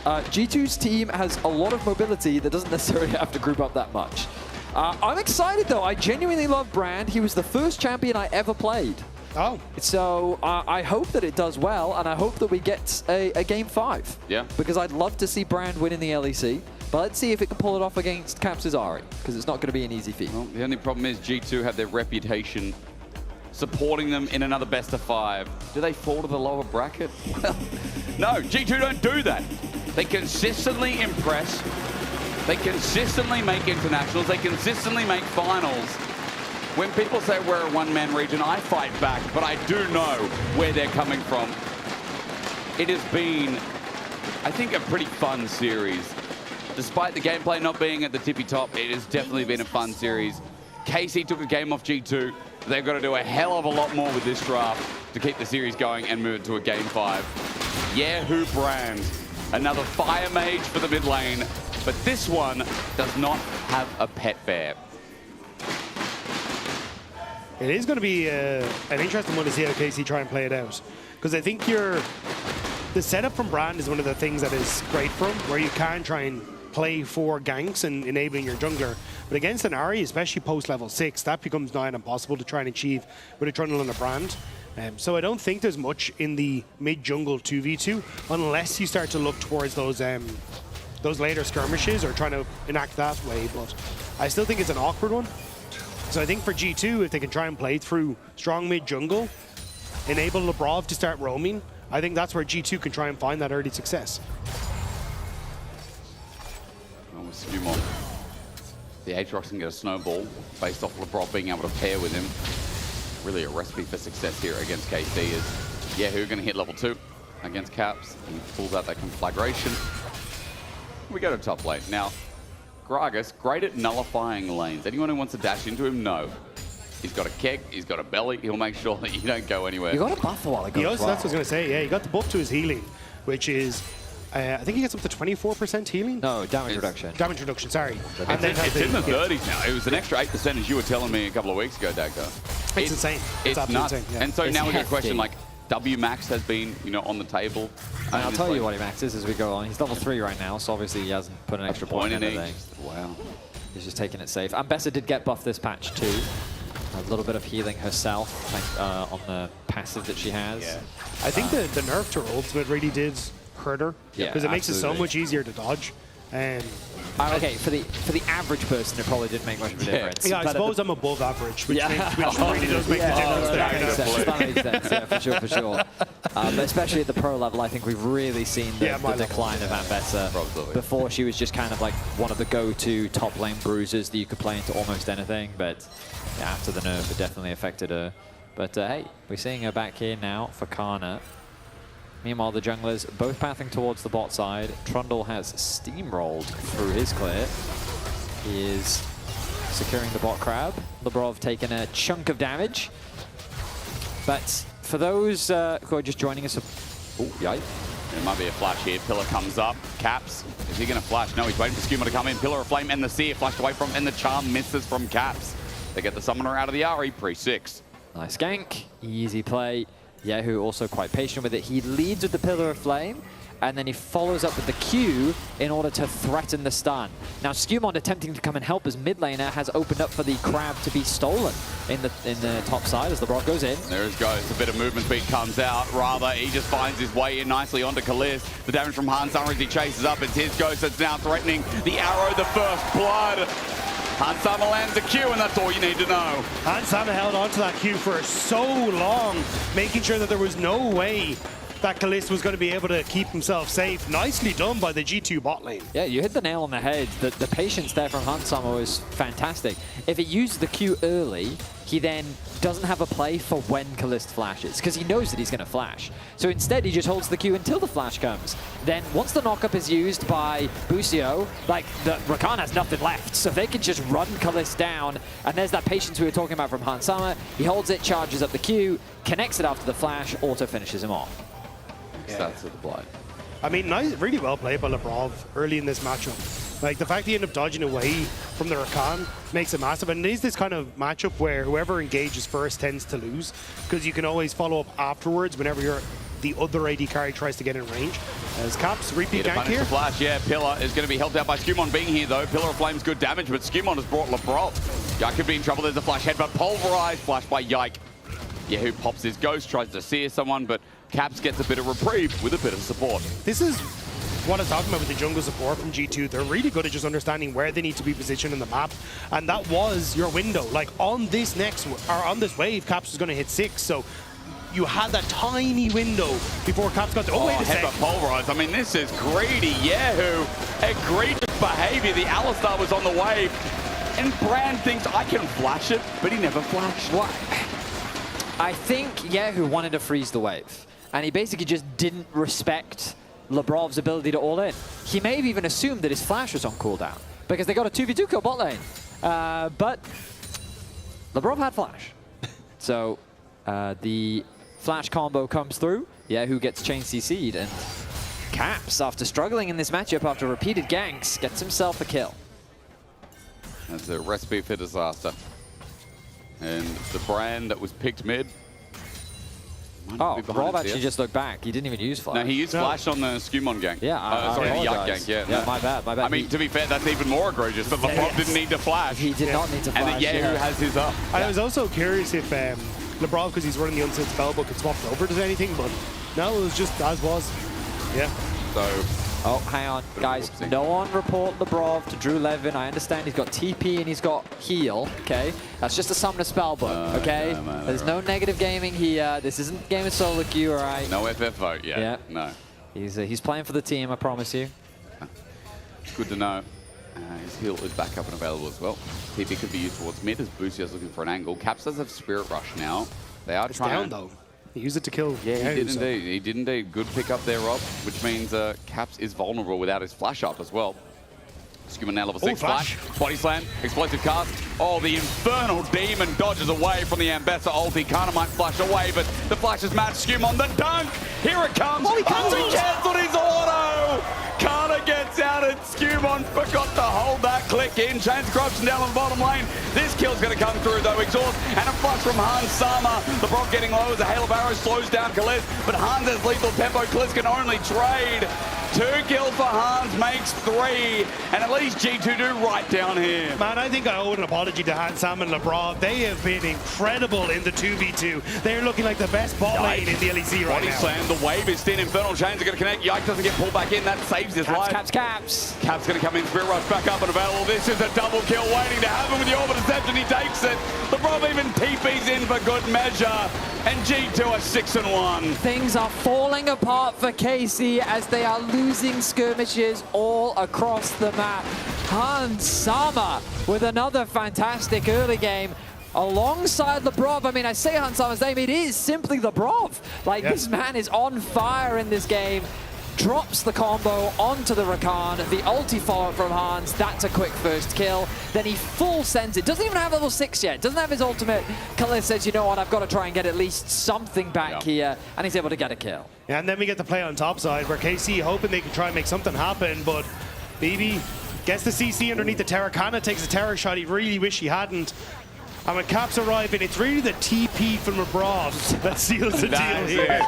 G2's team has a lot of mobility that doesn't necessarily have to group up that much. I'm excited though, I genuinely love Brand. He was the first champion I ever played. Oh. So I hope that it does well, and I hope that we get a Game 5. Yeah. Because I'd love to see Brand win in the LEC. But let's see if it can pull it off against Caps' Ari, because it's not going to be an easy feat. Well, the only problem is G2 have their reputation supporting them in another best of 5. Do they fall to the lower bracket? Well, no, G2 don't do that. They consistently impress. They consistently make internationals. They consistently make finals. When people say we're a one-man region, I fight back, but I do know where they're coming from. It has been, I think, a pretty fun series. Despite the gameplay not being at the tippy top, it has definitely been a fun series. KC took a game off G2. They've got to do a hell of a lot more with this draft to keep the series going and move it to a Game 5. Yahoo Brand, another fire mage for the mid lane, but this one does not have a pet bear. It is going to be an interesting one to see how KC try and play it out. Because I think the setup from Brand is one of the things that is great for him, where you can try and play 4 ganks and enabling your jungler. But against an Ahri, especially post level 6, that becomes nigh impossible to try and achieve with a Trundle and a Brand. So I don't think there's much in the mid jungle 2v2 unless you start to look towards those later skirmishes or trying to enact that way. But I still think it's an awkward one. So I think for G2, if they can try and play through strong mid jungle, enable Labrov to start roaming, I think that's where G2 can try and find that early success. Oh, a few more. The Aatrox can get a snowball based off Labrov being able to pair with him. Really a recipe for success here against KC is Yahoo going to hit level 2 against Caps. He pulls out that conflagration. We go to top lane. Now, Gragas, great at nullifying lanes. Anyone who wants to dash into him, no. He's got a keg, he's got a belly, he'll make sure that you don't go anywhere. You got a buff a while ago. That's what I was going to say, yeah, he got the buff to his healing, which is, I think he gets up to 24% healing? No, damage reduction. Damage reduction, sorry. And it's in the 30s now. It was an extra 8% as you were telling me a couple of weeks ago, Dagger. It's insane. It's nuts. Insane, yeah. And so It's now we got a hefty. question like, W Max has been, on the table. And I'll tell you what he maxes as we go on. He's level 3 right now, so obviously he hasn't put an extra point in anything. Wow. He's just taking it safe. Ambessa did get buffed this patch too. A little bit of healing herself on the passive that she has. Yeah. I think the nerf to her ultimate really did hurt her. Yeah, because it makes it so absolutely. much easier to dodge. And okay, for the average person, it probably didn't make much of a difference. Yeah, I But suppose I'm above average, which really does make the difference. That makes sense, yeah, for sure. But especially at the pro level, I think we've really seen the decline of Ambessa. Before, she was just kind of like one of the go-to top lane bruisers that you could play into almost anything. But yeah, after the nerf, it definitely affected her. But hey, we're seeing her back here now for Kana. Meanwhile, the junglers both pathing towards the bot side. Trundle has steamrolled through his clear. He is securing the bot crab. Labrov taking a chunk of damage. But for those who are just joining us, oh, yikes. There might be a flash here. Pillar comes up. Caps. Is he going to flash? No, he's waiting for Skuma to come in. Pillar of Flame and the Seer flashed away from, and the charm misses from Caps. They get the summoner out of the Ahri pre-6. Nice gank. Easy play. Yahoo also quite patient with it. He leads with the Pillar of Flame, and then he follows up with the Q in order to threaten the stun. Now Skewmon attempting to come and help as mid laner has opened up for the crab to be stolen in the top side as the Brock goes in. There it goes. A bit of movement speed comes out. Rather, he just finds his way in nicely onto Kalist. The damage from Hansama as he chases up. It's his ghost that's now threatening the arrow, the first blood. Hansama lands the Q, and that's all you need to know. Hansama held onto that Q for so long, making sure that there was no way that Kalist was going to be able to keep himself safe. Nicely done by the G2 bot lane. Yeah, you hit the nail on the head. The patience there from Hansama was fantastic. If he used the Q early, he then doesn't have a play for when Kalist flashes, because he knows that he's going to flash. So instead, he just holds the Q until the flash comes. Then once the knockup is used by Busio, like, the Rakan has nothing left, so they can just run Kalist down, and there's that patience we were talking about from Hansama. He holds it, charges up the Q, connects it after the flash, auto finishes him off. That's the blind. I mean, nice, really well played by Labrov early in this matchup. Like, the fact that he ended up dodging away from the Rakan makes it massive. And it is this kind of matchup where whoever engages first tends to lose, because you can always follow up afterwards whenever the other AD carry tries to get in range. As Caps repeat gank here. Flash, yeah, Pillar is going to be helped out by Skewmon being here, though. Pillar of Flame's good damage, but Skewmon has brought Labrov. Yike could be in trouble. There's a flash head, but pulverized. Flash by Yike. Yeah, who pops his ghost, tries to sear someone, but Caps gets a bit of reprieve with a bit of support. This is what I'm talking about with the jungle support from G2. They're really good at just understanding where they need to be positioned in the map, and that was your window. Like, on this on this wave, Caps was going to hit 6, so you had that tiny window before Caps got to. Oh, wait a sec. Pulverized. I mean, this is greedy Yahoo. Egregious behavior. The Alistar was on the wave, and Brand thinks I can flash it, but he never flashed. What? I think Yahoo wanted to freeze the wave, and he basically just didn't respect Labrov's ability to all in. He may have even assumed that his flash was on cooldown, because they got a 2v2 kill bot lane. But Labrov had flash. So the flash combo comes through. Yahoo gets chain CC'd, and Caps, after struggling in this matchup after repeated ganks, gets himself a kill. That's a recipe for disaster. And the Brand that was picked mid. Oh, Rob actually just looked back. He didn't even use flash. No, he used flash on the Skewmon gank. Yeah, sorry, the Yike gank, yeah. My bad. I mean, to be fair, that's even more egregious, but Labrov didn't need to flash. He did not need to flash. And then Yahoo has his up. I was also curious if Labrov, because he's running the Unset Spellbook, had swapped over to anything, but no, it was just as was. Yeah. So... Oh, hang on, guys. No one report Labrov to Drew Levin. I understand he's got TP and he's got heal, okay? That's just a Summoner Spellbook, okay? There's no negative gaming here. This isn't game of solo queue, all right? No FF vote, yeah. No. He's playing for the team, I promise you. Good to know. His heal is back up and available as well. TP could be used towards mid as Busio's looking for an angle. Caps does have Spirit Rush now. They are trying. Down, though. He used it to kill. Yeah, he did indeed. He did indeed. Good pick up there, Rob, which means Caps is vulnerable without his flash up as well. Skewmon now level 6 flash. Body slam, explosive cast. Oh, the infernal demon dodges away from the Ambessa ulti. Kana might flash away, but the flash is matched. Skewmon, the dunk! Here it comes! He cancelled his auto! Kana gets out and Skewmon forgot to hold that click in. Chains corruption down on the bottom lane. This kill's going to come through though. Exhaust and a flush from Hansama. The Brock getting low as a hail of arrows slows down Kalist, but Hans has lethal tempo. Kalist can only trade. 2 kills for Hans makes 3, and at least G2 do right down here. Man, I think I owe an apology to Hansama and Labrov. They have been incredible in the 2v2. They're looking like the best bot lane in the LEC right now. Body slam, the wave is thin. Infernal Chains are going to connect. Yike doesn't get pulled back in. That saves his life. Caps. Cap's going to come in. Spirit Rush back up and available. This is a double kill waiting to happen with the Orbit Deception. He takes it. Labrov even TP's in for good measure. And G2 are 6-1. Things are falling apart for KC as they are losing skirmishes all across the map. Hansama with another fantastic early game alongside Labrov. I mean, I say Hansama's name, it is simply Labrov. Like, this man is on fire in this game. Drops the combo onto the Rakan, the ulti follow from Hans, that's a quick first kill. Then he full sends it, doesn't even have level 6 yet, doesn't have his ultimate. Kalist says, you know what, I've got to try and get at least something back here, and he's able to get a kill. Yeah, and then we get the play on top side where KC hoping they can try and make something happen, but BB gets the CC underneath the Terra. Kana takes a Terra shot, he really wish he hadn't. And when Caps arrive in, it's really the TP from Labrov that seals the deal here.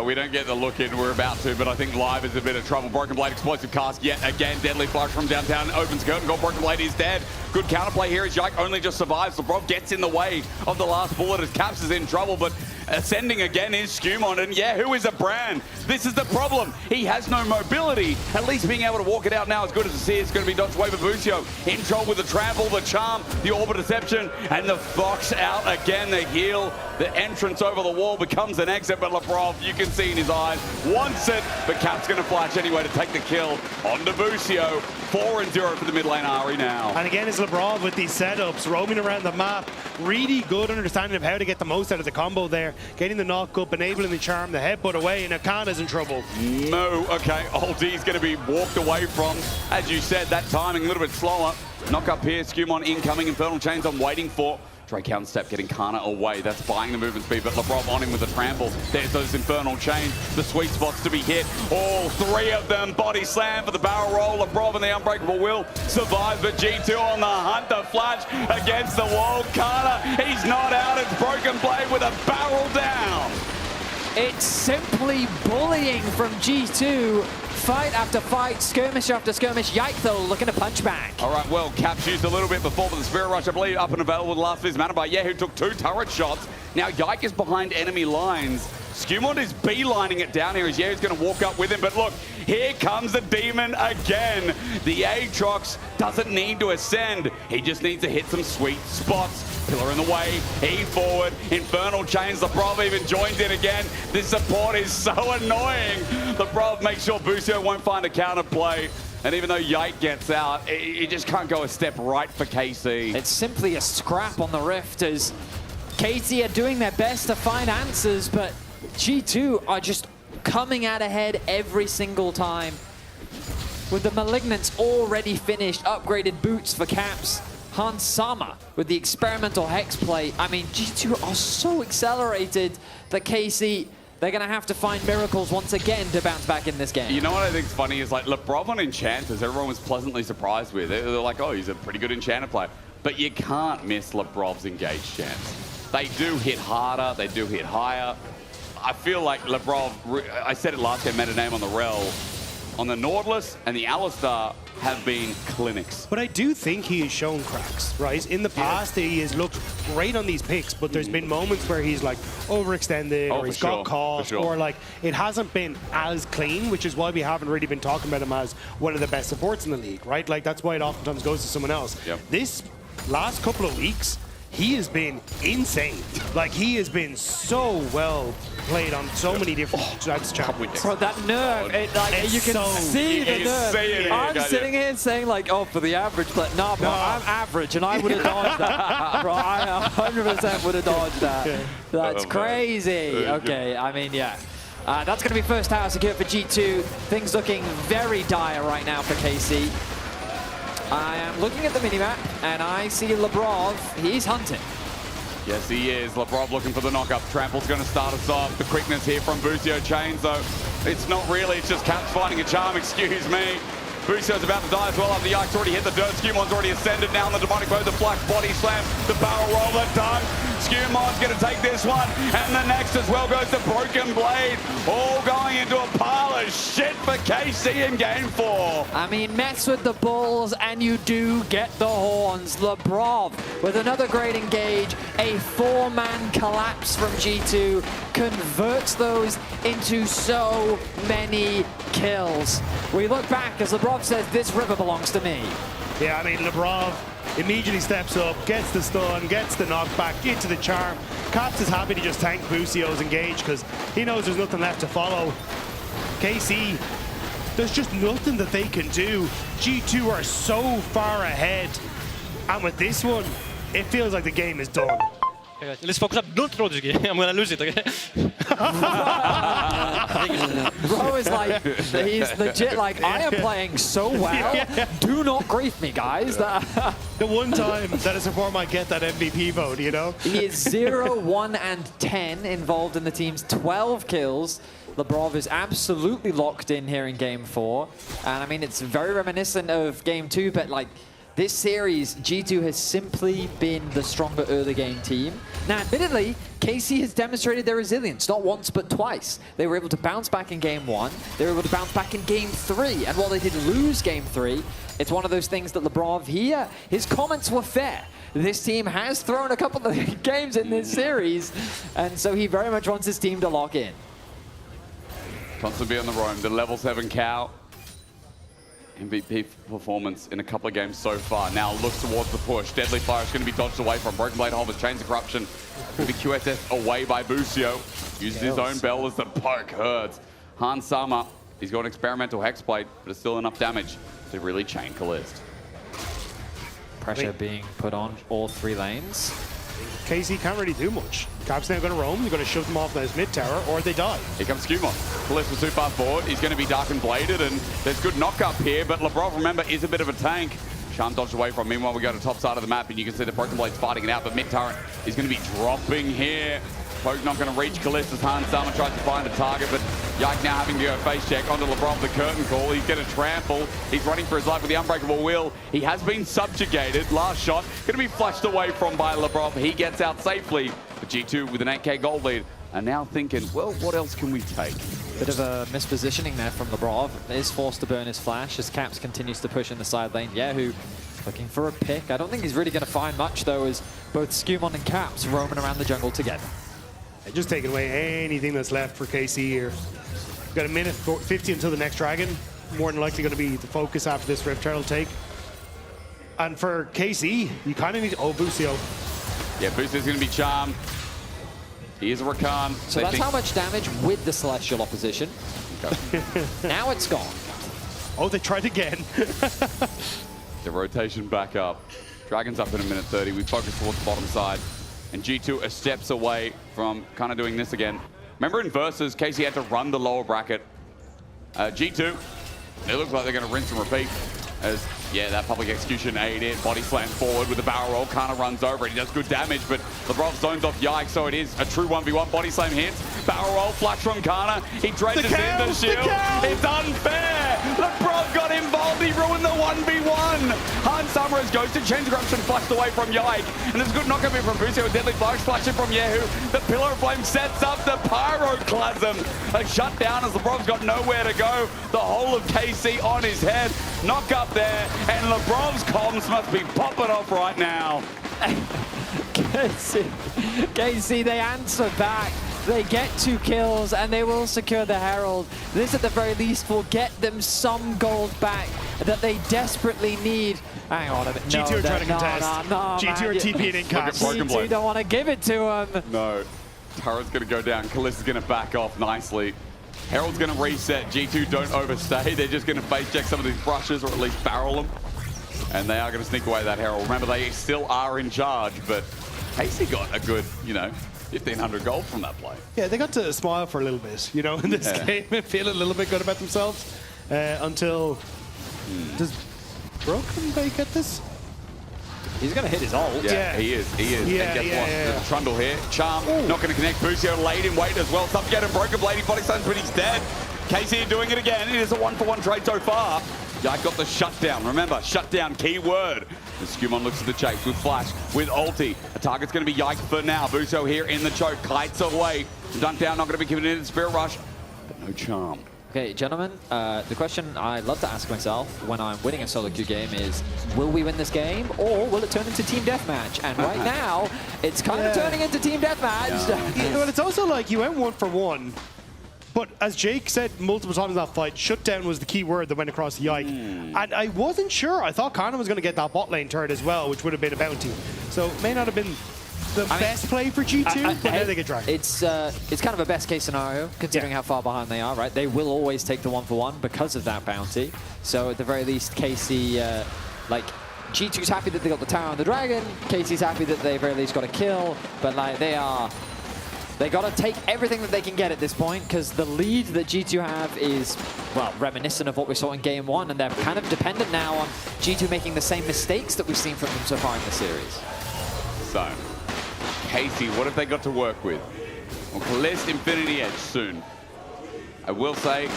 We don't get the look in, we're about to, but I think live is a bit of trouble. Broken Blade, explosive cast yet again. Deadly flush from downtown, opens curtain goal. Broken Blade is dead. Good counterplay here as Yike only just survives. LeBron gets in the way of the last bullet as Caps is in trouble, but ascending again is Skumon, and yeah, who is a brand? This is the problem. He has no mobility. At least being able to walk it out now as good as it is going to be dodged away by Busio. In trouble with the trample, the charm, the orbit deception, and the Fox out again. The heal, the entrance over the wall becomes an exit, but Lebrov, you can see in his eyes, wants it, but Cap's going to flash anyway to take the kill onto Busio. 4-0 for the mid lane Ari now. And again, it's Lebrov with these setups, roaming around the map. Really good understanding of how to get the most out of the combo there. Getting the knock up, enabling the charm, the headbutt away, and Akana's in trouble. No, okay, Oldie's going to be walked away from. As you said, that timing a little bit slower. Knock up here, Skumon incoming, Infernal Chains I'm waiting for. Drake counter step getting Kana away. That's buying the movement speed, but Lebrov on him with a trample. There's those Infernal Chains, the sweet spots to be hit. All three of them. Body slam for the barrel roll. Lebrov and the Unbreakable Will survive, but G2 on the hunt. The flash against the wall. Kana, he's not out. It's Broken Blade with a barrel down. It's simply bullying from G2. Fight after fight, skirmish after skirmish. Yike, though, looking to punch back. All right, well, Caps used a little bit before, but the Spirit Rush, I believe, up and available with the last Fizz mana by Yehu, took 2 turret shots. Now Yike is behind enemy lines. Skumon is beelining it down here as Yehu's going to walk up with him, but look, here comes the Demon again. The Aatrox doesn't need to ascend. He just needs to hit some sweet spots. Pillar in the way, he forward, Infernal Chains, Lebrov even joins in again. This support is so annoying. Lebrov makes sure Busio won't find a counter play. And even though Yike gets out, he just can't go a step right for KC. It's simply a scrap on the Rift as KC are doing their best to find answers, but G2 are just coming out ahead every single time. With the Malignants already finished, upgraded boots for Caps. Hans Sama with the experimental Hex play. I mean, G2 are so accelerated that KC, they're going to have to find miracles once again to bounce back in this game. You know what I think's funny is like Lebrov on Enchanters, everyone was pleasantly surprised with. They're like, oh, he's a pretty good Enchanter player. But you can't miss Lebrov's engaged chance. They do hit harder, they do hit higher. I feel like Lebrov, I said it last game, made a name on the Rel. On the Nautilus and the Alistar have been clinics. But I do think he has shown cracks, right? In the past, he has looked great on these picks, but there's been moments where he's like overextended or he's got caught or like it hasn't been as clean, which is why we haven't really been talking about him as one of the best supports in the league, right? Like that's why it oftentimes goes to someone else. This last couple of weeks, he has been insane. Like he has been so well played on so many different champions. Bro, that nerve, you can see the nerve. I'm sitting here saying like, oh, for the average player. Nah, bro, I'm average and I would have dodged that. Bro, I 100% would have dodged that. That's crazy. Okay, I mean, yeah. That's going to be first tower secure for G2. Things looking very dire right now for KC. I am looking at the minimap, and I see Lebrov. He's hunting. Yes, he is. Lebrov looking for the knock-up. Trample's going to start us off. The quickness here from Busio Chains, though. It's not really. It's just Caps finding a charm, excuse me. Busio's about to die as well after Yike's already hit the dirt. Skumon's already ascended now on the demonic bow. The flux body slam, the barrel roller done. Skumon's going to take this one, and the next as well goes to Broken Blade. All going into a pile of shit for KC in game 4. I mean, mess with the bulls and you do get the horns. Lebrov with another great engage. A 4-man collapse from G2 converts those into so many kills. We look back as Lebrov says, this river belongs to me. Yeah, I mean, Lebrov immediately steps up, gets the stun, gets the knockback, into the charm. Caps is happy to just tank Busio's engage because he knows there's nothing left to follow. KC, there's just nothing that they can do. G2 are so far ahead. And with this one, it feels like the game is done. Let's focus up. Don't throw this game. I'm gonna lose it, okay? Bro is like, he's legit like, I am playing so well. Do not grief me, guys. The one time that a support might get that MVP vote, you know? He is 0, 1, and 10 involved in the team's 12 kills. Lebrov is absolutely locked in here in game 4. And I mean, it's very reminiscent of game 2, but like, This series, G2 has simply been the stronger early game team. Now, admittedly, KC has demonstrated their resilience, not once, but twice. They were able to bounce back in game 1. They were able to bounce back in game 3. And while they did lose game 3, it's one of those things that Lebrov here, his comments were fair. This team has thrown a couple of games in this series, and so he very much wants his team to lock in. Constantly on the roam, the level 7 cow. MVP performance in a couple of games so far. Now looks towards the push. Deadly Fire is going to be dodged away from Broken Blade Holmes. Chains of Corruption. Going to be QSS away by Busio. Uses his own bell as the poke hurts. Han Sama, he's got an experimental Hexblade, but it's still enough damage to really chain Callist. Pressure being put on all 3 lanes. KC can't really do much. Cap's now going to roam. They're going to shove them off those mid tower, or they die. Here comes Skumon. Callist was too far forward. He's going to be dark and bladed, and there's good knock up here, but Lebrov, remember, is a bit of a tank. Charm dodged away from him. Meanwhile, we go to top side of the map, and you can see the Broken Blade's fighting it out, but mid turret is going to be dropping here. Poke not going to reach Callist as Han Sama tries to find a target, but Yike now having to go face check onto Lebrov, the curtain call. He's going to trample. He's running for his life with the Unbreakable Will. He has been subjugated. Last shot going to be flashed away from by Lebrov. He gets out safely. But G2 with an 8k gold lead are now thinking, well, what else can we take? Bit of a mispositioning there from Lebrov. Is forced to burn his flash as Caps continues to push in the side lane. Yahoo looking for a pick. I don't think he's really going to find much, though, as both Skumon and Caps roaming around the jungle together. They're just taking away anything that's left for KC here. We've got a minute 50 until the next dragon. More than likely going to be the focus after this Rift Turtle take. And for KC, you kind of need... Oh, Busio. Yeah, Busio's going to be charmed. He is a Rakan. So that's how much damage with the Celestial opposition. Okay. Now it's gone. Oh, they tried again. The rotation back up. Dragon's up in a minute 30. We focus towards the bottom side. And G2 are steps away from kind of doing this again. Remember in Versus, KC had to run the lower bracket. G2, it looks like they're going to rinse and repeat. As, yeah, that public execution ate it. Body slam forward with the barrel roll. Kana runs over it. He does good damage, but Lebrov zones off Yike, so it is a true 1v1. Body slam hits. Barrel roll, flash from Kana. He dredges in the shield. It's unfair. Lebrov got involved. He ruined the 1v1. Han Summers goes to Chains of Corruption, flashed away from Yike. And there's a good knock-up here from Busio with Deadly Flash, flashing from Yahoo. The Pillar of Flame sets up the Pyroclasm. A shutdown as Lebrov's got nowhere to go. The whole of KC on his head. Knock up there, and Lebrov's comms must be popping off right now. KC, they answer back. They get 2 kills, and they will secure the Herald. This, at the very least, will get them some gold back that they desperately need. Hang on a minute. G2 are trying to contest. G2 are TPing in Caps. G2 don't want to give it to him. No. Turret's going to go down. Callista's going to back off nicely. Herald's going to reset. G2 don't overstay. They're just going to face check some of these brushes, or at least barrel them. And they are going to sneak away that Herald. Remember, they still are in charge, but KC got a good, 1,500 gold from that play. Yeah, they got to smile for a little bit, in this game and feel a little bit good about themselves until... Does Broken Blade get this? He's going to hit his ult. Yeah, he is. Yeah, and guess what? There's a Trundle here. Charm not going to connect. Busio laid in wait as well. Subject and Broken Blade. He body slams, but he's dead. KC doing it again. It is a 1-for-1 trade so far. Yike got the shutdown. Remember, shutdown, key word. And Skumon looks at the chase with Flash, with ulti. The target's going to be Yike for now. Busio here in the choke. Kites away. Dunk down, not going to be given in the Spirit Rush, but no Charm. Okay, gentlemen, the question I love to ask myself when I'm winning a solo queue game is, will we win this game, or will it turn into team deathmatch? And right now, it's kind of turning into team deathmatch. Well, it's also like you went 1-for-1, but as Jake said multiple times in that fight, shutdown was the key word that went across Yike. And I wasn't sure. I thought Kana was going to get that bot lane turret as well, which would have been a bounty. So it may not have been the best play for G2, but now they get dragged. It's kind of a best case scenario, considering how far behind they are, right? They will always take the 1-for-1 because of that bounty. So at the very least, KC, G2's happy that they got the tower on the dragon. KC's happy that they very least got a kill, but they got to take everything that they can get at this point, because the lead that G2 have is, well, reminiscent of what we saw in Game 1, and they're kind of dependent now on G2 making the same mistakes that we've seen from them so far in the series. So, KC, what have they got to work with? Well, Callist Infinity Edge soon. I will say,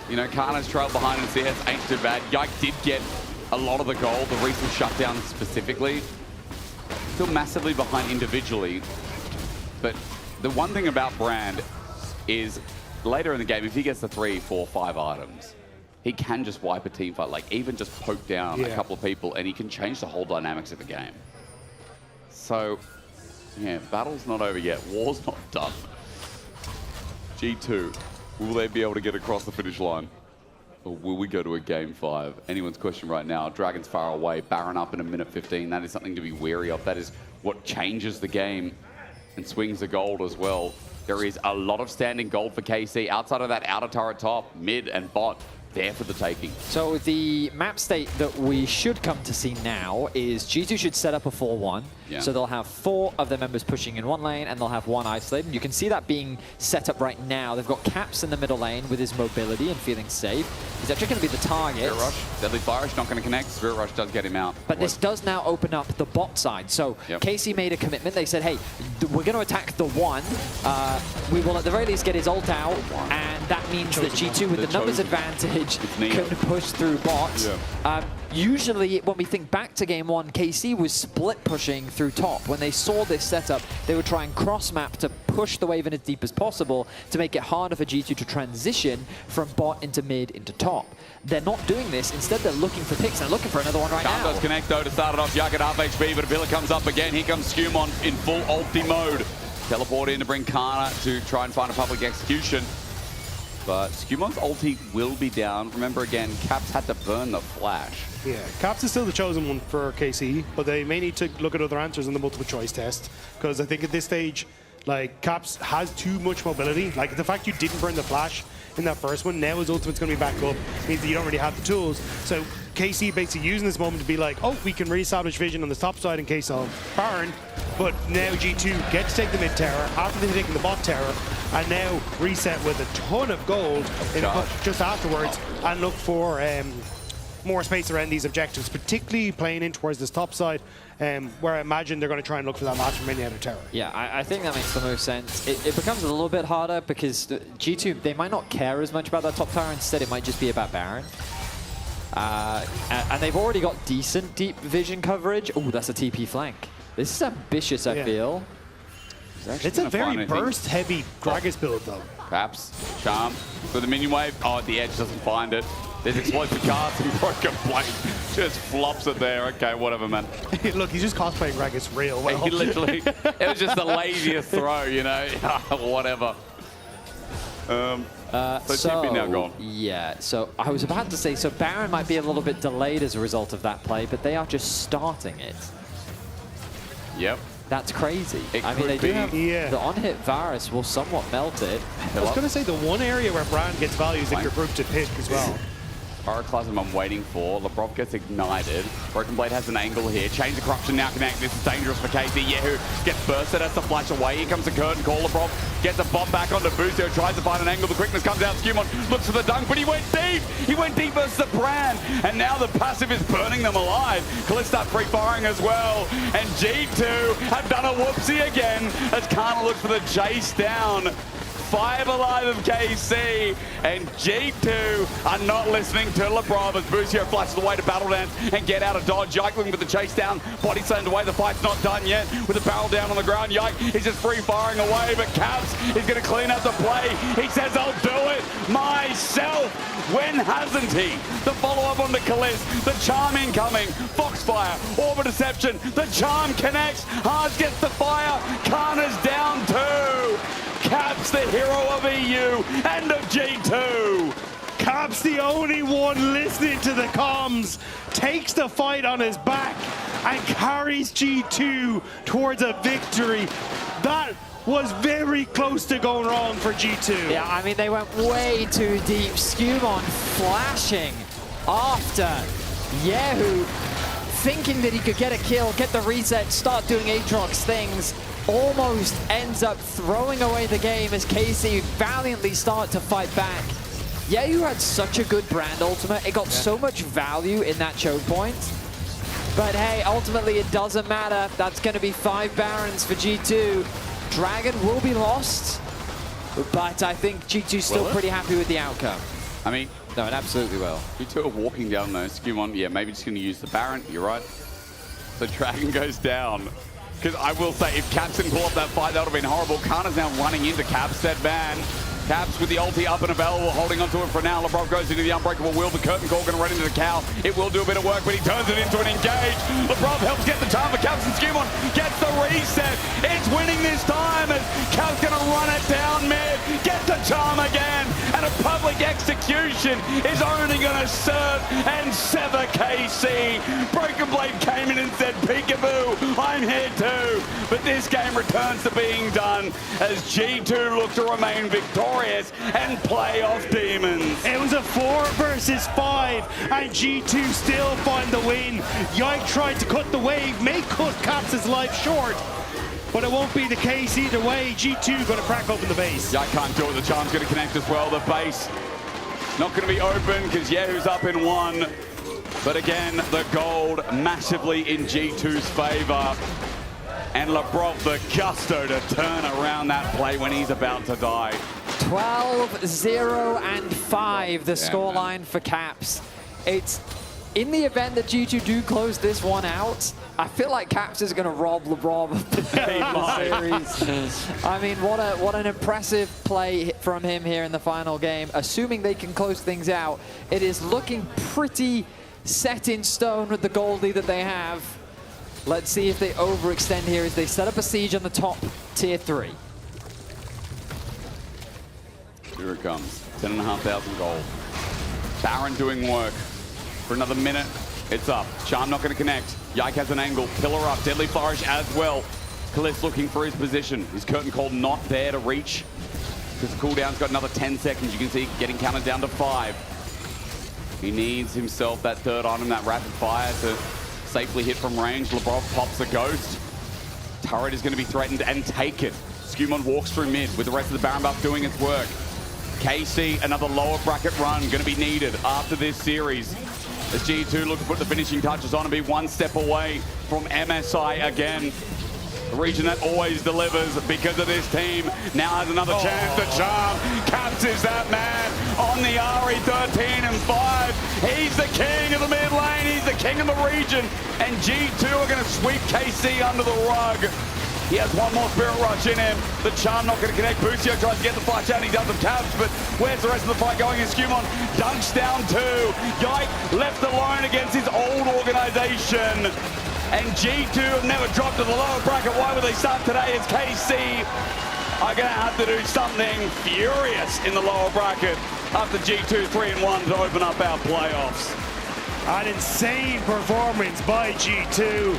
Kana's trail behind in CS ain't too bad. Yike did get a lot of the gold, the recent shutdown specifically. Still massively behind individually. But the one thing about Brand is later in the game, if he gets the 3, 4, 5 items, he can just wipe a team fight, like even just poke down a couple of people, and he can change the whole dynamics of the game. So, yeah, battle's not over yet. War's not done. G2, will they be able to get across the finish line? Or will we go to a game 5? Anyone's question right now. Dragon's far away. Baron up in a minute 15. That is something to be wary of. That is what changes the game and swings the gold as well. There is a lot of standing gold for KC. Outside of that outer turret top, mid and bot, there for the taking. So the map state that we should come to see now is G2 should set up a 4-1. Yeah. So they'll have 4 of their members pushing in one lane, and they'll have 1 isolated. You can see that being set up right now. They've got Caps in the middle lane with his mobility and feeling safe. He's actually going to be the target. Spirit Rush, Deadly Fire Rush not going to connect. Spirit Rush does get him out. But this does now open up the bot side. So KC made a commitment. They said, hey, we're going to attack the 1. We will at the very least get his ult out, and that means that G2 with the numbers advantage can push through bots. Usually, when we think back to game 1, KC was split pushing through top. When they saw this setup, they would try and cross-map to push the wave in as deep as possible to make it harder for G2 to transition from bot into mid into top. They're not doing this. Instead, they're looking for picks, and they're looking for another one right now. does connect, though, to start it off. Yak at half HP, but Avila comes up again. Here comes Skumon in full ulti mode. Teleport in to bring Kana to try and find a public execution. But Skumon's ulti will be down. Remember, again, Caps had to burn the flash. Yeah, Caps is still the chosen one for KC, but they may need to look at other answers in the multiple choice test, because I think at this stage, like, Caps has too much mobility. Like, the fact you didn't burn the flash in that first one, now his ultimate's going to be back up, means that you don't really have the tools. So KC basically using this moment to be like, oh, we can re-establish vision on the top side in case of Baron, but now G2 get to take the mid tower after they've taken the bot tower, and now reset with a ton of gold in just afterwards, and look for more space around these objectives, particularly playing in towards this top side, where I imagine they're going to try and look for that match from any other tower. Yeah, I think that makes the most sense. It becomes a little bit harder because G2, they might not care as much about that top tower. Instead, it might just be about Baron. And they've already got decent deep vision coverage. Oh, that's a TP flank. This is ambitious, I feel. It's a very burst-heavy Gragas build, though. Perhaps. Charm for the minion wave. Oh, the edge doesn't find it. There's explosive cards and Broken Blade just flops it there. Okay, whatever, man. Look, he's just cosplaying Gragas real well. He literally, it was just the laziest throw, you know. Whatever. So TP now gone. Yeah, so I was about to say, so Baron might be a little bit delayed as a result of that play, but they are just starting it. Yep. That's crazy. I mean, they do have the on-hit Varus will somewhat melt it. I was going to say the one area where Brand gets value is if you're grouped to pick as well. Pyroclasm I'm waiting for. Labrov gets ignited. Broken Blade has an angle here. Change the corruption now connect. This is dangerous for KC. Yehu gets bursted, has to flash away. Here comes the curtain call. Labrov gets a bomb back onto Booster. Tries to find an angle. The quickness comes out. Skumon looks for the dunk, but he went deep. He went deep versus the Brand. And now the passive is burning them alive. Kalista free firing as well. And G2 have done a whoopsie again as Kana looks for the chase down. 5 alive of KC, and G2 are not listening to Labrov as Busio flashes away to Battle Dance and get out of dodge. Yike looking for the chase down, body slammed away, the fight's not done yet with the barrel down on the ground. Yike is just free firing away, but Caps is going to clean up the play. He says, I'll do it myself. When hasn't he? The follow-up on the Kalist, the charm incoming, Foxfire, Orb of Deception, the charm connects, Hars gets the fire, Kana's down too. Caps the hero of EU and of G2. Caps the only one listening to the comms, takes the fight on his back and carries G2 towards a victory. That was very close to going wrong for G2. Yeah, I mean, they went way too deep. Skumon flashing after Yehu, thinking that he could get a kill, get the reset, start doing Aatrox things. Almost ends up throwing away the game as KC valiantly start to fight back. Yehu had such a good Brand ultimate. It got so much value in that choke point. But hey, ultimately it doesn't matter. That's going to be 5 Barons for G2. Dragon will be lost, but I think G2's still pretty happy with the outcome. I mean, No, it absolutely will. You two are walking down though. Skewmon, yeah, maybe just going to use the Baron. You're right. So Dragon goes down. Because I will say, if Caps didn't pull up that fight, that would have been horrible. Kana's now running into Caps, said man. Caps with the ulti up and available, holding onto it for now. LeBron goes into the unbreakable wheel. The curtain call going to run into the cow. It will do a bit of work, but he turns it into an engage. LeBron helps get the time, but Caps and Skewmon gets the reset. It's winning this time as Caps going to run it down mid. Gets the charm again, and a public execution is only going to serve and sever KC. Broken Blade came in and said, peekaboo, I'm here too. But this game returns to being done as G2 look to remain victorious and playoff demons. It was a 4 versus 5, and G2 still find the win. Yike tried to cut the wave, may cut Caps' life short, but it won't be the case either way. G2 going to crack open the base. Yike can't do it. The charm's going to connect as well. The base not going to be open because Yehu's up in 1. But again, the gold massively in G2's favor. And LeBron the gusto to turn around that play when he's about to die. 12-0 and 5, the scoreline for Caps. It's in the event that G2 do close this one out, I feel like Caps is going to rob LeBron of the series. I mean, what an impressive play from him here in the final game. Assuming they can close things out, it is looking pretty set in stone with the gold lead that they have. Let's see if they overextend here as they set up a siege on the top tier 3. Here it comes. 10,500 gold. Baron doing work for another minute. It's up. Charm not going to connect. Yike has an angle. Pillar up. Deadly Flourish as well. Kalist looking for his position. His curtain call not there to reach because the cooldown's got another 10 seconds. You can see getting counted down to 5. He needs himself that third item, that rapid fire to safely hit from range. Lebrov pops a ghost. Turret is going to be threatened and taken. Skewmon walks through mid with the rest of the Baron buff doing its work. KC, another lower bracket run going to be needed after this series. As G2 look to put the finishing touches on and be one step away from MSI again. The region that always delivers because of this team now has another chance to charm. Caps is that man on the RE 13 and 5. He's the king of the mid lane. He's the king of the region. And G2 are going to sweep KC under the rug. He has one more Spirit Rush in him. The charm not going to connect. Busio tries to get the fight down. He does with Caps, but where's the rest of the fight going? And Skewmon dunks down 2. Yike left alone against his old organization. And G2 have never dropped to the lower bracket. Why would they start today as KC are going to have to do something furious in the lower bracket after G2 3-1 to open up our playoffs. An insane performance by G2.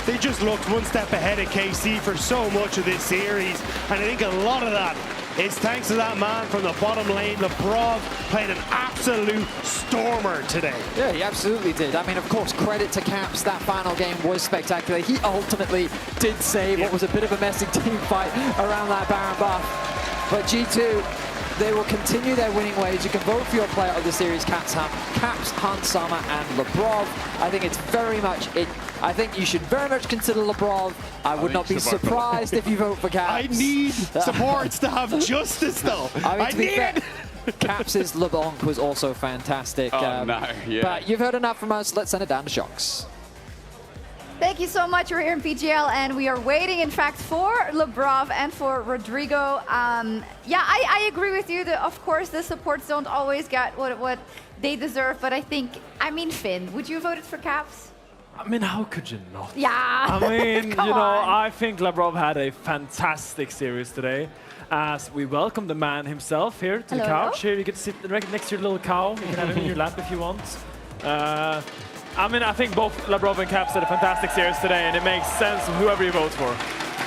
They just looked one step ahead of KC for so much of this series. And I think a lot of that is thanks to that man from the bottom lane. Lebrov played an absolute stormer today. Yeah, he absolutely did. I mean, of course, credit to Caps. That final game was spectacular. He ultimately did save what was a bit of a messy team fight around that Baron buff. But G2, they will continue their winning ways. You can vote for your player of the series, Caps, Hans Sama, and Lebrov. I think it's very much it. I think you should very much consider Lebrov. I would not be surprised if you vote for Caps. I need supports to have justice, though. I need it. Caps' LeBlanc was also fantastic. Oh, no, yeah. But you've heard enough from us. Let's send it down to Shocks. Thank you so much. We're here in PGL, and we are waiting, in fact, for Lebrov and for Rodrigo. Yeah, I agree with you that, of course, the supports don't always get what they deserve, but I mean, Finn, would you have voted for Caps? I mean, how could you not? Yeah. I mean, Come on. I think Lebrov had a fantastic series today. As we welcome the man himself here to the couch. Here, you can sit right next to your little cow. You can have him in your lap if you want. I mean, I think both Lebrov and Caps had a fantastic series today, and it makes sense whoever you vote for.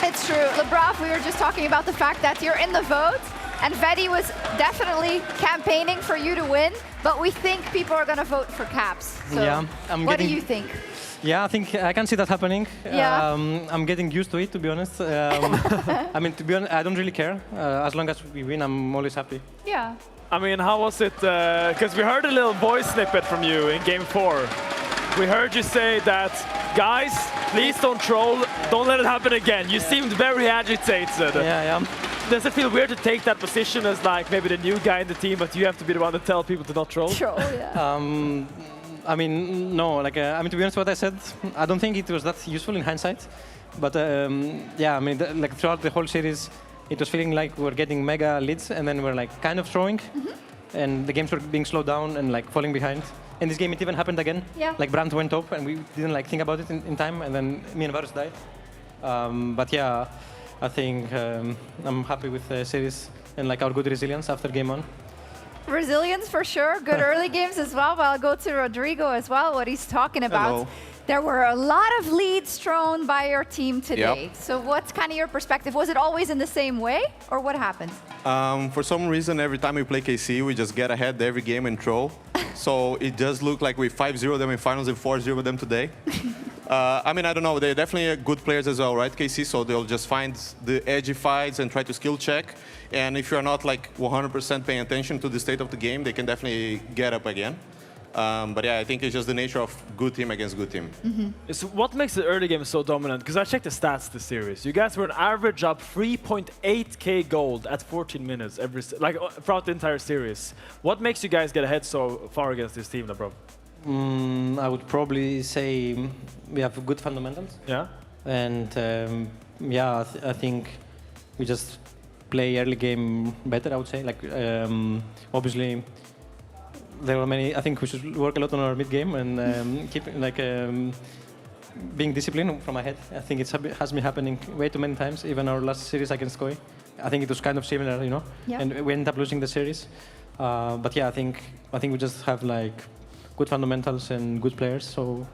It's true. Lebrov, we were just talking about the fact that you're in the vote, and Vedi was definitely campaigning for you to win, but we think people are going to vote for Caps. So yeah, what do you think? Yeah, I think I can see that happening. Yeah. I'm getting used to it, to be honest. I mean, to be honest, I don't really care. As long as we win, I'm always happy. Yeah. I mean, how was it? Because we heard a little voice snippet from you in Game 4. We heard you say that, guys, please don't troll. Don't let it happen again. You seemed very agitated. Yeah. Does it feel weird to take that position as like maybe the new guy in the team, but you have to be the one to tell people to not troll? Troll, yeah. I mean, no. Like, I mean, to be honest, what I said, I don't think it was that useful in hindsight. But yeah, I mean, like throughout the whole series, it was feeling like we were getting mega leads, and then we're like kind of throwing, and the games were being slowed down and like falling behind. In this game, it even happened again. Yeah. Like Brandt went up, and we didn't like think about it in time, and then me and Varus died. But yeah, I think I'm happy with the series and like our good resilience after game 1. Resilience for sure. Good early games as well. But I'll go to Rodrigo as well, what he's talking about. Hello. There were a lot of leads thrown by your team today. Yep. So what's kind of your perspective? Was it always in the same way, or what happened? For some reason, every time we play KC, we just get ahead every game and troll. So it does look like we 5-0 them in finals and 4-0 them today. I mean, I don't know. They're definitely good players as well, right, KC? So they'll just find the edgy fights and try to skill check. And if you're not like 100% paying attention to the state of the game, they can definitely get up again. But yeah, I think it's just the nature of good team against good team. So what makes the early game so dominant? Because I checked the stats this series. You guys were an average up 3.8k gold at 14 minutes throughout the entire series. What makes you guys get ahead so far against this team, LeBron? I would probably say we have good fundamentals. Yeah. And yeah, I think we just play early game better, I would say. Like, obviously, there were many. I think we should work a lot on our mid game and keep like being disciplined from ahead. I think it has been happening way too many times. Even our last series against Koi, I think it was kind of similar, you know. Yeah. And we ended up losing the series. But yeah, I think we just have like good fundamentals and good players. So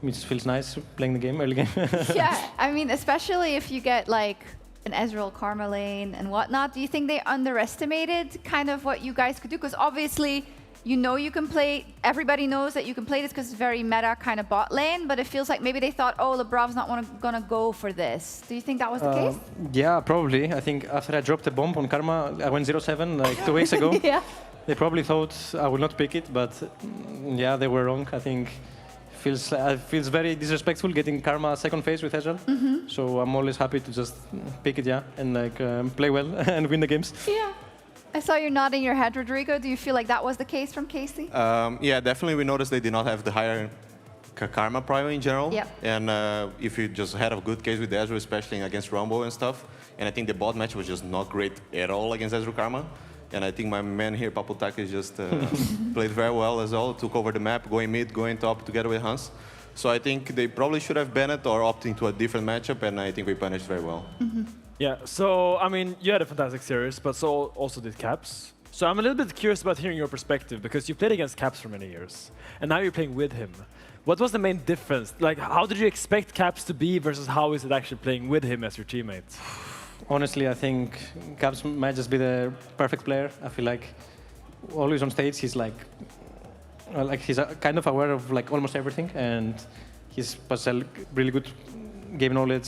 it just feels nice playing the game early game. Yeah, I mean, especially if you get like an Ezreal Karma lane and whatnot. Do you think they underestimated kind of what you guys could do? Because obviously, you know you can play, everybody knows that you can play this because it's very meta kind of bot lane, but it feels like maybe they thought, oh, Lebrov's not gonna go for this. Do you think that was the case? Yeah, probably. I think after I dropped a bomb on Karma, I went 0-7 like 2 weeks ago. Yeah. They probably thought I would not pick it, but yeah, they were wrong. I think feels very disrespectful getting Karma second phase with Ezreal. So I'm always happy to just pick it, yeah, and like play well and win the games. Yeah. I saw you nodding your head, Rodrigo. Do you feel like that was the case from Casey? Yeah, definitely we noticed they did not have the higher Karma prior in general. Yep. And if you just had a good case with Ezreal, especially against Rumble and stuff, and I think the bot match was just not great at all against Ezreal Karma. And I think my man here, Paputaka, just played very well as well, took over the map, going mid, going top together with Hans. So I think they probably should have banned it or opting to a different matchup, and I think we punished very well. Yeah, so, I mean, you had a fantastic series, but so also did Caps. So I'm a little bit curious about hearing your perspective, because you played against Caps for many years, and now you're playing with him. What was the main difference? Like, how did you expect Caps to be versus how is it actually playing with him as your teammate? Honestly, I think Caps might just be the perfect player. I feel like always on stage, he's like he's kind of aware of like almost everything, and he's possessed really good game knowledge.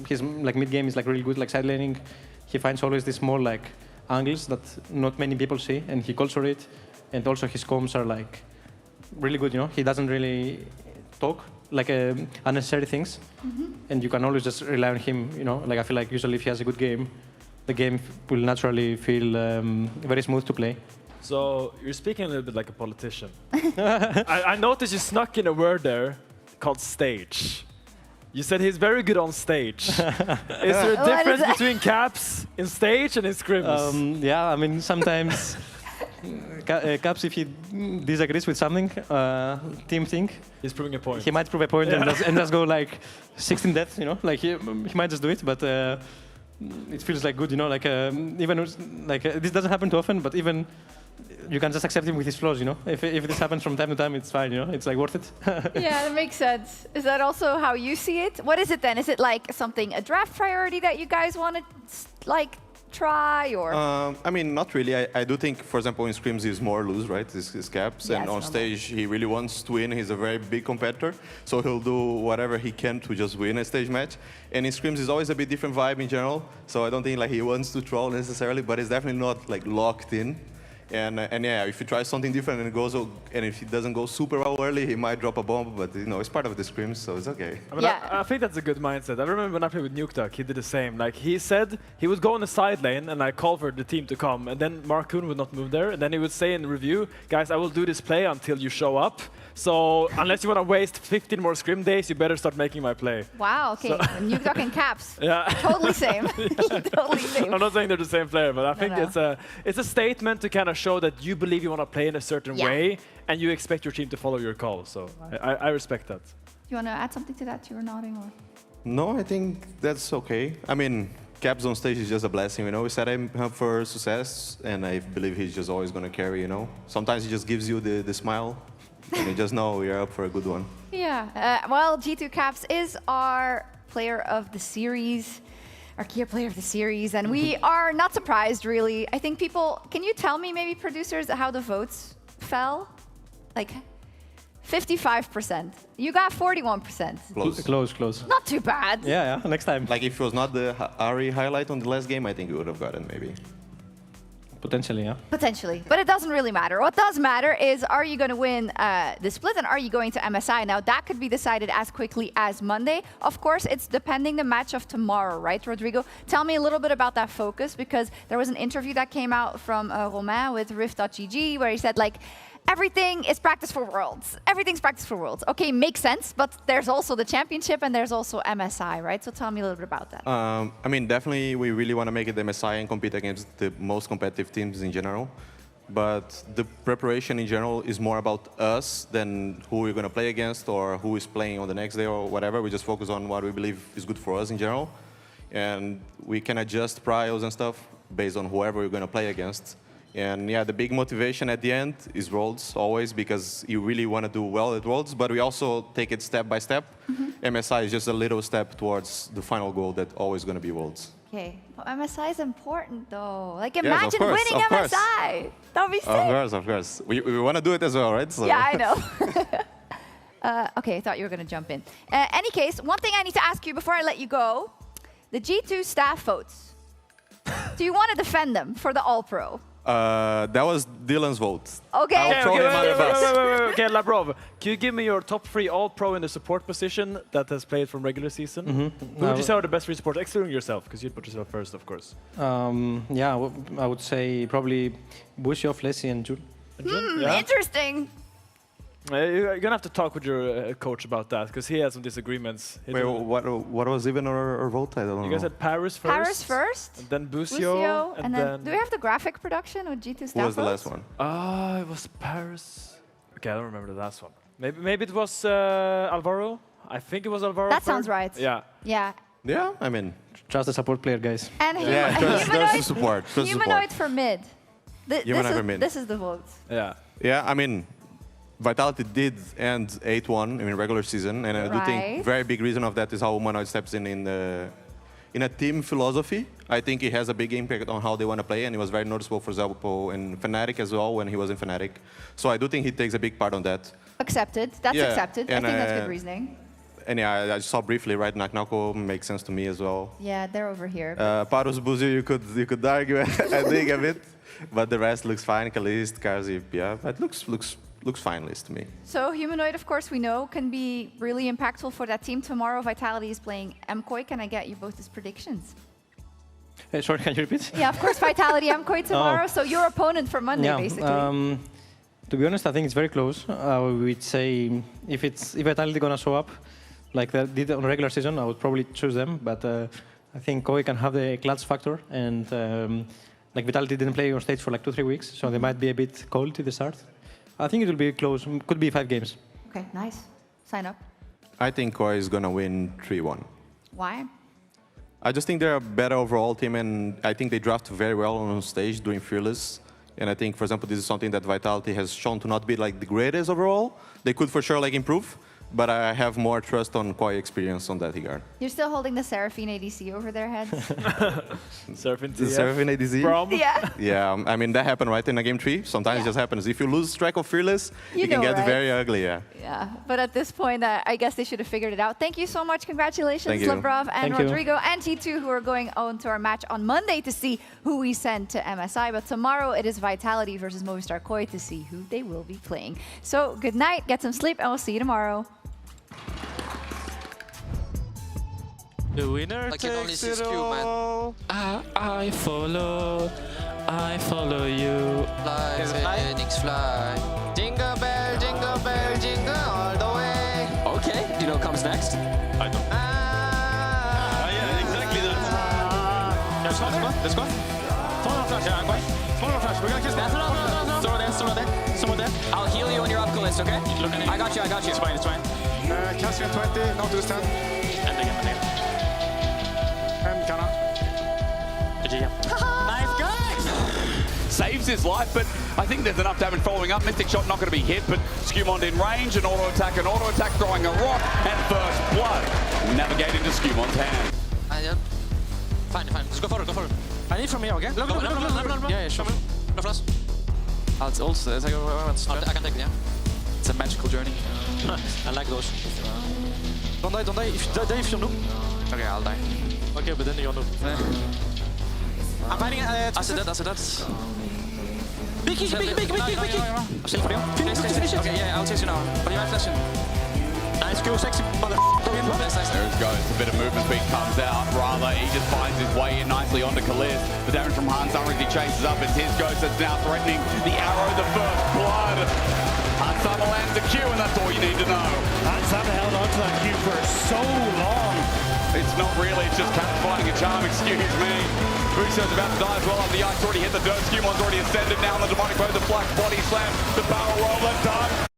His like mid game is like really good, like side laning. He finds always these small like angles that not many people see, and he calls for it. And also his comms are like really good. You know, he doesn't really talk like unnecessary things, and you can always just rely on him. You know, like I feel like usually if he has a good game, the game will naturally feel very smooth to play. So you're speaking a little bit like a politician. I noticed you snuck in a word there called stage. You said he's very good on stage. Is there a difference between Caps in stage and in scrims? Yeah, I mean, sometimes Caps, if he disagrees with something, team thing, he's proving a point. He might prove a point and just go like 16 deaths, you know? Like he might just do it, but it feels like good, you know? Like even like this doesn't happen too often, but even you can just accept him with his flaws, you know? If this happens from time to time, it's fine, you know? It's like worth it. Yeah, that makes sense. Is that also how you see it? What is it then? Is it like something, a draft priority that you guys want to like try, or? I mean, not really. I do think, for example, in scrims he's more loose, right? His Caps, and on stage he really wants to win. He's a very big competitor, so he'll do whatever he can to just win a stage match. And in scrims is always a bit different vibe in general, so I don't think like he wants to troll necessarily, but it's definitely not like locked in. And yeah, if he tries something different and it goes, and if he doesn't go super well early, he might drop a bomb. But you know, it's part of the scrims, so it's okay. I mean, I think that's a good mindset. I remember when I played with Nukeduck, he did the same. Like he said, he would go on the side lane, and I called for the team to come, and then Mark Kuhn would not move there, and then he would say in the review, guys, I will do this play until you show up. So unless you want to waste 15 more scrim days, you better start making my play. Wow. Okay. So Nukeduck and Caps. Yeah. Totally same. Totally same. I'm not saying they're the same player, but I think it's a statement to kind of show that you believe you want to play in a certain way, and you expect your team to follow your call. So I respect that. You want to add something to that? You were nodding, or? No, I think that's okay. I mean, Caps on stage is just a blessing, you know. We set him up for success, and I believe he's just always going to carry, you know. Sometimes he just gives you the smile, and you just know you're up for a good one. Yeah. Well, G2 Caps is our player of the series, our key player of the series, and we are not surprised, really. I think people, can you tell me, maybe producers, how the votes fell? Like 55%. You got 41%. Close. Not too bad. Yeah, next time. Like if it was not the Ari highlight on the last game, I think we would have gotten maybe. Potentially, yeah. Potentially. But it doesn't really matter. What does matter is, are you going to win the split and are you going to MSI? Now, that could be decided as quickly as Monday. Of course, it's depending the match of tomorrow, right, Rodrigo? Tell me a little bit about that focus, because there was an interview that came out from Romain with Rift.gg where he said, like, everything is practice for Worlds. Everything's practice for Worlds. Okay, makes sense, but there's also the championship and there's also MSI, right? So tell me a little bit about that. I mean, definitely we really want to make it MSI and compete against the most competitive teams in general. But the preparation in general is more about us than who we're going to play against or who is playing on the next day or whatever. We just focus on what we believe is good for us in general. And we can adjust priors and stuff based on whoever we're going to play against. And yeah, the big motivation at the end is Worlds, always, because you really want to do well at Worlds, but we also take it step by step. MSI is just a little step towards the final goal that's always going to be Worlds. Okay, well, MSI is important, though. Like, imagine winning MSI. That would be sick. Of course. We want to do it as well, right? So. Yeah, I know. Okay, I thought you were going to jump in. Any case, one thing I need to ask you before I let you go. The G2 staff votes. Do you want to defend them for the All-Pro? That was Dylan's vote. Okay. I'll throw him under the bus. Okay, Labrov, can you give me your top 3 All-Pro in the support position that has played from regular season? Who would you say are the best 3 supporters, excluding yourself, because you'd put yourself first, of course. Yeah, I would say probably Bushiov, Leslie, and Jun. Interesting. You're going to have to talk with your coach about that, because he has some disagreements. Wait, what was even our vote? I don't know. You guys had Paris first. Paris first. And then Busio. And then do we have the graphic production with G2 staff? What was the last one? It was Paris. Okay, I don't remember the last one. Maybe it was Alvaro. I think it was Alvaro. That sounds right. Yeah. Yeah. Yeah, I mean, trust the support player, guys. And trust the support. Humanoid for mid. This is the vote. Yeah. Yeah, I mean, Vitality did end 8-1 in regular season, and I do think very big reason of that is how Humanoid steps in a team philosophy. I think it has a big impact on how they want to play, and it was very noticeable, for example, in Fnatic as well when he was in Fnatic. So I do think he takes a big part on that. Accepted. That's accepted. And, I think that's good reasoning. And yeah, I saw briefly, right? Naknako makes sense to me as well. Yeah, they're over here. Parus, Buzio, you could argue, I think, a bit, but the rest looks fine. Kalist, Karzip, yeah, but looks fine list to me. So Humanoid, of course, we know can be really impactful for that team. Tomorrow, Vitality is playing MKOI. Can I get you both as predictions? Sorry, can you repeat? Yeah, of course, Vitality MKOI tomorrow. So your opponent for Monday, basically. To be honest, I think it's very close. I would say if Vitality gonna show up like they did on regular season, I would probably choose them. But I think KOI can have the clutch factor, and like Vitality didn't play on stage for like 2-3 weeks, so they might be a bit cold to the start. I think it will be close. Could be 5 games. Okay, nice. Sign up. I think KOI is going to win 3-1. Why? I just think they're a better overall team, and I think they draft very well on stage doing Fearless. And I think, for example, this is something that Vitality has shown to not be like the greatest overall. They could for sure like improve, but I have more trust on Koi experience on that regard. You're still holding the Seraphine ADC over their heads? Seraphine The Seraphine ADC? Yeah. Yeah, I mean, that happened right in a game 3. Sometimes it just happens. If you lose track of Fearless, You it can know, get right? very ugly, yeah. Yeah, but at this point, I guess they should have figured it out. Thank you so much. Congratulations, Thank you. Labrov and Thank you. Rodrigo and T2, who are going on to our match on Monday to see who we send to MSI. But tomorrow, it is Vitality versus Movistar Koi to see who they will be playing. So good night, get some sleep, and we'll see you tomorrow. The winner I can only takes see it Skew, man. all. I follow you. Fly, Phoenix, fly. Jingle bell, jingle all the way. Okay, do you know what comes next? I don't. Yeah, exactly that. Yeah, let's go. Throw on flash, yeah, I'm going. Throw on flash, we're gonna kiss that. Throw there. Someone there. I'll heal you when you're up, Calist, okay? I got you. It's fine. Cassian 20, not to the stand. And again. And Kana. Nice guys! Saves his life, but I think there's enough damage following up. Mystic Shot not going to be hit, but Skewmond in range, an auto attack, throwing a rock, and first blood navigating to Skewmond's hand. Fine. Just go forward. I need from here, okay? Look. Yeah, sure. No flash. It's also, it's like, I can take it, yeah. It's a magical journey. I like those. Don't die. If you die, if you noob. Okay, I'll die. Okay, but then you're noob. I'm fighting I said that. Big. I'm still for you. Finish it. Okay, yeah, I'll chase you now. But you have flashing. Nice kill, sexy motherfucker. There it goes. A bit of movement speed comes out. Rather, he just finds his way in nicely onto Calist. The damage from Hans Summer as he chases up. It's his ghost that's now threatening the arrow, the first blood. Hans Summer lands the Q, and that's all you need to know. Hans Summer held on to that Q for so long. It's not really, it's just Cat fighting a charm, excuse me. Ruseo's about to die as well on the ice, already hit the dirt. Skewmond's already ascended now on the demonic road, the black body slam, the barrel roll, and done.